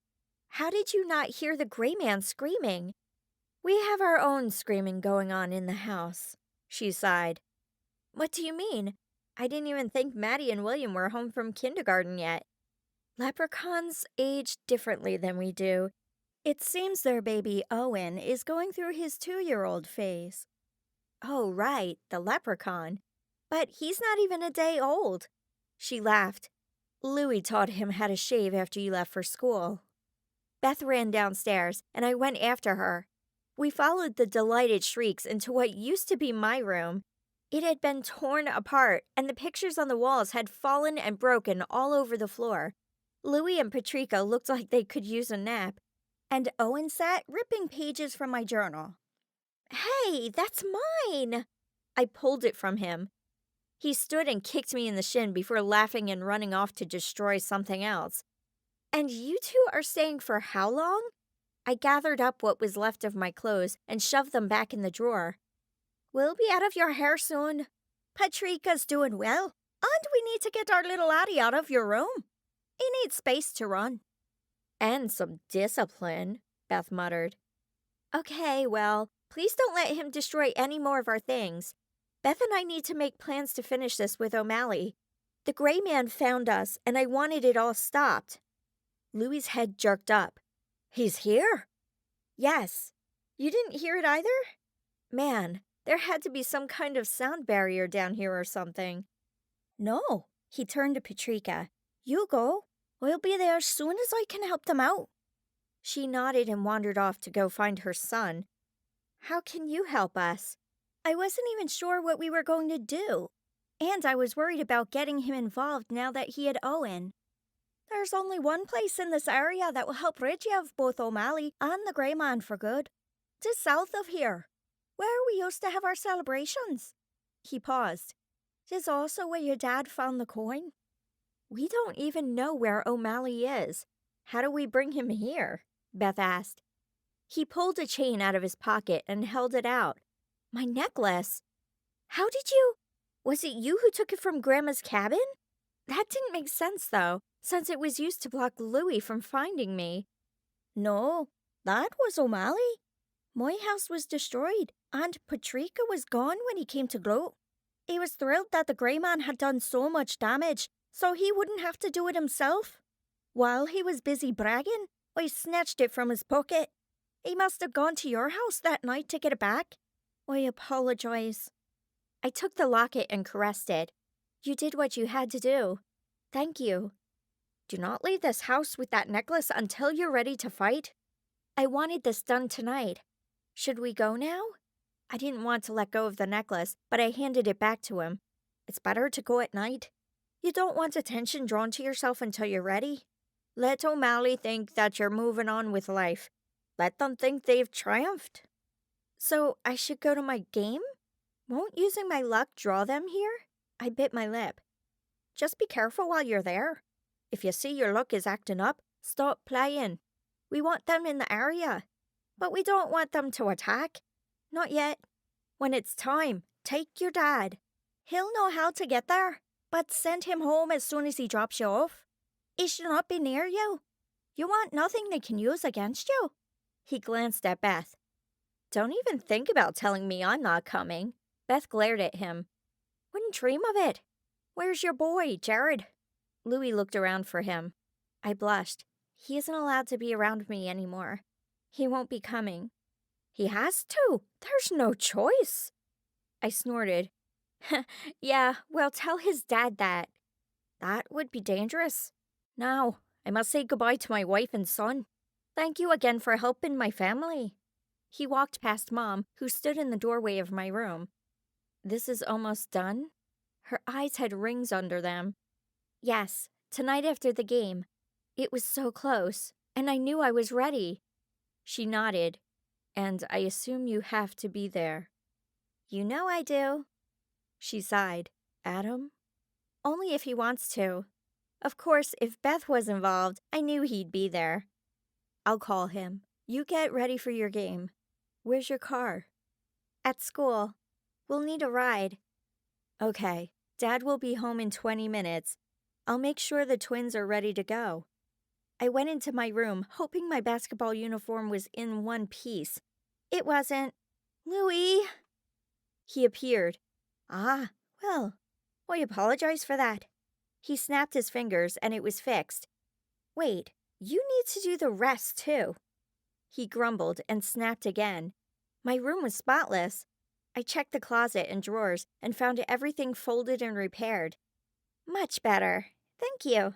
"How did you not hear the gray man screaming?" "We have our own screaming going on in the house," she sighed. "What do you mean? I didn't even think Maddie and William were home from kindergarten yet." "Leprechauns age differently than we do. It seems their baby Owen is going through his 2-year-old phase." "Oh, right, the leprechaun. But he's not even a day old." She laughed. "Louie taught him how to shave after you left for school." Beth ran downstairs, and I went after her. We followed the delighted shrieks into what used to be my room. It had been torn apart, and the pictures on the walls had fallen and broken all over the floor. Louie and Patrika looked like they could use a nap. And Owen sat ripping pages from my journal. "Hey, that's mine!" I pulled it from him. He stood and kicked me in the shin before laughing and running off to destroy something else. "And you two are staying for how long?" I gathered up what was left of my clothes and shoved them back in the drawer. "We'll be out of your hair soon." Patrika's doing well, and we need to get our little laddie out of your room. He needs space to run. "And some discipline," Beth muttered. "Okay, well, please don't let him destroy any more of our things. Beth and I need to make plans to finish this with O'Malley. The gray man found us, and I wanted it all stopped." Louie's head jerked up. "He's here?" "Yes. You didn't hear it either? Man, there had to be some kind of sound barrier down here or something." "No," he turned to Patrika. "You go. We'll be there as soon as I can help them out." She nodded and wandered off to go find her son. "How can you help us?" I wasn't even sure what we were going to do, and I was worried about getting him involved now that he had Owen. There's only one place in this area that will help rid you of both O'Malley and the Grey Man for good. Just south of here, where we used to have our celebrations." He paused. "'Tis also where your dad found the coin." "We don't even know where O'Malley is. How do we bring him here?" Beth asked. He pulled a chain out of his pocket and held it out. "My necklace. How did you... Was it you who took it from Grandma's cabin?" That didn't make sense, though, since it was used to block Louis from finding me. No, that was O'Malley. My house was destroyed, and Patrika was gone when he came to gloat. He was thrilled that the Grey Man had done so much damage, so he wouldn't have to do it himself. While he was busy bragging, I snatched it from his pocket. He must have gone to your house that night to get it back. I apologize. I took the locket and caressed it. You did what you had to do. Thank you. Do not leave this house with that necklace until you're ready to fight. I wanted this done tonight. Should we go now? I didn't want to let go of the necklace, but I handed it back to him. It's better to go at night. You don't want attention drawn to yourself until you're ready. Let O'Malley think that you're moving on with life. Let them think they've triumphed. So I should go to my game? Won't using my luck draw them here? I bit my lip. Just be careful while you're there. If you see your luck is acting up, stop playing. We want them in the area, but we don't want them to attack. Not yet. When it's time, take your dad. He'll know how to get there, but send him home as soon as he drops you off. He should not be near you. You want nothing they can use against you. He glanced at Beth. Don't even think about telling me I'm not coming. Beth glared at him. Wouldn't dream of it. Where's your boy, Jared? Louis looked around for him. I blushed. He isn't allowed to be around me anymore. He won't be coming. He has to. There's no choice. I snorted. Yeah, well, tell his dad that. That would be dangerous. Now, I must say goodbye to my wife and son. Thank you again for helping my family. He walked past Mom, who stood in the doorway of my room. This is almost done? Her eyes had rings under them. Yes, tonight after the game. It was so close, and I knew I was ready. She nodded. And I assume you have to be there. You know I do. She sighed. Adam? Only if he wants to. Of course, if Beth was involved, I knew he'd be there. I'll call him. You get ready for your game. Where's your car? At school. We'll need a ride. Okay. Dad will be home in 20 minutes. I'll make sure the twins are ready to go. I went into my room, hoping my basketball uniform was in one piece. It wasn't. Louis! He appeared. Ah, well, I apologize for that. He snapped his fingers, and it was fixed. Wait, you need to do the rest, too. He grumbled and snapped again. My room was spotless. I checked the closet and drawers and found everything folded and repaired. Much better. Thank you.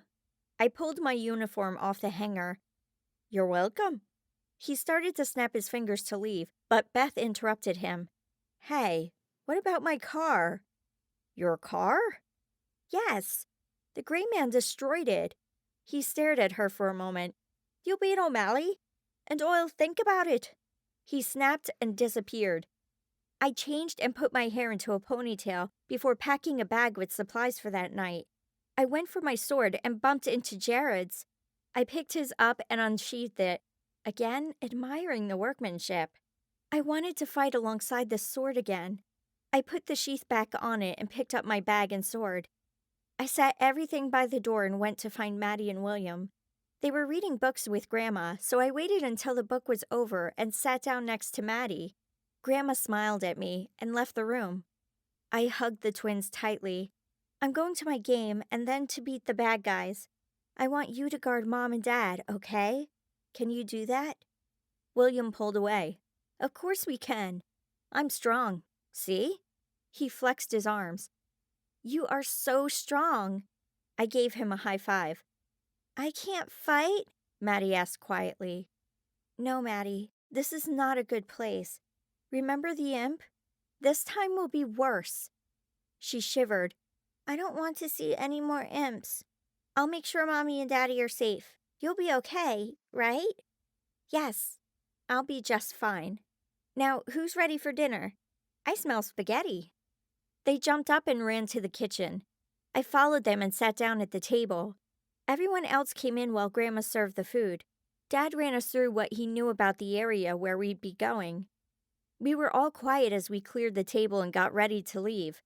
I pulled my uniform off the hanger. You're welcome. He started to snap his fingers to leave, but Beth interrupted him. Hey, what about my car? Your car? Yes. The Gray Man destroyed it. He stared at her for a moment. You'll beat O'Malley? And I'll think about it. He snapped and disappeared. I changed and put my hair into a ponytail before packing a bag with supplies for that night. I went for my sword and bumped into Jared's. I picked his up and unsheathed it, again admiring the workmanship. I wanted to fight alongside the sword again. I put the sheath back on it and picked up my bag and sword. I set everything by the door and went to find Maddie and William. They were reading books with Grandma, so I waited until the book was over and sat down next to Maddie. Grandma smiled at me and left the room. I hugged the twins tightly. I'm going to my game and then to beat the bad guys. I want you to guard Mom and Dad, okay? Can you do that? William pulled away. Of course we can. I'm strong. See? He flexed his arms. You are so strong. I gave him a high five. I can't fight? Maddie asked quietly. No, Maddie, this is not a good place. Remember the imp? This time will be worse. She shivered. I don't want to see any more imps. I'll make sure Mommy and Daddy are safe. You'll be okay, right? Yes, I'll be just fine. Now, who's ready for dinner? I smell spaghetti. They jumped up and ran to the kitchen. I followed them and sat down at the table. Everyone else came in while Grandma served the food. Dad ran us through what he knew about the area where we'd be going. We were all quiet as we cleared the table and got ready to leave.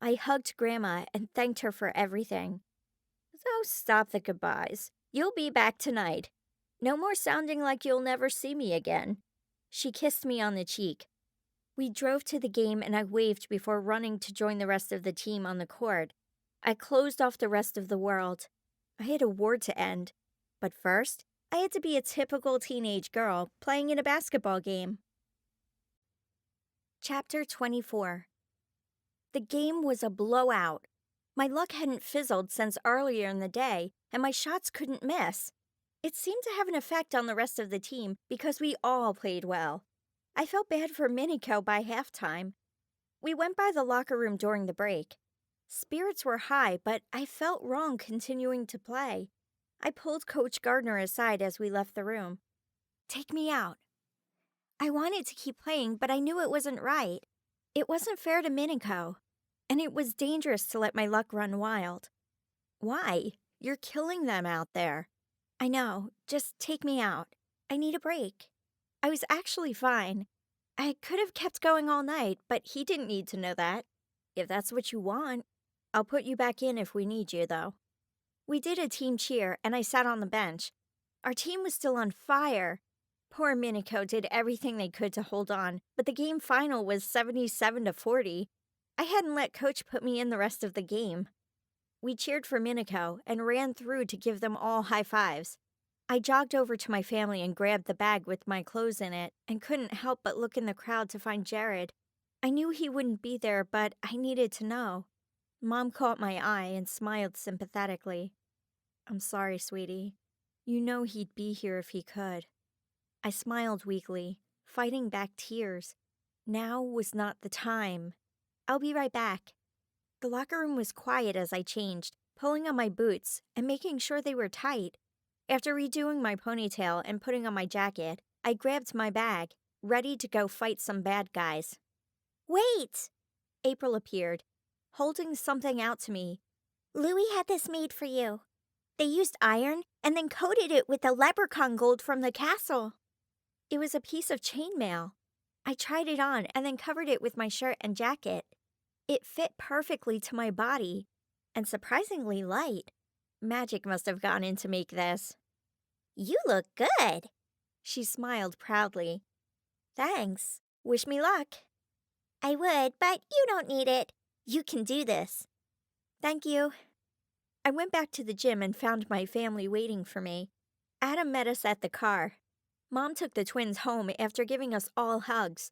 I hugged Grandma and thanked her for everything. Oh, stop the goodbyes. You'll be back tonight. No more sounding like you'll never see me again. She kissed me on the cheek. We drove to the game and I waved before running to join the rest of the team on the court. I closed off the rest of the world. I had a war to end. But first, I had to be a typical teenage girl playing in a basketball game. Chapter 24. The game was a blowout. My luck hadn't fizzled since earlier in the day, and my shots couldn't miss. It seemed to have an effect on the rest of the team because we all played well. I felt bad for Miniko by halftime. We went by the locker room during the break. Spirits were high, but I felt wrong continuing to play. I pulled Coach Gardner aside as we left the room. "Take me out." I wanted to keep playing, but I knew it wasn't right. It wasn't fair to Miniko, and it was dangerous to let my luck run wild. "Why? You're killing them out there." "I know. Just take me out. I need a break." I was actually fine. I could have kept going all night, but he didn't need to know that. "If that's what you want, I'll put you back in if we need you, though." We did a team cheer, and I sat on the bench. Our team was still on fire. Poor Miniko did everything they could to hold on, but the game final was 77-40. I hadn't let Coach put me in the rest of the game. We cheered for Miniko and ran through to give them all high fives. I jogged over to my family and grabbed the bag with my clothes in it and couldn't help but look in the crowd to find Jared. I knew he wouldn't be there, but I needed to know. Mom caught my eye and smiled sympathetically. "I'm sorry, sweetie. You know he'd be here if he could." I smiled weakly, fighting back tears. Now was not the time. "I'll be right back." The locker room was quiet as I changed, pulling on my boots and making sure they were tight. After redoing my ponytail and putting on my jacket, I grabbed my bag, ready to go fight some bad guys. Wait! April appeared, holding something out to me. Louie had this made for you. They used iron and then coated it with the leprechaun gold from the castle. It was a piece of chainmail. I tried it on and then covered it with my shirt and jacket. It fit perfectly to my body, and surprisingly light. Magic must have gone in to make this. You look good. She smiled proudly. Thanks. Wish me luck. I would, but you don't need it. You can do this. Thank you. I went back to the gym and found my family waiting for me. Adam met us at the car. Mom took the twins home after giving us all hugs.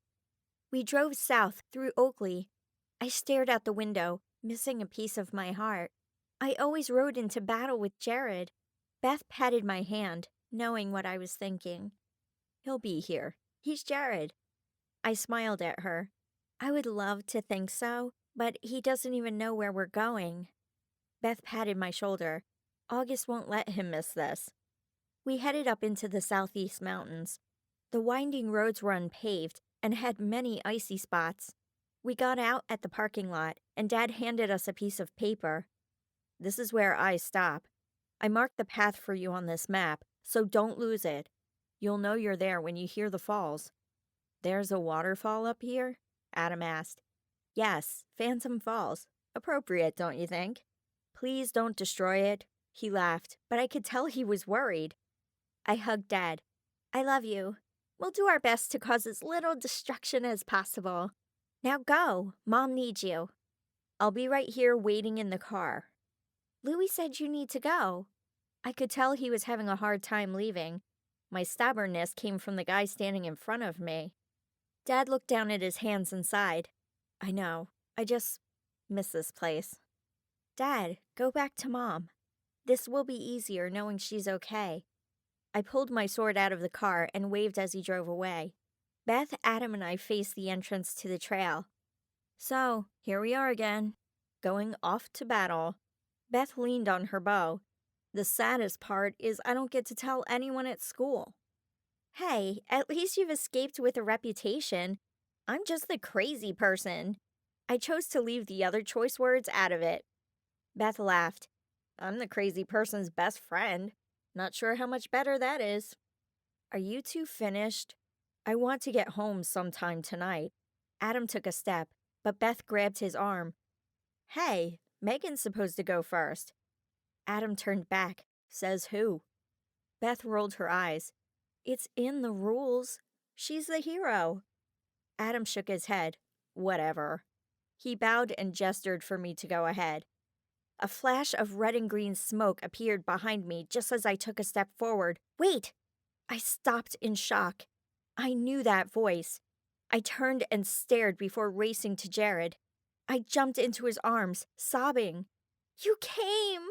We drove south through Oakley. I stared out the window, missing a piece of my heart. I always rode into battle with Jared. Beth patted my hand, knowing what I was thinking. He'll be here. He's Jared. I smiled at her. I would love to think so, but he doesn't even know where we're going. Beth patted my shoulder. August won't let him miss this. We headed up into the southeast mountains. The winding roads were unpaved and had many icy spots. We got out at the parking lot, and Dad handed us a piece of paper. This is where I stop. I marked the path for you on this map, so don't lose it. You'll know you're there when you hear the falls. There's a waterfall up here? Adam asked. Yes, Phantom Falls. Appropriate, don't you think? Please don't destroy it. He laughed, but I could tell he was worried. I hugged Dad. I love you. We'll do our best to cause as little destruction as possible. Now go. Mom needs you. I'll be right here waiting in the car. Louis said you need to go. I could tell he was having a hard time leaving. My stubbornness came from the guy standing in front of me. Dad looked down at his hands and sighed. I know. I just miss this place. Dad, go back to Mom. This will be easier knowing she's okay. I pulled my sword out of the car and waved as he drove away. Beth, Adam, and I faced the entrance to the trail. So, here we are again, going off to battle. Beth leaned on her bow. The saddest part is I don't get to tell anyone at school. Hey, at least you've escaped with a reputation. I'm just the crazy person. I chose to leave the other choice words out of it. Beth laughed. I'm the crazy person's best friend. Not sure how much better that is. Are you two finished? I want to get home sometime tonight. Adam took a step, but Beth grabbed his arm. Hey, Megan's supposed to go first. Adam turned back. Says who? Beth rolled her eyes. It's in the rules. She's the hero. Adam shook his head. Whatever. He bowed and gestured for me to go ahead. A flash of red and green smoke appeared behind me just as I took a step forward. Wait! I stopped in shock. I knew that voice. I turned and stared before racing to Jared. I jumped into his arms, sobbing. You came!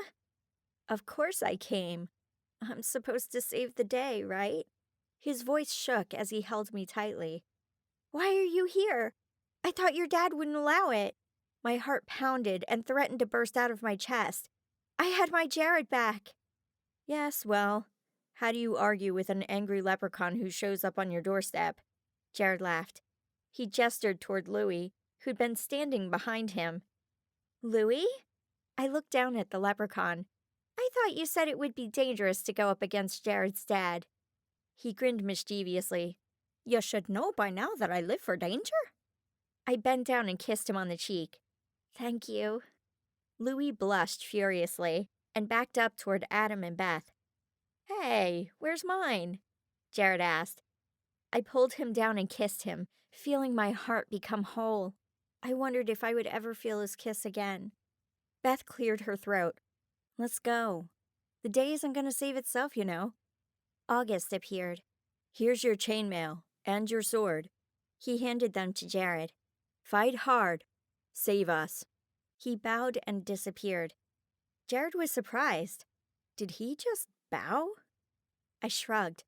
Of course I came. I'm supposed to save the day, right? His voice shook as he held me tightly. Why are you here? I thought your dad wouldn't allow it. My heart pounded and threatened to burst out of my chest. I had my Jared back. Yes, well, how do you argue with an angry leprechaun who shows up on your doorstep? Jared laughed. He gestured toward Louis, who'd been standing behind him. Louis? I looked down at the leprechaun. I thought you said it would be dangerous to go up against Jared's dad. He grinned mischievously. You should know by now that I live for danger. I bent down and kissed him on the cheek. Thank you. Louis blushed furiously and backed up toward Adam and Beth. Hey, where's mine? Jared asked. I pulled him down and kissed him, feeling my heart become whole. I wondered if I would ever feel his kiss again. Beth cleared her throat. Let's go. The day isn't going to save itself, you know. August appeared. Here's your chainmail and your sword. He handed them to Jared. Fight hard. Save us. He bowed and disappeared. Jared was surprised. Did he just bow? I shrugged.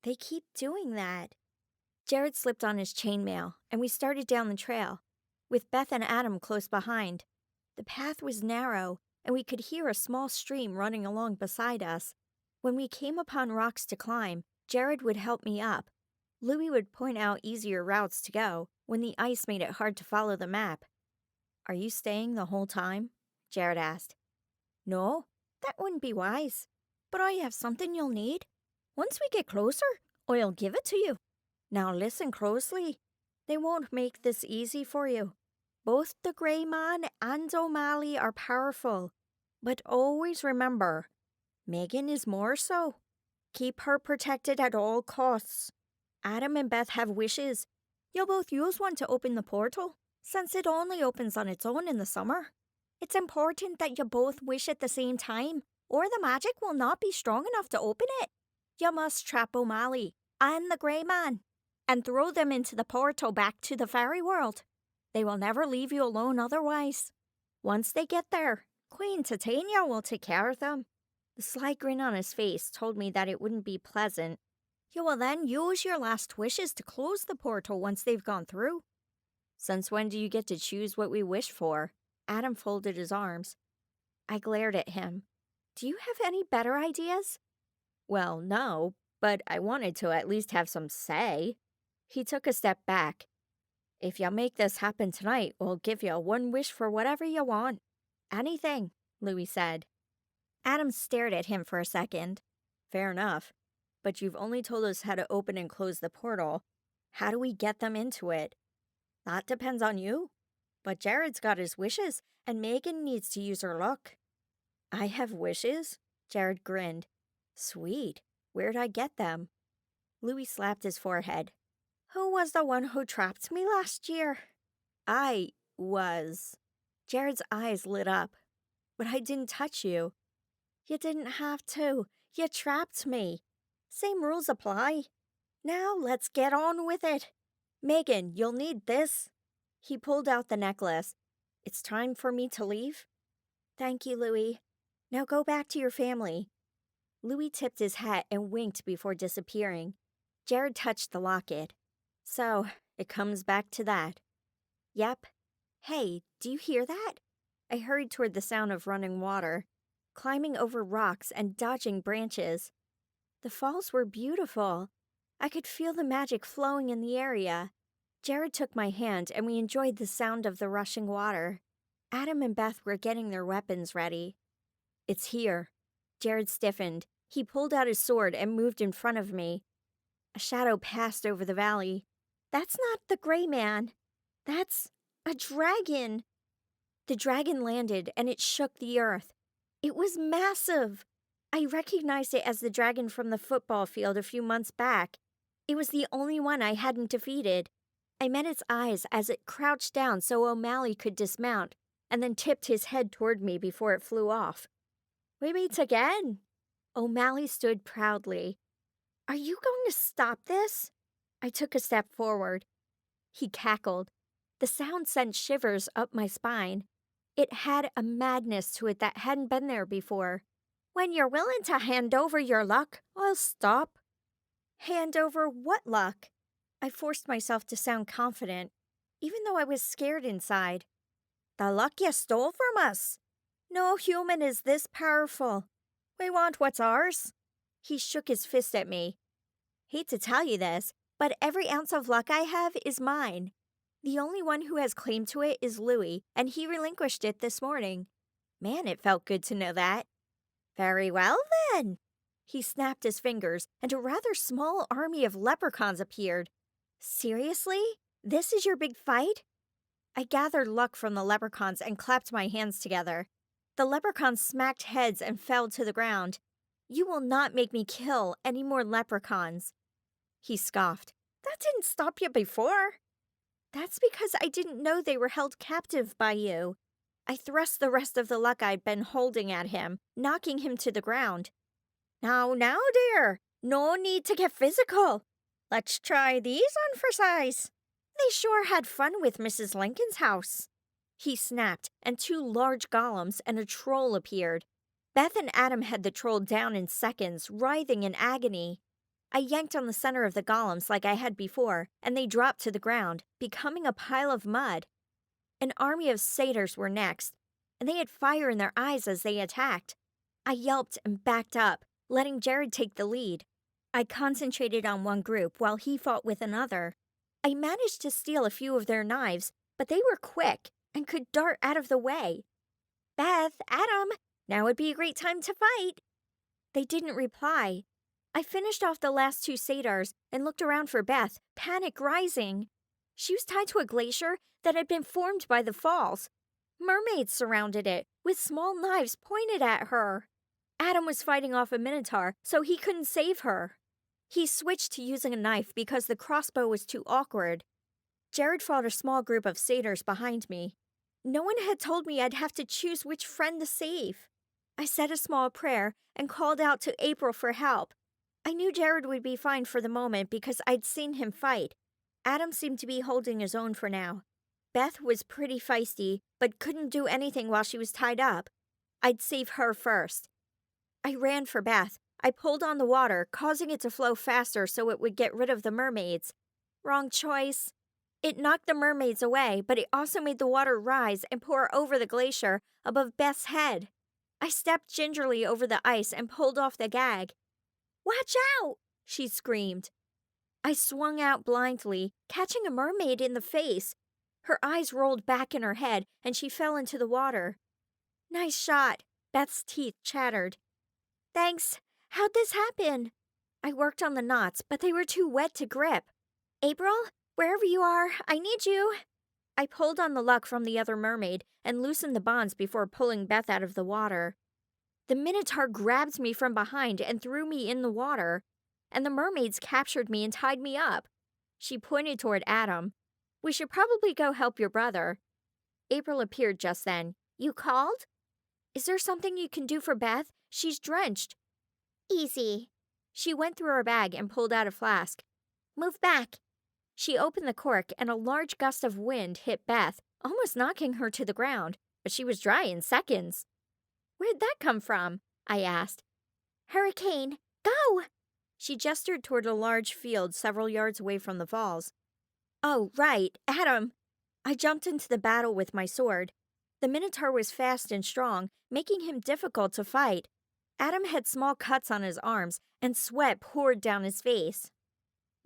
They keep doing that. Jared slipped on his chainmail, and we started down the trail, with Beth and Adam close behind. The path was narrow, and we could hear a small stream running along beside us. When we came upon rocks to climb, Jared would help me up. Louis would point out easier routes to go when the ice made it hard to follow the map. Are you staying the whole time? Jared asked. No, that wouldn't be wise. But I have something you'll need. Once we get closer, I'll give it to you. Now listen closely. They won't make this easy for you. Both the Grey Man and O'Malley are powerful. But always remember, Megan is more so. Keep her protected at all costs. Adam and Beth have wishes. You'll both use one to open the portal, since it only opens on its own in the summer. It's important that you both wish at the same time, or the magic will not be strong enough to open it. You must trap O'Malley and the Grey Man, and throw them into the portal back to the fairy world. They will never leave you alone otherwise. Once they get there, Queen Titania will take care of them. The sly grin on his face told me that it wouldn't be pleasant. You will then use your last wishes to close the portal once they've gone through. Since when do you get to choose what we wish for? Adam folded his arms. I glared at him. Do you have any better ideas? Well, no, but I wanted to at least have some say. He took a step back. If you make this happen tonight, we'll give you one wish for whatever you want. Anything, Louis said. Adam stared at him for a second. Fair enough. But you've only told us how to open and close the portal. How do we get them into it? That depends on you. But Jared's got his wishes, and Megan needs to use her luck. I have wishes? Jared grinned. Sweet. Where'd I get them? Louis slapped his forehead. Who was the one who trapped me last year? I was. Jared's eyes lit up. But I didn't touch you. You didn't have to. You trapped me. Same rules apply. Now let's get on with it. Megan, you'll need this. He pulled out the necklace. It's time for me to leave. Thank you, Louis. Now go back to your family. Louis tipped his hat and winked before disappearing. Jared touched the locket. So, it comes back to that. Yep. Hey, do you hear that? I hurried toward the sound of running water, climbing over rocks and dodging branches. The falls were beautiful. I could feel the magic flowing in the area. Jared took my hand and we enjoyed the sound of the rushing water. Adam and Beth were getting their weapons ready. It's here. Jared stiffened. He pulled out his sword and moved in front of me. A shadow passed over the valley. That's not the Grey Man. That's a dragon. The dragon landed and it shook the earth. It was massive. I recognized it as the dragon from the football field a few months back. It was the only one I hadn't defeated. I met its eyes as it crouched down so O'Malley could dismount, and then tipped his head toward me before it flew off. We meet again. O'Malley stood proudly. Are you going to stop this? I took a step forward. He cackled. The sound sent shivers up my spine. It had a madness to it that hadn't been there before. When you're willing to hand over your luck, I'll stop. Hand over what luck? I forced myself to sound confident, even though I was scared inside. The luck you stole from us. No human is this powerful. We want what's ours. He shook his fist at me. Hate to tell you this, but every ounce of luck I have is mine. The only one who has claim to it is Louis, and he relinquished it this morning. Man, it felt good to know that. Very well, then. He snapped his fingers, and a rather small army of leprechauns appeared. Seriously? This is your big fight? I gathered luck from the leprechauns and clapped my hands together. The leprechauns smacked heads and fell to the ground. You will not make me kill any more leprechauns. He scoffed. That didn't stop you before. That's because I didn't know they were held captive by you. I thrust the rest of the luck I'd been holding at him, knocking him to the ground. Now, dear, no need to get physical. Let's try these on for size. They sure had fun with Mrs. Lincoln's house. He snapped, and 2 large golems and a troll appeared. Beth and Adam had the troll down in seconds, writhing in agony. I yanked on the center of the golems like I had before, and they dropped to the ground, becoming a pile of mud. An army of satyrs were next, and they had fire in their eyes as they attacked. I yelped and backed up, letting Jared take the lead. I concentrated on one group while he fought with another. I managed to steal a few of their knives, but they were quick and could dart out of the way. Beth, Adam, now would be a great time to fight. They didn't reply. I finished off the last 2 satyrs and looked around for Beth, panic rising. She was tied to a glacier that had been formed by the falls. Mermaids surrounded it, with small knives pointed at her. Adam was fighting off a minotaur, so he couldn't save her. He switched to using a knife because the crossbow was too awkward. Jared fought a small group of satyrs behind me. No one had told me I'd have to choose which friend to save. I said a small prayer and called out to April for help. I knew Jared would be fine for the moment because I'd seen him fight. Adam seemed to be holding his own for now. Beth was pretty feisty, but couldn't do anything while she was tied up. I'd save her first. I ran for Beth. I pulled on the water, causing it to flow faster so it would get rid of the mermaids. Wrong choice. It knocked the mermaids away, but it also made the water rise and pour over the glacier above Beth's head. I stepped gingerly over the ice and pulled off the gag. Watch out! She screamed. I swung out blindly, catching a mermaid in the face. Her eyes rolled back in her head, and she fell into the water. Nice shot. Beth's teeth chattered. Thanks. How'd this happen? I worked on the knots, but they were too wet to grip. April, wherever you are, I need you. I pulled on the luck from the other mermaid and loosened the bonds before pulling Beth out of the water. The minotaur grabbed me from behind and threw me in the water, and the mermaids captured me and tied me up. She pointed toward Adam. We should probably go help your brother. April appeared just then. You called? Is there something you can do for Beth? She's drenched. Easy. She went through her bag and pulled out a flask. Move back. She opened the cork and a large gust of wind hit Beth, almost knocking her to the ground, but she was dry in seconds. Where'd that come from? I asked. Hurricane, go! She gestured toward a large field several yards away from the falls. Oh, right, Adam. I jumped into the battle with my sword. The minotaur was fast and strong, making him difficult to fight. Adam had small cuts on his arms, and sweat poured down his face.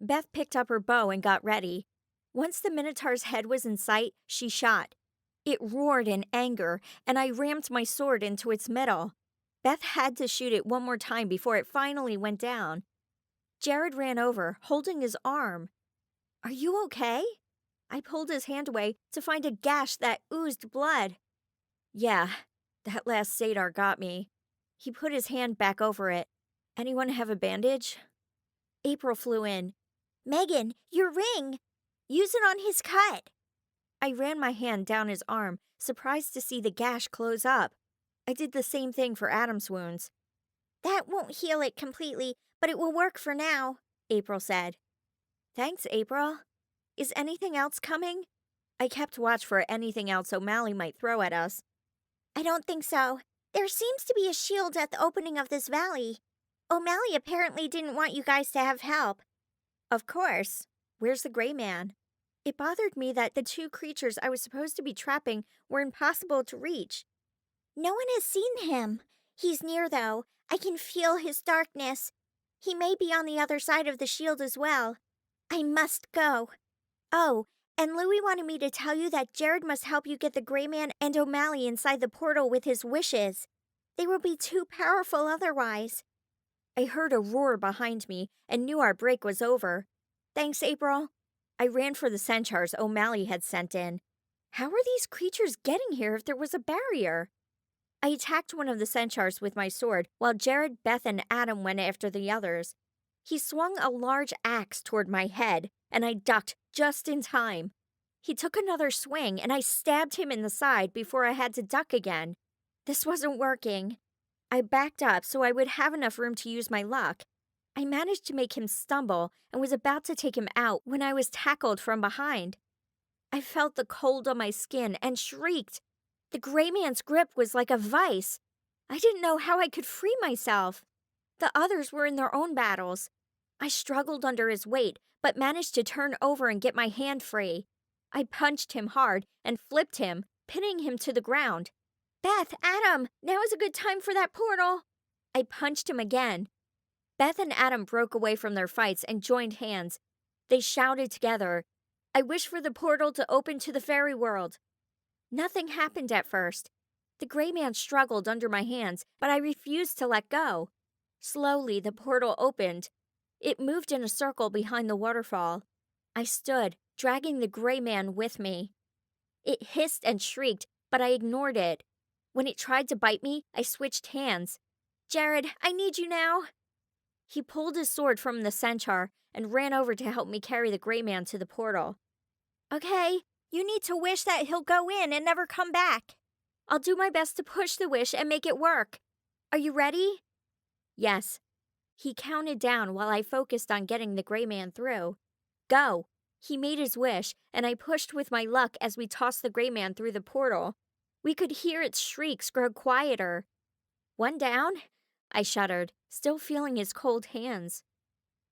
Beth picked up her bow and got ready. Once the minotaur's head was in sight, she shot. It roared in anger, and I rammed my sword into its middle. Beth had to shoot it one more time before it finally went down. Jared ran over, holding his arm. Are you okay? I pulled his hand away to find a gash that oozed blood. Yeah, That last satyr got me. He put his hand back over it. Anyone have a bandage? April flew in. Megan, your ring! Use it on his cut. I ran my hand down his arm, surprised to see the gash close up. I did the same thing for Adam's wounds. That won't heal it completely, but it will work for now, April said. Thanks, April. Is anything else coming? I kept watch for anything else O'Malley might throw at us. I don't think so. There seems to be a shield at the opening of this valley. O'Malley apparently didn't want you guys to have help. Of course. Where's the gray man? It bothered me that the two creatures I was supposed to be trapping were impossible to reach. No one has seen him. He's near, though. I can feel his darkness. He may be on the other side of the shield as well. I must go. Oh, and Louis wanted me to tell you that Jared must help you get the gray man and O'Malley inside the portal with his wishes. They will be too powerful otherwise. I heard a roar behind me and knew our break was over. Thanks, April. I ran for the centaurs O'Malley had sent in. How were these creatures getting here if there was a barrier? I attacked one of the centaurs with my sword while Jared, Beth, and Adam went after the others. He swung a large axe toward my head, and I ducked just in time. He took another swing, and I stabbed him in the side before I had to duck again. This wasn't working. I backed up so I would have enough room to use my luck. I managed to make him stumble and was about to take him out when I was tackled from behind. I felt the cold on my skin and shrieked. The gray man's grip was like a vice. I didn't know how I could free myself. The others were in their own battles. I struggled under his weight, but managed to turn over and get my hand free. I punched him hard and flipped him, pinning him to the ground. Beth, Adam, now is a good time for that portal. I punched him again. Beth and Adam broke away from their fights and joined hands. They shouted together, "I wish for the portal to open to the fairy world." Nothing happened at first. The gray man struggled under my hands, but I refused to let go. Slowly, the portal opened. It moved in a circle behind the waterfall. I stood, dragging the gray man with me. It hissed and shrieked, but I ignored it. When it tried to bite me, I switched hands. "Jared, I need you now." He pulled his sword from the centaur and ran over to help me carry the gray man to the portal. "Okay, you need to wish that he'll go in and never come back. I'll do my best to push the wish and make it work. Are you ready?" Yes. He counted down while I focused on getting the gray man through. "Go." He made his wish, and I pushed with my luck as we tossed the gray man through the portal. We could hear its shrieks grow quieter. "One down?" I shuddered, still feeling his cold hands.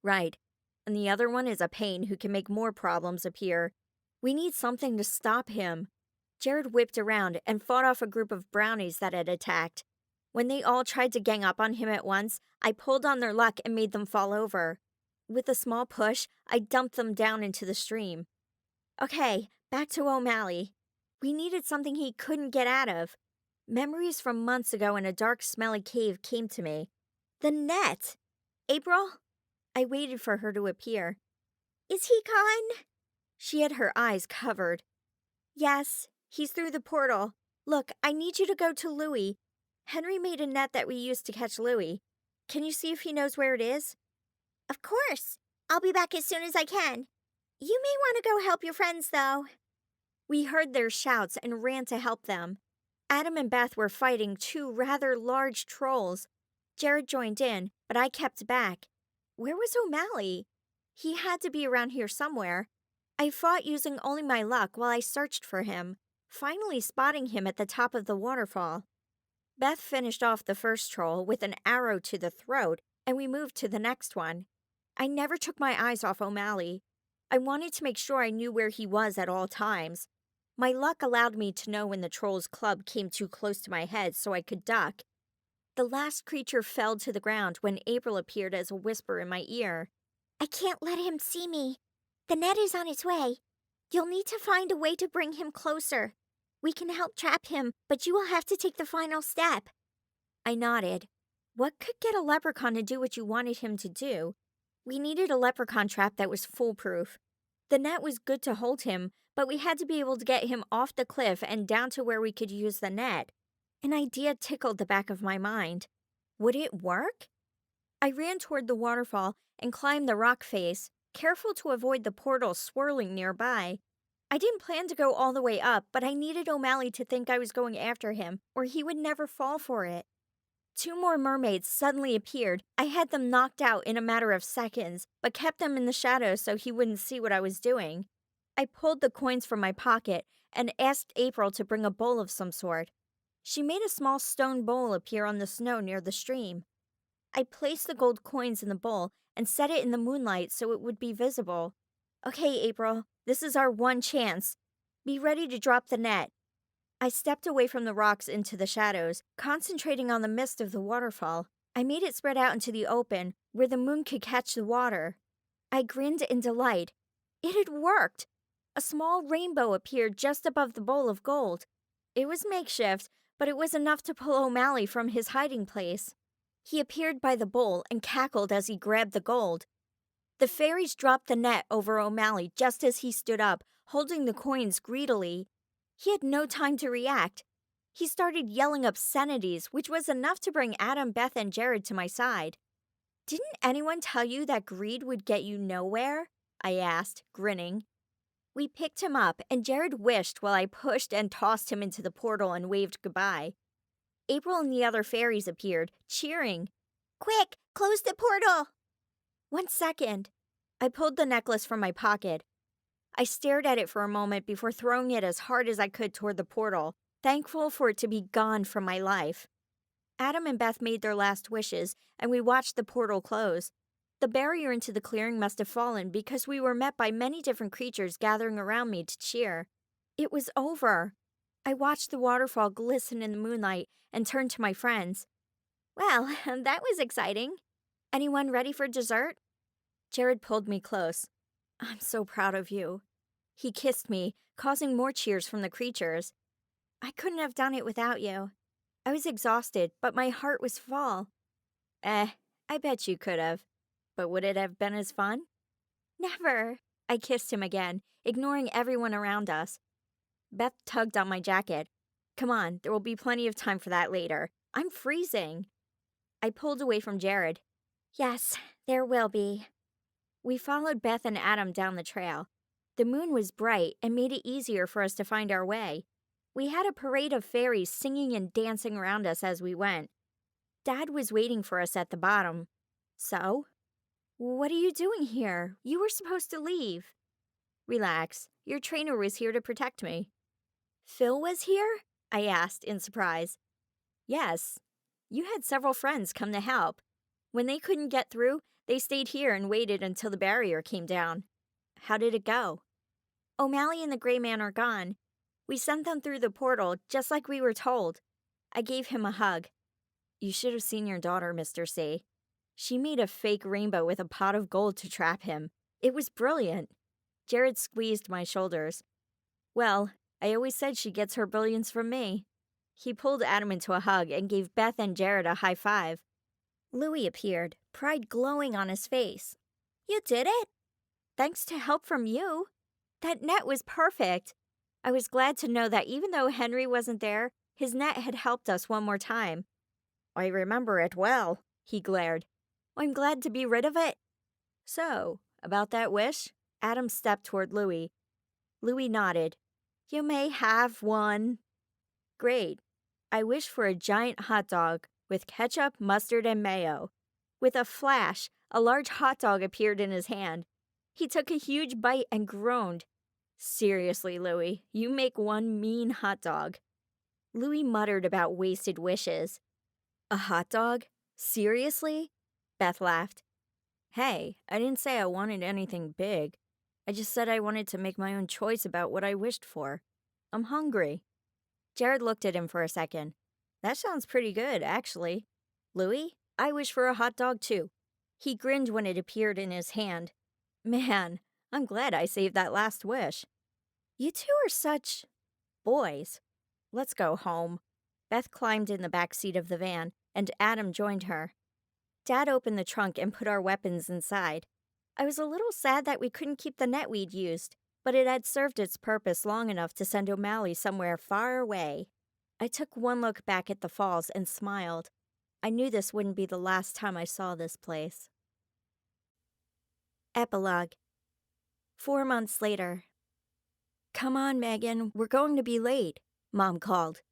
"Right. And the other one is a pain who can make more problems appear. We need something to stop him." Jared whipped around and fought off a group of brownies that had attacked. When they all tried to gang up on him at once, I pulled on their luck and made them fall over. With a small push, I dumped them down into the stream. Okay, back to O'Malley. We needed something he couldn't get out of. Memories from months ago in a dark, smelly cave came to me. The net! April? I waited for her to appear. Is he gone? She had her eyes covered. Yes, he's through the portal. Look, I need you to go to Louis. Henry made a net that we used to catch Louis. Can you see if he knows where it is? Of course. I'll be back as soon as I can. You may want to go help your friends, though. We heard their shouts and ran to help them. Adam and Beth were fighting two rather large trolls. Jared joined in, but I kept back. Where was O'Malley? He had to be around here somewhere. I fought using only my luck while I searched for him, finally spotting him at the top of the waterfall. Beth finished off the first troll with an arrow to the throat, and we moved to the next one. I never took my eyes off O'Malley. I wanted to make sure I knew where he was at all times. My luck allowed me to know when the troll's club came too close to my head so I could duck. The last creature fell to the ground when April appeared as a whisper in my ear. I can't let him see me. The net is on its way. You'll need to find a way to bring him closer. We can help trap him, but you will have to take the final step. I nodded. What could get a leprechaun to do what you wanted him to do? We needed a leprechaun trap that was foolproof. The net was good to hold him, but we had to be able to get him off the cliff and down to where we could use the net. An idea tickled the back of my mind. Would it work? I ran toward the waterfall and climbed the rock face, careful to avoid the portal swirling nearby. I didn't plan to go all the way up, but I needed O'Malley to think I was going after him, or he would never fall for it. 2 more mermaids suddenly appeared. I had them knocked out in a matter of seconds, but kept them in the shadows so he wouldn't see what I was doing. I pulled the coins from my pocket and asked April to bring a bowl of some sort. She made a small stone bowl appear on the snow near the stream. I placed the gold coins in the bowl and set it in the moonlight so it would be visible. Okay, April, this is our one chance. Be ready to drop the net. I stepped away from the rocks into the shadows, concentrating on the mist of the waterfall. I made it spread out into the open, where the moon could catch the water. I grinned in delight. It had worked! A small rainbow appeared just above the bowl of gold. It was makeshift, but it was enough to pull O'Malley from his hiding place. He appeared by the bowl and cackled as he grabbed the gold. The fairies dropped the net over O'Malley just as he stood up, holding the coins greedily. He had no time to react. He started yelling obscenities, which was enough to bring Adam, Beth, and Jared to my side. Didn't anyone tell you that greed would get you nowhere? I asked, grinning. We picked him up, and Jared wished while I pushed and tossed him into the portal and waved goodbye. April and the other fairies appeared, cheering. Quick, close the portal! 1 second. I pulled the necklace from my pocket. I stared at it for a moment before throwing it as hard as I could toward the portal, thankful for it to be gone from my life. Adam and Beth made their last wishes, and we watched the portal close. The barrier into the clearing must have fallen because we were met by many different creatures gathering around me to cheer. It was over. I watched the waterfall glisten in the moonlight and turned to my friends. Well, that was exciting. Anyone ready for dessert? Jared pulled me close. I'm so proud of you. He kissed me, causing more cheers from the creatures. I couldn't have done it without you. I was exhausted, but my heart was full. I bet you could have. But would it have been as fun? Never. I kissed him again, ignoring everyone around us. Beth tugged on my jacket. Come on, there will be plenty of time for that later. I'm freezing. I pulled away from Jared. Yes, there will be. We followed Beth and Adam down the trail. The moon was bright and made it easier for us to find our way. We had a parade of fairies singing and dancing around us as we went. Dad was waiting for us at the bottom. So? What are you doing here? You were supposed to leave. Relax. Your trainer was here to protect me. Phil was here? I asked in surprise. Yes. You had several friends come to help. When they couldn't get through, they stayed here and waited until the barrier came down. How did it go? O'Malley and the Gray Man are gone. We sent them through the portal, just like we were told. I gave him a hug. You should have seen your daughter, Mr. C. She made a fake rainbow with a pot of gold to trap him. It was brilliant. Jared squeezed my shoulders. Well, I always said she gets her brilliance from me. He pulled Adam into a hug and gave Beth and Jared a high five. Louis appeared, pride glowing on his face. You did it? Thanks to help from you. That net was perfect. I was glad to know that even though Henry wasn't there, his net had helped us one more time. I remember it well, he glared. I'm glad to be rid of it. So, about that wish? Adam stepped toward Louis. Louis nodded. You may have one. Great. I wish for a giant hot dog with ketchup, mustard, and mayo. With a flash, a large hot dog appeared in his hand. He took a huge bite and groaned. Seriously, Louis, you make one mean hot dog. Louis muttered about wasted wishes. A hot dog? Seriously? Beth laughed. Hey, I didn't say I wanted anything big. I just said I wanted to make my own choice about what I wished for. I'm hungry. Jared looked at him for a second. That sounds pretty good, actually. Louis, I wish for a hot dog too. He grinned when it appeared in his hand. Man, I'm glad I saved that last wish. You two are such boys. Let's go home. Beth climbed in the back seat of the van, and Adam joined her. Dad opened the trunk and put our weapons inside. I was a little sad that we couldn't keep the net we'd used, but it had served its purpose long enough to send O'Malley somewhere far away. I took one look back at the falls and smiled. I knew this wouldn't be the last time I saw this place. Epilogue. 4 months later. "Come on, Megan, we're going to be late," Mom called.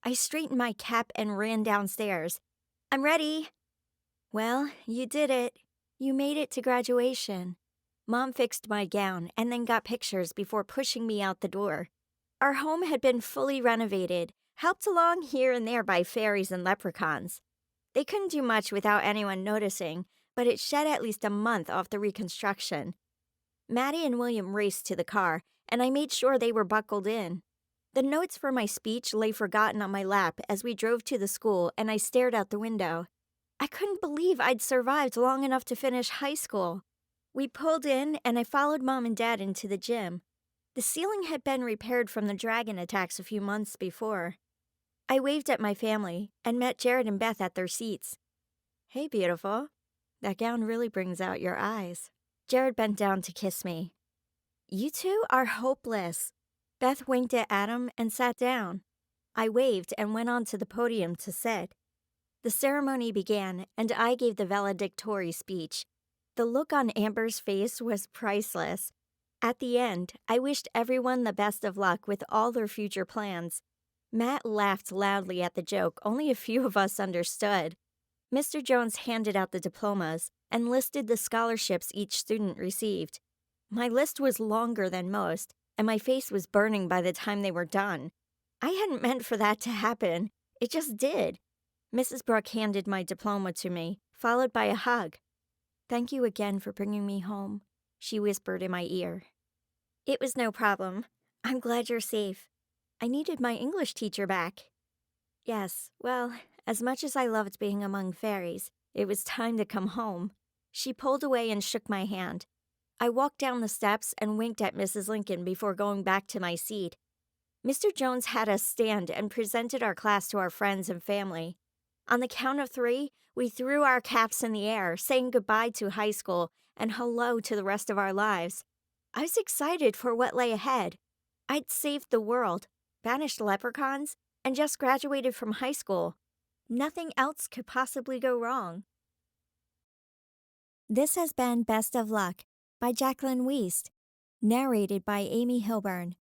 I straightened my cap and ran downstairs. "I'm ready." "Well, you did it. You made it to graduation." Mom fixed my gown and then got pictures before pushing me out the door. Our home had been fully renovated, helped along here and there by fairies and leprechauns. They couldn't do much without anyone noticing, but it shed at least a month off the reconstruction. Maddie and William raced to the car, and I made sure they were buckled in. The notes for my speech lay forgotten on my lap as we drove to the school, and I stared out the window. I couldn't believe I'd survived long enough to finish high school. We pulled in, and I followed Mom and Dad into the gym. The ceiling had been repaired from the dragon attacks a few months before. I waved at my family and met Jared and Beth at their seats. "Hey, beautiful. That gown really brings out your eyes." Jared bent down to kiss me. "You two are hopeless." Beth winked at Adam and sat down. I waved and went on to the podium to sit. The ceremony began, and I gave the valedictory speech. The look on Amber's face was priceless. At the end, I wished everyone the best of luck with all their future plans. Matt laughed loudly at the joke only a few of us understood. Mr. Jones handed out the diplomas and listed the scholarships each student received. My list was longer than most, and my face was burning by the time they were done. I hadn't meant for that to happen. It just did. Mrs. Brooke handed my diploma to me, followed by a hug. "Thank you again for bringing me home," she whispered in my ear. "It was no problem. I'm glad you're safe. I needed my English teacher back." "Yes, well, as much as I loved being among fairies, it was time to come home." She pulled away and shook my hand. I walked down the steps and winked at Mrs. Lincoln before going back to my seat. Mr. Jones had us stand and presented our class to our friends and family. On the count of 3, we threw our caps in the air, saying goodbye to high school and hello to the rest of our lives. I was excited for what lay ahead. I'd saved the world, banished leprechauns, and just graduated from high school. Nothing else could possibly go wrong. This has been Best of Luck by Jaclyn Weist, narrated by Amy Hilburn.